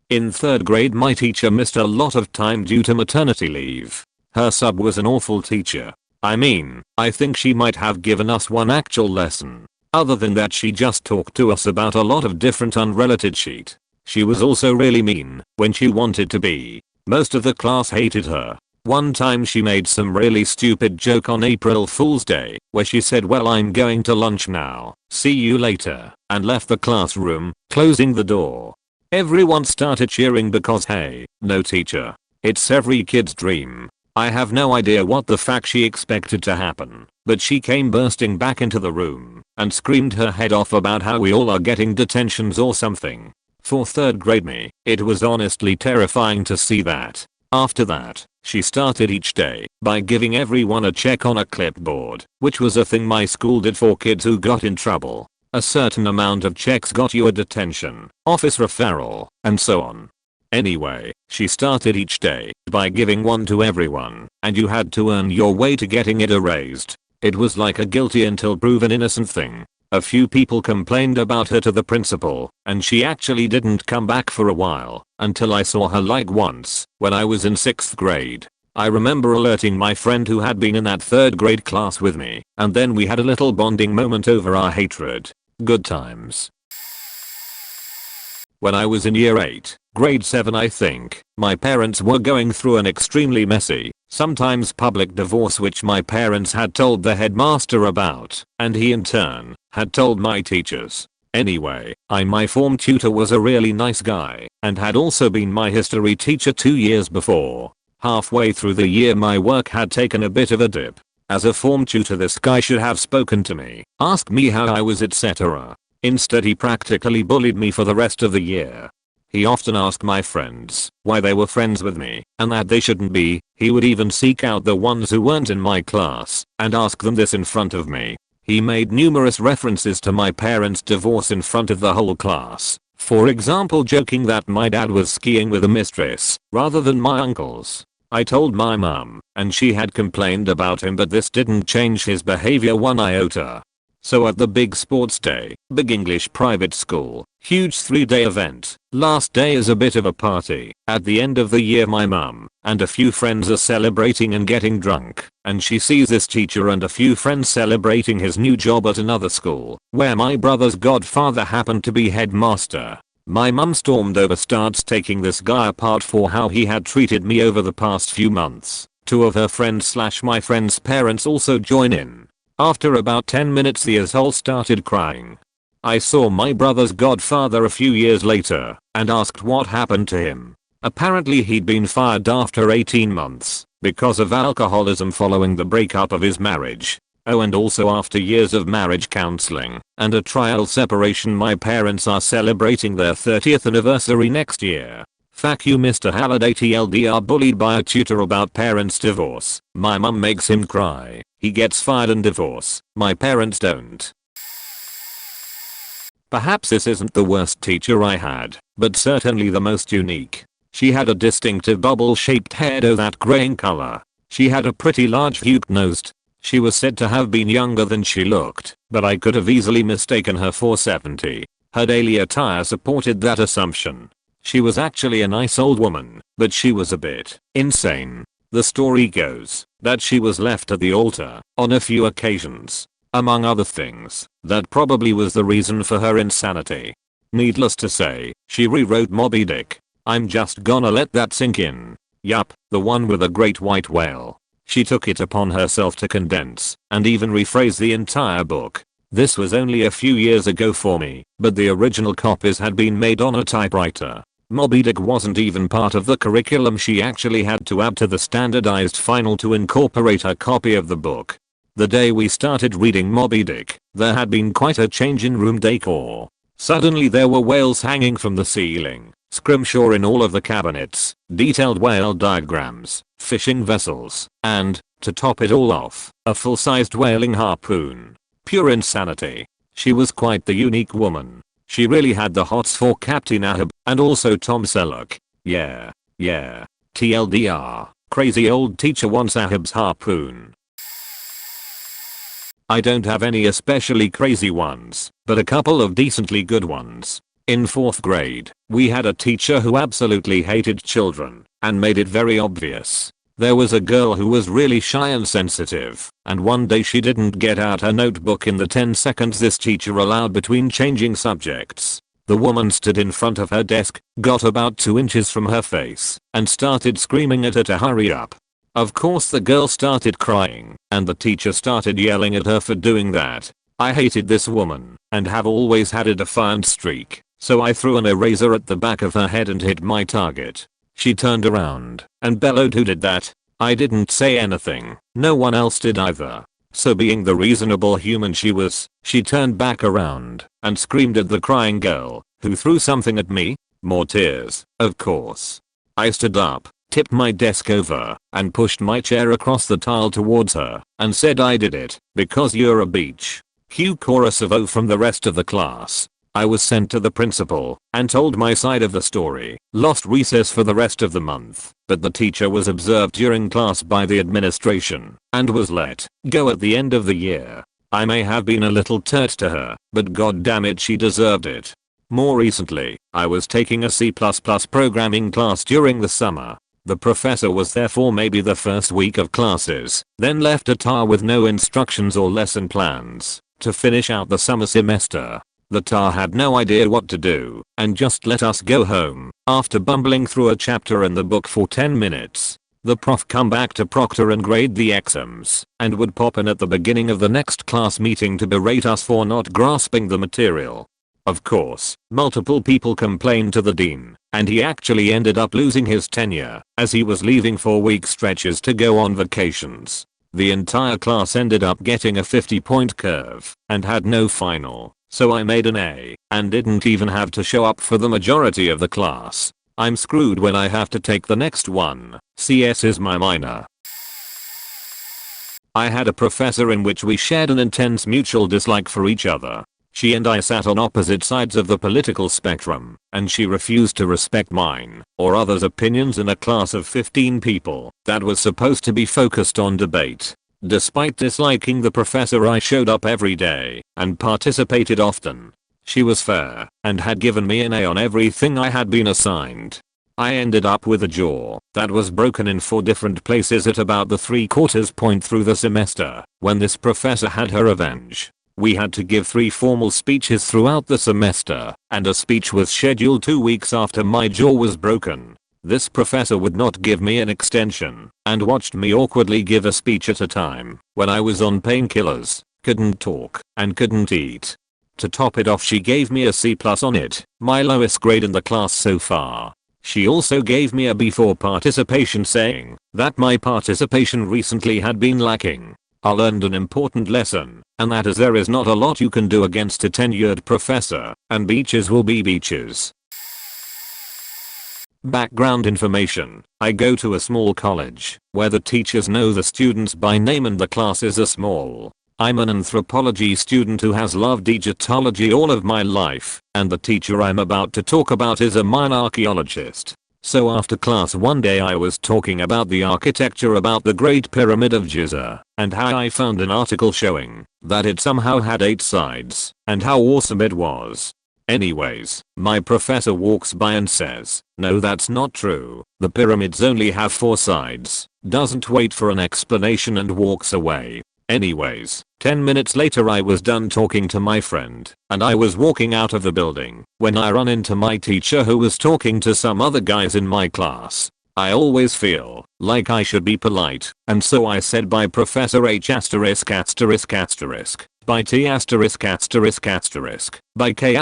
In 3rd grade, my teacher missed a lot of time due to maternity leave. Her sub was an awful teacher. I mean, I think she might have given us one actual lesson. Other than that, she just talked to us about a lot of different unrelated shit. She was also really mean when she wanted to be. Most of the class hated her. One time she made some really stupid joke on April Fool's Day where she said, "Well, I'm going to lunch now. See you later," and left the classroom, closing the door. Everyone started cheering because, hey, no teacher. It's every kid's dream. I have no idea what the fuck she expected to happen, but she came bursting back into the room and screamed her head off about how we all are getting detentions or something. For 3rd grade me, it was honestly terrifying to see that. After that, she started each day by giving everyone a check on a clipboard, which was a thing my school did for kids who got in trouble. A certain amount of checks got you a detention, office referral, and so on. Anyway, she started each day by giving one to everyone, and you had to earn your way to getting it erased. It was like a guilty until proven innocent thing. A few people complained about her to the principal, and she actually didn't come back for a while, until I saw her like once, when I was in 6th grade. I remember alerting my friend who had been in that 3rd grade class with me, and then we had a little bonding moment over our hatred. Good times. When I was in year 8, grade 7 I think, my parents were going through an extremely messy, sometimes public divorce which my parents had told the headmaster about, and he in turn had told my teachers. Anyway, my form tutor was a really nice guy and had also been my history teacher 2 years before. Halfway through the year my work had taken a bit of a dip. As a form tutor, this guy should have spoken to me, asked me how I was, etc. Instead he practically bullied me for the rest of the year. He often asked my friends why they were friends with me and that they shouldn't be. He would even seek out the ones who weren't in my class and ask them this in front of me. He made numerous references to my parents' divorce in front of the whole class. For example, joking that my dad was skiing with a mistress rather than my uncle's. I told my mum, and she had complained about him, but this didn't change his behavior one iota. So at the big sports day, big English private school, huge 3-day event, last day is a bit of a party. At the end of the year my mum and a few friends are celebrating and getting drunk, and she sees this teacher and a few friends celebrating his new job at another school, where my brother's godfather happened to be headmaster. My mum stormed over, starts taking this guy apart for how he had treated me over the past few months. 2 of her friends / my friend's parents also join in. After about 10 minutes the asshole started crying. I saw my brother's godfather a few years later and asked what happened to him. Apparently he'd been fired after 18 months because of alcoholism following the breakup of his marriage. Oh, and also after years of marriage counseling and a trial separation, my parents are celebrating their 30th anniversary next year. Fuck you, Mr. Halliday. TLDR, bullied by a tutor about parents' divorce. My mum makes him cry. He gets fired and divorce. My parents don't. Perhaps this isn't the worst teacher I had, but certainly the most unique. She had a distinctive bubble-shaped head of that graying color. She had a pretty large hook-nosed. She was said to have been younger than she looked, but I could have easily mistaken her for 70. Her daily attire supported that assumption. She was actually a nice old woman, but she was a bit insane. The story goes that she was left at the altar on a few occasions. Among other things, that probably was the reason for her insanity. Needless to say, she rewrote Moby Dick. I'm just gonna let that sink in. Yup, the one with a great white whale. She took it upon herself to condense and even rephrase the entire book. This was only a few years ago for me, but the original copies had been made on a typewriter. Moby Dick wasn't even part of the curriculum. She actually had to add to the standardized final to incorporate her copy of the book. The day we started reading Moby Dick, there had been quite a change in room decor. Suddenly there were whales hanging from the ceiling, scrimshaw in all of the cabinets, detailed whale diagrams, fishing vessels, and, to top it all off, a full-sized whaling harpoon. Pure insanity. She was quite the unique woman. She really had the hots for Captain Ahab and also Tom Selleck. Yeah. TLDR, crazy old teacher wants Ahab's harpoon. I don't have any especially crazy ones, but a couple of decently good ones. In 4th grade, we had a teacher who absolutely hated children and made it very obvious. There was a girl who was really shy and sensitive, and one day she didn't get out her notebook in the 10 seconds this teacher allowed between changing subjects. The woman stood in front of her desk, got about 2 inches from her face, and started screaming at her to hurry up. Of course the girl started crying, and the teacher started yelling at her for doing that. I hated this woman, and have always had a defiant streak, so I threw an eraser at the back of her head and hit my target. She turned around and bellowed, "Who did that?" I didn't say anything, no one else did either. So being the reasonable human she was, she turned back around and screamed at the crying girl, who threw something at me. More tears, of course. I stood up, tipped my desk over, and pushed my chair across the tile towards her, and said, "I did it, because you're a beach." Cue chorus of "oh" from the rest of the class. I was sent to the principal and told my side of the story, lost recess for the rest of the month, but the teacher was observed during class by the administration and was let go at the end of the year. I may have been a little turt to her, but god damn it, she deserved it. More recently, I was taking a C++ programming class during the summer. The professor was there for maybe the first week of classes, then left a tar with no instructions or lesson plans to finish out the summer semester. The tar had no idea what to do and just let us go home after bumbling through a chapter in the book for 10 minutes. The prof come back to proctor and grade the exams and would pop in at the beginning of the next class meeting to berate us for not grasping the material. Of course, multiple people complained to the dean, and he actually ended up losing his tenure as he was leaving for week stretches to go on vacations. The entire class ended up getting a 50-point curve and had no final. So I made an A and didn't even have to show up for the majority of the class. I'm screwed when I have to take the next one. CS is my minor. I had a professor in which we shared an intense mutual dislike for each other. She and I sat on opposite sides of the political spectrum, and she refused to respect mine or others' opinions in a class of 15 people that was supposed to be focused on debate. Despite disliking the professor, I showed up every day and participated often. She was fair and had given me an A on everything I had been assigned. I ended up with a jaw that was broken in 4 different places at about the 3/4 point through the semester when this professor had her revenge. We had to give 3 formal speeches throughout the semester, and a speech was scheduled 2 weeks after my jaw was broken. This professor would not give me an extension and watched me awkwardly give a speech at a time when I was on painkillers, couldn't talk, and couldn't eat. To top it off, she gave me a C+ on it, my lowest grade in the class so far. She also gave me a B for participation, saying that my participation recently had been lacking. I learned an important lesson, and that is there is not a lot you can do against a tenured professor, and beaches will be beaches. Background information. I go to a small college where the teachers know the students by name and the classes are small. I'm an anthropology student who has loved Egyptology all of my life, and the teacher I'm about to talk about is a minor archaeologist. So after class one day I was talking about the architecture, about the Great Pyramid of Giza, and how I found an article showing that it somehow had 8 sides, and how awesome it was. Anyways, my professor walks by and says, "No, that's not true. The pyramids only have 4 sides." Doesn't wait for an explanation and walks away. Anyways, 10 minutes later I was done talking to my friend, and I was walking out of the building when I run into my teacher, who was talking to some other guys in my class. I always feel like I should be polite, and so I said, "Bye Professor H*******, by T*******, by K******.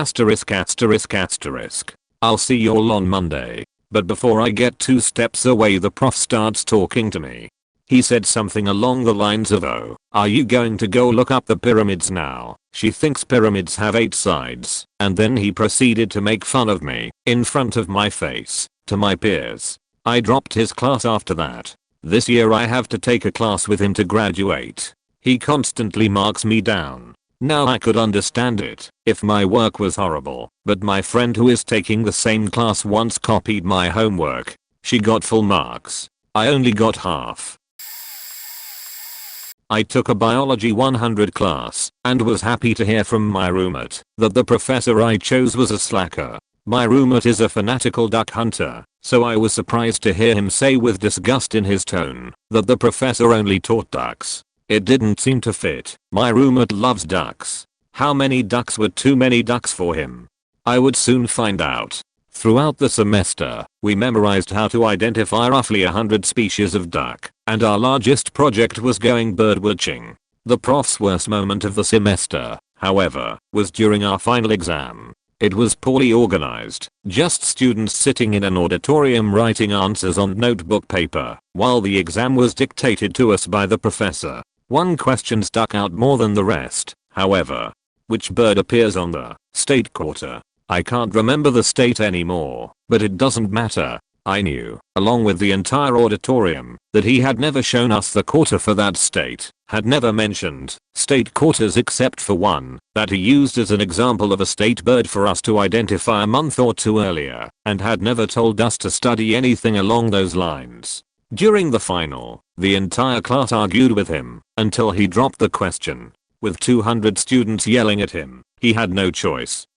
I'll see y'all on Monday." But before I get 2 steps away, the prof starts talking to me. He said something along the lines of, "Oh, are you going to go look up the pyramids now? She thinks pyramids have 8 sides." And then he proceeded to make fun of me in front of my face to my peers. I dropped his class after that. This year I have to take a class with him to graduate. He constantly marks me down. Now I could understand it if my work was horrible, but my friend who is taking the same class once copied my homework. She got full marks. I only got half. I took a biology 100 class and was happy to hear from my roommate that the professor I chose was a slacker. My roommate is a fanatical duck hunter, so I was surprised to hear him say with disgust in his tone that the professor only taught ducks. It didn't seem to fit. My roommate loves ducks. How many ducks were too many ducks for him? I would soon find out. Throughout the semester, we memorized how to identify roughly 100 species of duck, and our largest project was going birdwatching. The prof's worst moment of the semester, however, was during our final exam. It was poorly organized, just students sitting in an auditorium writing answers on notebook paper, while the exam was dictated to us by the professor. One question stuck out more than the rest, however. Which bird appears on the state quarter? I can't remember the state anymore, but it doesn't matter. I knew, along with the entire auditorium, that he had never shown us the quarter for that state, had never mentioned state quarters except for one that he used as an example of a state bird for us to identify a month or two earlier, and had never told us to study anything along those lines. During the final, the entire class argued with him until he dropped the question. With 200 students yelling at him, he had no choice.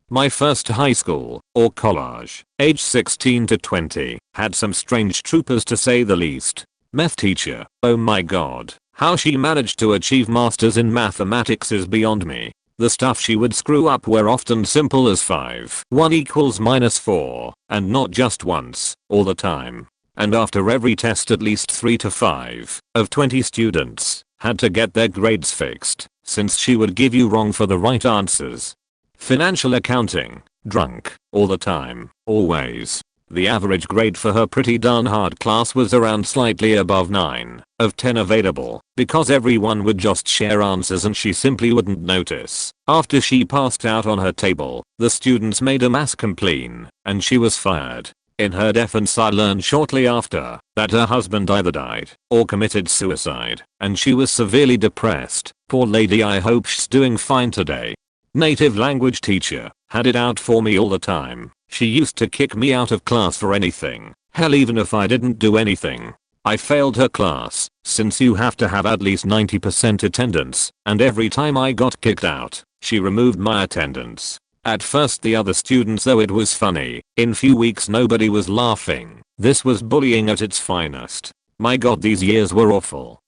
My first high school, or college, age 16 to 20, had some strange troopers to say the least. Math teacher, oh my god, how she managed to achieve masters in mathematics is beyond me. The stuff she would screw up were often simple as 5, 1 equals -4, and not just once, all the time. And after every test at least 3 to 5 of 20 students had to get their grades fixed, since she would give you wrong for the right answers. Financial accounting, drunk, all the time, always. The average grade for her pretty darn hard class was around slightly above 9 of 10 available, because everyone would just share answers and she simply wouldn't notice. After she passed out on her table, the students made a mass complaint, and she was fired. In her defense, I learned shortly after that her husband either died or committed suicide, and she was severely depressed. Poor lady, I hope she's doing fine today. Native language teacher had it out for me all the time. She used to kick me out of class for anything, hell even if I didn't do anything. I failed her class, since you have to have at least 90% attendance, and every time I got kicked out, she removed my attendance. At first the other students though it was funny, in few weeks nobody was laughing. This was bullying at its finest. My god, these years were awful.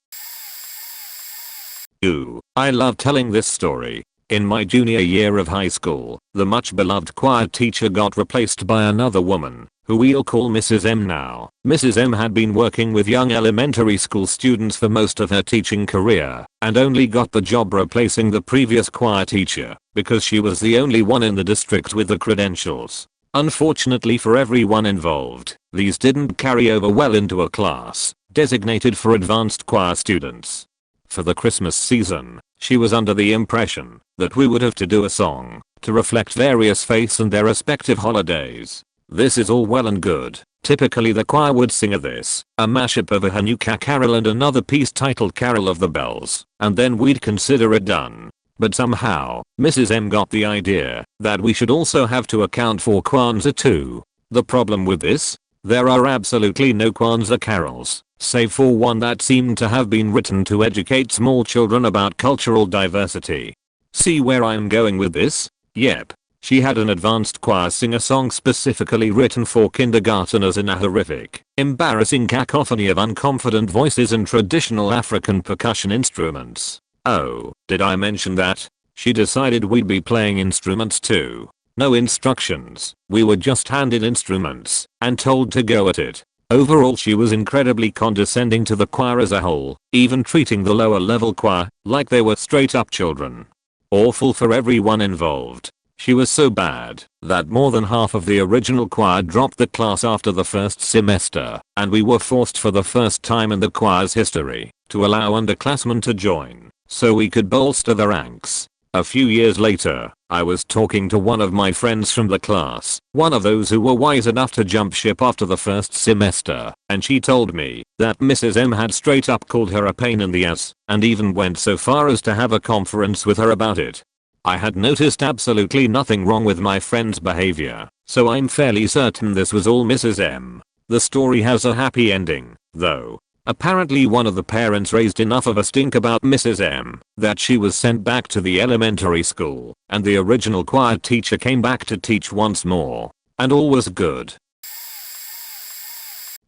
Ooh, I love telling this story. In my junior year of high school, the much beloved choir teacher got replaced by another woman, who we'll call Mrs. M now. Mrs. M had been working with young elementary school students for most of her teaching career, and only got the job replacing the previous choir teacher, because she was the only one in the district with the credentials. Unfortunately for everyone involved, these didn't carry over well into a class designated for advanced choir students. For the Christmas season, she was under the impression that we would have to do a song to reflect various faiths and their respective holidays. This is all well and good. Typically the choir would sing a mashup of a Hanukkah carol and another piece titled Carol of the Bells, and then we'd consider it done. But somehow, Mrs. M got the idea that we should also have to account for Kwanzaa too. The problem with this? There are absolutely no Kwanzaa carols, save for one that seemed to have been written to educate small children about cultural diversity. See where I'm going with this? Yep. She had an advanced choir sing a song specifically written for kindergarteners in a horrific, embarrassing cacophony of unconfident voices and traditional African percussion instruments. Oh, did I mention that? She decided we'd be playing instruments too. No instructions, we were just handed instruments and told to go at it. Overall she was incredibly condescending to the choir as a whole, even treating the lower level choir like they were straight up children. Awful for everyone involved. She was so bad that more than half of the original choir dropped the class after the first semester, and we were forced for the first time in the choir's history to allow underclassmen to join so we could bolster the ranks. A few years later, I was talking to one of my friends from the class, one of those who were wise enough to jump ship after the first semester, and she told me that Mrs. M had straight up called her a pain in the ass, and even went so far as to have a conference with her about it. I had noticed absolutely nothing wrong with my friend's behavior, so I'm fairly certain this was all Mrs. M. The story has a happy ending, though. Apparently one of the parents raised enough of a stink about Mrs. M that she was sent back to the elementary school, and the original choir teacher came back to teach once more, and all was good.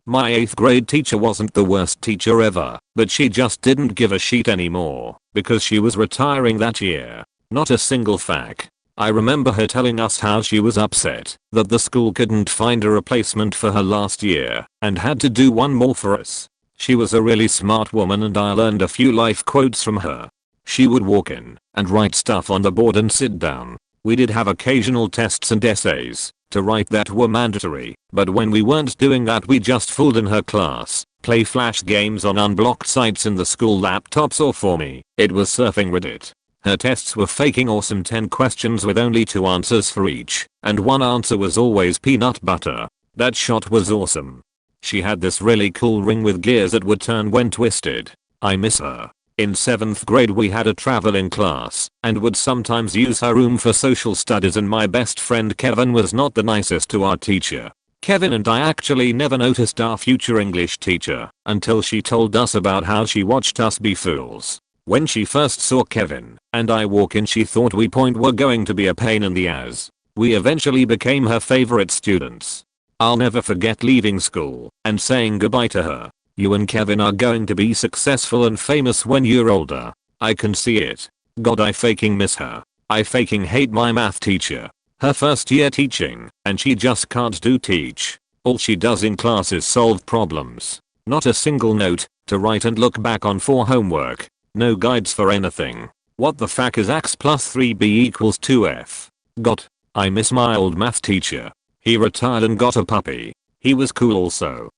My 8th grade teacher wasn't the worst teacher ever, but she just didn't give a shit anymore, because she was retiring that year. Not a single fact. I remember her telling us how she was upset that the school couldn't find a replacement for her last year, and had to do one more for us. She was a really smart woman and I learned a few life quotes from her. She would walk in and write stuff on the board and sit down. We did have occasional tests and essays to write that were mandatory, but when we weren't doing that we just fooled in her class, play flash games on unblocked sites in the school laptops, or for me, it was surfing Reddit. Her tests were faking awesome 10 questions with only 2 answers for each, and one answer was always peanut butter. That shot was awesome. She had this really cool ring with gears that would turn when twisted. I miss her. In 7th grade we had a traveling class and would sometimes use her room for social studies, and my best friend Kevin was not the nicest to our teacher. Kevin and I actually never noticed our future English teacher until she told us about how she watched us be fools. When she first saw Kevin and I walk in, she thought we were going to be a pain in the ass. We eventually became her favorite students. I'll never forget leaving school and saying goodbye to her. You and Kevin are going to be successful and famous when you're older. I can see it. God, I faking miss her. I faking hate my math teacher. Her first year teaching, and she just can't teach. All she does in class is solve problems. Not a single note to write and look back on for homework. No guides for anything. What the fuck is x plus 3b equals 2f? God, I miss my old math teacher. He retired and got a puppy. He was cool also.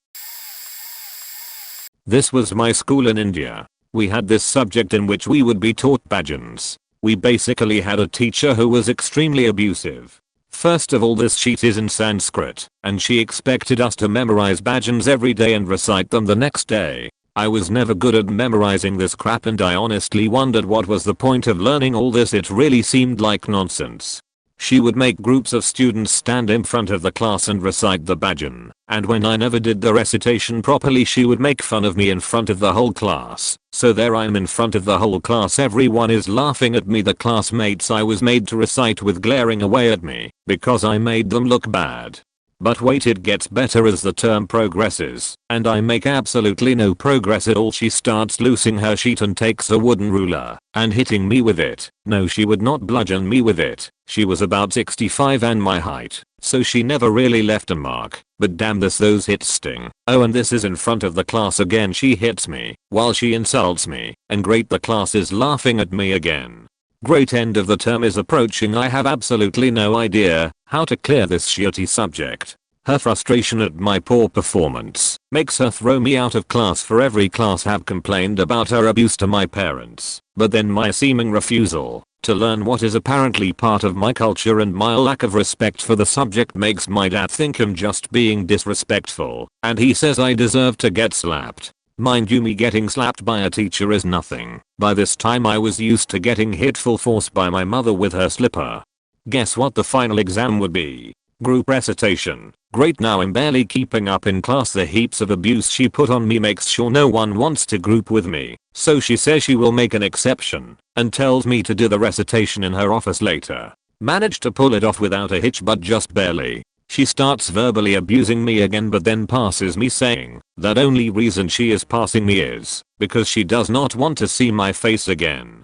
This was my school in India. We had this subject in which we would be taught bhajans. We basically had a teacher who was extremely abusive. First of all, this sheet is in Sanskrit, and she expected us to memorize bhajans every day and recite them the next day. I was never good at memorizing this crap, and I honestly wondered what was the point of learning all this. It really seemed like nonsense. She would make groups of students stand in front of the class and recite the bhajan, and when I never did the recitation properly she would make fun of me in front of the whole class. So there I am in front of the whole class, everyone is laughing at me. The classmates I was made to recite with glaring away at me because I made them look bad. But wait, it gets better as the term progresses, and I make absolutely no progress at all. She starts loosing her sheet and takes a wooden ruler and hitting me with it. No, she would not bludgeon me with it. She was about 65 and my height, so she never really left a mark, but damn those hits sting. Oh, and this is in front of the class again. She hits me while she insults me, and great, the class is laughing at me again. Great, end of the term is approaching. I have absolutely no idea how to clear this shitty subject. Her frustration at my poor performance makes her throw me out of class. For every class have complained about her abuse to my parents, but then my seeming refusal to learn what is apparently part of my culture and my lack of respect for the subject makes my dad think I'm just being disrespectful, and he says I deserve to get slapped. Mind you, me getting slapped by a teacher is nothing. By this time I was used to getting hit full force by my mother with her slipper. Guess what the final exam would be? Group recitation. Great, now I'm barely keeping up in class. The heaps of abuse she put on me makes sure no one wants to group with me, so she says she will make an exception and tells me to do the recitation in her office later. Managed to pull it off without a hitch, but just barely. She starts verbally abusing me again, but then passes me, saying that only reason she is passing me is because she does not want to see my face again.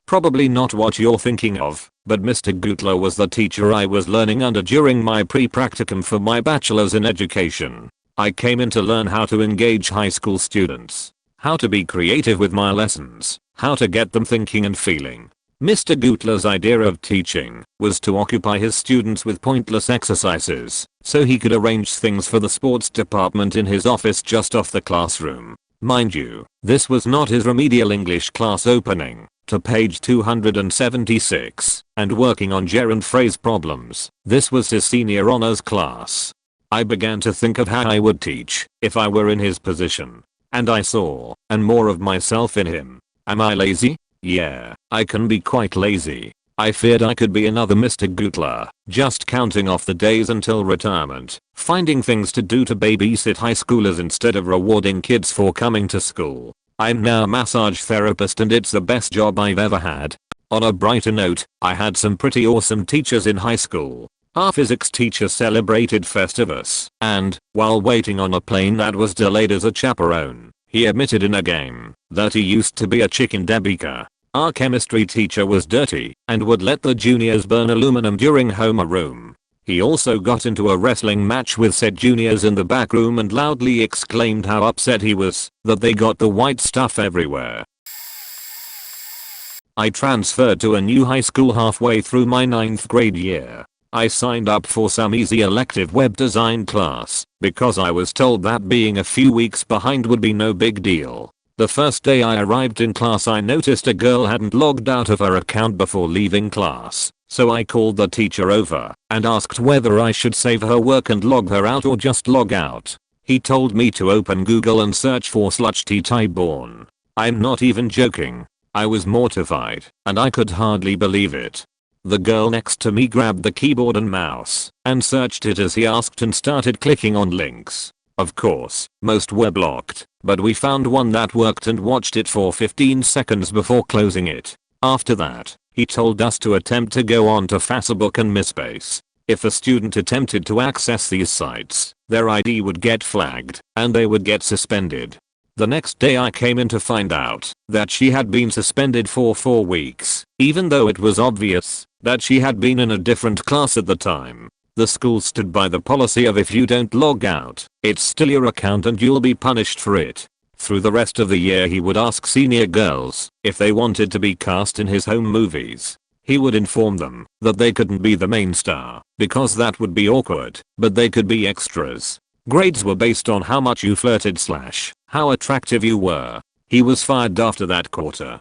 Probably not what you're thinking of, but Mr. Gutler was the teacher I was learning under during my pre-practicum for my bachelor's in education. I came in to learn how to engage high school students, how to be creative with my lessons, how to get them thinking and feeling. Mr. Gutler's idea of teaching was to occupy his students with pointless exercises so he could arrange things for the sports department in his office just off the classroom. Mind you, this was not his remedial English class opening. to page 276 and working on gerund phrase problems. This was his senior honors class. I began to think of how I would teach if I were in his position. And I saw and more of myself in him. Am I lazy? Yeah, I can be quite lazy. I feared I could be another Mr. Gootler, just counting off the days until retirement, finding things to do to babysit high schoolers instead of rewarding kids for coming to school. I'm now a massage therapist and it's the best job I've ever had. On a brighter note, I had some pretty awesome teachers in high school. Our physics teacher celebrated Festivus, and, while waiting on a plane that was delayed as a chaperone, he admitted in a game that he used to be a chicken debika. Our chemistry teacher was dirty and would let the juniors burn aluminum during homeroom. He also got into a wrestling match with said juniors in the back room and loudly exclaimed how upset he was that they got the white stuff everywhere. I transferred to a new high school halfway through my 9th grade year. I signed up for some easy elective web design class because I was told that being a few weeks behind would be no big deal. The first day I arrived in class I noticed a girl hadn't logged out of her account before leaving class, so I called the teacher over and asked whether I should save her work and log her out or just log out. He told me to open Google and search for Slutty Tyborn. I'm not even joking. I was mortified and I could hardly believe it. The girl next to me grabbed the keyboard and mouse and searched it as he asked and started clicking on links. Of course, most were blocked, but we found one that worked and watched it for 15 seconds before closing it. After that, he told us to attempt to go on to Facebook and MySpace. If a student attempted to access these sites, their ID would get flagged and they would get suspended. The next day I came in to find out that she had been suspended for 4 weeks, even though it was obvious that she had been in a different class at the time. The school stood by the policy of if you don't log out, it's still your account and you'll be punished for it. Through the rest of the year he would ask senior girls if they wanted to be cast in his home movies. He would inform them that they couldn't be the main star because that would be awkward, but they could be extras. Grades were based on how much you flirted / how attractive you were. He was fired after that quarter.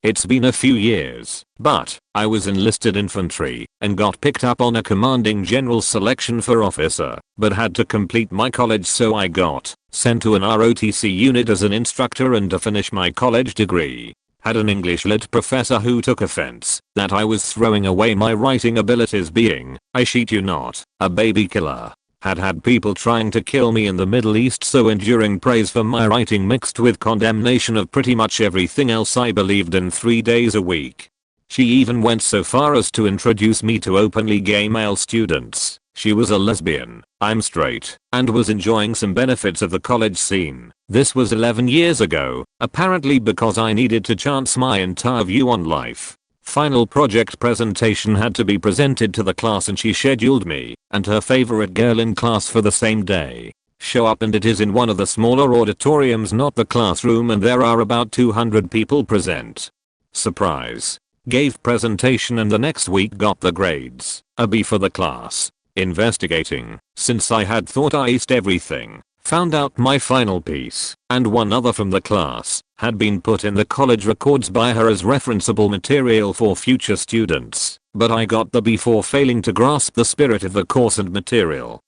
It's been a few years, but I was enlisted infantry and got picked up on a commanding general selection for officer, but had to complete my college so I got sent to an ROTC unit as an instructor and to finish my college degree. Had an English lit professor who took offense that I was throwing away my writing abilities being, I shit you not, a baby killer. Had people trying to kill me in the Middle East, so enduring praise for my writing mixed with condemnation of pretty much everything else I believed in 3 days a week. She even went so far as to introduce me to openly gay male students. She was a lesbian, I'm straight, and was enjoying some benefits of the college scene. This was 11 years ago, apparently because I needed to chance my entire view on life. Final project presentation had to be presented to the class and she scheduled me and her favorite girl in class for the same day. Show up and it is in one of the smaller auditoriums, not the classroom, and there are about 200 people present. Surprise. Gave presentation and the next week got the grades, a B for the class. Investigating, since I had thought I aced everything, found out my final piece and one other from the class had been put in the college records by her as referenceable material for future students, but I got the B for failing to grasp the spirit of the course and material.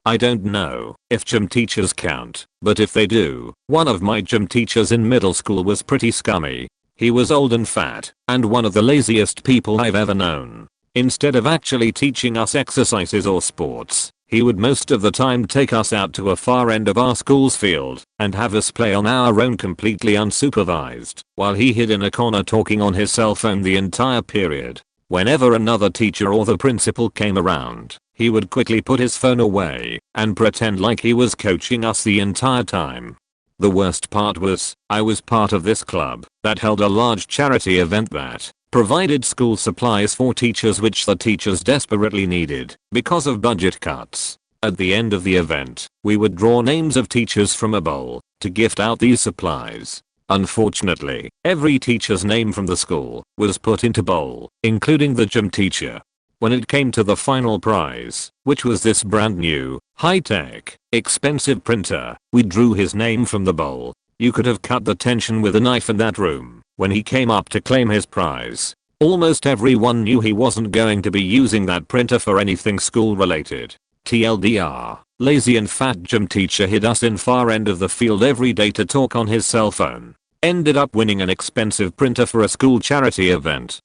I don't know if gym teachers count, but if they do, one of my gym teachers in middle school was pretty scummy. He was old and fat, and one of the laziest people I've ever known. Instead of actually teaching us exercises or sports, he would most of the time take us out to a far end of our school's field and have us play on our own completely unsupervised, while he hid in a corner talking on his cell phone the entire period. Whenever another teacher or the principal came around, he would quickly put his phone away and pretend like he was coaching us the entire time. The worst part was, I was part of this club that held a large charity event that provided school supplies for teachers which the teachers desperately needed because of budget cuts. At the end of the event, we would draw names of teachers from a bowl to gift out these supplies. Unfortunately, every teacher's name from the school was put into bowl, including the gym teacher. When it came to the final prize, which was this brand new, high-tech, expensive printer, we drew his name from the bowl. You could have cut the tension with a knife in that room when he came up to claim his prize. Almost everyone knew he wasn't going to be using that printer for anything school related. TLDR, lazy and fat gym teacher hid us in far end of the field every day to talk on his cell phone. Ended up winning an expensive printer for a school charity event.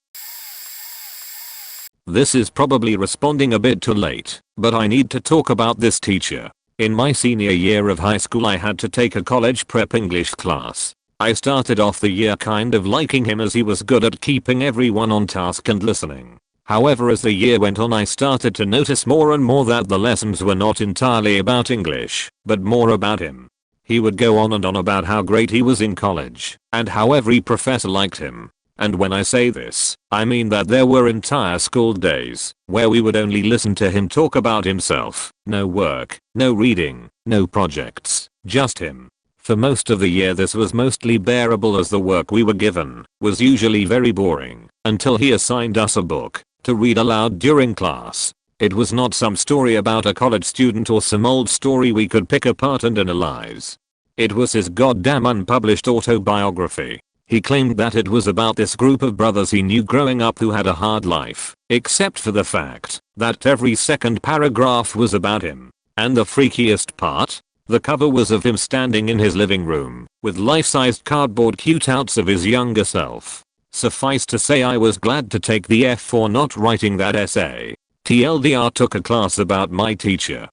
This is probably responding a bit too late, but I need to talk about this teacher. In my senior year of high school I had to take a college prep English class. I started off the year kind of liking him as he was good at keeping everyone on task and listening. However, as the year went on I started to notice more and more that the lessons were not entirely about English, but more about him. He would go on and on about how great he was in college, and how every professor liked him. And when I say this, I mean that there were entire school days where we would only listen to him talk about himself. No work, no reading, no projects, just him. For most of the year this was mostly bearable as the work we were given was usually very boring, until he assigned us a book to read aloud during class. It was not some story about a college student or some old story we could pick apart and analyze. It was his goddamn unpublished autobiography. He claimed that it was about this group of brothers he knew growing up who had a hard life, except for the fact that every second paragraph was about him. And the freakiest part? The cover was of him standing in his living room, with life-sized cardboard cutouts of his younger self. Suffice to say I was glad to take the F for not writing that essay. TLDR took a class about my teacher.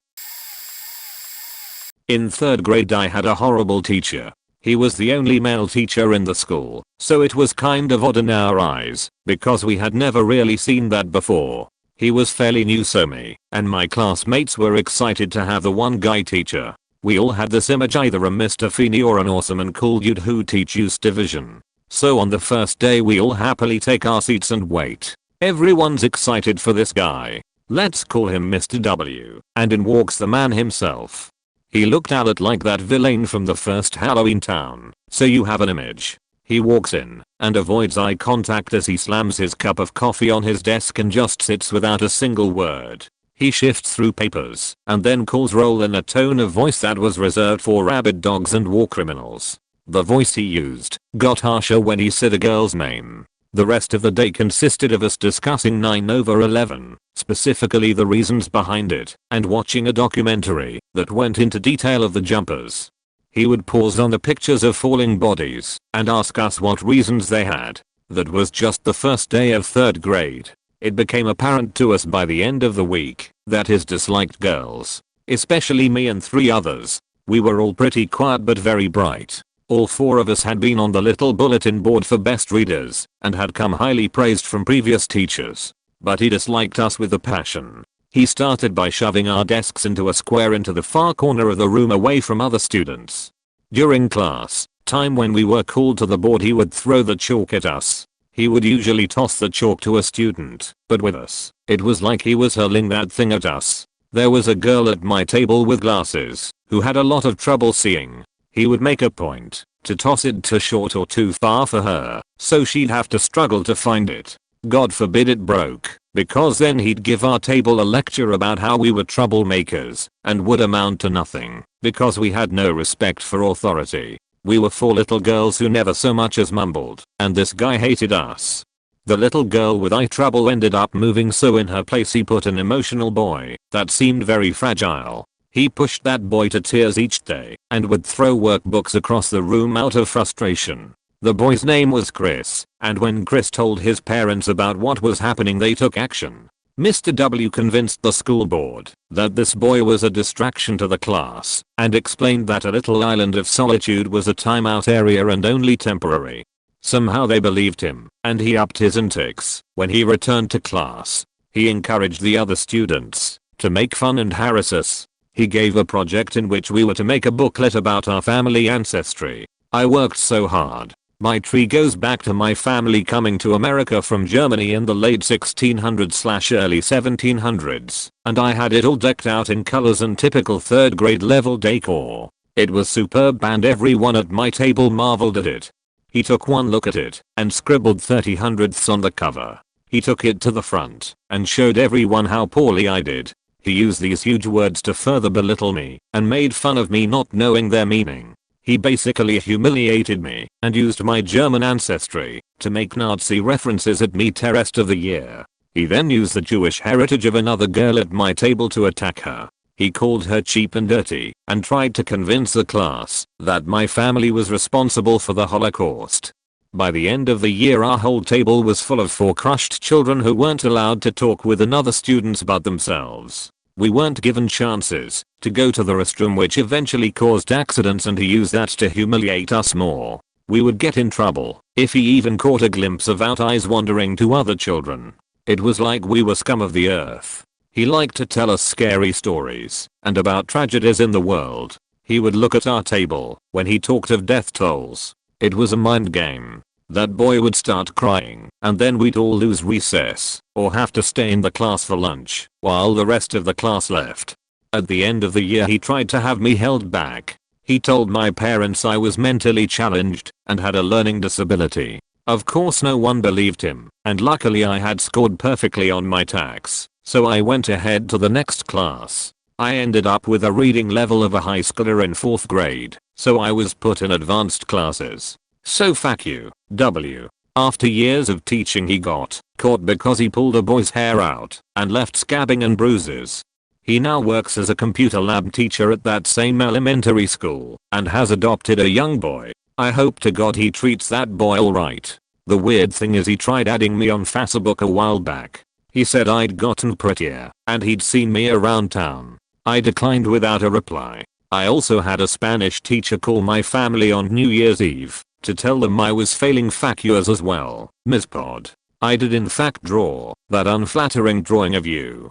In 3rd grade I had a horrible teacher. He was the only male teacher in the school, so it was kind of odd in our eyes, because we had never really seen that before. He was fairly new, so me and my classmates were excited to have the one guy teacher. We all had this image, either a Mr. Feeney or an awesome and cool dude who teaches division. So on the first day we all happily take our seats and wait. Everyone's excited for this guy. Let's call him Mr. W. And in walks the man himself. He looked a lot like that villain from the first Halloween Town, so you have an image. He walks in and avoids eye contact as he slams his cup of coffee on his desk and just sits without a single word. He shifts through papers and then calls roll in a tone of voice that was reserved for rabid dogs and war criminals. The voice he used got harsher when he said a girl's name. The rest of the day consisted of us discussing 9/11, specifically the reasons behind it, and watching a documentary that went into detail of the jumpers. He would pause on the pictures of falling bodies and ask us what reasons they had. That was just the first day of 3rd grade. It became apparent to us by the end of the week that his disliked girls, especially me and 3 others. We were all pretty quiet but very bright. All 4 of us had been on the little bulletin board for best readers and had come highly praised from previous teachers. But he disliked us with a passion. He started by shoving our desks into a square into the far corner of the room away from other students. During class time when we were called to the board he would throw the chalk at us. He would usually toss the chalk to a student, but with us, it was like he was hurling that thing at us. There was a girl at my table with glasses who had a lot of trouble seeing. He would make a point to toss it too short or too far for her, so she'd have to struggle to find it. God forbid it broke, because then he'd give our table a lecture about how we were troublemakers and would amount to nothing because we had no respect for authority. We were 4 little girls who never so much as mumbled, and this guy hated us. The little girl with eye trouble ended up moving, so in her place he put an emotional boy that seemed very fragile. He pushed that boy to tears each day and would throw workbooks across the room out of frustration. The boy's name was Chris, and when Chris told his parents about what was happening they took action. Mr. W convinced the school board that this boy was a distraction to the class and explained that a little island of solitude was a timeout area and only temporary. Somehow they believed him, and he upped his antics. When he returned to class, he encouraged the other students to make fun and harass us. He gave a project in which we were to make a booklet about our family ancestry. I worked so hard. My tree goes back to my family coming to America from Germany in the late 1600s/early 1700s, and I had it all decked out in colors and typical 3rd grade level decor. It was superb and everyone at my table marveled at it. He took one look at it and scribbled 30 hundredths on the cover. He took it to the front and showed everyone how poorly I did. He used these huge words to further belittle me and made fun of me not knowing their meaning. He basically humiliated me and used my German ancestry to make Nazi references at me rest of the year. He then used the Jewish heritage of another girl at my table to attack her. He called her cheap and dirty and tried to convince the class that my family was responsible for the Holocaust. By the end of the year our whole table was full of 4 crushed children who weren't allowed to talk with another students but themselves. We weren't given chances to go to the restroom, which eventually caused accidents, and he used that to humiliate us more. We would get in trouble if he even caught a glimpse of our eyes wandering to other children. It was like we were scum of the earth. He liked to tell us scary stories and about tragedies in the world. He would look at our table when he talked of death tolls. It was a mind game. That boy would start crying and then we'd all lose recess or have to stay in the class for lunch while the rest of the class left. At the end of the year he tried to have me held back. He told my parents I was mentally challenged and had a learning disability. Of course no one believed him, and luckily I had scored perfectly on my tax, so I went ahead to the next class. I ended up with a reading level of a high schooler in 4th grade, so I was put in advanced classes. So fuck you, W. After years of teaching he got caught because he pulled a boy's hair out and left scabbing and bruises. He now works as a computer lab teacher at that same elementary school and has adopted a young boy. I hope to God he treats that boy alright. The weird thing is he tried adding me on Facebook a while back. He said I'd gotten prettier and he'd seen me around town. I declined without a reply. I also had a Spanish teacher call my family on New Year's Eve to tell them I was failing fuck yours as well, Ms. Pod. I did in fact draw that unflattering drawing of you.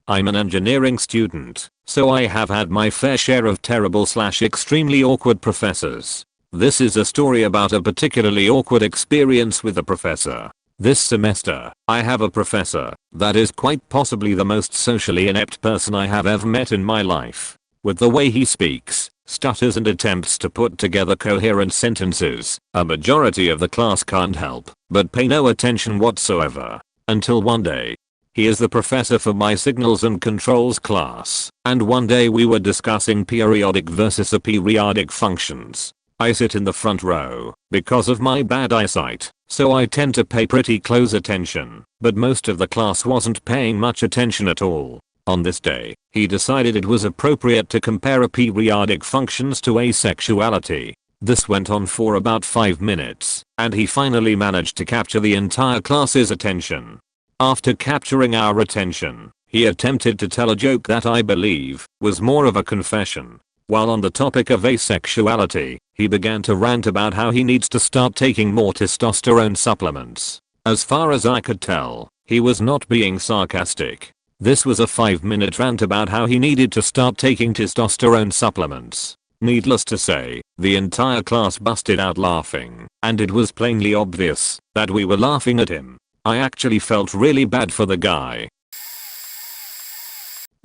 I'm an engineering student, so I have had my fair share of terrible/extremely awkward professors. This is a story about a particularly awkward experience with a professor. This semester, I have a professor that is quite possibly the most socially inept person I have ever met in my life. With the way he speaks, stutters and attempts to put together coherent sentences, a majority of the class can't help but pay no attention whatsoever. Until one day. He is the professor for my signals and controls class, and one day we were discussing periodic versus aperiodic functions. I sit in the front row because of my bad eyesight, so I tend to pay pretty close attention, but most of the class wasn't paying much attention at all. On this day, he decided it was appropriate to compare aperiodic functions to asexuality. This went on for about 5 minutes, and he finally managed to capture the entire class's attention. After capturing our attention, he attempted to tell a joke that I believe was more of a confession. While on the topic of asexuality, he began to rant about how he needs to start taking more testosterone supplements. As far as I could tell, he was not being sarcastic. This was a 5-minute rant about how he needed to start taking testosterone supplements. Needless to say, the entire class busted out laughing, and it was plainly obvious that we were laughing at him. I actually felt really bad for the guy.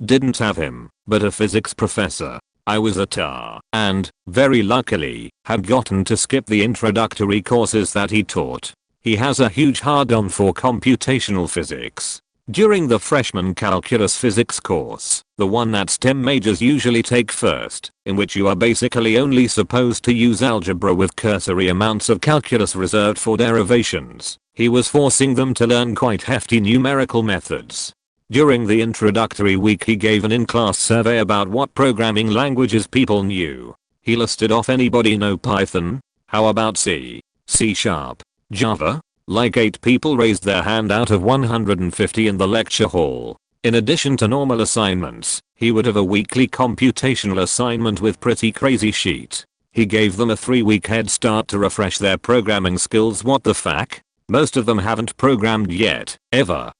Didn't have him, but a physics professor. I was a tar, and, very luckily, had gotten to skip the introductory courses that he taught. He has a huge hard-on for computational physics. During the freshman calculus physics course, the one that STEM majors usually take first, in which you are basically only supposed to use algebra with cursory amounts of calculus reserved for derivations, he was forcing them to learn quite hefty numerical methods. During the introductory week he gave an in-class survey about what programming languages people knew. He listed off anybody know Python? How about C? C#? Java? Like 8 people raised their hand out of 150 in the lecture hall. In addition to normal assignments, he would have a weekly computational assignment with pretty crazy sheet. He gave them a 3-week head start to refresh their programming skills. What the fuck? Most of them haven't programmed yet, ever.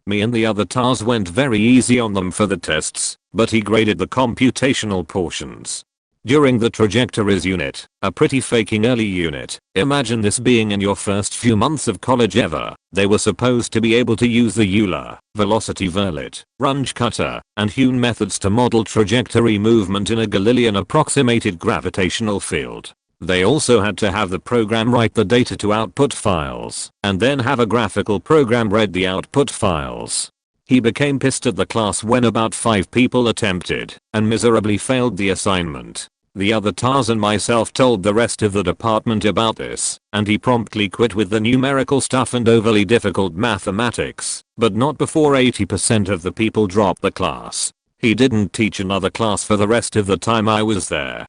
Me and the other TARs went very easy on them for the tests, but he graded the computational portions. During the trajectories unit, a pretty faking early unit, imagine this being in your first few months of college ever, they were supposed to be able to use the Euler, velocity verlet, Runge cutter, and Hune methods to model trajectory movement in a Galilean approximated gravitational field. They also had to have the program write the data to output files, and then have a graphical program read the output files. He became pissed at the class when about 5 people attempted and miserably failed the assignment. The other TAs and myself told the rest of the department about this, and he promptly quit with the numerical stuff and overly difficult mathematics, but not before 80% of the people dropped the class. He didn't teach another class for the rest of the time I was there.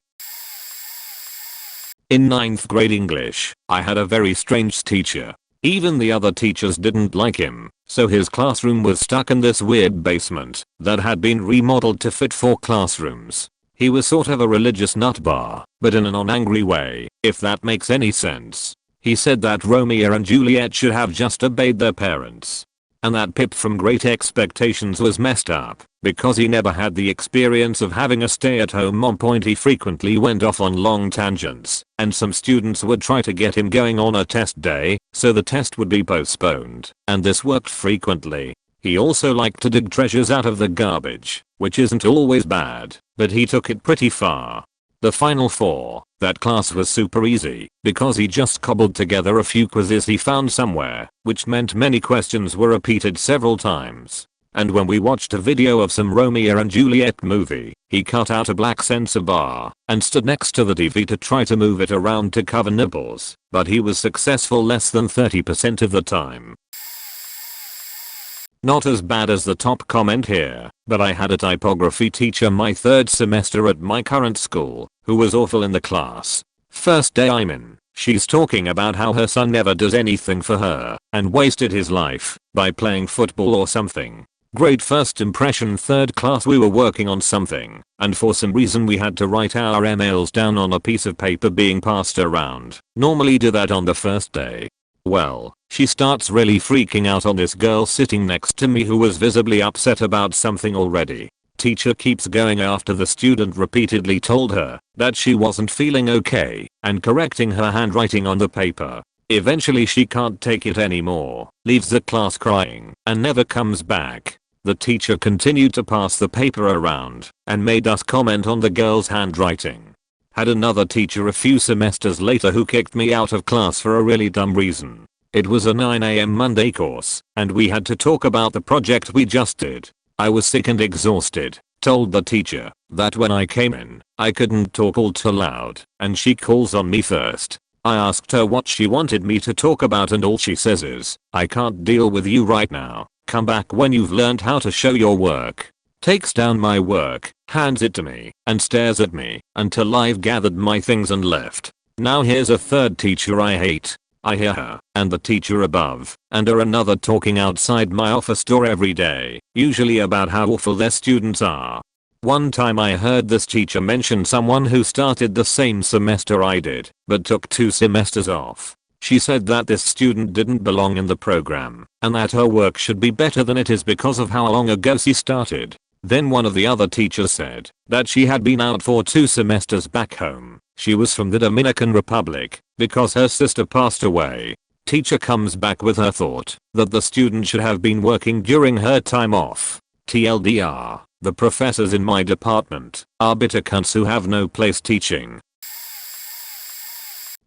In 9th grade English, I had a very strange teacher. Even the other teachers didn't like him, so his classroom was stuck in this weird basement that had been remodeled to fit 4 classrooms. He was sort of a religious nutbar, but in a non-angry way, if that makes any sense. He said that Romeo and Juliet should have just obeyed their parents. And that Pip from Great Expectations was messed up, because he never had the experience of having a stay-at-home mom. He frequently went off on long tangents, and some students would try to get him going on a test day, so the test would be postponed, and this worked frequently. He also liked to dig treasures out of the garbage, which isn't always bad, but he took it pretty far. The final 4, that class was super easy, because he just cobbled together a few quizzes he found somewhere, which meant many questions were repeated several times. And when we watched a video of some Romeo and Juliet movie, he cut out a black sensor bar and stood next to the TV to try to move it around to cover nipples, but he was successful less than 30% of the time. Not as bad as the top comment here, but I had a typography teacher my 3rd semester at my current school, who was awful in the class. First day I'm in, she's talking about how her son never does anything for her, and wasted his life, by playing football or something. Great first impression. 3rd class we were working on something, and for some reason we had to write our emails down on a piece of paper being passed around. Normally do that on the first day. Well, she starts really freaking out on this girl sitting next to me who was visibly upset about something already. Teacher keeps going after the student repeatedly told her that she wasn't feeling okay and correcting her handwriting on the paper. Eventually she can't take it anymore, leaves the class crying, and never comes back. The teacher continued to pass the paper around and made us comment on the girl's handwriting. Had another teacher a few semesters later who kicked me out of class for a really dumb reason. It was a 9 AM Monday course, and we had to talk about the project we just did. I was sick and exhausted, told the teacher that when I came in, I couldn't talk all too loud, and she calls on me first. I asked her what she wanted me to talk about and all she says is, "I can't deal with you right now, come back when you've learned how to show your work." Takes down my work, hands it to me, and stares at me until I've gathered my things and left. Now here's a 3rd teacher I hate. I hear her and the teacher above and her another talking outside my office door every day, usually about how awful their students are. One time I heard this teacher mention someone who started the same semester I did, but took 2 semesters off. She said that this student didn't belong in the program, and that her work should be better than it is because of how long ago she started. Then one of the other teachers said that she had been out for 2 semesters back home. She was from the Dominican Republic because her sister passed away. Teacher comes back with her thought that the student should have been working during her time off. TLDR, the professors in my department are bitter cunts who have no place teaching.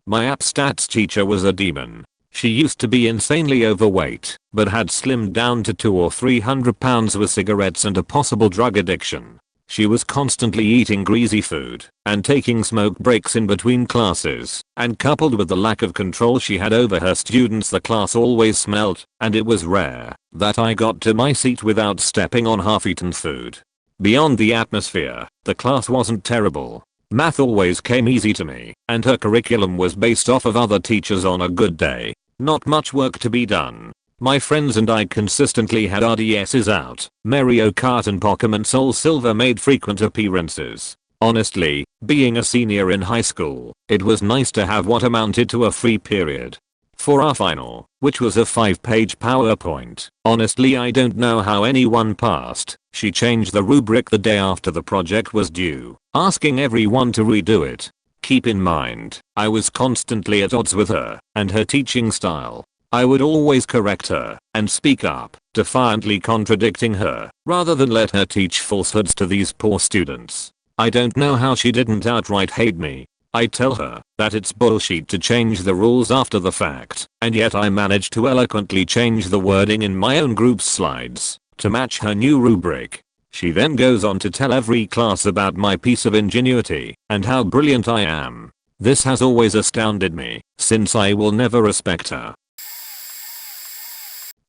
My app stats teacher was a demon. She used to be insanely overweight, but had slimmed down to 200 or 300 pounds with cigarettes and a possible drug addiction. She was constantly eating greasy food and taking smoke breaks in between classes, and coupled with the lack of control she had over her students, the class always smelled, and it was rare that I got to my seat without stepping on half-eaten food. Beyond the atmosphere, the class wasn't terrible. Math always came easy to me, and her curriculum was based off of other teachers on a good day. Not much work to be done. My friends and I consistently had RDSs out. Mario Kart and Pokemon Soul Silver made frequent appearances. Honestly, being a senior in high school, it was nice to have what amounted to a free period. For our final, which was a 5-page PowerPoint, honestly I don't know how anyone passed. She changed the rubric the day after the project was due, asking everyone to redo it. Keep in mind, I was constantly at odds with her and her teaching style. I would always correct her and speak up, defiantly contradicting her, rather than let her teach falsehoods to these poor students. I don't know how she didn't outright hate me. I tell her that it's bullshit to change the rules after the fact, and yet I managed to eloquently change the wording in my own group's slides to match her new rubric. She then goes on to tell every class about my piece of ingenuity and how brilliant I am. This has always astounded me, since I will never respect her.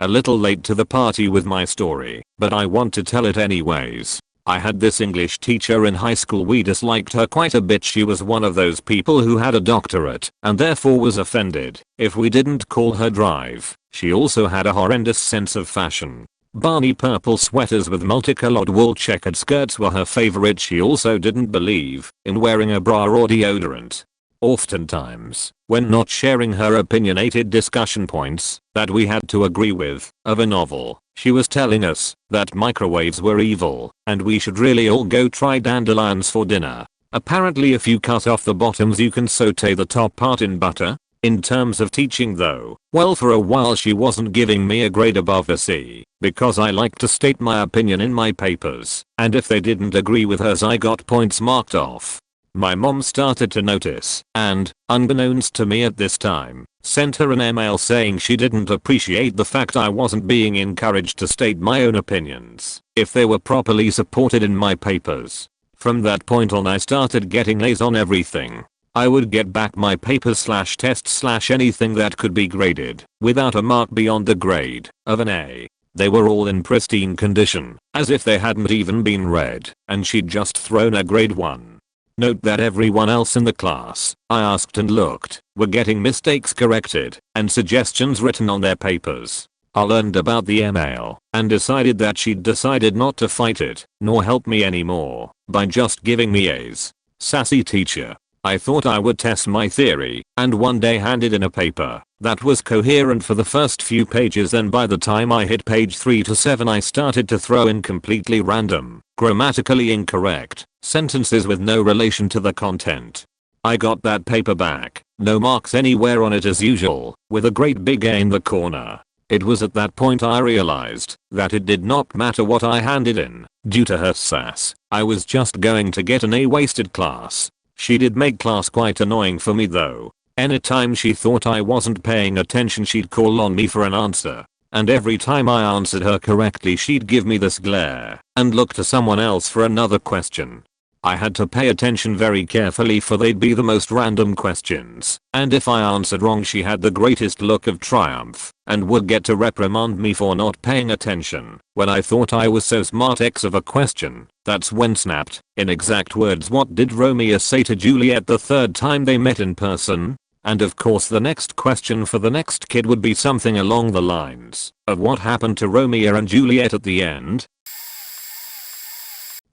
A little late to the party with my story, but I want to tell it anyways. I had this English teacher in high school. We disliked her quite a bit. She was one of those people who had a doctorate and therefore was offended if we didn't call her drive. She also had a horrendous sense of fashion. Barney purple sweaters with multicolored wool checkered skirts were her favorite. She also didn't believe in wearing a bra or deodorant. Oftentimes, when not sharing her opinionated discussion points that we had to agree with of a novel, she was telling us that microwaves were evil and we should really all go try dandelions for dinner. Apparently if you cut off the bottoms you can saute the top part in butter. In terms of teaching though, well, for a while she wasn't giving me a grade above a C because I like to state my opinion in my papers, and if they didn't agree with hers I got points marked off. My mom started to notice and, unbeknownst to me at this time, sent her an email saying she didn't appreciate the fact I wasn't being encouraged to state my own opinions if they were properly supported in my papers. From that point on I started getting A's on everything. I would get back my papers / tests / anything that could be graded without a mark beyond the grade of an A. They were all in pristine condition, as if they hadn't even been read, and she'd just thrown a grade 1. Note that everyone else in the class, I asked and looked, were getting mistakes corrected and suggestions written on their papers. I learned about the email and decided that she'd decided not to fight it nor help me anymore by just giving me A's. Sassy teacher. I thought I would test my theory and one day handed in a paper that was coherent for the first few pages. Then by the time I hit page 3 to 7 I started to throw in completely random, grammatically incorrect sentences with no relation to the content. I got that paper back, no marks anywhere on it as usual, with a great big A in the corner. It was at that point I realized that it did not matter what I handed in. Due to her sass, I was just going to get an A. Wasted class. She did make class quite annoying for me though. Anytime she thought I wasn't paying attention she'd call on me for an answer. And every time I answered her correctly she'd give me this glare and look to someone else for another question. I had to pay attention very carefully for they'd be the most random questions, and if I answered wrong she had the greatest look of triumph and would get to reprimand me for not paying attention when I thought I was so smart. X of a question. That's when snapped, in exact words, what did Romeo say to Juliet the third time they met in person? And of course the next question for the next kid would be something along the lines of what happened to Romeo and Juliet at the end.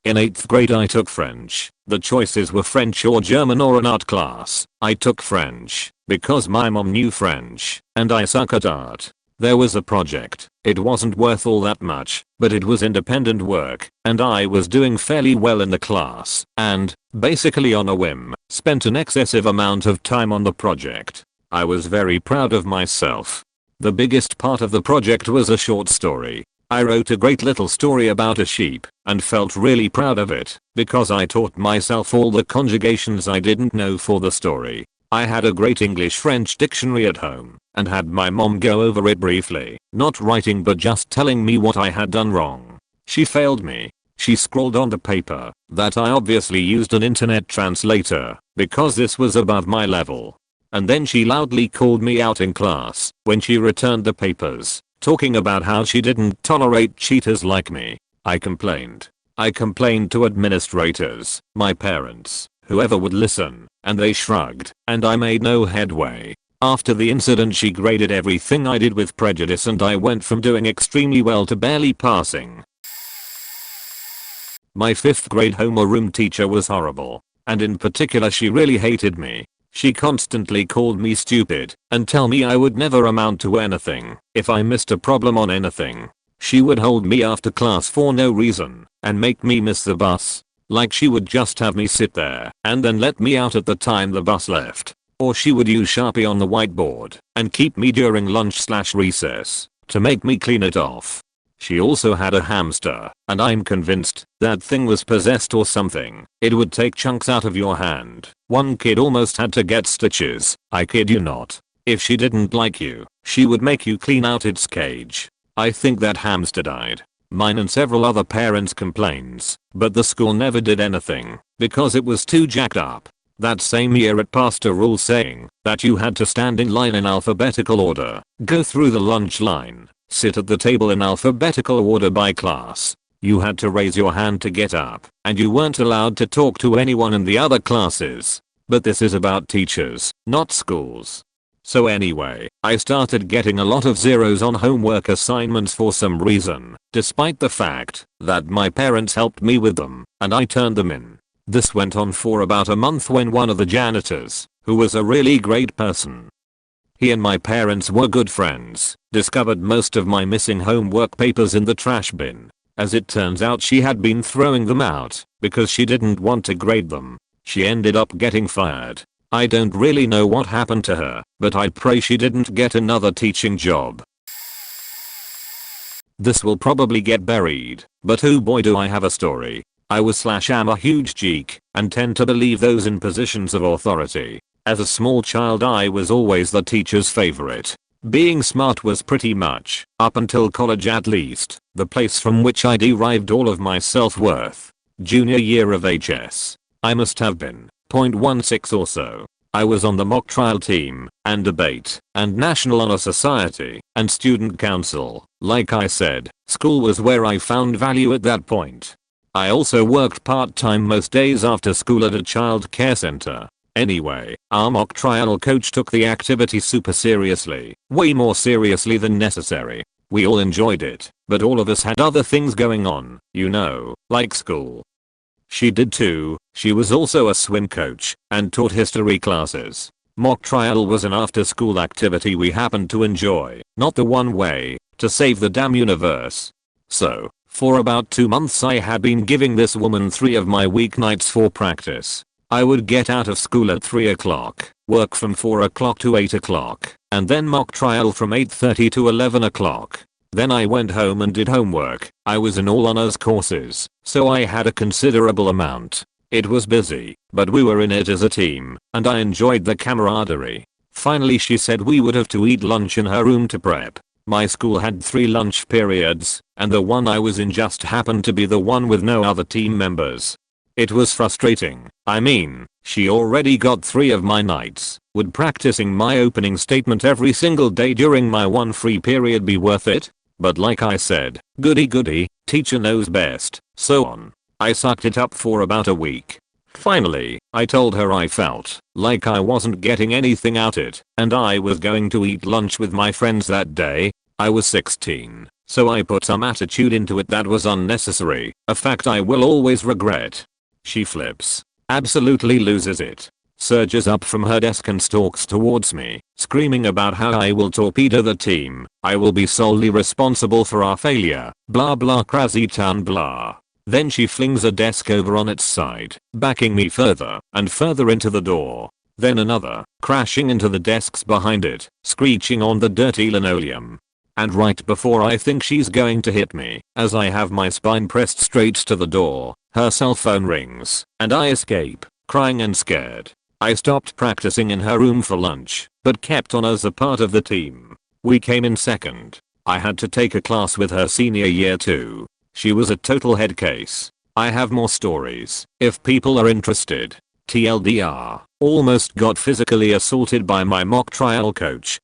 In 8th grade I took French. The choices were French or German or an art class. I took French because my mom knew French and I suck at art. There was a project. It wasn't worth all that much, but it was independent work and I was doing fairly well in the class and, basically on a whim, spent an excessive amount of time on the project. I was very proud of myself. The biggest part of the project was a short story. I wrote a great little story about a sheep and felt really proud of it because I taught myself all the conjugations I didn't know for the story. I had a great English-French dictionary at home and had my mom go over it briefly, not writing but just telling me what I had done wrong. She failed me. She scrawled on the paper that I obviously used an internet translator because this was above my level. And then she loudly called me out in class when she returned the papers, talking about how she didn't tolerate cheaters like me. I complained. I complained to administrators, my parents, whoever would listen, and they shrugged, and I made no headway. After the incident she graded everything I did with prejudice and I went from doing extremely well to barely passing. My 5th grade homeroom teacher was horrible, and in particular she really hated me. She constantly called me stupid and tell me I would never amount to anything if I missed a problem on anything. She would hold me after class for no reason and make me miss the bus. Like she would just have me sit there and then let me out at the time the bus left. Or she would use Sharpie on the whiteboard and keep me during lunch/recess to make me clean it off. She also had a hamster, and I'm convinced that thing was possessed or something. It would take chunks out of your hand. One kid almost had to get stitches. I kid you not. If she didn't like you, she would make you clean out its cage. I think that hamster died. mine and several other parents' complaints, but the school never did anything because it was too jacked up. That same year it passed a rule saying that you had to stand in line in alphabetical order, go through the lunch line, sit at the table in alphabetical order by class. You had to raise your hand to get up, and you weren't allowed to talk to anyone in the other classes. But this is about teachers, not schools. So anyway, I started getting a lot of zeros on homework assignments for some reason, despite the fact that my parents helped me with them, and I turned them in. This went on for about a month when one of the janitors, who was a really great person, he and my parents were good friends, discovered most of my missing homework papers in the trash bin. As it turns out, she had been throwing them out because she didn't want to grade them. She ended up getting fired. I don't really know what happened to her, but I pray she didn't get another teaching job. This will probably get buried, but oh boy do I have a story. I am a huge geek and tend to believe those in positions of authority. As a small child I was always the teacher's favorite. Being smart was pretty much, up until college at least, the place from which I derived all of my self-worth. Junior year of HS. I must have been .16 or so. I was on the mock trial team, and debate, and National Honor Society, and student council. Like I said, school was where I found value at that point. I also worked part-time most days after school at a child care center. Anyway, our mock trial coach took the activity super seriously, way more seriously than necessary. We all enjoyed it, but all of us had other things going on, you know, like school. She did too. She was also a swim coach and taught history classes. Mock trial was an after-school activity we happened to enjoy, not the one way to save the damn universe. So, for about 2 months I had been giving this woman 3 of my weeknights for practice. I would get out of school at 3 o'clock, work from 4 o'clock to 8 o'clock, and then mock trial from 8:30 to 11 o'clock. Then I went home and did homework. I was in all honors courses, so I had a considerable amount. It was busy, but we were in it as a team, and I enjoyed the camaraderie. Finally she said we would have to eat lunch in her room to prep. My school had 3 lunch periods, and the one I was in just happened to be the one with no other team members. It was frustrating. I mean, she already got 3 of my nights. Would practicing my opening statement every single day during my one free period be worth it? But like I said, goody goody, teacher knows best, so on. I sucked it up for about a week. Finally, I told her I felt like I wasn't getting anything out of it, and I was going to eat lunch with my friends that day. I was 16, so I put some attitude into it that was unnecessary, a fact I will always regret. She flips, absolutely loses it, surges up from her desk and stalks towards me, screaming about how I will torpedo the team, I will be solely responsible for our failure, blah blah crazy town blah. Then she flings a desk over on its side, backing me further and further into the door. Then another, crashing into the desks behind it, screeching on the dirty linoleum. And right before I think she's going to hit me, as I have my spine pressed straight to the door, her cell phone rings, and I escape, crying and scared. I stopped practicing in her room for lunch, but kept on as a part of the team. We came in second. I had to take a class with her senior year too. She was a total head case. I have more stories, if people are interested. TLDR, almost got physically assaulted by my mock trial coach.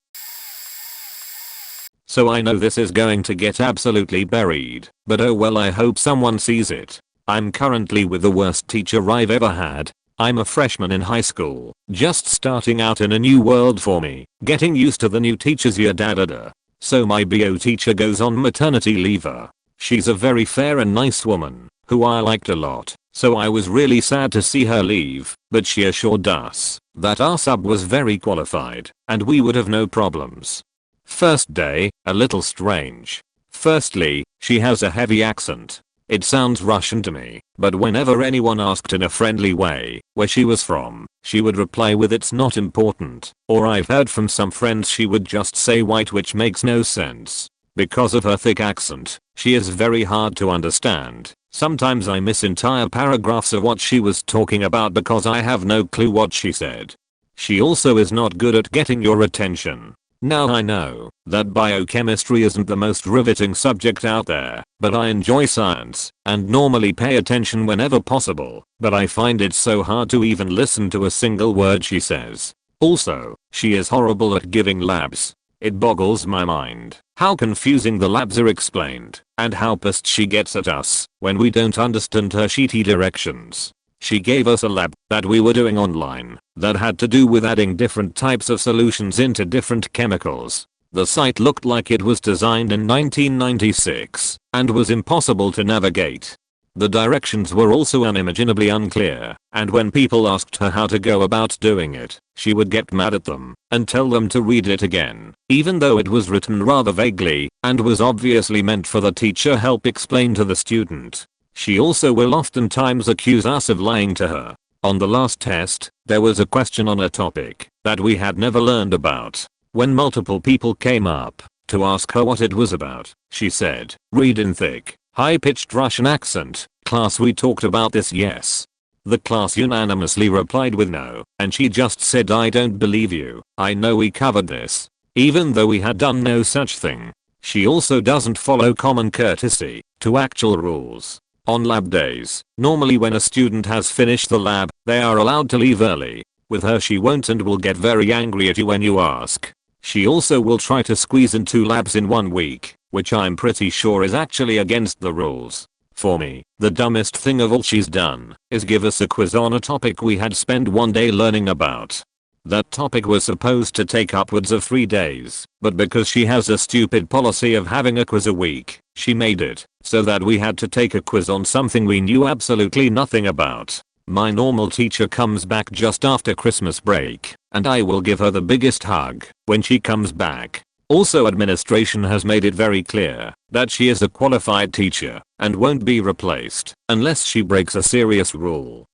So I know this is going to get absolutely buried, but oh well, I hope someone sees it. I'm currently with the worst teacher I've ever had. I'm a freshman in high school, just starting out in a new world for me, getting used to the new teachers year da da da. So my BO teacher goes on maternity leave. She's a very fair and nice woman, who I liked a lot, so I was really sad to see her leave, but she assured us that our sub was very qualified, and we would have no problems. First day, a little strange. Firstly, she has a heavy accent. It sounds Russian to me, but whenever anyone asked in a friendly way where she was from, she would reply with "it's not important," or I've heard from some friends she would just say "white," which makes no sense. Because of her thick accent, she is very hard to understand. Sometimes I miss entire paragraphs of what she was talking about because I have no clue what she said. She also is not good at getting your attention. Now I know that biochemistry isn't the most riveting subject out there, but I enjoy science and normally pay attention whenever possible, but I find it so hard to even listen to a single word she says. Also, she is horrible at giving labs. It boggles my mind how confusing the labs are explained and how pissed she gets at us when we don't understand her sheety directions. She gave us a lab that we were doing online that had to do with adding different types of solutions into different chemicals. The site looked like it was designed in 1996 and was impossible to navigate. The directions were also unimaginably unclear, and when people asked her how to go about doing it, she would get mad at them and tell them to read it again, even though it was written rather vaguely and was obviously meant for the teacher help explain to the student. She also will oftentimes accuse us of lying to her. On the last test, there was a question on a topic that we had never learned about. When multiple people came up to ask her what it was about, she said, "Read in thick, high-pitched Russian accent, class, we talked about this, yes." The class unanimously replied with no, and she just said, "I don't believe you, I know we covered this," even though we had done no such thing. She also doesn't follow common courtesy to actual rules. On lab days, normally when a student has finished the lab, they are allowed to leave early. With her she won't and will get very angry at you when you ask. She also will try to squeeze in 2 labs in 1 week, which I'm pretty sure is actually against the rules. For me, the dumbest thing of all she's done is give us a quiz on a topic we had spent 1 day learning about. That topic was supposed to take upwards of 3 days, but because she has a stupid policy of having a quiz a week, she made it so that we had to take a quiz on something we knew absolutely nothing about. My normal teacher comes back just after Christmas break, and I will give her the biggest hug when she comes back. Also, administration has made it very clear that she is a qualified teacher and won't be replaced unless she breaks a serious rule.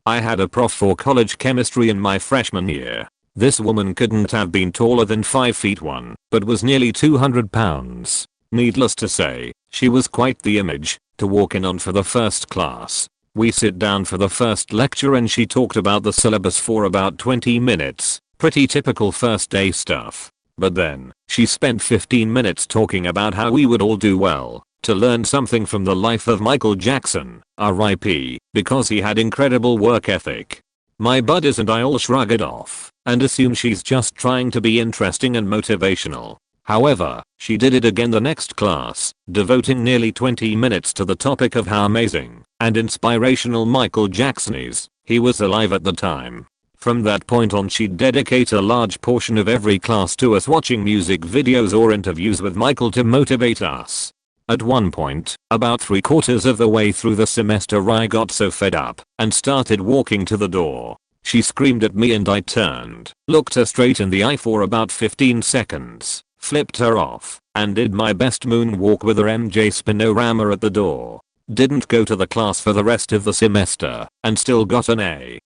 I had a prof for college chemistry in my freshman year. This woman couldn't have been taller than 5 feet 1, but was nearly 200 pounds. Needless to say, she was quite the image to walk in on for the first class. We sit down for the first lecture and she talked about the syllabus for about 20 minutes. Pretty typical first day stuff. But then, she spent 15 minutes talking about how we would all do well to learn something from the life of Michael Jackson, RIP, because he had incredible work ethic. My buddies and I all shrug it off and assume she's just trying to be interesting and motivational. However, she did it again the next class, devoting nearly 20 minutes to the topic of how amazing and inspirational Michael Jackson is. He was alive at the time. From that point on, she'd dedicate a large portion of every class to us watching music videos or interviews with Michael to motivate us. At one point, about 3/4 of the way through the semester, I got so fed up and started walking to the door. She screamed at me and I turned, looked her straight in the eye for about 15 seconds, flipped her off, and did my best moonwalk with her MJ spinorama at the door. Didn't go to the class for the rest of the semester and still got an A.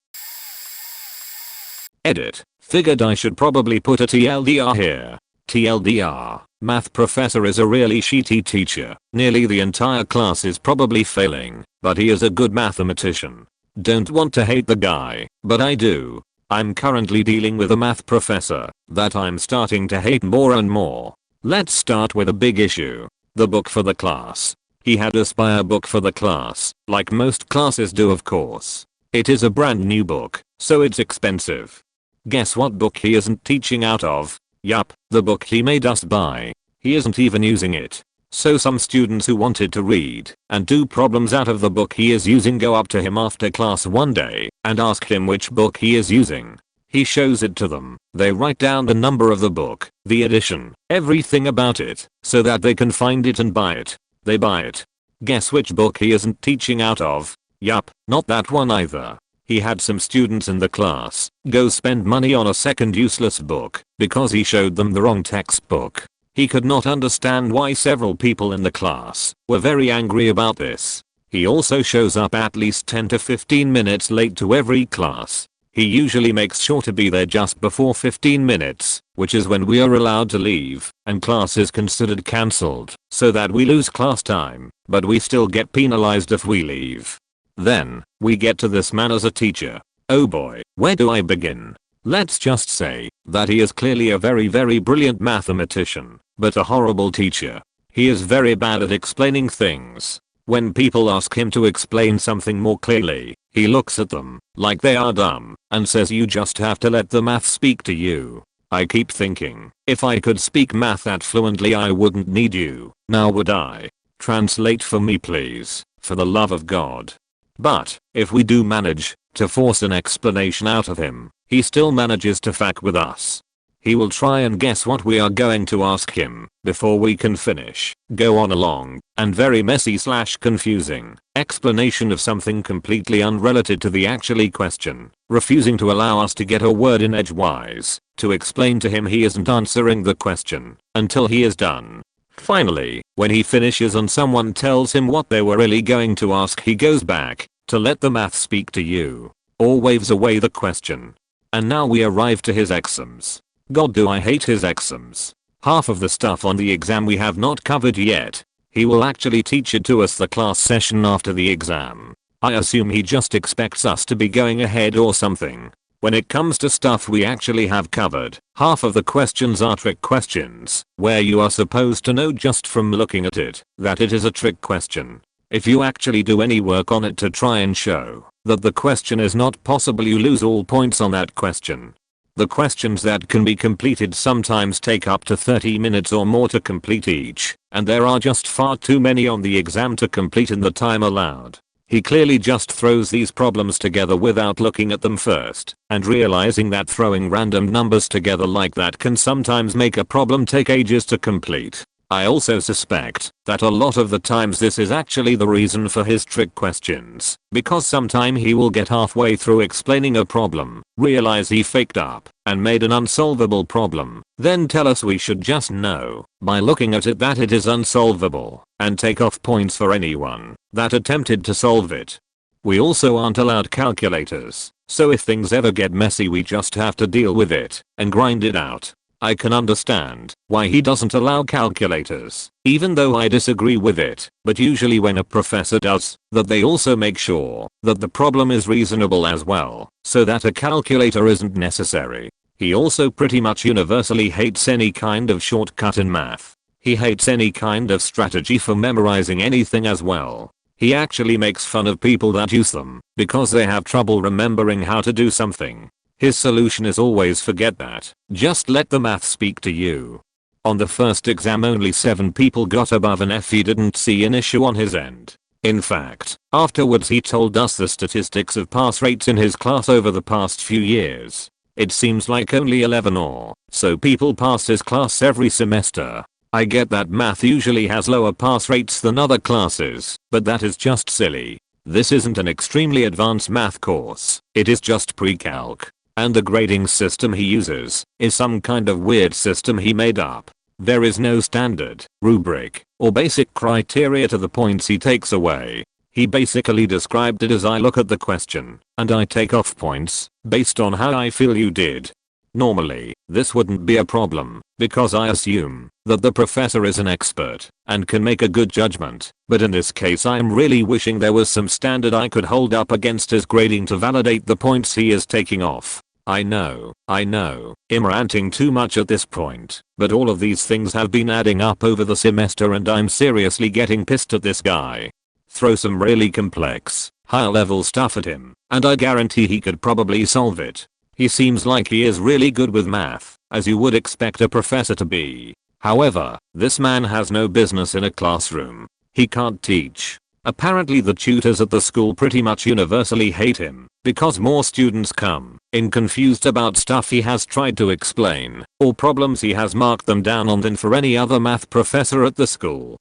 Edit. Figured I should probably put a TLDR here. TLDR, math professor is a really shitty teacher. Nearly the entire class is probably failing, but he is a good mathematician. Don't want to hate the guy, but I do. I'm currently dealing with a math professor that I'm starting to hate more and more. Let's start with a big issue. The book for the class. He had us buy a book for the class, like most classes do, of course. It is a brand new book, so it's expensive. Guess what book he isn't teaching out of? Yup, the book he made us buy. He isn't even using it. So some students who wanted to read and do problems out of the book he is using go up to him after class one day and ask him which book he is using. He shows it to them. They write down the number of the book, the edition, everything about it, so that they can find it and buy it. They buy it. Guess which book he isn't teaching out of? Yup, not that one either. He had some students in the class go spend money on a second useless book because he showed them the wrong textbook. He could not understand why several people in the class were very angry about this. He also shows up at least 10 to 15 minutes late to every class. He usually makes sure to be there just before 15 minutes, which is when we are allowed to leave, and class is considered cancelled, so that we lose class time, but we still get penalized if we leave. Then, we get to this man as a teacher. Oh boy, where do I begin? Let's just say that he is clearly a very brilliant mathematician, but a horrible teacher. He is very bad at explaining things. When people ask him to explain something more clearly, he looks at them like they are dumb and says you just have to let the math speak to you. I keep thinking, if I could speak math that fluently I wouldn't need you, now would I? Translate for me please, for the love of God. But, if we do manage to force an explanation out of him, he still manages to fuck with us. He will try and guess what we are going to ask him before we can finish, go on a long and very messy / confusing explanation of something completely unrelated to the actually question, refusing to allow us to get a word in edgewise to explain to him he isn't answering the question until he is done. Finally, when he finishes and someone tells him what they were really going to ask, he goes back to let the math speak to you, or waves away the question. And now we arrive to his exams. God, do I hate his exams. Half of the stuff on the exam we have not covered yet. He will actually teach it to us the class session after the exam. I assume he just expects us to be going ahead or something. When it comes to stuff we actually have covered, half of the questions are trick questions, where you are supposed to know just from looking at it that it is a trick question. If you actually do any work on it to try and show that the question is not possible, you lose all points on that question. The questions that can be completed sometimes take up to 30 minutes or more to complete each, and there are just far too many on the exam to complete in the time allowed. He clearly just throws these problems together without looking at them first, and realizing that throwing random numbers together like that can sometimes make a problem take ages to complete. I also suspect that a lot of the times this is actually the reason for his trick questions, because sometime he will get halfway through explaining a problem, realize he faked up and made an unsolvable problem, then tell us we should just know by looking at it that it is unsolvable, and take off points for anyone that attempted to solve it. We also aren't allowed calculators, so if things ever get messy we just have to deal with it and grind it out. I can understand why he doesn't allow calculators, even though I disagree with it, but usually when a professor does that, they also make sure that the problem is reasonable as well, so that a calculator isn't necessary. He also pretty much universally hates any kind of shortcut in math. He hates any kind of strategy for memorizing anything as well. He actually makes fun of people that use them because they have trouble remembering how to do something. His solution is always forget that, just let the math speak to you. On the first exam only 7 people got above an F. He didn't see an issue on his end. In fact, afterwards he told us the statistics of pass rates in his class over the past few years. It seems like only 11 or so people pass his class every semester. I get that math usually has lower pass rates than other classes, but that is just silly. This isn't an extremely advanced math course, it is just pre-calc. And the grading system he uses is some kind of weird system he made up. There is no standard, rubric, or basic criteria to the points he takes away. He basically described it as I look at the question, and I take off points, based on how I feel you did. Normally, this wouldn't be a problem, because I assume that the professor is an expert and can make a good judgment, but in this case I'm really wishing there was some standard I could hold up against his grading to validate the points he is taking off. I know, I'm ranting too much at this point, but all of these things have been adding up over the semester and I'm seriously getting pissed at this guy. Throw some really complex, higher level stuff at him, and I guarantee he could probably solve it. He seems like he is really good with math, as you would expect a professor to be. However, this man has no business in a classroom. He can't teach. Apparently the tutors at the school pretty much universally hate him, because more students come in confused about stuff he has tried to explain, or problems he has marked them down on, than for any other math professor at the school.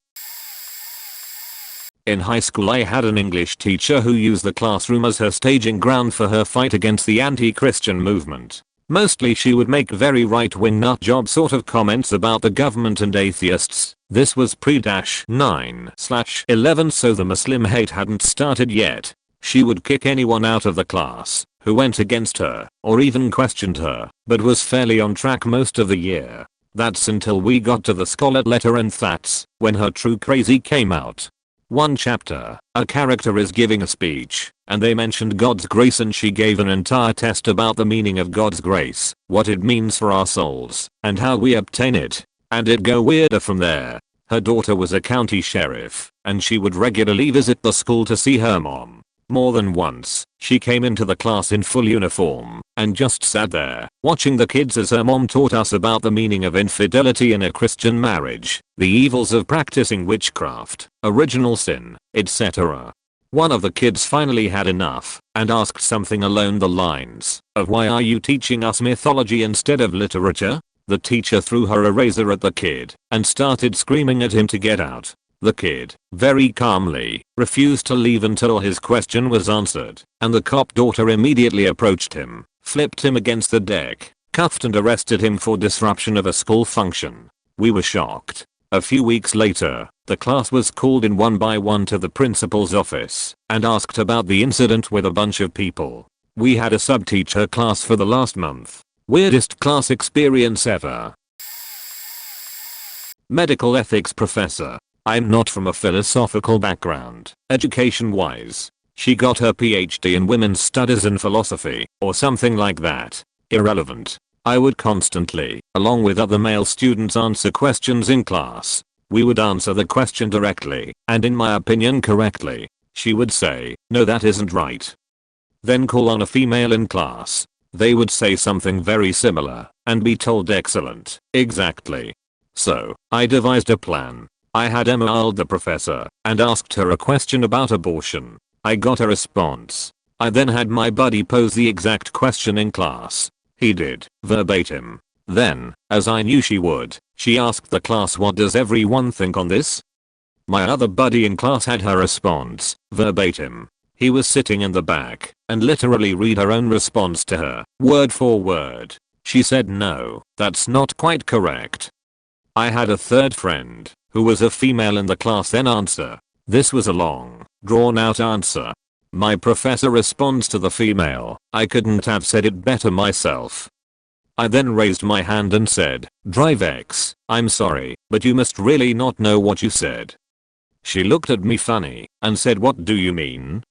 In high school I had an English teacher who used the classroom as her staging ground for her fight against the anti-Christian movement. Mostly she would make very right-wing nutjob sort of comments about the government and atheists. This was pre-9/11, so the Muslim hate hadn't started yet. She would kick anyone out of the class who went against her or even questioned her, but was fairly on track most of the year. That's until we got to the Scarlet Letter, and that's when her true crazy came out. One chapter, a character is giving a speech, and they mentioned God's grace and she gave an entire test about the meaning of God's grace, what it means for our souls, and how we obtain it. And it go weirder from there. Her daughter was a county sheriff, and she would regularly visit the school to see her mom. More than once, she came into the class in full uniform, and just sat there, watching the kids as her mom taught us about the meaning of infidelity in a Christian marriage, the evils of practicing witchcraft, original sin, etc. One of the kids finally had enough, and asked something along the lines of, "Why are you teaching us mythology instead of literature?" The teacher threw her eraser at the kid, and started screaming at him to get out. The kid, very calmly, refused to leave until his question was answered, and the cop daughter immediately approached him, flipped him against the deck, cuffed and arrested him for disruption of a school function. We were shocked. A few weeks later, the class was called in one by one to the principal's office, and asked about the incident with a bunch of people. We had a sub-teacher class for the last month. Weirdest class experience ever. Medical ethics professor. I'm not from a philosophical background, education-wise. She got her PhD in women's studies and philosophy, or something like that. Irrelevant. I would constantly, along with other male students, answer questions in class. We would answer the question directly, and in my opinion correctly. She would say, "No, that isn't right." Then call on a female in class. They would say something very similar, and be told excellent, exactly. So, I devised a plan. I had emailed the professor, and asked her a question about abortion. I got a response. I then had my buddy pose the exact question in class. He did, verbatim. Then, as I knew she would, she asked the class, "What does everyone think on this?" My other buddy in class had her response, verbatim. He was sitting in the back, and literally read her own response to her, word for word. She said, "No, that's not quite correct." I had a third friend, who was a female in the class, then answer. This was a long, drawn-out answer. My professor responds to the female, "I couldn't have said it better myself." I then raised my hand and said, "Drive X, I'm sorry, but you must really not know what you said." She looked at me funny, and said, "What do you mean?"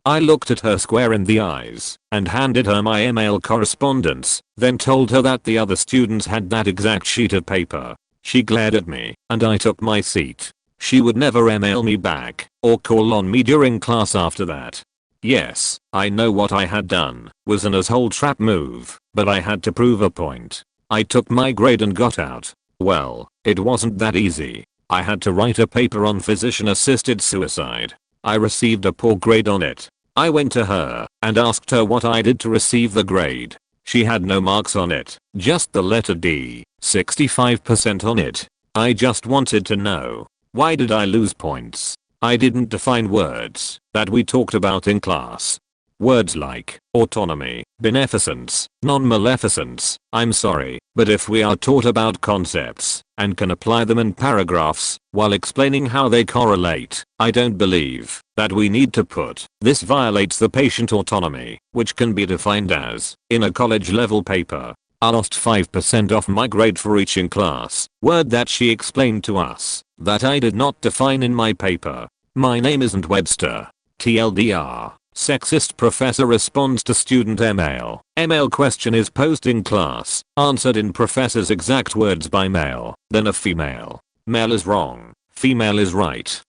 I looked at her square in the eyes, and handed her my email correspondence, then told her that the other students had that exact sheet of paper. She glared at me, and I took my seat. She would never email me back, or call on me during class after that. Yes, I know what I had done was an asshole trap move, but I had to prove a point. I took my grade and got out. Well, it wasn't that easy. I had to write a paper on physician-assisted suicide. I received a poor grade on it. I went to her and asked her what I did to receive the grade. She had no marks on it, just the letter D, 65% on it. I just wanted to know, why did I lose points? I didn't define words that we talked about in class. Words like autonomy, beneficence, non-maleficence. I'm sorry, but if we are taught about concepts and can apply them in paragraphs while explaining how they correlate, I don't believe that we need to put "this violates the patient autonomy," which can be defined as, in a college level paper. I lost 5% off my grade for each in class word that she explained to us that I did not define in my paper. My name isn't Webster. TLDR. Sexist professor responds to student email. Email question is posed in class, answered in professor's exact words by male, then a female. Male is wrong, female is right.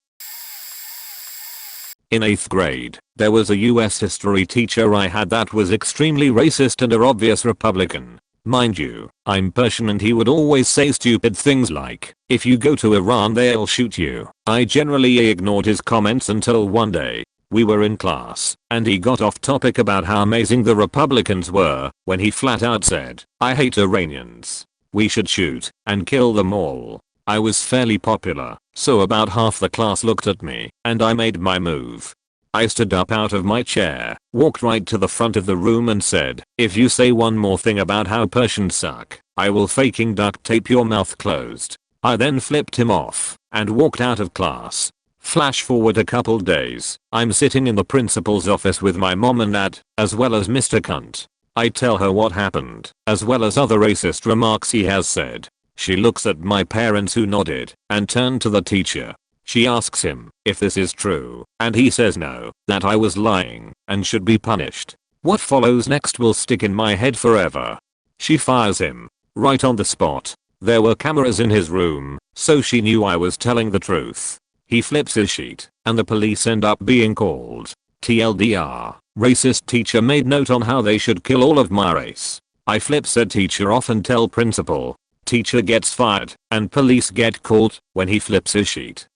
In 8th grade, there was a US history teacher I had that was extremely racist and an obvious Republican. Mind you, I'm Persian, and he would always say stupid things like, "If you go to Iran they'll shoot you." I generally ignored his comments until one day, we were in class, and he got off topic about how amazing the Republicans were, when he flat out said, "I hate Iranians. We should shoot and kill them all." I was fairly popular, so about half the class looked at me, and I made my move. I stood up out of my chair, walked right to the front of the room and said, "If you say one more thing about how Persians suck, I will faking duct tape your mouth closed." I then flipped him off and walked out of class. Flash forward a couple days, I'm sitting in the principal's office with my mom and dad, as well as Mr. Cunt. I tell her what happened, as well as other racist remarks he has said. She looks at my parents, who nodded, and turned to the teacher. She asks him if this is true, and he says no, that I was lying and should be punished. What follows next will stick in my head forever. She fires him right on the spot. There were cameras in his room, so she knew I was telling the truth. He flips his sheet, and the police end up being called. TLDR, racist teacher made note on how they should kill all of my race. I flip said teacher off and tell principal. Teacher gets fired, and police get called when he flips his sheet.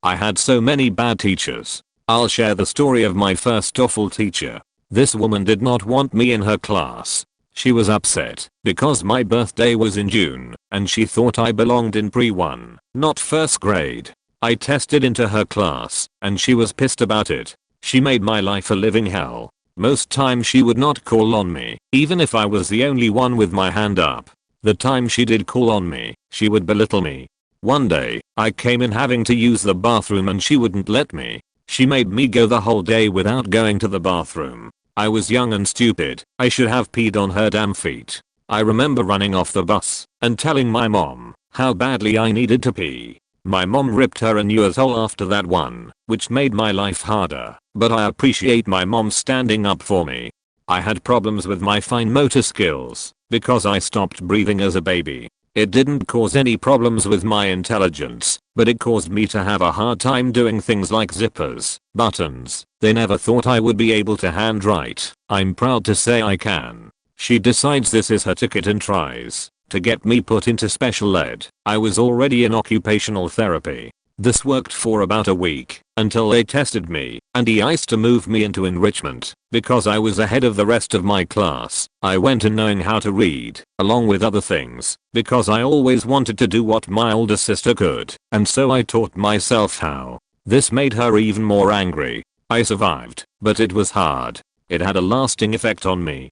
I had so many bad teachers. I'll share the story of my first awful teacher. This woman did not want me in her class. She was upset because my birthday was in June and she thought I belonged in pre-1, not first grade. I tested into her class and she was pissed about it. She made my life a living hell. Most times she would not call on me, even if I was the only one with my hand up. The time she did call on me, she would belittle me. One day, I came in having to use the bathroom and she wouldn't let me. She made me go the whole day without going to the bathroom. I was young and stupid. I should have peed on her damn feet. I remember running off the bus and telling my mom how badly I needed to pee. My mom ripped her a new asshole after that one, which made my life harder, but I appreciate my mom standing up for me. I had problems with my fine motor skills because I stopped breathing as a baby. It didn't cause any problems with my intelligence, but it caused me to have a hard time doing things like zippers, buttons. They never thought I would be able to handwrite. I'm proud to say I can. She decides this is her ticket and tries to get me put into special ed. I was already in occupational therapy. This worked for about a week until they tested me and he asked to move me into enrichment because I was ahead of the rest of my class. I went in knowing how to read along with other things because I always wanted to do what my older sister could, and so I taught myself how. This made her even more angry. I survived, but it was hard. It had a lasting effect on me.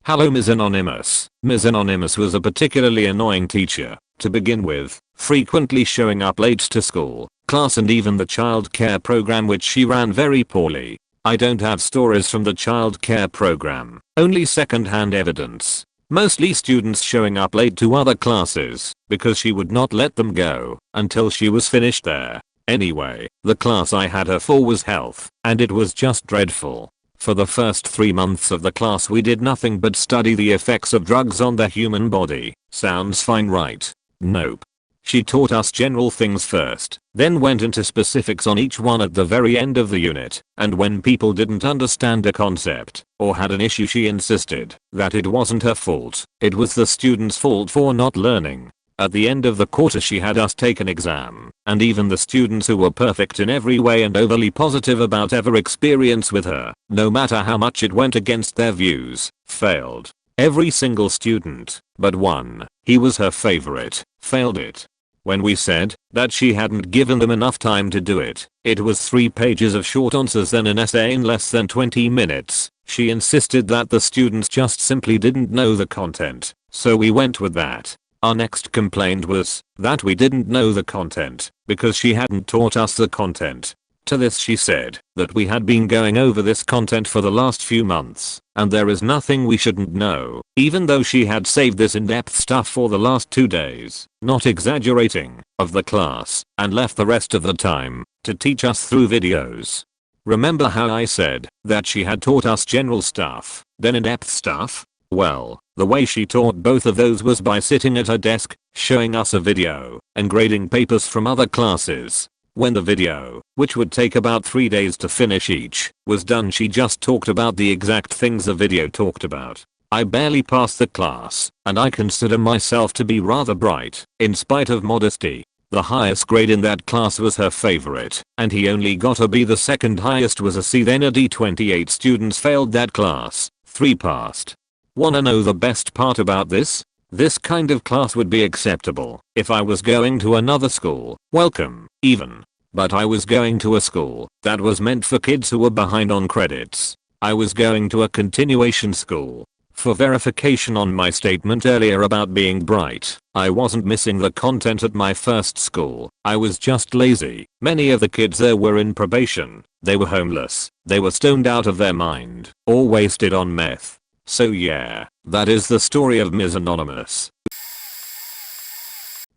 Hello Ms. Anonymous. Ms. Anonymous was a particularly annoying teacher. To begin with, frequently showing up late to school, class and even the child care program, which she ran very poorly. I don't have stories from the child care program, only second-hand evidence. Mostly students showing up late to other classes because she would not let them go until she was finished there. Anyway, the class I had her for was health, and it was just dreadful. For the first 3 months of the class we did nothing but study the effects of drugs on the human body. Sounds fine, right? Nope. She taught us general things first, then went into specifics on each one at the very end of the unit, and when people didn't understand a concept or had an issue she insisted that it wasn't her fault, it was the student's fault for not learning. At the end of the quarter she had us take an exam, and even the students who were perfect in every way and overly positive about ever experience with her, no matter how much it went against their views, failed. Every single student, but one, he was her favorite, failed it. When we said that she hadn't given them enough time to do it, it was 3 pages of short answers then an essay in less than 20 minutes. She insisted that the students just simply didn't know the content, so we went with that. Our next complaint was that we didn't know the content because she hadn't taught us the content. To this she said that we had been going over this content for the last few months and there is nothing we shouldn't know, even though she had saved this in-depth stuff for the last 2 days, not exaggerating, of the class and left the rest of the time to teach us through videos. Remember how I said that she had taught us general stuff, then in-depth stuff? Well, the way she taught both of those was by sitting at her desk, showing us a video, and grading papers from other classes. When the video, which would take about 3 days to finish each, was done she just talked about the exact things the video talked about. I barely passed the class, and I consider myself to be rather bright, in spite of modesty. The highest grade in that class was her favorite, and he only got a B. The second highest was a C, then a D. 28 students failed that class, 3 passed. Wanna know the best part about this? This kind of class would be acceptable if I was going to another school, welcome, even. But I was going to a school that was meant for kids who were behind on credits. I was going to a continuation school. For verification on my statement earlier about being bright, I wasn't missing the content at my first school, I was just lazy. Many of the kids there were in probation, they were homeless, they were stoned out of their mind, or wasted on meth. So yeah, that is the story of Ms. Anonymous.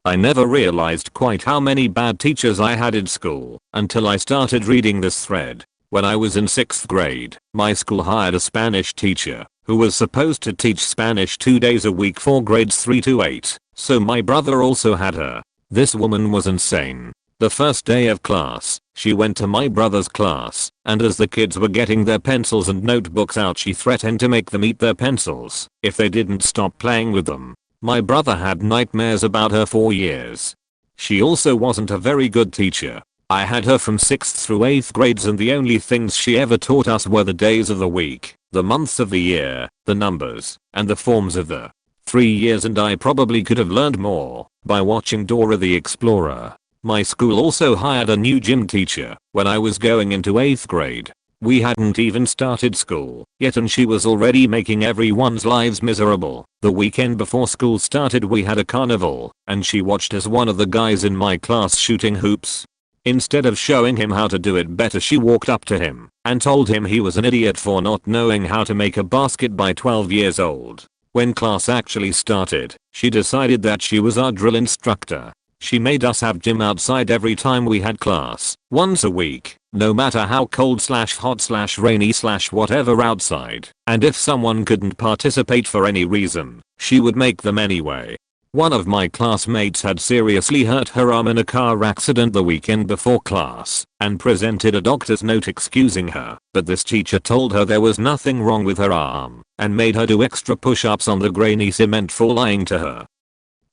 I never realized quite how many bad teachers I had in school until I started reading this thread. When I was in 6th grade, my school hired a Spanish teacher who was supposed to teach Spanish 2 days a week for grades 3 to 8, so my brother also had her. This woman was insane. The first day of class, she went to my brother's class, and as the kids were getting their pencils and notebooks out, she threatened to make them eat their pencils if they didn't stop playing with them. My brother had nightmares about her for years. She also wasn't a very good teacher. I had her from 6th through 8th grades, and the only things she ever taught us were the days of the week, the months of the year, the numbers, and the forms of the 3 years, and I probably could have learned more by watching Dora the Explorer. My school also hired a new gym teacher when I was going into 8th grade. We hadn't even started school yet and she was already making everyone's lives miserable. The weekend before school started we had a carnival, and she watched as one of the guys in my class shooting hoops. Instead of showing him how to do it better, she walked up to him and told him he was an idiot for not knowing how to make a basket by 12 years old. When class actually started, she decided that she was our drill instructor. She made us have gym outside every time we had class, once a week, no matter how cold / hot / rainy / whatever outside, and if someone couldn't participate for any reason, she would make them anyway. One of my classmates had seriously hurt her arm in a car accident the weekend before class and presented a doctor's note excusing her, but this teacher told her there was nothing wrong with her arm and made her do extra push-ups on the grainy cement for lying to her.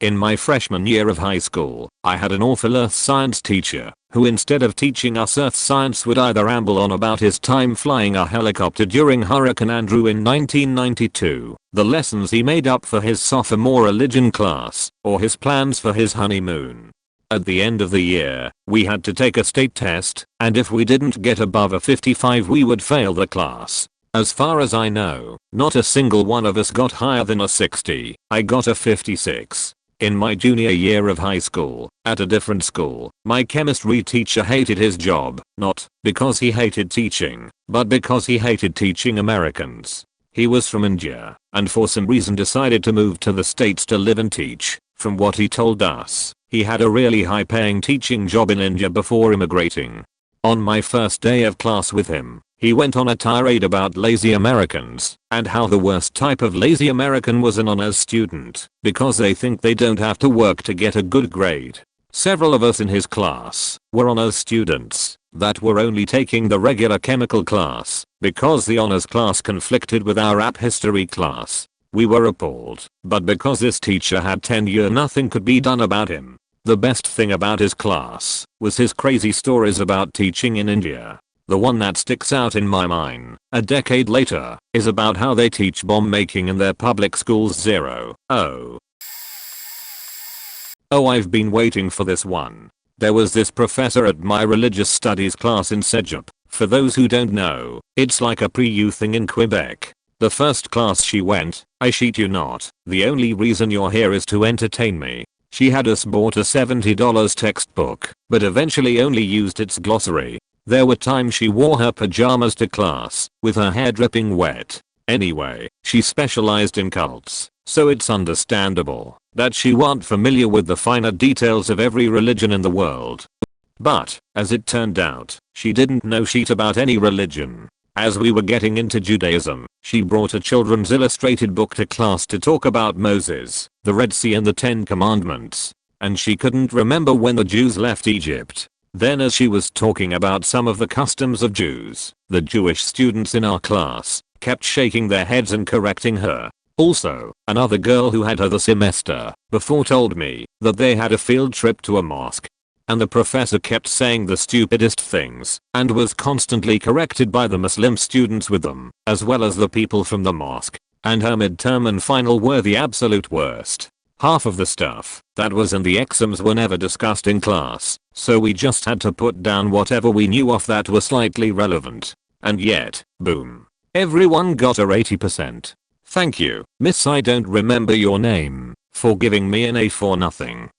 In my freshman year of high school, I had an awful earth science teacher who, instead of teaching us earth science, would either ramble on about his time flying a helicopter during Hurricane Andrew in 1992, the lessons he made up for his sophomore religion class, or his plans for his honeymoon. At the end of the year, we had to take a state test, and if we didn't get above a 55 we would fail the class. As far as I know, not a single one of us got higher than a 60. I got a 56. In my junior year of high school, at a different school, my chemistry teacher hated his job, not because he hated teaching, but because he hated teaching Americans. He was from India, and for some reason decided to move to the States to live and teach. From what he told us, he had a really high-paying teaching job in India before immigrating. On my first day of class with him, he went on a tirade about lazy Americans and how the worst type of lazy American was an honors student because they think they don't have to work to get a good grade. Several of us in his class were honors students that were only taking the regular chemical class because the honors class conflicted with our app history class. We were appalled, but because this teacher had tenure nothing could be done about him. The best thing about his class was his crazy stories about teaching in India. The one that sticks out in my mind, a decade later, is about how they teach bomb making in their public schools. Oh, I've been waiting for this one. There was this professor at my religious studies class in Sejup. For those who don't know, it's like a pre-U thing in Quebec. The first class she went, I shit you not, the only reason you're here is to entertain me. She had us bought a $70 textbook, but eventually only used its glossary. There were times she wore her pajamas to class, with her hair dripping wet. Anyway, she specialized in cults, so it's understandable that she wasn't familiar with the finer details of every religion in the world. But, as it turned out, she didn't know shit about any religion. As we were getting into Judaism, she brought a children's illustrated book to class to talk about Moses, the Red Sea and the 10 Commandments. And she couldn't remember when the Jews left Egypt. Then as she was talking about some of the customs of Jews, the Jewish students in our class kept shaking their heads and correcting her. Also, another girl who had her the semester before told me that they had a field trip to a mosque. And the professor kept saying the stupidest things and was constantly corrected by the Muslim students with them, as well as the people from the mosque. And her midterm and final were the absolute worst. Half of the stuff that was in the exams were never discussed in class, so we just had to put down whatever we knew of that was slightly relevant. And yet, boom. Everyone got a 80%. Thank you, miss, I don't remember your name, for giving me an A for nothing.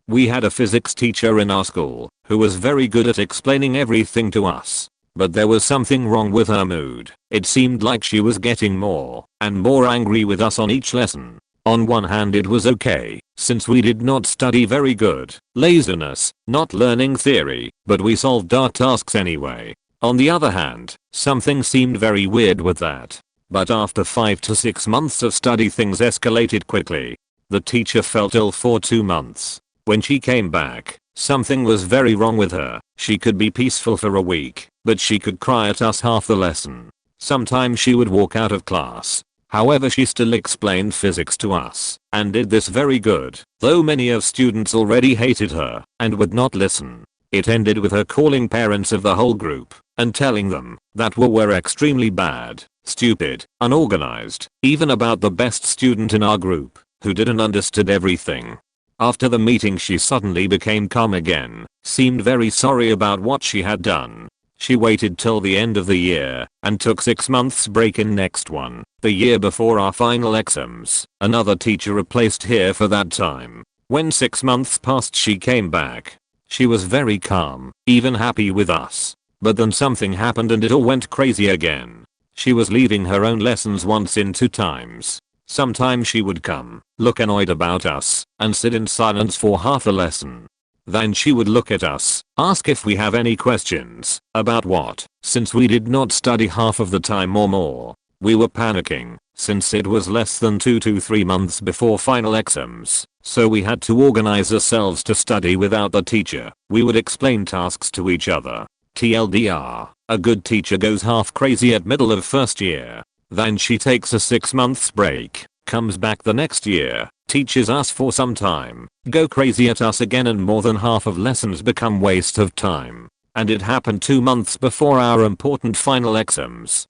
We had a physics teacher in our school who was very good at explaining everything to us. But there was something wrong with her mood. It seemed like she was getting more and more angry with us on each lesson. On one hand it was okay, since we did not study very good, laziness, not learning theory, but we solved our tasks anyway. On the other hand, something seemed very weird with that. But after 5 to 6 months of study things escalated quickly. The teacher felt ill for 2 months. When she came back, something was very wrong with her. She could be peaceful for a week, but she could cry at us half the lesson. Sometimes she would walk out of class. However, she still explained physics to us, and did this very good, though many of students already hated her, and would not listen. It ended with her calling parents of the whole group, and telling them that we were extremely bad, stupid, unorganized, even about the best student in our group, who didn't understood everything. After the meeting she suddenly became calm again, seemed very sorry about what she had done. She waited till the end of the year, and took 6 months break in next one, the year before our final exams. Another teacher replaced here for that time. When 6 months passed she came back. She was very calm, even happy with us. But then something happened and it all went crazy again. She was leaving her own lessons once in 2 times. Sometimes she would come, look annoyed about us, and sit in silence for half the lesson. Then she would look at us, ask if we have any questions, about what, since we did not study half of the time or more. We were panicking, since it was less than 2 to 3 months before final exams, so we had to organize ourselves to study without the teacher. We would explain tasks to each other. TLDR, a good teacher goes half crazy at middle of first year. Then she takes a 6 months break, comes back the next year, teaches us for some time, go crazy at us again, and more than half of lessons become waste of time. And it happened 2 months before our important final exams.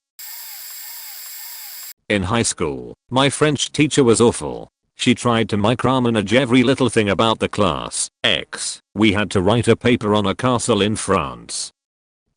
In high school, my French teacher was awful. She tried to micromanage every little thing about the class. We had to write a paper on a castle in France.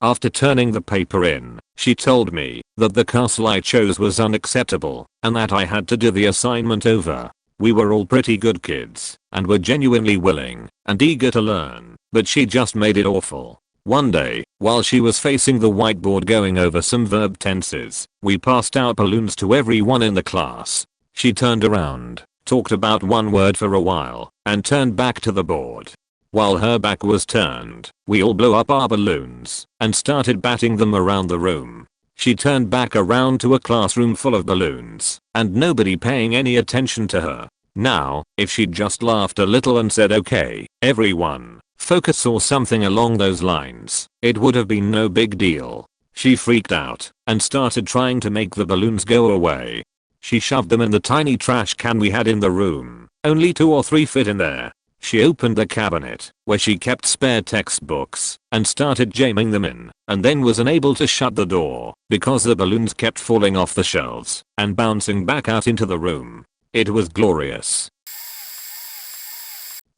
After turning the paper in, she told me that the castle I chose was unacceptable, and that I had to do the assignment over. We were all pretty good kids, and were genuinely willing and eager to learn, but she just made it awful. One day, while she was facing the whiteboard going over some verb tenses, we passed out balloons to everyone in the class. She turned around, talked about one word for a while, and turned back to the board. While her back was turned, we all blew up our balloons and started batting them around the room. She turned back around to a classroom full of balloons and nobody paying any attention to her. Now, if she'd just laughed a little and said, "Okay, everyone, focus," or something along those lines, it would have been no big deal. She freaked out and started trying to make the balloons go away. She shoved them in the tiny trash can we had in the room. Only 2 or 3 fit in there. She opened the cabinet where she kept spare textbooks and started jamming them in, and then was unable to shut the door because the balloons kept falling off the shelves and bouncing back out into the room. It was glorious.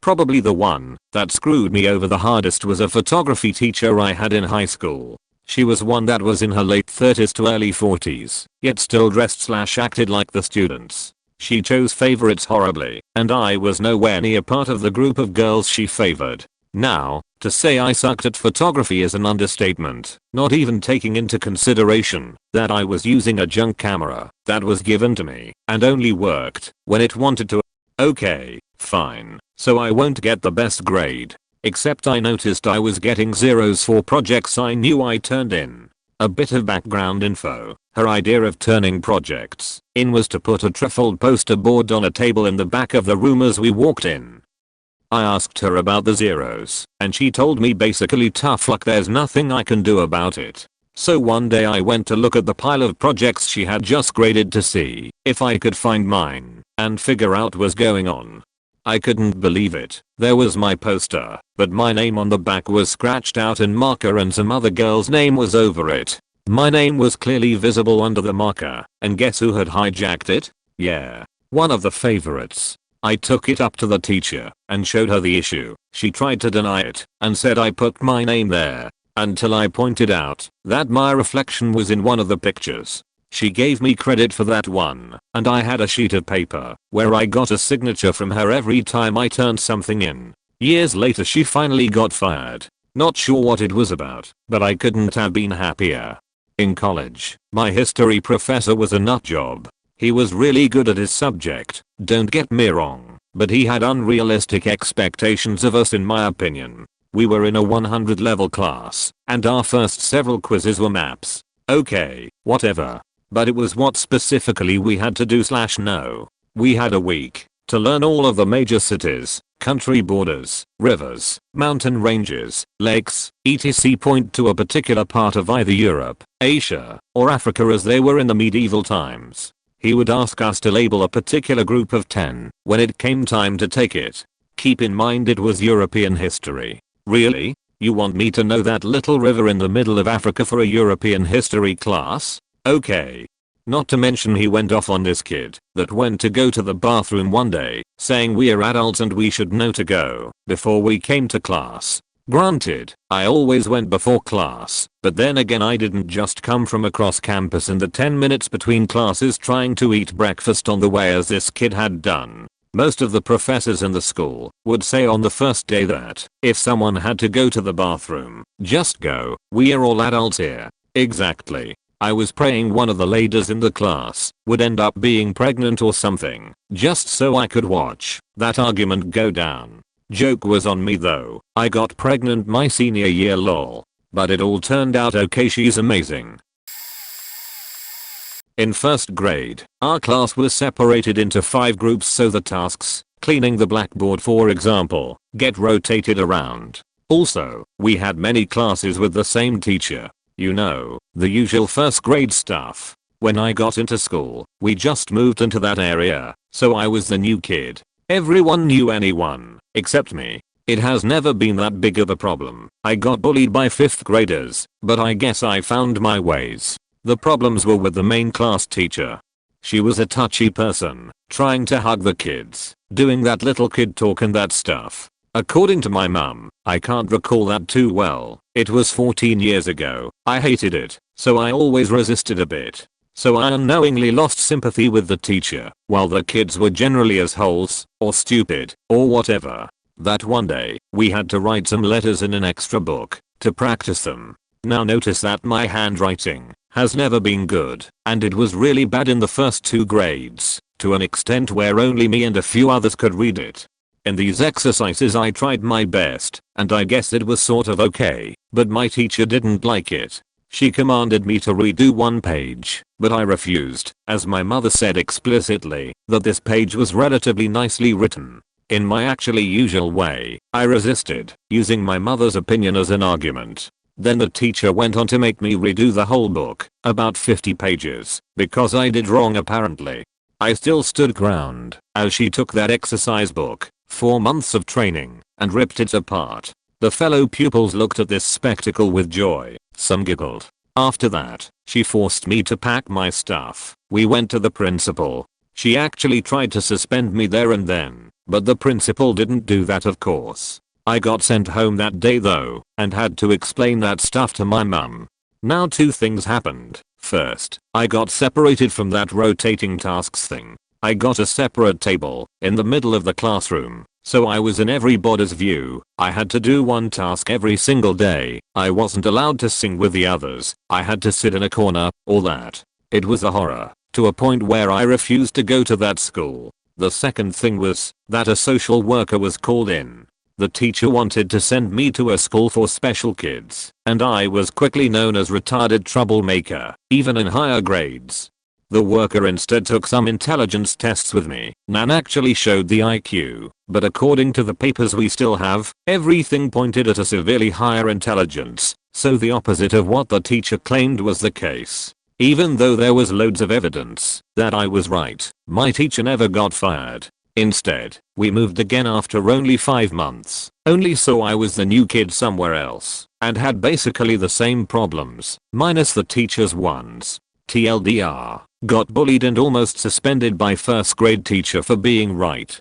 Probably the one that screwed me over the hardest was a photography teacher I had in high school. She was one that was in her late 30s to early 40s, yet still dressed/acted like the students. She chose favorites horribly, and I was nowhere near part of the group of girls she favored. Now, to say I sucked at photography is an understatement, not even taking into consideration that I was using a junk camera that was given to me and only worked when it wanted to. Okay, fine, so I won't get the best grade. Except I noticed I was getting zeros for projects I knew I turned in. A bit of background info. Her idea of turning projects in was to put a trifold poster board on a table in the back of the room as we walked in. I asked her about the zeros, and she told me basically tough luck, there's nothing I can do about it. So one day I went to look at the pile of projects she had just graded to see if I could find mine and figure out what's going on. I couldn't believe it. There was my poster, but my name on the back was scratched out in marker and some other girl's name was over it. My name was clearly visible under the marker, and guess who had hijacked it? Yeah, one of the favorites. I took it up to the teacher and showed her the issue. She tried to deny it and said I put my name there, until I pointed out that my reflection was in one of the pictures. She gave me credit for that one, and I had a sheet of paper where I got a signature from her every time I turned something in. Years later she finally got fired. Not sure what it was about, but I couldn't have been happier. In college, my history professor was a nut job. He was really good at his subject, don't get me wrong, but he had unrealistic expectations of us in my opinion. We were in a 100 level class, and our first several quizzes were maps. Okay, whatever. But it was what specifically we had to do / no. We had a week to learn all of the major cities, country borders, rivers, mountain ranges, lakes, etc. point to a particular part of either Europe, Asia, or Africa as they were in the medieval times. He would ask us to label a particular group of 10 when it came time to take it. Keep in mind it was European history. Really? You want me to know that little river in the middle of Africa for a European history class? Okay. Not to mention he went off on this kid that went to go to the bathroom one day, saying we're adults and we should know to go before we came to class. Granted, I always went before class, but then again I didn't just come from across campus in the 10 minutes between classes trying to eat breakfast on the way as this kid had done. Most of the professors in the school would say on the first day that if someone had to go to the bathroom, just go, we're all adults here. Exactly. I was praying one of the ladies in the class would end up being pregnant or something, just so I could watch that argument go down. Joke was on me though, I got pregnant my senior year lol. But it all turned out okay, she's amazing. In first grade, our class was separated into 5 groups so the tasks, cleaning the blackboard for example, get rotated around. Also, we had many classes with the same teacher. You know, the usual first grade stuff. When I got into school, we just moved into that area, so I was the new kid. Everyone knew anyone, except me. It has never been that big of a problem. I got bullied by 5th graders, but I guess I found my ways. The problems were with the main class teacher. She was a touchy person, trying to hug the kids, doing that little kid talk and that stuff. According to my mum, I can't recall that too well. It was 14 years ago. I hated it, so I always resisted a bit. So I unknowingly lost sympathy with the teacher, while the kids were generally assholes, or stupid, or whatever. That one day, we had to write some letters in an extra book, to practice them. Now notice that my handwriting has never been good, and it was really bad in the first 2 grades, to an extent where only me and a few others could read it. In these exercises I tried my best, and I guess it was sort of okay, but my teacher didn't like it. She commanded me to redo 1 page, but I refused, as my mother said explicitly that this page was relatively nicely written. In my actually usual way, I resisted, using my mother's opinion as an argument. Then the teacher went on to make me redo the whole book, about 50 pages, because I did wrong apparently. I still stood ground, as she took that exercise book, 4 months of training, and ripped it apart. The fellow pupils looked at this spectacle with joy, some giggled. After that, she forced me to pack my stuff. We went to the principal. She actually tried to suspend me there and then, but the principal didn't do that of course. I got sent home that day though, and had to explain that stuff to my mum. Now 2 things happened. First, I got separated from that rotating tasks thing. I got a separate table in the middle of the classroom, so I was in everybody's view. I had to do 1 task every single day. I wasn't allowed to sing with the others. I had to sit in a corner, all that. It was a horror, to a point where I refused to go to that school. The second thing was that a social worker was called in. The teacher wanted to send me to a school for special kids, and I was quickly known as retarded troublemaker, even in higher grades. The worker instead took some intelligence tests with me. None actually showed the IQ, but according to the papers we still have, everything pointed at a severely higher intelligence, so the opposite of what the teacher claimed was the case. Even though there was loads of evidence that I was right, my teacher never got fired. Instead, we moved again after only 5 months, only so I was the new kid somewhere else, and had basically the same problems, minus the teacher's ones. TLDR, got bullied and almost suspended by first grade teacher for being right.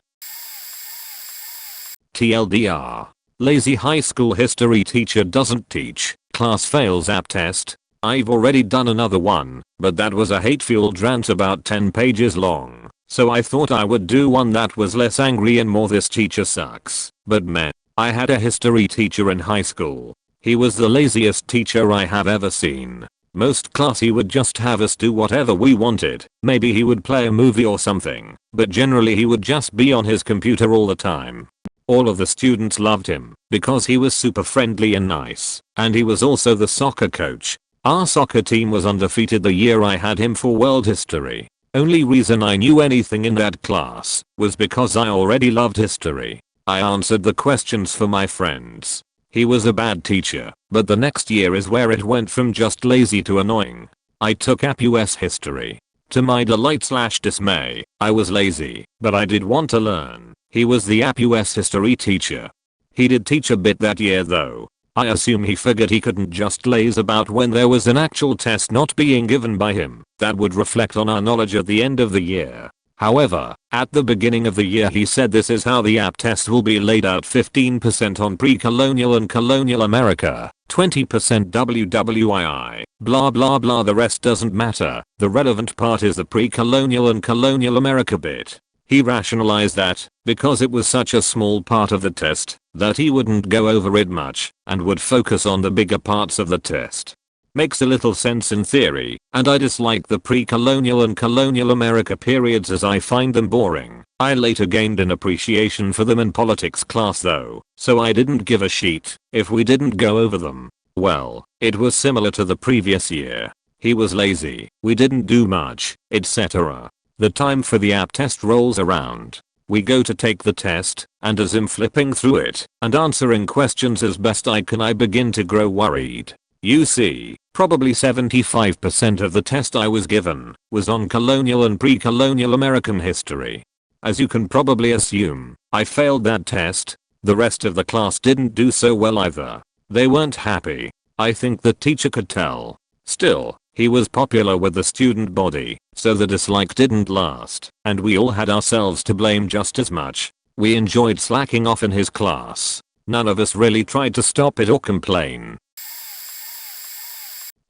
TLDR, lazy high school history teacher doesn't teach, class fails app test. I've already done another one, but that was a hate-fueled rant about 10 pages long, so I thought I would do one that was less angry and more this teacher sucks. But man, I had a history teacher in high school. He was the laziest teacher I have ever seen. Most class he would just have us do whatever we wanted. Maybe he would play a movie or something, but generally he would just be on his computer all the time. All of the students loved him because he was super friendly and nice, and he was also the soccer coach. Our soccer team was undefeated the year I had him for world history. Only reason I knew anything in that class was because I already loved history. I answered the questions for my friends. He was a bad teacher, but the next year is where it went from just lazy to annoying. I took US history. To my delight/dismay, I was lazy, but I did want to learn. He was the US history teacher. He did teach a bit that year though. I assume he figured he couldn't just laze about when there was an actual test not being given by him that would reflect on our knowledge at the end of the year. However, at the beginning of the year he said this is how the app test will be laid out: 15% on pre-colonial and colonial America, 20% WWII, blah blah blah, the rest doesn't matter, the relevant part is the pre-colonial and colonial America bit. He rationalized that, because it was such a small part of the test, that he wouldn't go over it much, and would focus on the bigger parts of the test. Makes a little sense in theory, and I dislike the pre-colonial and colonial America periods as I find them boring. I later gained an appreciation for them in politics class though, so I didn't give a shit if we didn't go over them. Well, it was similar to the previous year. He was lazy, we didn't do much, etc. The time for the app test rolls around. We go to take the test, and as I'm flipping through it and answering questions as best I can, I begin to grow worried. You see, probably 75% of the test I was given was on colonial and pre-colonial American history. As you can probably assume, I failed that test. The rest of the class didn't do so well either. They weren't happy. I think the teacher could tell. Still, he was popular with the student body, so the dislike didn't last, and we all had ourselves to blame just as much. We enjoyed slacking off in his class. None of us really tried to stop it or complain.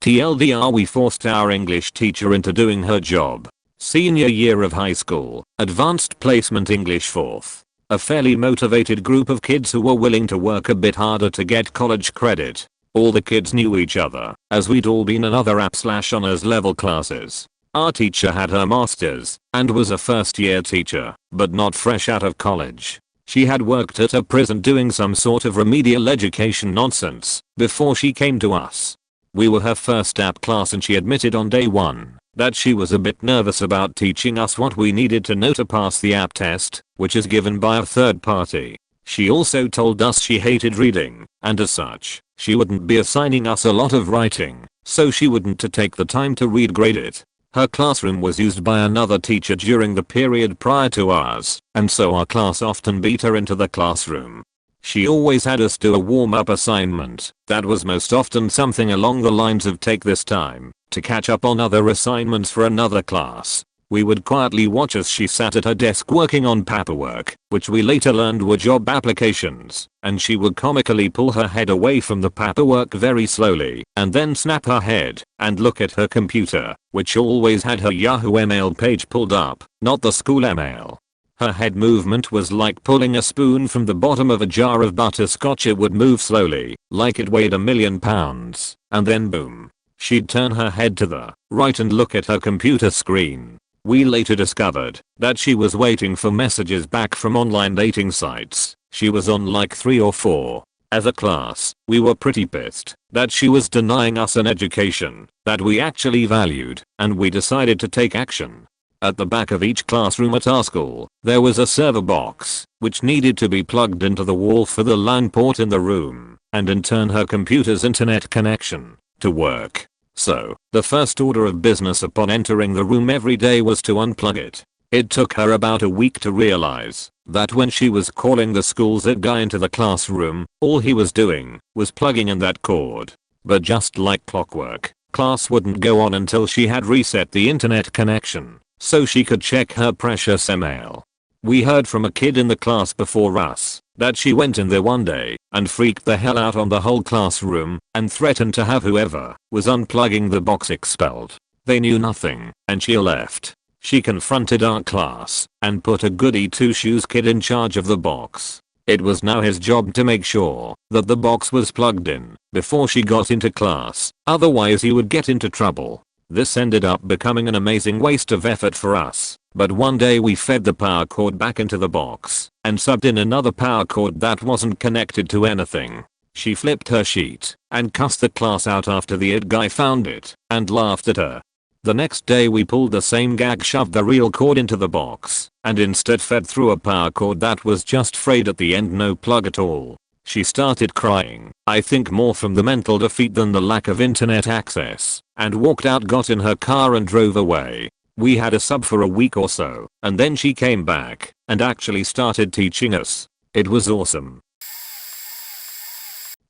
TLDR, we forced our English teacher into doing her job. Senior year of high school, advanced placement English 4th. A fairly motivated group of kids who were willing to work a bit harder to get college credit. All the kids knew each other, as we'd all been in other app/honors level classes. Our teacher had her master's, and was a first year teacher, but not fresh out of college. She had worked at a prison doing some sort of remedial education nonsense before she came to us. We were her first app class and she admitted on day one that she was a bit nervous about teaching us what we needed to know to pass the app test, which is given by a third party. She also told us she hated reading, and as such, she wouldn't be assigning us a lot of writing, so she wouldn't take the time to read grade it. Her classroom was used by another teacher during the period prior to ours, and so our class often beat her into the classroom. She always had us do a warm-up assignment that was most often something along the lines of take this time to catch up on other assignments for another class. We would quietly watch as she sat at her desk working on paperwork, which we later learned were job applications, and she would comically pull her head away from the paperwork very slowly and then snap her head and look at her computer, which always had her Yahoo email page pulled up, not the school email. Her head movement was like pulling a spoon from the bottom of a jar of butterscotch. It would move slowly, like it weighed 1,000,000 pounds, and then boom. She'd turn her head to the right and look at her computer screen. We later discovered that she was waiting for messages back from online dating sites. She was on like 3 or 4. As a class, we were pretty pissed that she was denying us an education that we actually valued, and we decided to take action. At the back of each classroom at our school, there was a server box, which needed to be plugged into the wall for the LAN port in the room, and in turn her computer's internet connection, to work. So, the first order of business upon entering the room every day was to unplug it. It took her about a week to realize that when she was calling the school's guy into the classroom, all he was doing was plugging in that cord. But just like clockwork, class wouldn't go on until she had reset the internet connection, so she could check her precious email. We heard from a kid in the class before us that she went in there one day and freaked the hell out on the whole classroom and threatened to have whoever was unplugging the box expelled. They knew nothing, and she left. She confronted our class and put a goody two-shoes kid in charge of the box. It was now his job to make sure that the box was plugged in before she got into class, otherwise he would get into trouble. This ended up becoming an amazing waste of effort for us, but one day we fed the power cord back into the box and subbed in another power cord that wasn't connected to anything. She flipped her sheet and cussed the class out after the IT guy found it and laughed at her. The next day we pulled the same gag, shoved the real cord into the box and instead fed through a power cord that was just frayed at the end, no plug at all. She started crying, I think more from the mental defeat than the lack of internet access, and walked out, got in her car and drove away. We had a sub for a week or so, and then she came back and actually started teaching us. It was awesome.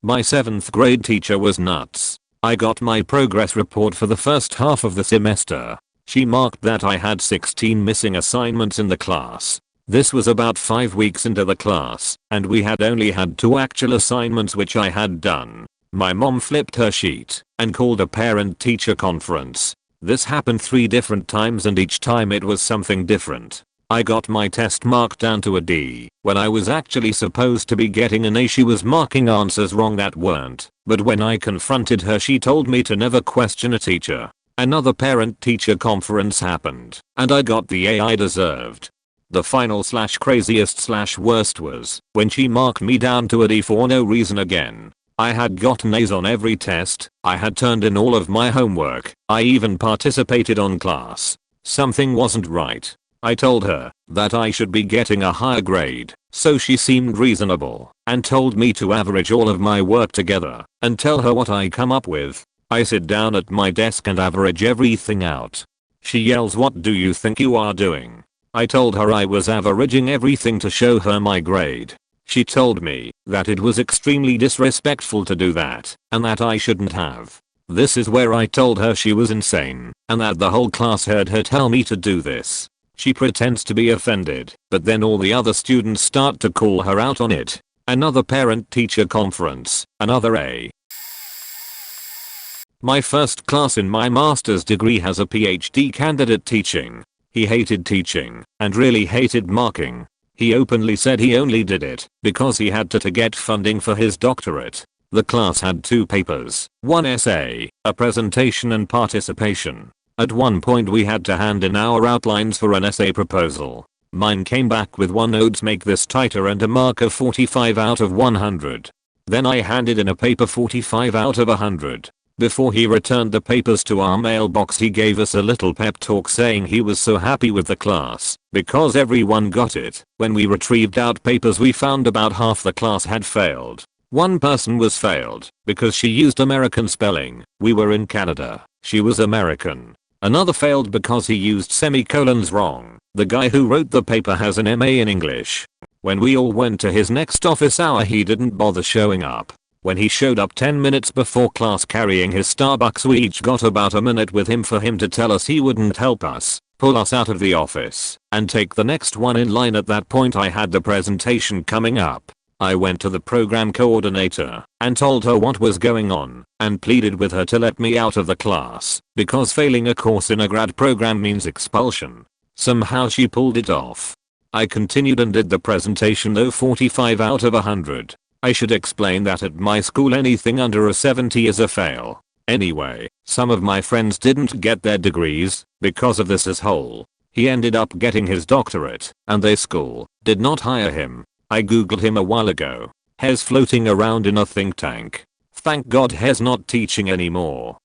My 7th grade teacher was nuts. I got my progress report for the first half of the semester. She marked that I had 16 missing assignments in the class. This was about 5 weeks into the class, and we had only had 2 actual assignments which I had done. My mom flipped her sheet and called a parent-teacher conference. This happened 3 different times and each time it was something different. I got my test marked down to a D when I was actually supposed to be getting an A. She was marking answers wrong that weren't, but when I confronted her she told me to never question a teacher. Another parent-teacher conference happened, and I got the A I deserved. The final / craziest / worst was when she marked me down to a D for no reason again. I had gotten A's on every test, I had turned in all of my homework, I even participated on class. Something wasn't right. I told her that I should be getting a higher grade, so she seemed reasonable and told me to average all of my work together and tell her what I come up with. I sit down at my desk and average everything out. She yells, "What do you think you are doing?" I told her I was averaging everything to show her my grade. She told me that it was extremely disrespectful to do that and that I shouldn't have. This is where I told her she was insane and that the whole class heard her tell me to do this. She pretends to be offended, but then all the other students start to call her out on it. Another parent-teacher conference, another A. My first class in my master's degree has a PhD candidate teaching. He hated teaching and really hated marking. He openly said he only did it because he had to get funding for his doctorate. The class had 2 papers, 1 essay, a presentation and participation. At one point we had to hand in our outlines for an essay proposal. Mine came back with 1 notes, make this tighter, and a mark of 45 out of 100. Then I handed in a paper 45 out of 100. Before he returned the papers to our mailbox he gave us a little pep talk saying he was so happy with the class because everyone got it. When we retrieved out papers we found about half the class had failed. 1 person was failed because she used American spelling. We were in Canada. She was American. Another failed because he used semicolons wrong. The guy who wrote the paper has an MA in English. When we all went to his next office hour he didn't bother showing up. When he showed up 10 minutes before class carrying his Starbucks, we each got about a minute with him for him to tell us he wouldn't help us, pull us out of the office, and take the next one in line. At that point I had the presentation coming up. I went to the program coordinator and told her what was going on and pleaded with her to let me out of the class because failing a course in a grad program means expulsion. Somehow she pulled it off. I continued and did the presentation, though 45 out of 100. I should explain that at my school anything under a 70 is a fail. Anyway, some of my friends didn't get their degrees because of this asshole. He ended up getting his doctorate and their school did not hire him. I googled him a while ago. He's floating around in a think tank. Thank God he's not teaching anymore.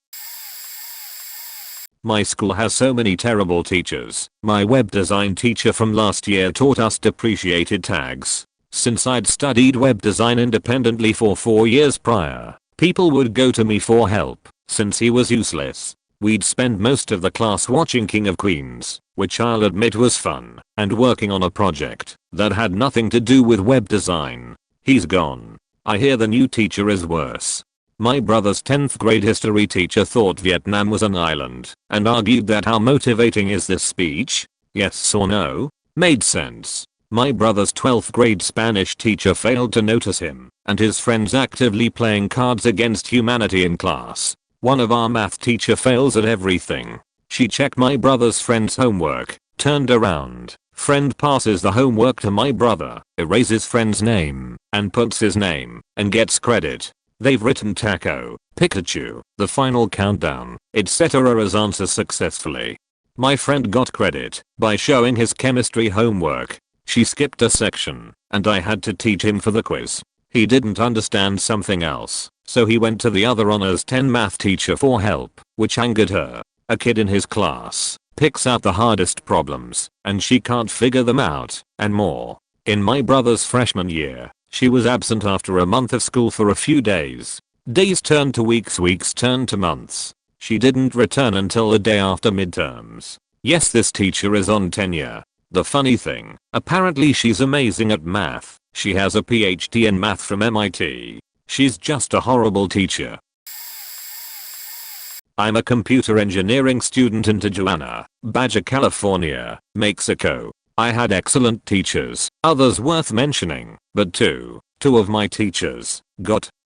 My school has so many terrible teachers. My web design teacher from last year taught us depreciated tags. Since I'd studied web design independently for 4 years prior, people would go to me for help since he was useless. We'd spend most of the class watching King of Queens, which I'll admit was fun, and working on a project that had nothing to do with web design. He's gone. I hear the new teacher is worse. My brother's 10th grade history teacher thought Vietnam was an island and argued that how motivating is this speech? Yes or no? Made sense. My brother's 12th grade Spanish teacher failed to notice him and his friends actively playing Cards Against Humanity in class. One of our math teacher fails at everything. She checked my brother's friend's homework, turned around, Friend passes the homework to my brother, erases friend's name, and puts his name, and gets credit. They've written Taco, Pikachu, the final countdown, etc. as answers successfully. My friend got credit by showing his chemistry homework. She skipped a section, and I had to teach him for the quiz. He didn't understand something else, so he went to the other honors 10 math teacher for help, which angered her. A kid in his class picks out the hardest problems, and she can't figure them out, and more. In my brother's freshman year, she was absent after a month of school for a few days. Days turned to weeks, weeks turned to months. She didn't return until the day after midterms. Yes, this teacher is on tenure. The funny thing, apparently she's amazing at math. She has a PhD in math from MIT. She's just a horrible teacher. I'm a computer engineering student in Tijuana, Baja California, Mexico. I had excellent teachers, others worth mentioning, but two of my teachers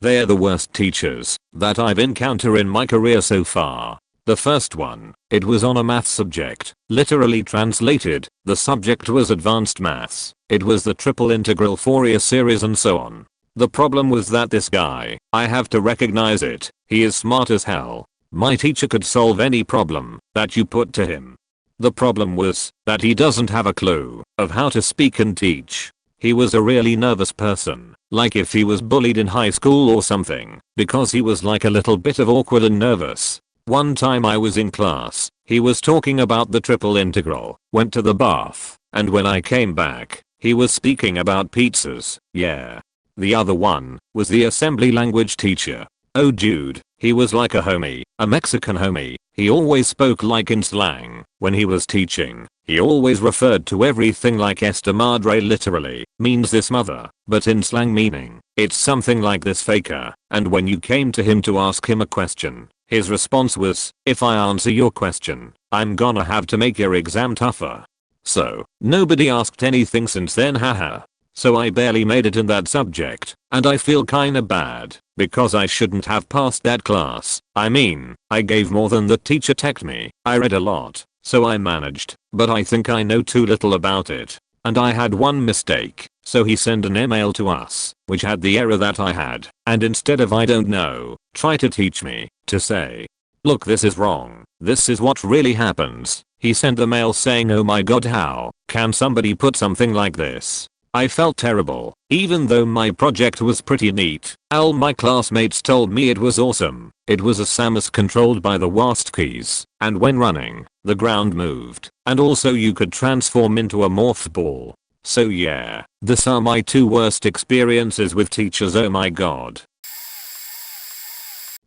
they're the worst teachers that I've encountered in my career so far. The first one, it was on a math subject, literally translated, the subject was advanced maths. It was the triple integral Fourier series and so on. The problem was that this guy, I have to recognize it, he is smart as hell. My teacher could solve any problem that you put to him. The problem was that he doesn't have a clue of how to speak and teach. He was a really nervous person, like if he was bullied in high school or something, because he was like a little bit of awkward and nervous. One time I was in class, he was talking about the triple integral, went to the bath, and when I came back, he was speaking about pizzas. Yeah. The other one was the assembly language teacher. Oh dude, he was like a homie, a Mexican homie. He always spoke like in slang. When he was teaching, he always referred to everything like esta madre, literally means this mother, but in slang meaning, it's something like this faker. And when you came to him to ask him a question, his response was, if I answer your question, I'm gonna have to make your exam tougher. So, nobody asked anything since then, haha. So I barely made it in that subject, and I feel kinda bad, because I shouldn't have passed that class. I mean, I gave more than the teacher teched me. I read a lot, so I managed, but I think I know too little about it. And I had one mistake, so he sent an email to us, which had the error that I had, and instead of I don't know, try to teach me, to say, look, this is wrong, this is what really happens, he sent the mail saying, oh my god, how can somebody put something like this? I felt terrible, even though my project was pretty neat. All my classmates told me it was awesome. It was a Samus controlled by the WASD keys, and when running, the ground moved, and also you could transform into a morph ball. So yeah, these are my two worst experiences with teachers, oh my god.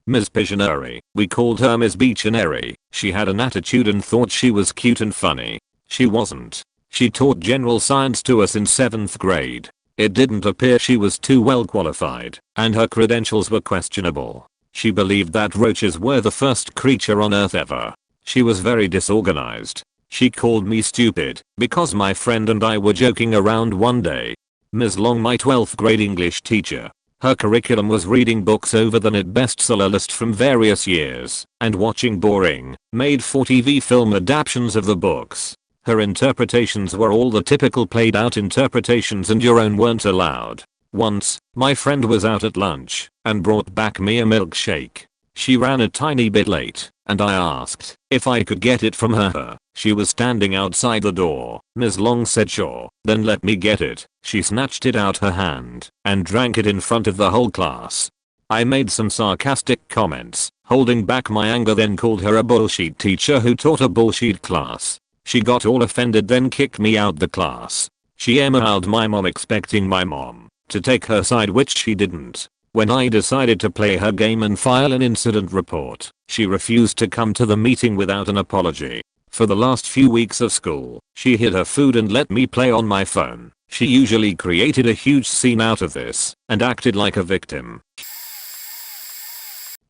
Ms. Pigeonary, we called her Ms. Beachonary. She had an attitude and thought she was cute and funny. She wasn't. She taught general science to us in 7th grade. It didn't appear she was too well qualified, and her credentials were questionable. She believed that roaches were the first creature on earth ever. She was very disorganized. She called me stupid because my friend and I were joking around one day. Ms. Long, my 12th grade English teacher. Her curriculum was reading books over the net bestseller list from various years and watching boring, made-for-TV film adaptations of the books. Her interpretations were all the typical played out interpretations and your own weren't allowed. Once, my friend was out at lunch and brought back me a milkshake. She ran a tiny bit late, and I asked if I could get it from her. She was standing outside the door. Ms. Long said sure, then let me get it. She snatched it out her hand and drank it in front of the whole class. I made some sarcastic comments, holding back my anger, then called her a bullshit teacher who taught a bullshit class. She got all offended, then kicked me out the class. She emailed my mom expecting my mom to take her side, which she didn't. When I decided to play her game and file an incident report, she refused to come to the meeting without an apology. For the last few weeks of school, she hid her food and let me play on my phone. She usually created a huge scene out of this and acted like a victim.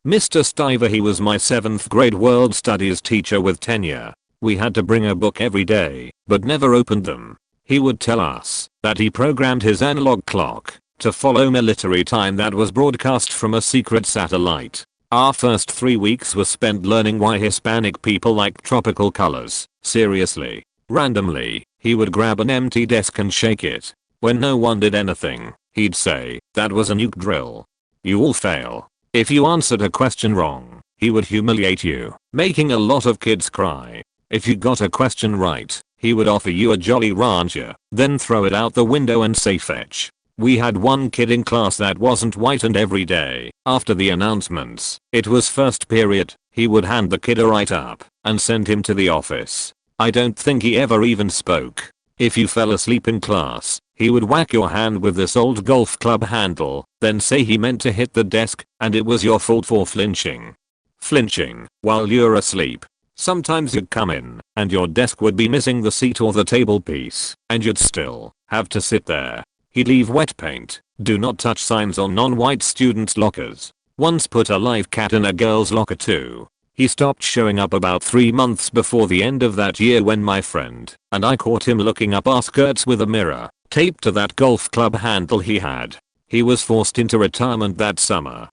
Mr. Stiver, he was my 7th grade world studies teacher with tenure. We had to bring a book every day, but never opened them. He would tell us that he programmed his analog clock to follow military time that was broadcast from a secret satellite. Our first 3 weeks were spent learning why Hispanic people like tropical colors. Seriously. Randomly, He would grab an empty desk and shake it. When no one did anything, he'd say, "That was a nuke drill. You all fail." If you answered a question wrong, he would humiliate you, making a lot of kids cry. If you got a question right, he would offer you a Jolly Rancher, then throw it out the window and say fetch. We had one kid in class that wasn't white, and every day, after the announcements, it was first period, he would hand the kid a write-up and send him to the office. I don't think he ever even spoke. If you fell asleep in class, he would whack your hand with this old golf club handle, then say he meant to hit the desk and it was your fault for flinching. Flinching while you're asleep. Sometimes you'd come in and your desk would be missing the seat or the table piece, and you'd still have to sit there. He'd leave wet paint, "Do not touch" signs on non-white students' lockers. Once put a live cat in a girl's locker too. He stopped showing up about 3 months before the end of that year when my friend and I caught him looking up our skirts with a mirror taped to that golf club handle he had. He was forced into retirement that summer.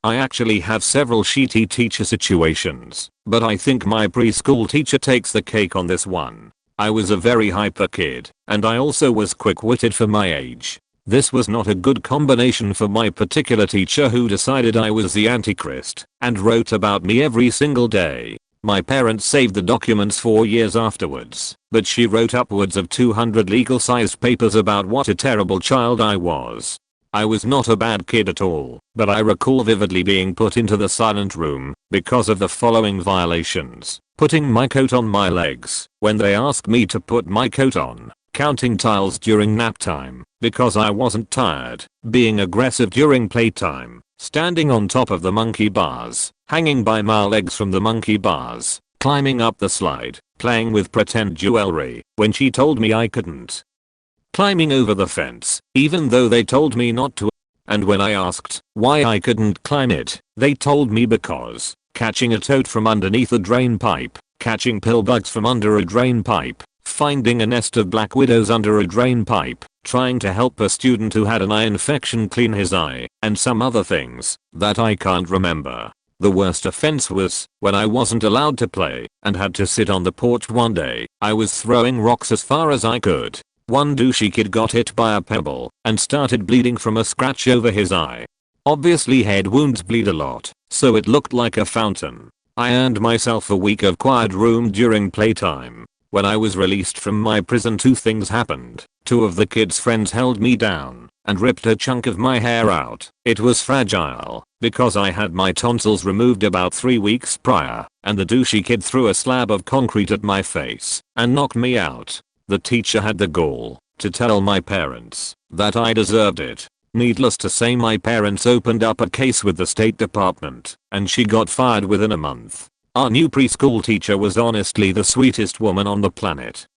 I actually have several shitty teacher situations, but I think my preschool teacher takes the cake on this one. I was a very hyper kid, and I also was quick-witted for my age. This was not a good combination for my particular teacher, who decided I was the Antichrist and wrote about me every single day. My parents saved the documents for years afterwards, but she wrote upwards of 200 legal-sized papers about what a terrible child I was. I was not a bad kid at all, but I recall vividly being put into the silent room because of the following violations: putting my coat on my legs when they asked me to put my coat on, counting tiles during nap time because I wasn't tired, being aggressive during playtime, standing on top of the monkey bars, hanging by my legs from the monkey bars, climbing up the slide, playing with pretend jewelry when she told me I couldn't, climbing over the fence even though they told me not to, and when I asked why I couldn't climb it, they told me because, catching a toad from underneath a drain pipe, catching pill bugs from under a drain pipe, finding a nest of black widows under a drain pipe, trying to help a student who had an eye infection clean his eye, and some other things that I can't remember. The worst offense was when I wasn't allowed to play and had to sit on the porch one day. I was throwing rocks as far as I could. One douchey kid got hit by a pebble and started bleeding from a scratch over his eye. Obviously head wounds bleed a lot, so it looked like a fountain. I earned myself a week of quiet room during playtime. When I was released from my prison, 2 things happened. 2 of the kids' friends held me down and ripped a chunk of my hair out. It was fragile because I had my tonsils removed about 3 weeks prior, and the douchey kid threw a slab of concrete at my face and knocked me out. The teacher had the gall to tell my parents that I deserved it. Needless to say, my parents opened up a case with the State Department and she got fired within a month. Our new preschool teacher was honestly the sweetest woman on the planet.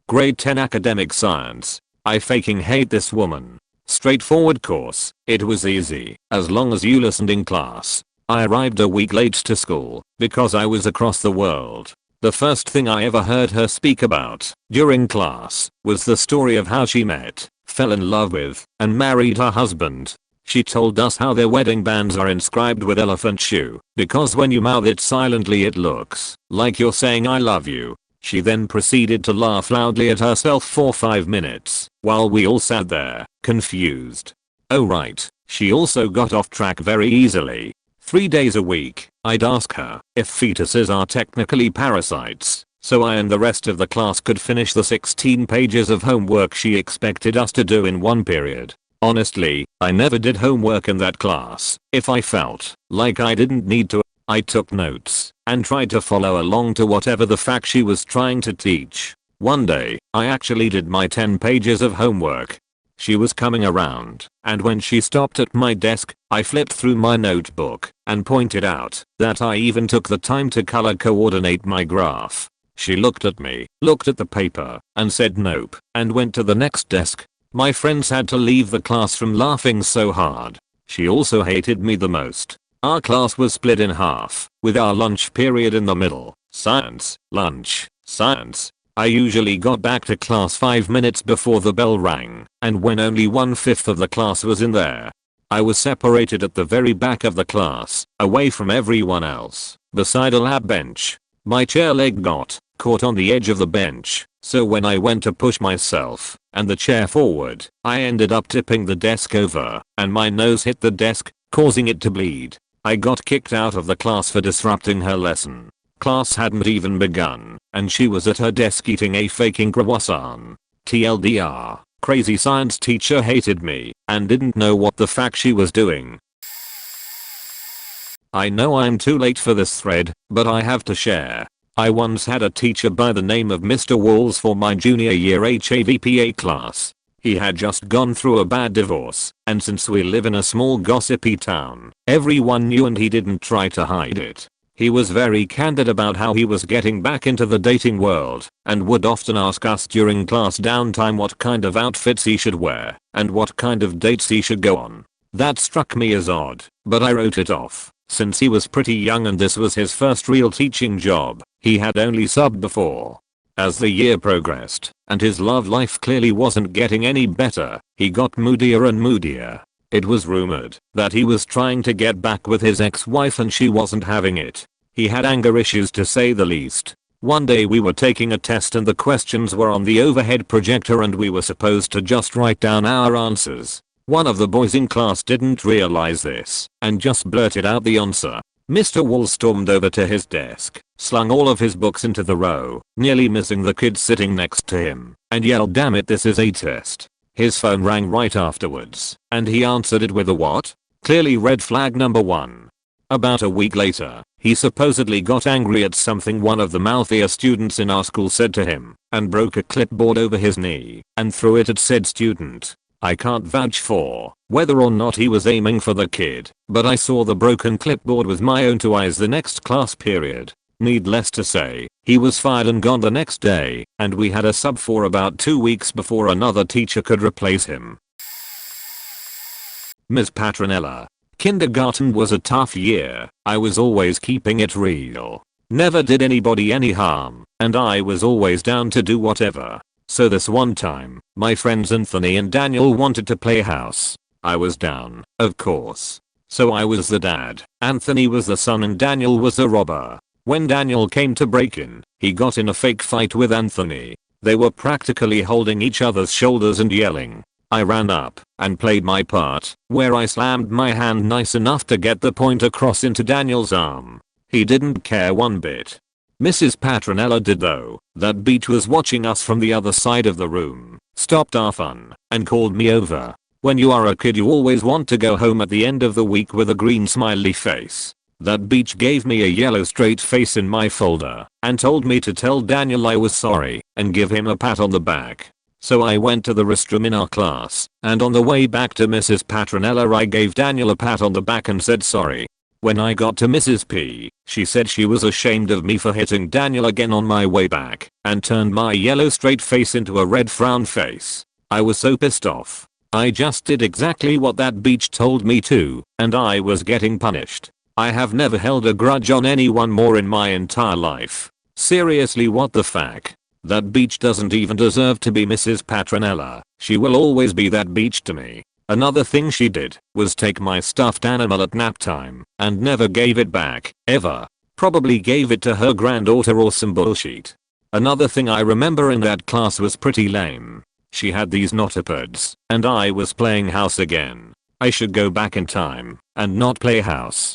Grade 10 academic science. I fucking hate this woman. Straightforward course. It was easy as long as you listened in class. I arrived a week late to school because I was across the world. The first thing I ever heard her speak about during class was the story of how she met, fell in love with, and married her husband. She told us how their wedding bands are inscribed with elephant shoe because when you mouth it silently it looks like you're saying I love you. She then proceeded to laugh loudly at herself for 5 minutes while we all sat there, confused. Oh right, she also got off track very easily. 3 days a week, I'd ask her if fetuses are technically parasites, so I and the rest of the class could finish the 16 pages of homework she expected us to do in one period. Honestly, I never did homework in that class. If I felt like I didn't need to, I took notes and tried to follow along to whatever the fact she was trying to teach. One day, I actually did my 10 pages of homework. She was coming around, and when she stopped at my desk, I flipped through my notebook and pointed out that I even took the time to color coordinate my graph. She looked at me, looked at the paper, and said nope, and went to the next desk. My friends had to leave the class from laughing so hard. She also hated me the most. Our class was split in half, with our lunch period in the middle. Science, lunch, science. I usually got back to class 5 minutes before the bell rang, and when only 1/5 of the class was in there. I was separated at the very back of the class, away from everyone else, beside a lab bench. My chair leg got caught on the edge of the bench, so when I went to push myself and the chair forward, I ended up tipping the desk over and my nose hit the desk, causing it to bleed. I got kicked out of the class for disrupting her lesson. Class hadn't even begun, and she was at her desk eating a faking croissant. TLDR, crazy science teacher hated me and didn't know what the fuck she was doing. I know I'm too late for this thread, but I have to share. I once had a teacher by the name of Mr. Walls for my junior year HAVPA class. He had just gone through a bad divorce, and since we live in a small gossipy town, everyone knew and he didn't try to hide it. He was very candid about how he was getting back into the dating world, and would often ask us during class downtime what kind of outfits he should wear, and what kind of dates he should go on. That struck me as odd, but I wrote it off. Since he was pretty young and this was his first real teaching job, he had only subbed before. As the year progressed, and his love life clearly wasn't getting any better, he got moodier and moodier. It was rumored that he was trying to get back with his ex-wife and she wasn't having it. He had anger issues to say the least. One day we were taking a test and the questions were on the overhead projector and we were supposed to just write down our answers. One of the boys in class didn't realize this and just blurted out the answer. Mr. Wall stormed over to his desk, slung all of his books into the row, nearly missing the kid sitting next to him, and yelled, "Damn it, this is a test." His phone rang right afterwards, and he answered it with a what? Clearly red flag number 1. About a week later, he supposedly got angry at something one of the mouthier students in our school said to him, and broke a clipboard over his knee, and threw it at said student. I can't vouch for whether or not he was aiming for the kid, but I saw the broken clipboard with my own 2 eyes the next class period. Needless to say, he was fired and gone the next day, and we had a sub for about 2 weeks before another teacher could replace him. Ms. Patronella. Kindergarten was a tough year. I was always keeping it real. Never did anybody any harm, and I was always down to do whatever. So this one time, my friends Anthony and Daniel wanted to play house. I was down, of course. So I was the dad, Anthony was the son and Daniel was the robber. When Daniel came to break in, he got in a fake fight with Anthony. They were practically holding each other's shoulders and yelling. I ran up and played my part, where I slammed my hand nice enough to get the point across into Daniel's arm. He didn't care one bit. Mrs. Patronella did though. That bitch was watching us from the other side of the room, stopped our fun, and called me over. When you are a kid you always want to go home at the end of the week with a green smiley face. That bitch gave me a yellow straight face in my folder, and told me to tell Daniel I was sorry, and give him a pat on the back. So I went to the restroom in our class, and on the way back to Mrs. Patronella I gave Daniel a pat on the back and said sorry. When I got to Mrs. P, she said she was ashamed of me for hitting Daniel again on my way back, and turned my yellow straight face into a red frown face. I was so pissed off. I just did exactly what that bitch told me to, and I was getting punished. I have never held a grudge on anyone more in my entire life. Seriously, what the fuck? That bitch doesn't even deserve to be Mrs. Patronella. She will always be that bitch to me. Another thing she did was take my stuffed animal at nap time and never gave it back, ever. Probably gave it to her granddaughter or some bullshit. Another thing I remember in that class was pretty lame. She had these notopods, and I was playing house again. I should go back in time and not play house.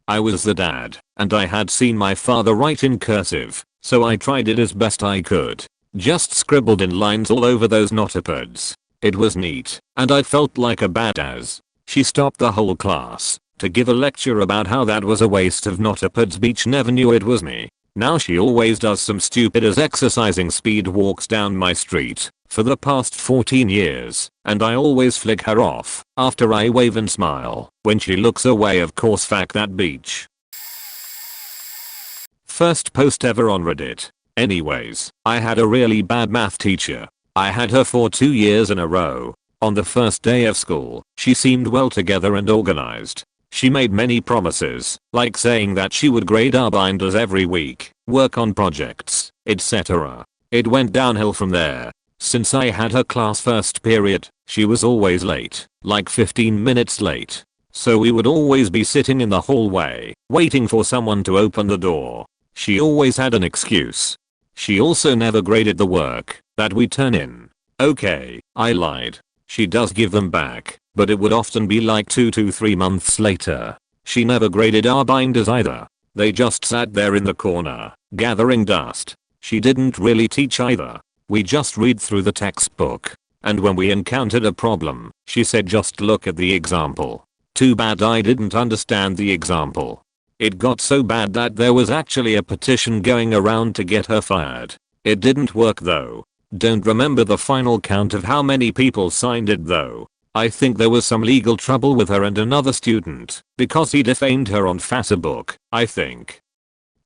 I was the dad, and I had seen my father write in cursive, so I tried it as best I could. Just scribbled in lines all over those notopods. It was neat, and I felt like a badass. She stopped the whole class to give a lecture about how that was a waste of notopods. Bitch never knew it was me. Now she always does some stupid as exercising speed walks down my street for the past 14 years, and I always flick her off after I wave and smile when she looks away. Of course, fuck that bitch. First post ever on Reddit. Anyways, I had a really bad math teacher. I had her for 2 years in a row. On the first day of school, she seemed well together and organized. She made many promises, like saying that she would grade our binders every week, work on projects, etc. It went downhill from there. Since I had her class first period, she was always late, like 15 minutes late. So we would always be sitting in the hallway, waiting for someone to open the door. She always had an excuse. She also never graded the work that we turn in. Okay, I lied. She does give them back, but it would often be like 2 to 3 months later. She never graded our binders either. They just sat there in the corner, gathering dust. She didn't really teach either. We just read through the textbook. And when we encountered a problem, she said just look at the example. Too bad I didn't understand the example. It got so bad that there was actually a petition going around to get her fired. It didn't work though. Don't remember the final count of how many people signed it though. I think there was some legal trouble with her and another student because he defamed her on Facebook, I think.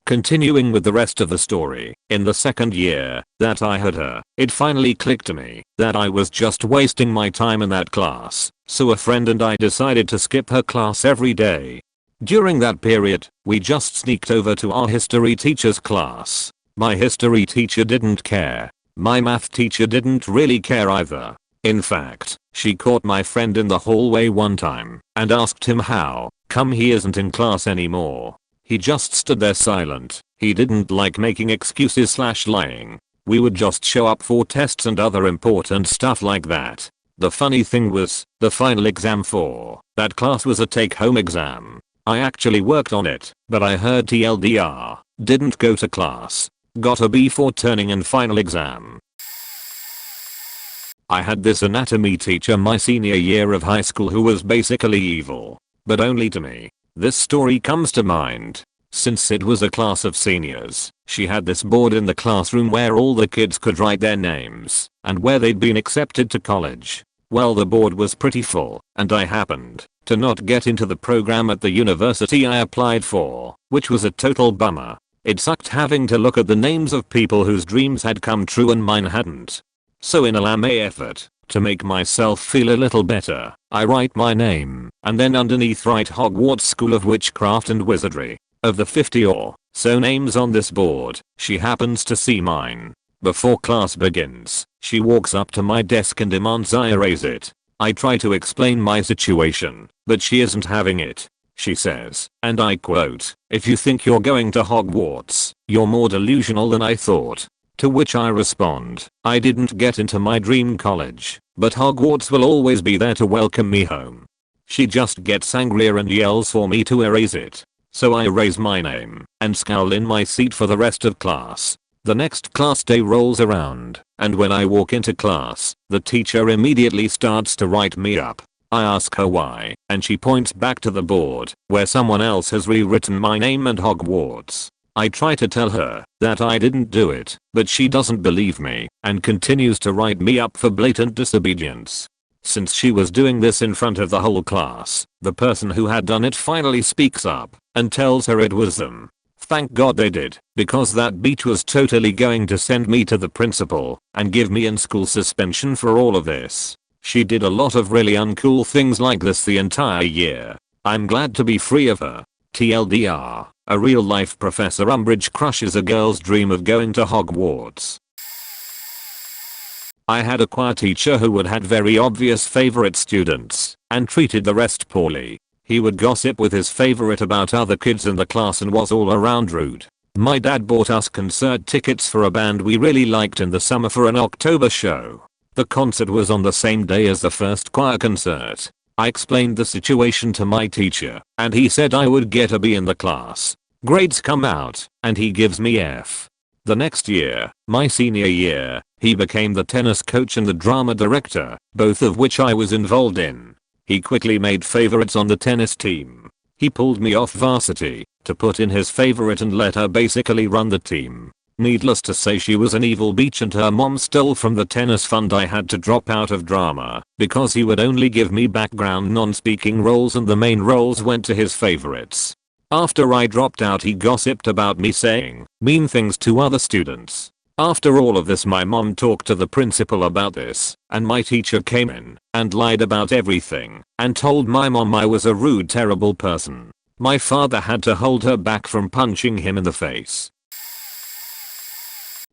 Continuing with the rest of the story, in the second year that I had her, it finally clicked to me that I was just wasting my time in that class, so a friend and I decided to skip her class every day. During that period, we just sneaked over to our history teacher's class. My history teacher didn't care. My math teacher didn't really care either. In fact, she caught my friend in the hallway one time and asked him how come he isn't in class anymore. He just stood there silent. He didn't like making excuses / lying. We would just show up for tests and other important stuff like that. The funny thing was, the final exam for that class was a take-home exam. I actually worked on it, but I heard TLDR, didn't go to class. Got a B for turning in final exam. I had this anatomy teacher my senior year of high school who was basically evil, but only to me. This story comes to mind. Since it was a class of seniors, she had this board in the classroom where all the kids could write their names and where they'd been accepted to college. Well, the board was pretty full, and I happened to not get into the program at the university I applied for, which was a total bummer. It sucked having to look at the names of people whose dreams had come true and mine hadn't. So in a lame effort to make myself feel a little better, I write my name and then underneath write Hogwarts School of Witchcraft and Wizardry. Of the 50 or so names on this board, she happens to see mine. Before class begins, she walks up to my desk and demands I erase it. I try to explain my situation, but she isn't having it. She says, and I quote, "If you think you're going to Hogwarts, you're more delusional than I thought." To which I respond, I didn't get into my dream college, but Hogwarts will always be there to welcome me home. She just gets angrier and yells for me to erase it. So I erase my name and scowl in my seat for the rest of class. The next class day rolls around, and when I walk into class, the teacher immediately starts to write me up. I ask her why, and she points back to the board, where someone else has rewritten my name and Hogwarts. I try to tell her that I didn't do it, but she doesn't believe me, and continues to write me up for blatant disobedience. Since she was doing this in front of the whole class, the person who had done it finally speaks up, and tells her it was them. Thank God they did, because that bitch was totally going to send me to the principal, and give me in-school suspension for all of this. She did a lot of really uncool things like this the entire year. I'm glad to be free of her. TLDR, a real-life Professor Umbridge crushes a girl's dream of going to Hogwarts. I had a choir teacher who would had very obvious favorite students, and treated the rest poorly. He would gossip with his favorite about other kids in the class and was all around rude. My dad bought us concert tickets for a band we really liked in the summer for an October show. The concert was on the same day as the first choir concert. I explained the situation to my teacher, and he said I would get a B in the class. Grades come out, and he gives me F. The next year, my senior year, he became the tennis coach and the drama director, both of which I was involved in. He quickly made favorites on the tennis team. He pulled me off varsity to put in his favorite and let her basically run the team. Needless to say, she was an evil bitch and her mom stole from the tennis fund. I had to drop out of drama because he would only give me background non-speaking roles and the main roles went to his favorites. After I dropped out, he gossiped about me saying mean things to other students. After all of this, my mom talked to the principal about this, and my teacher came in and lied about everything and told my mom I was a rude, terrible person. My father had to hold her back from punching him in the face.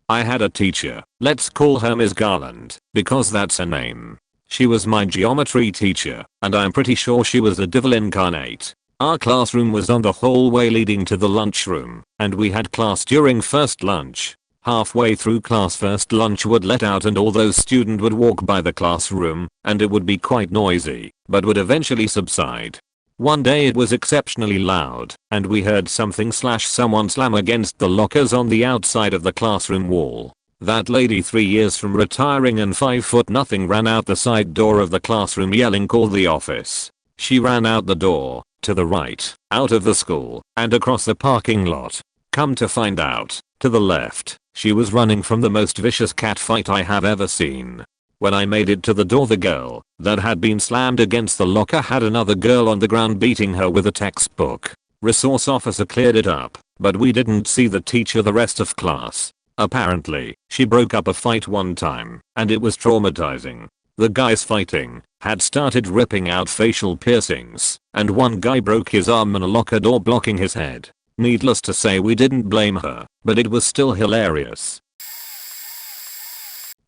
I had a teacher, let's call her Ms. Garland, because that's her name. She was my geometry teacher, and I'm pretty sure she was the devil incarnate. Our classroom was on the hallway leading to the lunchroom, and we had class during first lunch. Halfway through class first lunch would let out and all those students would walk by the classroom, and it would be quite noisy, but would eventually subside. One day it was exceptionally loud, and we heard someone slam against the lockers on the outside of the classroom wall. That lady 3 years from retiring and 5'0" ran out the side door of the classroom yelling, "Call the office." She ran out the door, to the right, out of the school, and across the parking lot. Come to find out, to the left, she was running from the most vicious cat fight I have ever seen. When I made it to the door, the girl that had been slammed against the locker had another girl on the ground beating her with a textbook. Resource officer cleared it up, but we didn't see the teacher the rest of class. Apparently, she broke up a fight one time, and it was traumatizing. The guys fighting had started ripping out facial piercings, and one guy broke his arm in a locker door blocking his head. Needless to say, we didn't blame her, but it was still hilarious.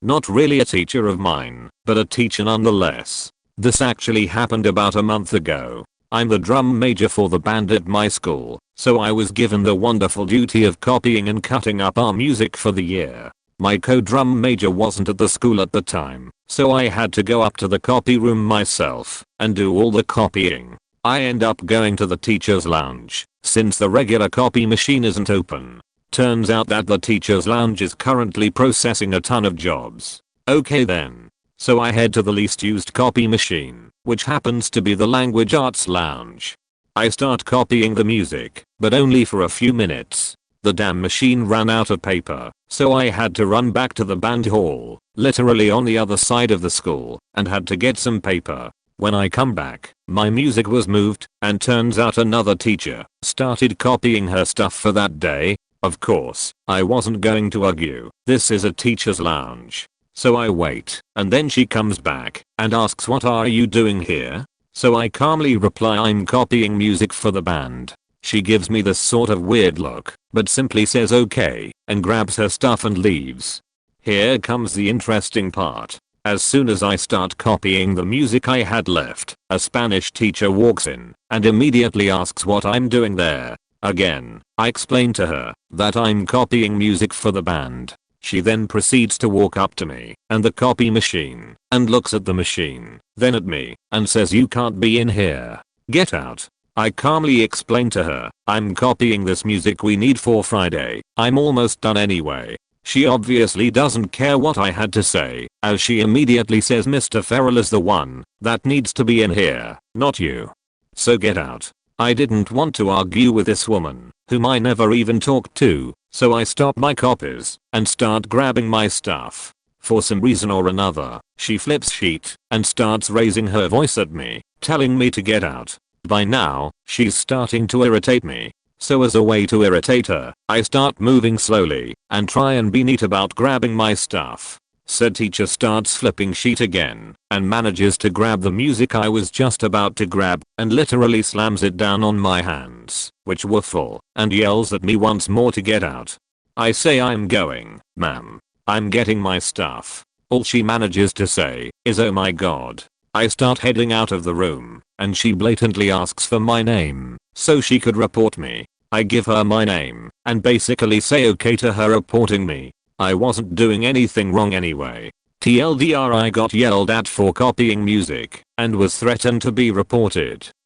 Not really a teacher of mine, but a teacher nonetheless. This actually happened about a month ago. I'm the drum major for the band at my school, so I was given the wonderful duty of copying and cutting up our music for the year. My co-drum major wasn't at the school at the time, so I had to go up to the copy room myself and do all the copying. I end up going to the teacher's lounge, since the regular copy machine isn't open. Turns out that the teacher's lounge is currently processing a ton of jobs. Okay then. So I head to the least used copy machine, which happens to be the language arts lounge. I start copying the music, but only for a few minutes. The damn machine ran out of paper, so I had to run back to the band hall, literally on the other side of the school, and had to get some paper. When I come back, my music was moved, and turns out another teacher started copying her stuff for that day. Of course, I wasn't going to argue. This is a teacher's lounge. So I wait, and then she comes back and asks, "What are you doing here?" So I calmly reply, "I'm copying music for the band." She gives me this sort of weird look, but simply says okay, and grabs her stuff and leaves. Here comes the interesting part. As soon as I start copying the music I had left, a Spanish teacher walks in and immediately asks what I'm doing there. Again, I explain to her that I'm copying music for the band. She then proceeds to walk up to me and the copy machine and looks at the machine, then at me, and says, "You can't be in here. Get out." I calmly explain to her, "I'm copying this music we need for Friday. I'm almost done anyway." She obviously doesn't care what I had to say, as she immediately says, "Mr. Farrell is the one that needs to be in here, not you. So get out." I didn't want to argue with this woman, whom I never even talked to, so I stop my copies and start grabbing my stuff. For some reason or another, she flips sheet and starts raising her voice at me, telling me to get out. By now, she's starting to irritate me. So as a way to irritate her, I start moving slowly and try and be neat about grabbing my stuff. Said teacher starts flipping sheet again and manages to grab the music I was just about to grab and literally slams it down on my hands, which were full, and yells at me once more to get out. I say, "I'm going, ma'am. I'm getting my stuff." All she manages to say is, "Oh my god." I start heading out of the room, and she blatantly asks for my name so she could report me. I give her my name and basically say okay to her reporting me. I wasn't doing anything wrong anyway. TLDR, I got yelled at for copying music and was threatened to be reported.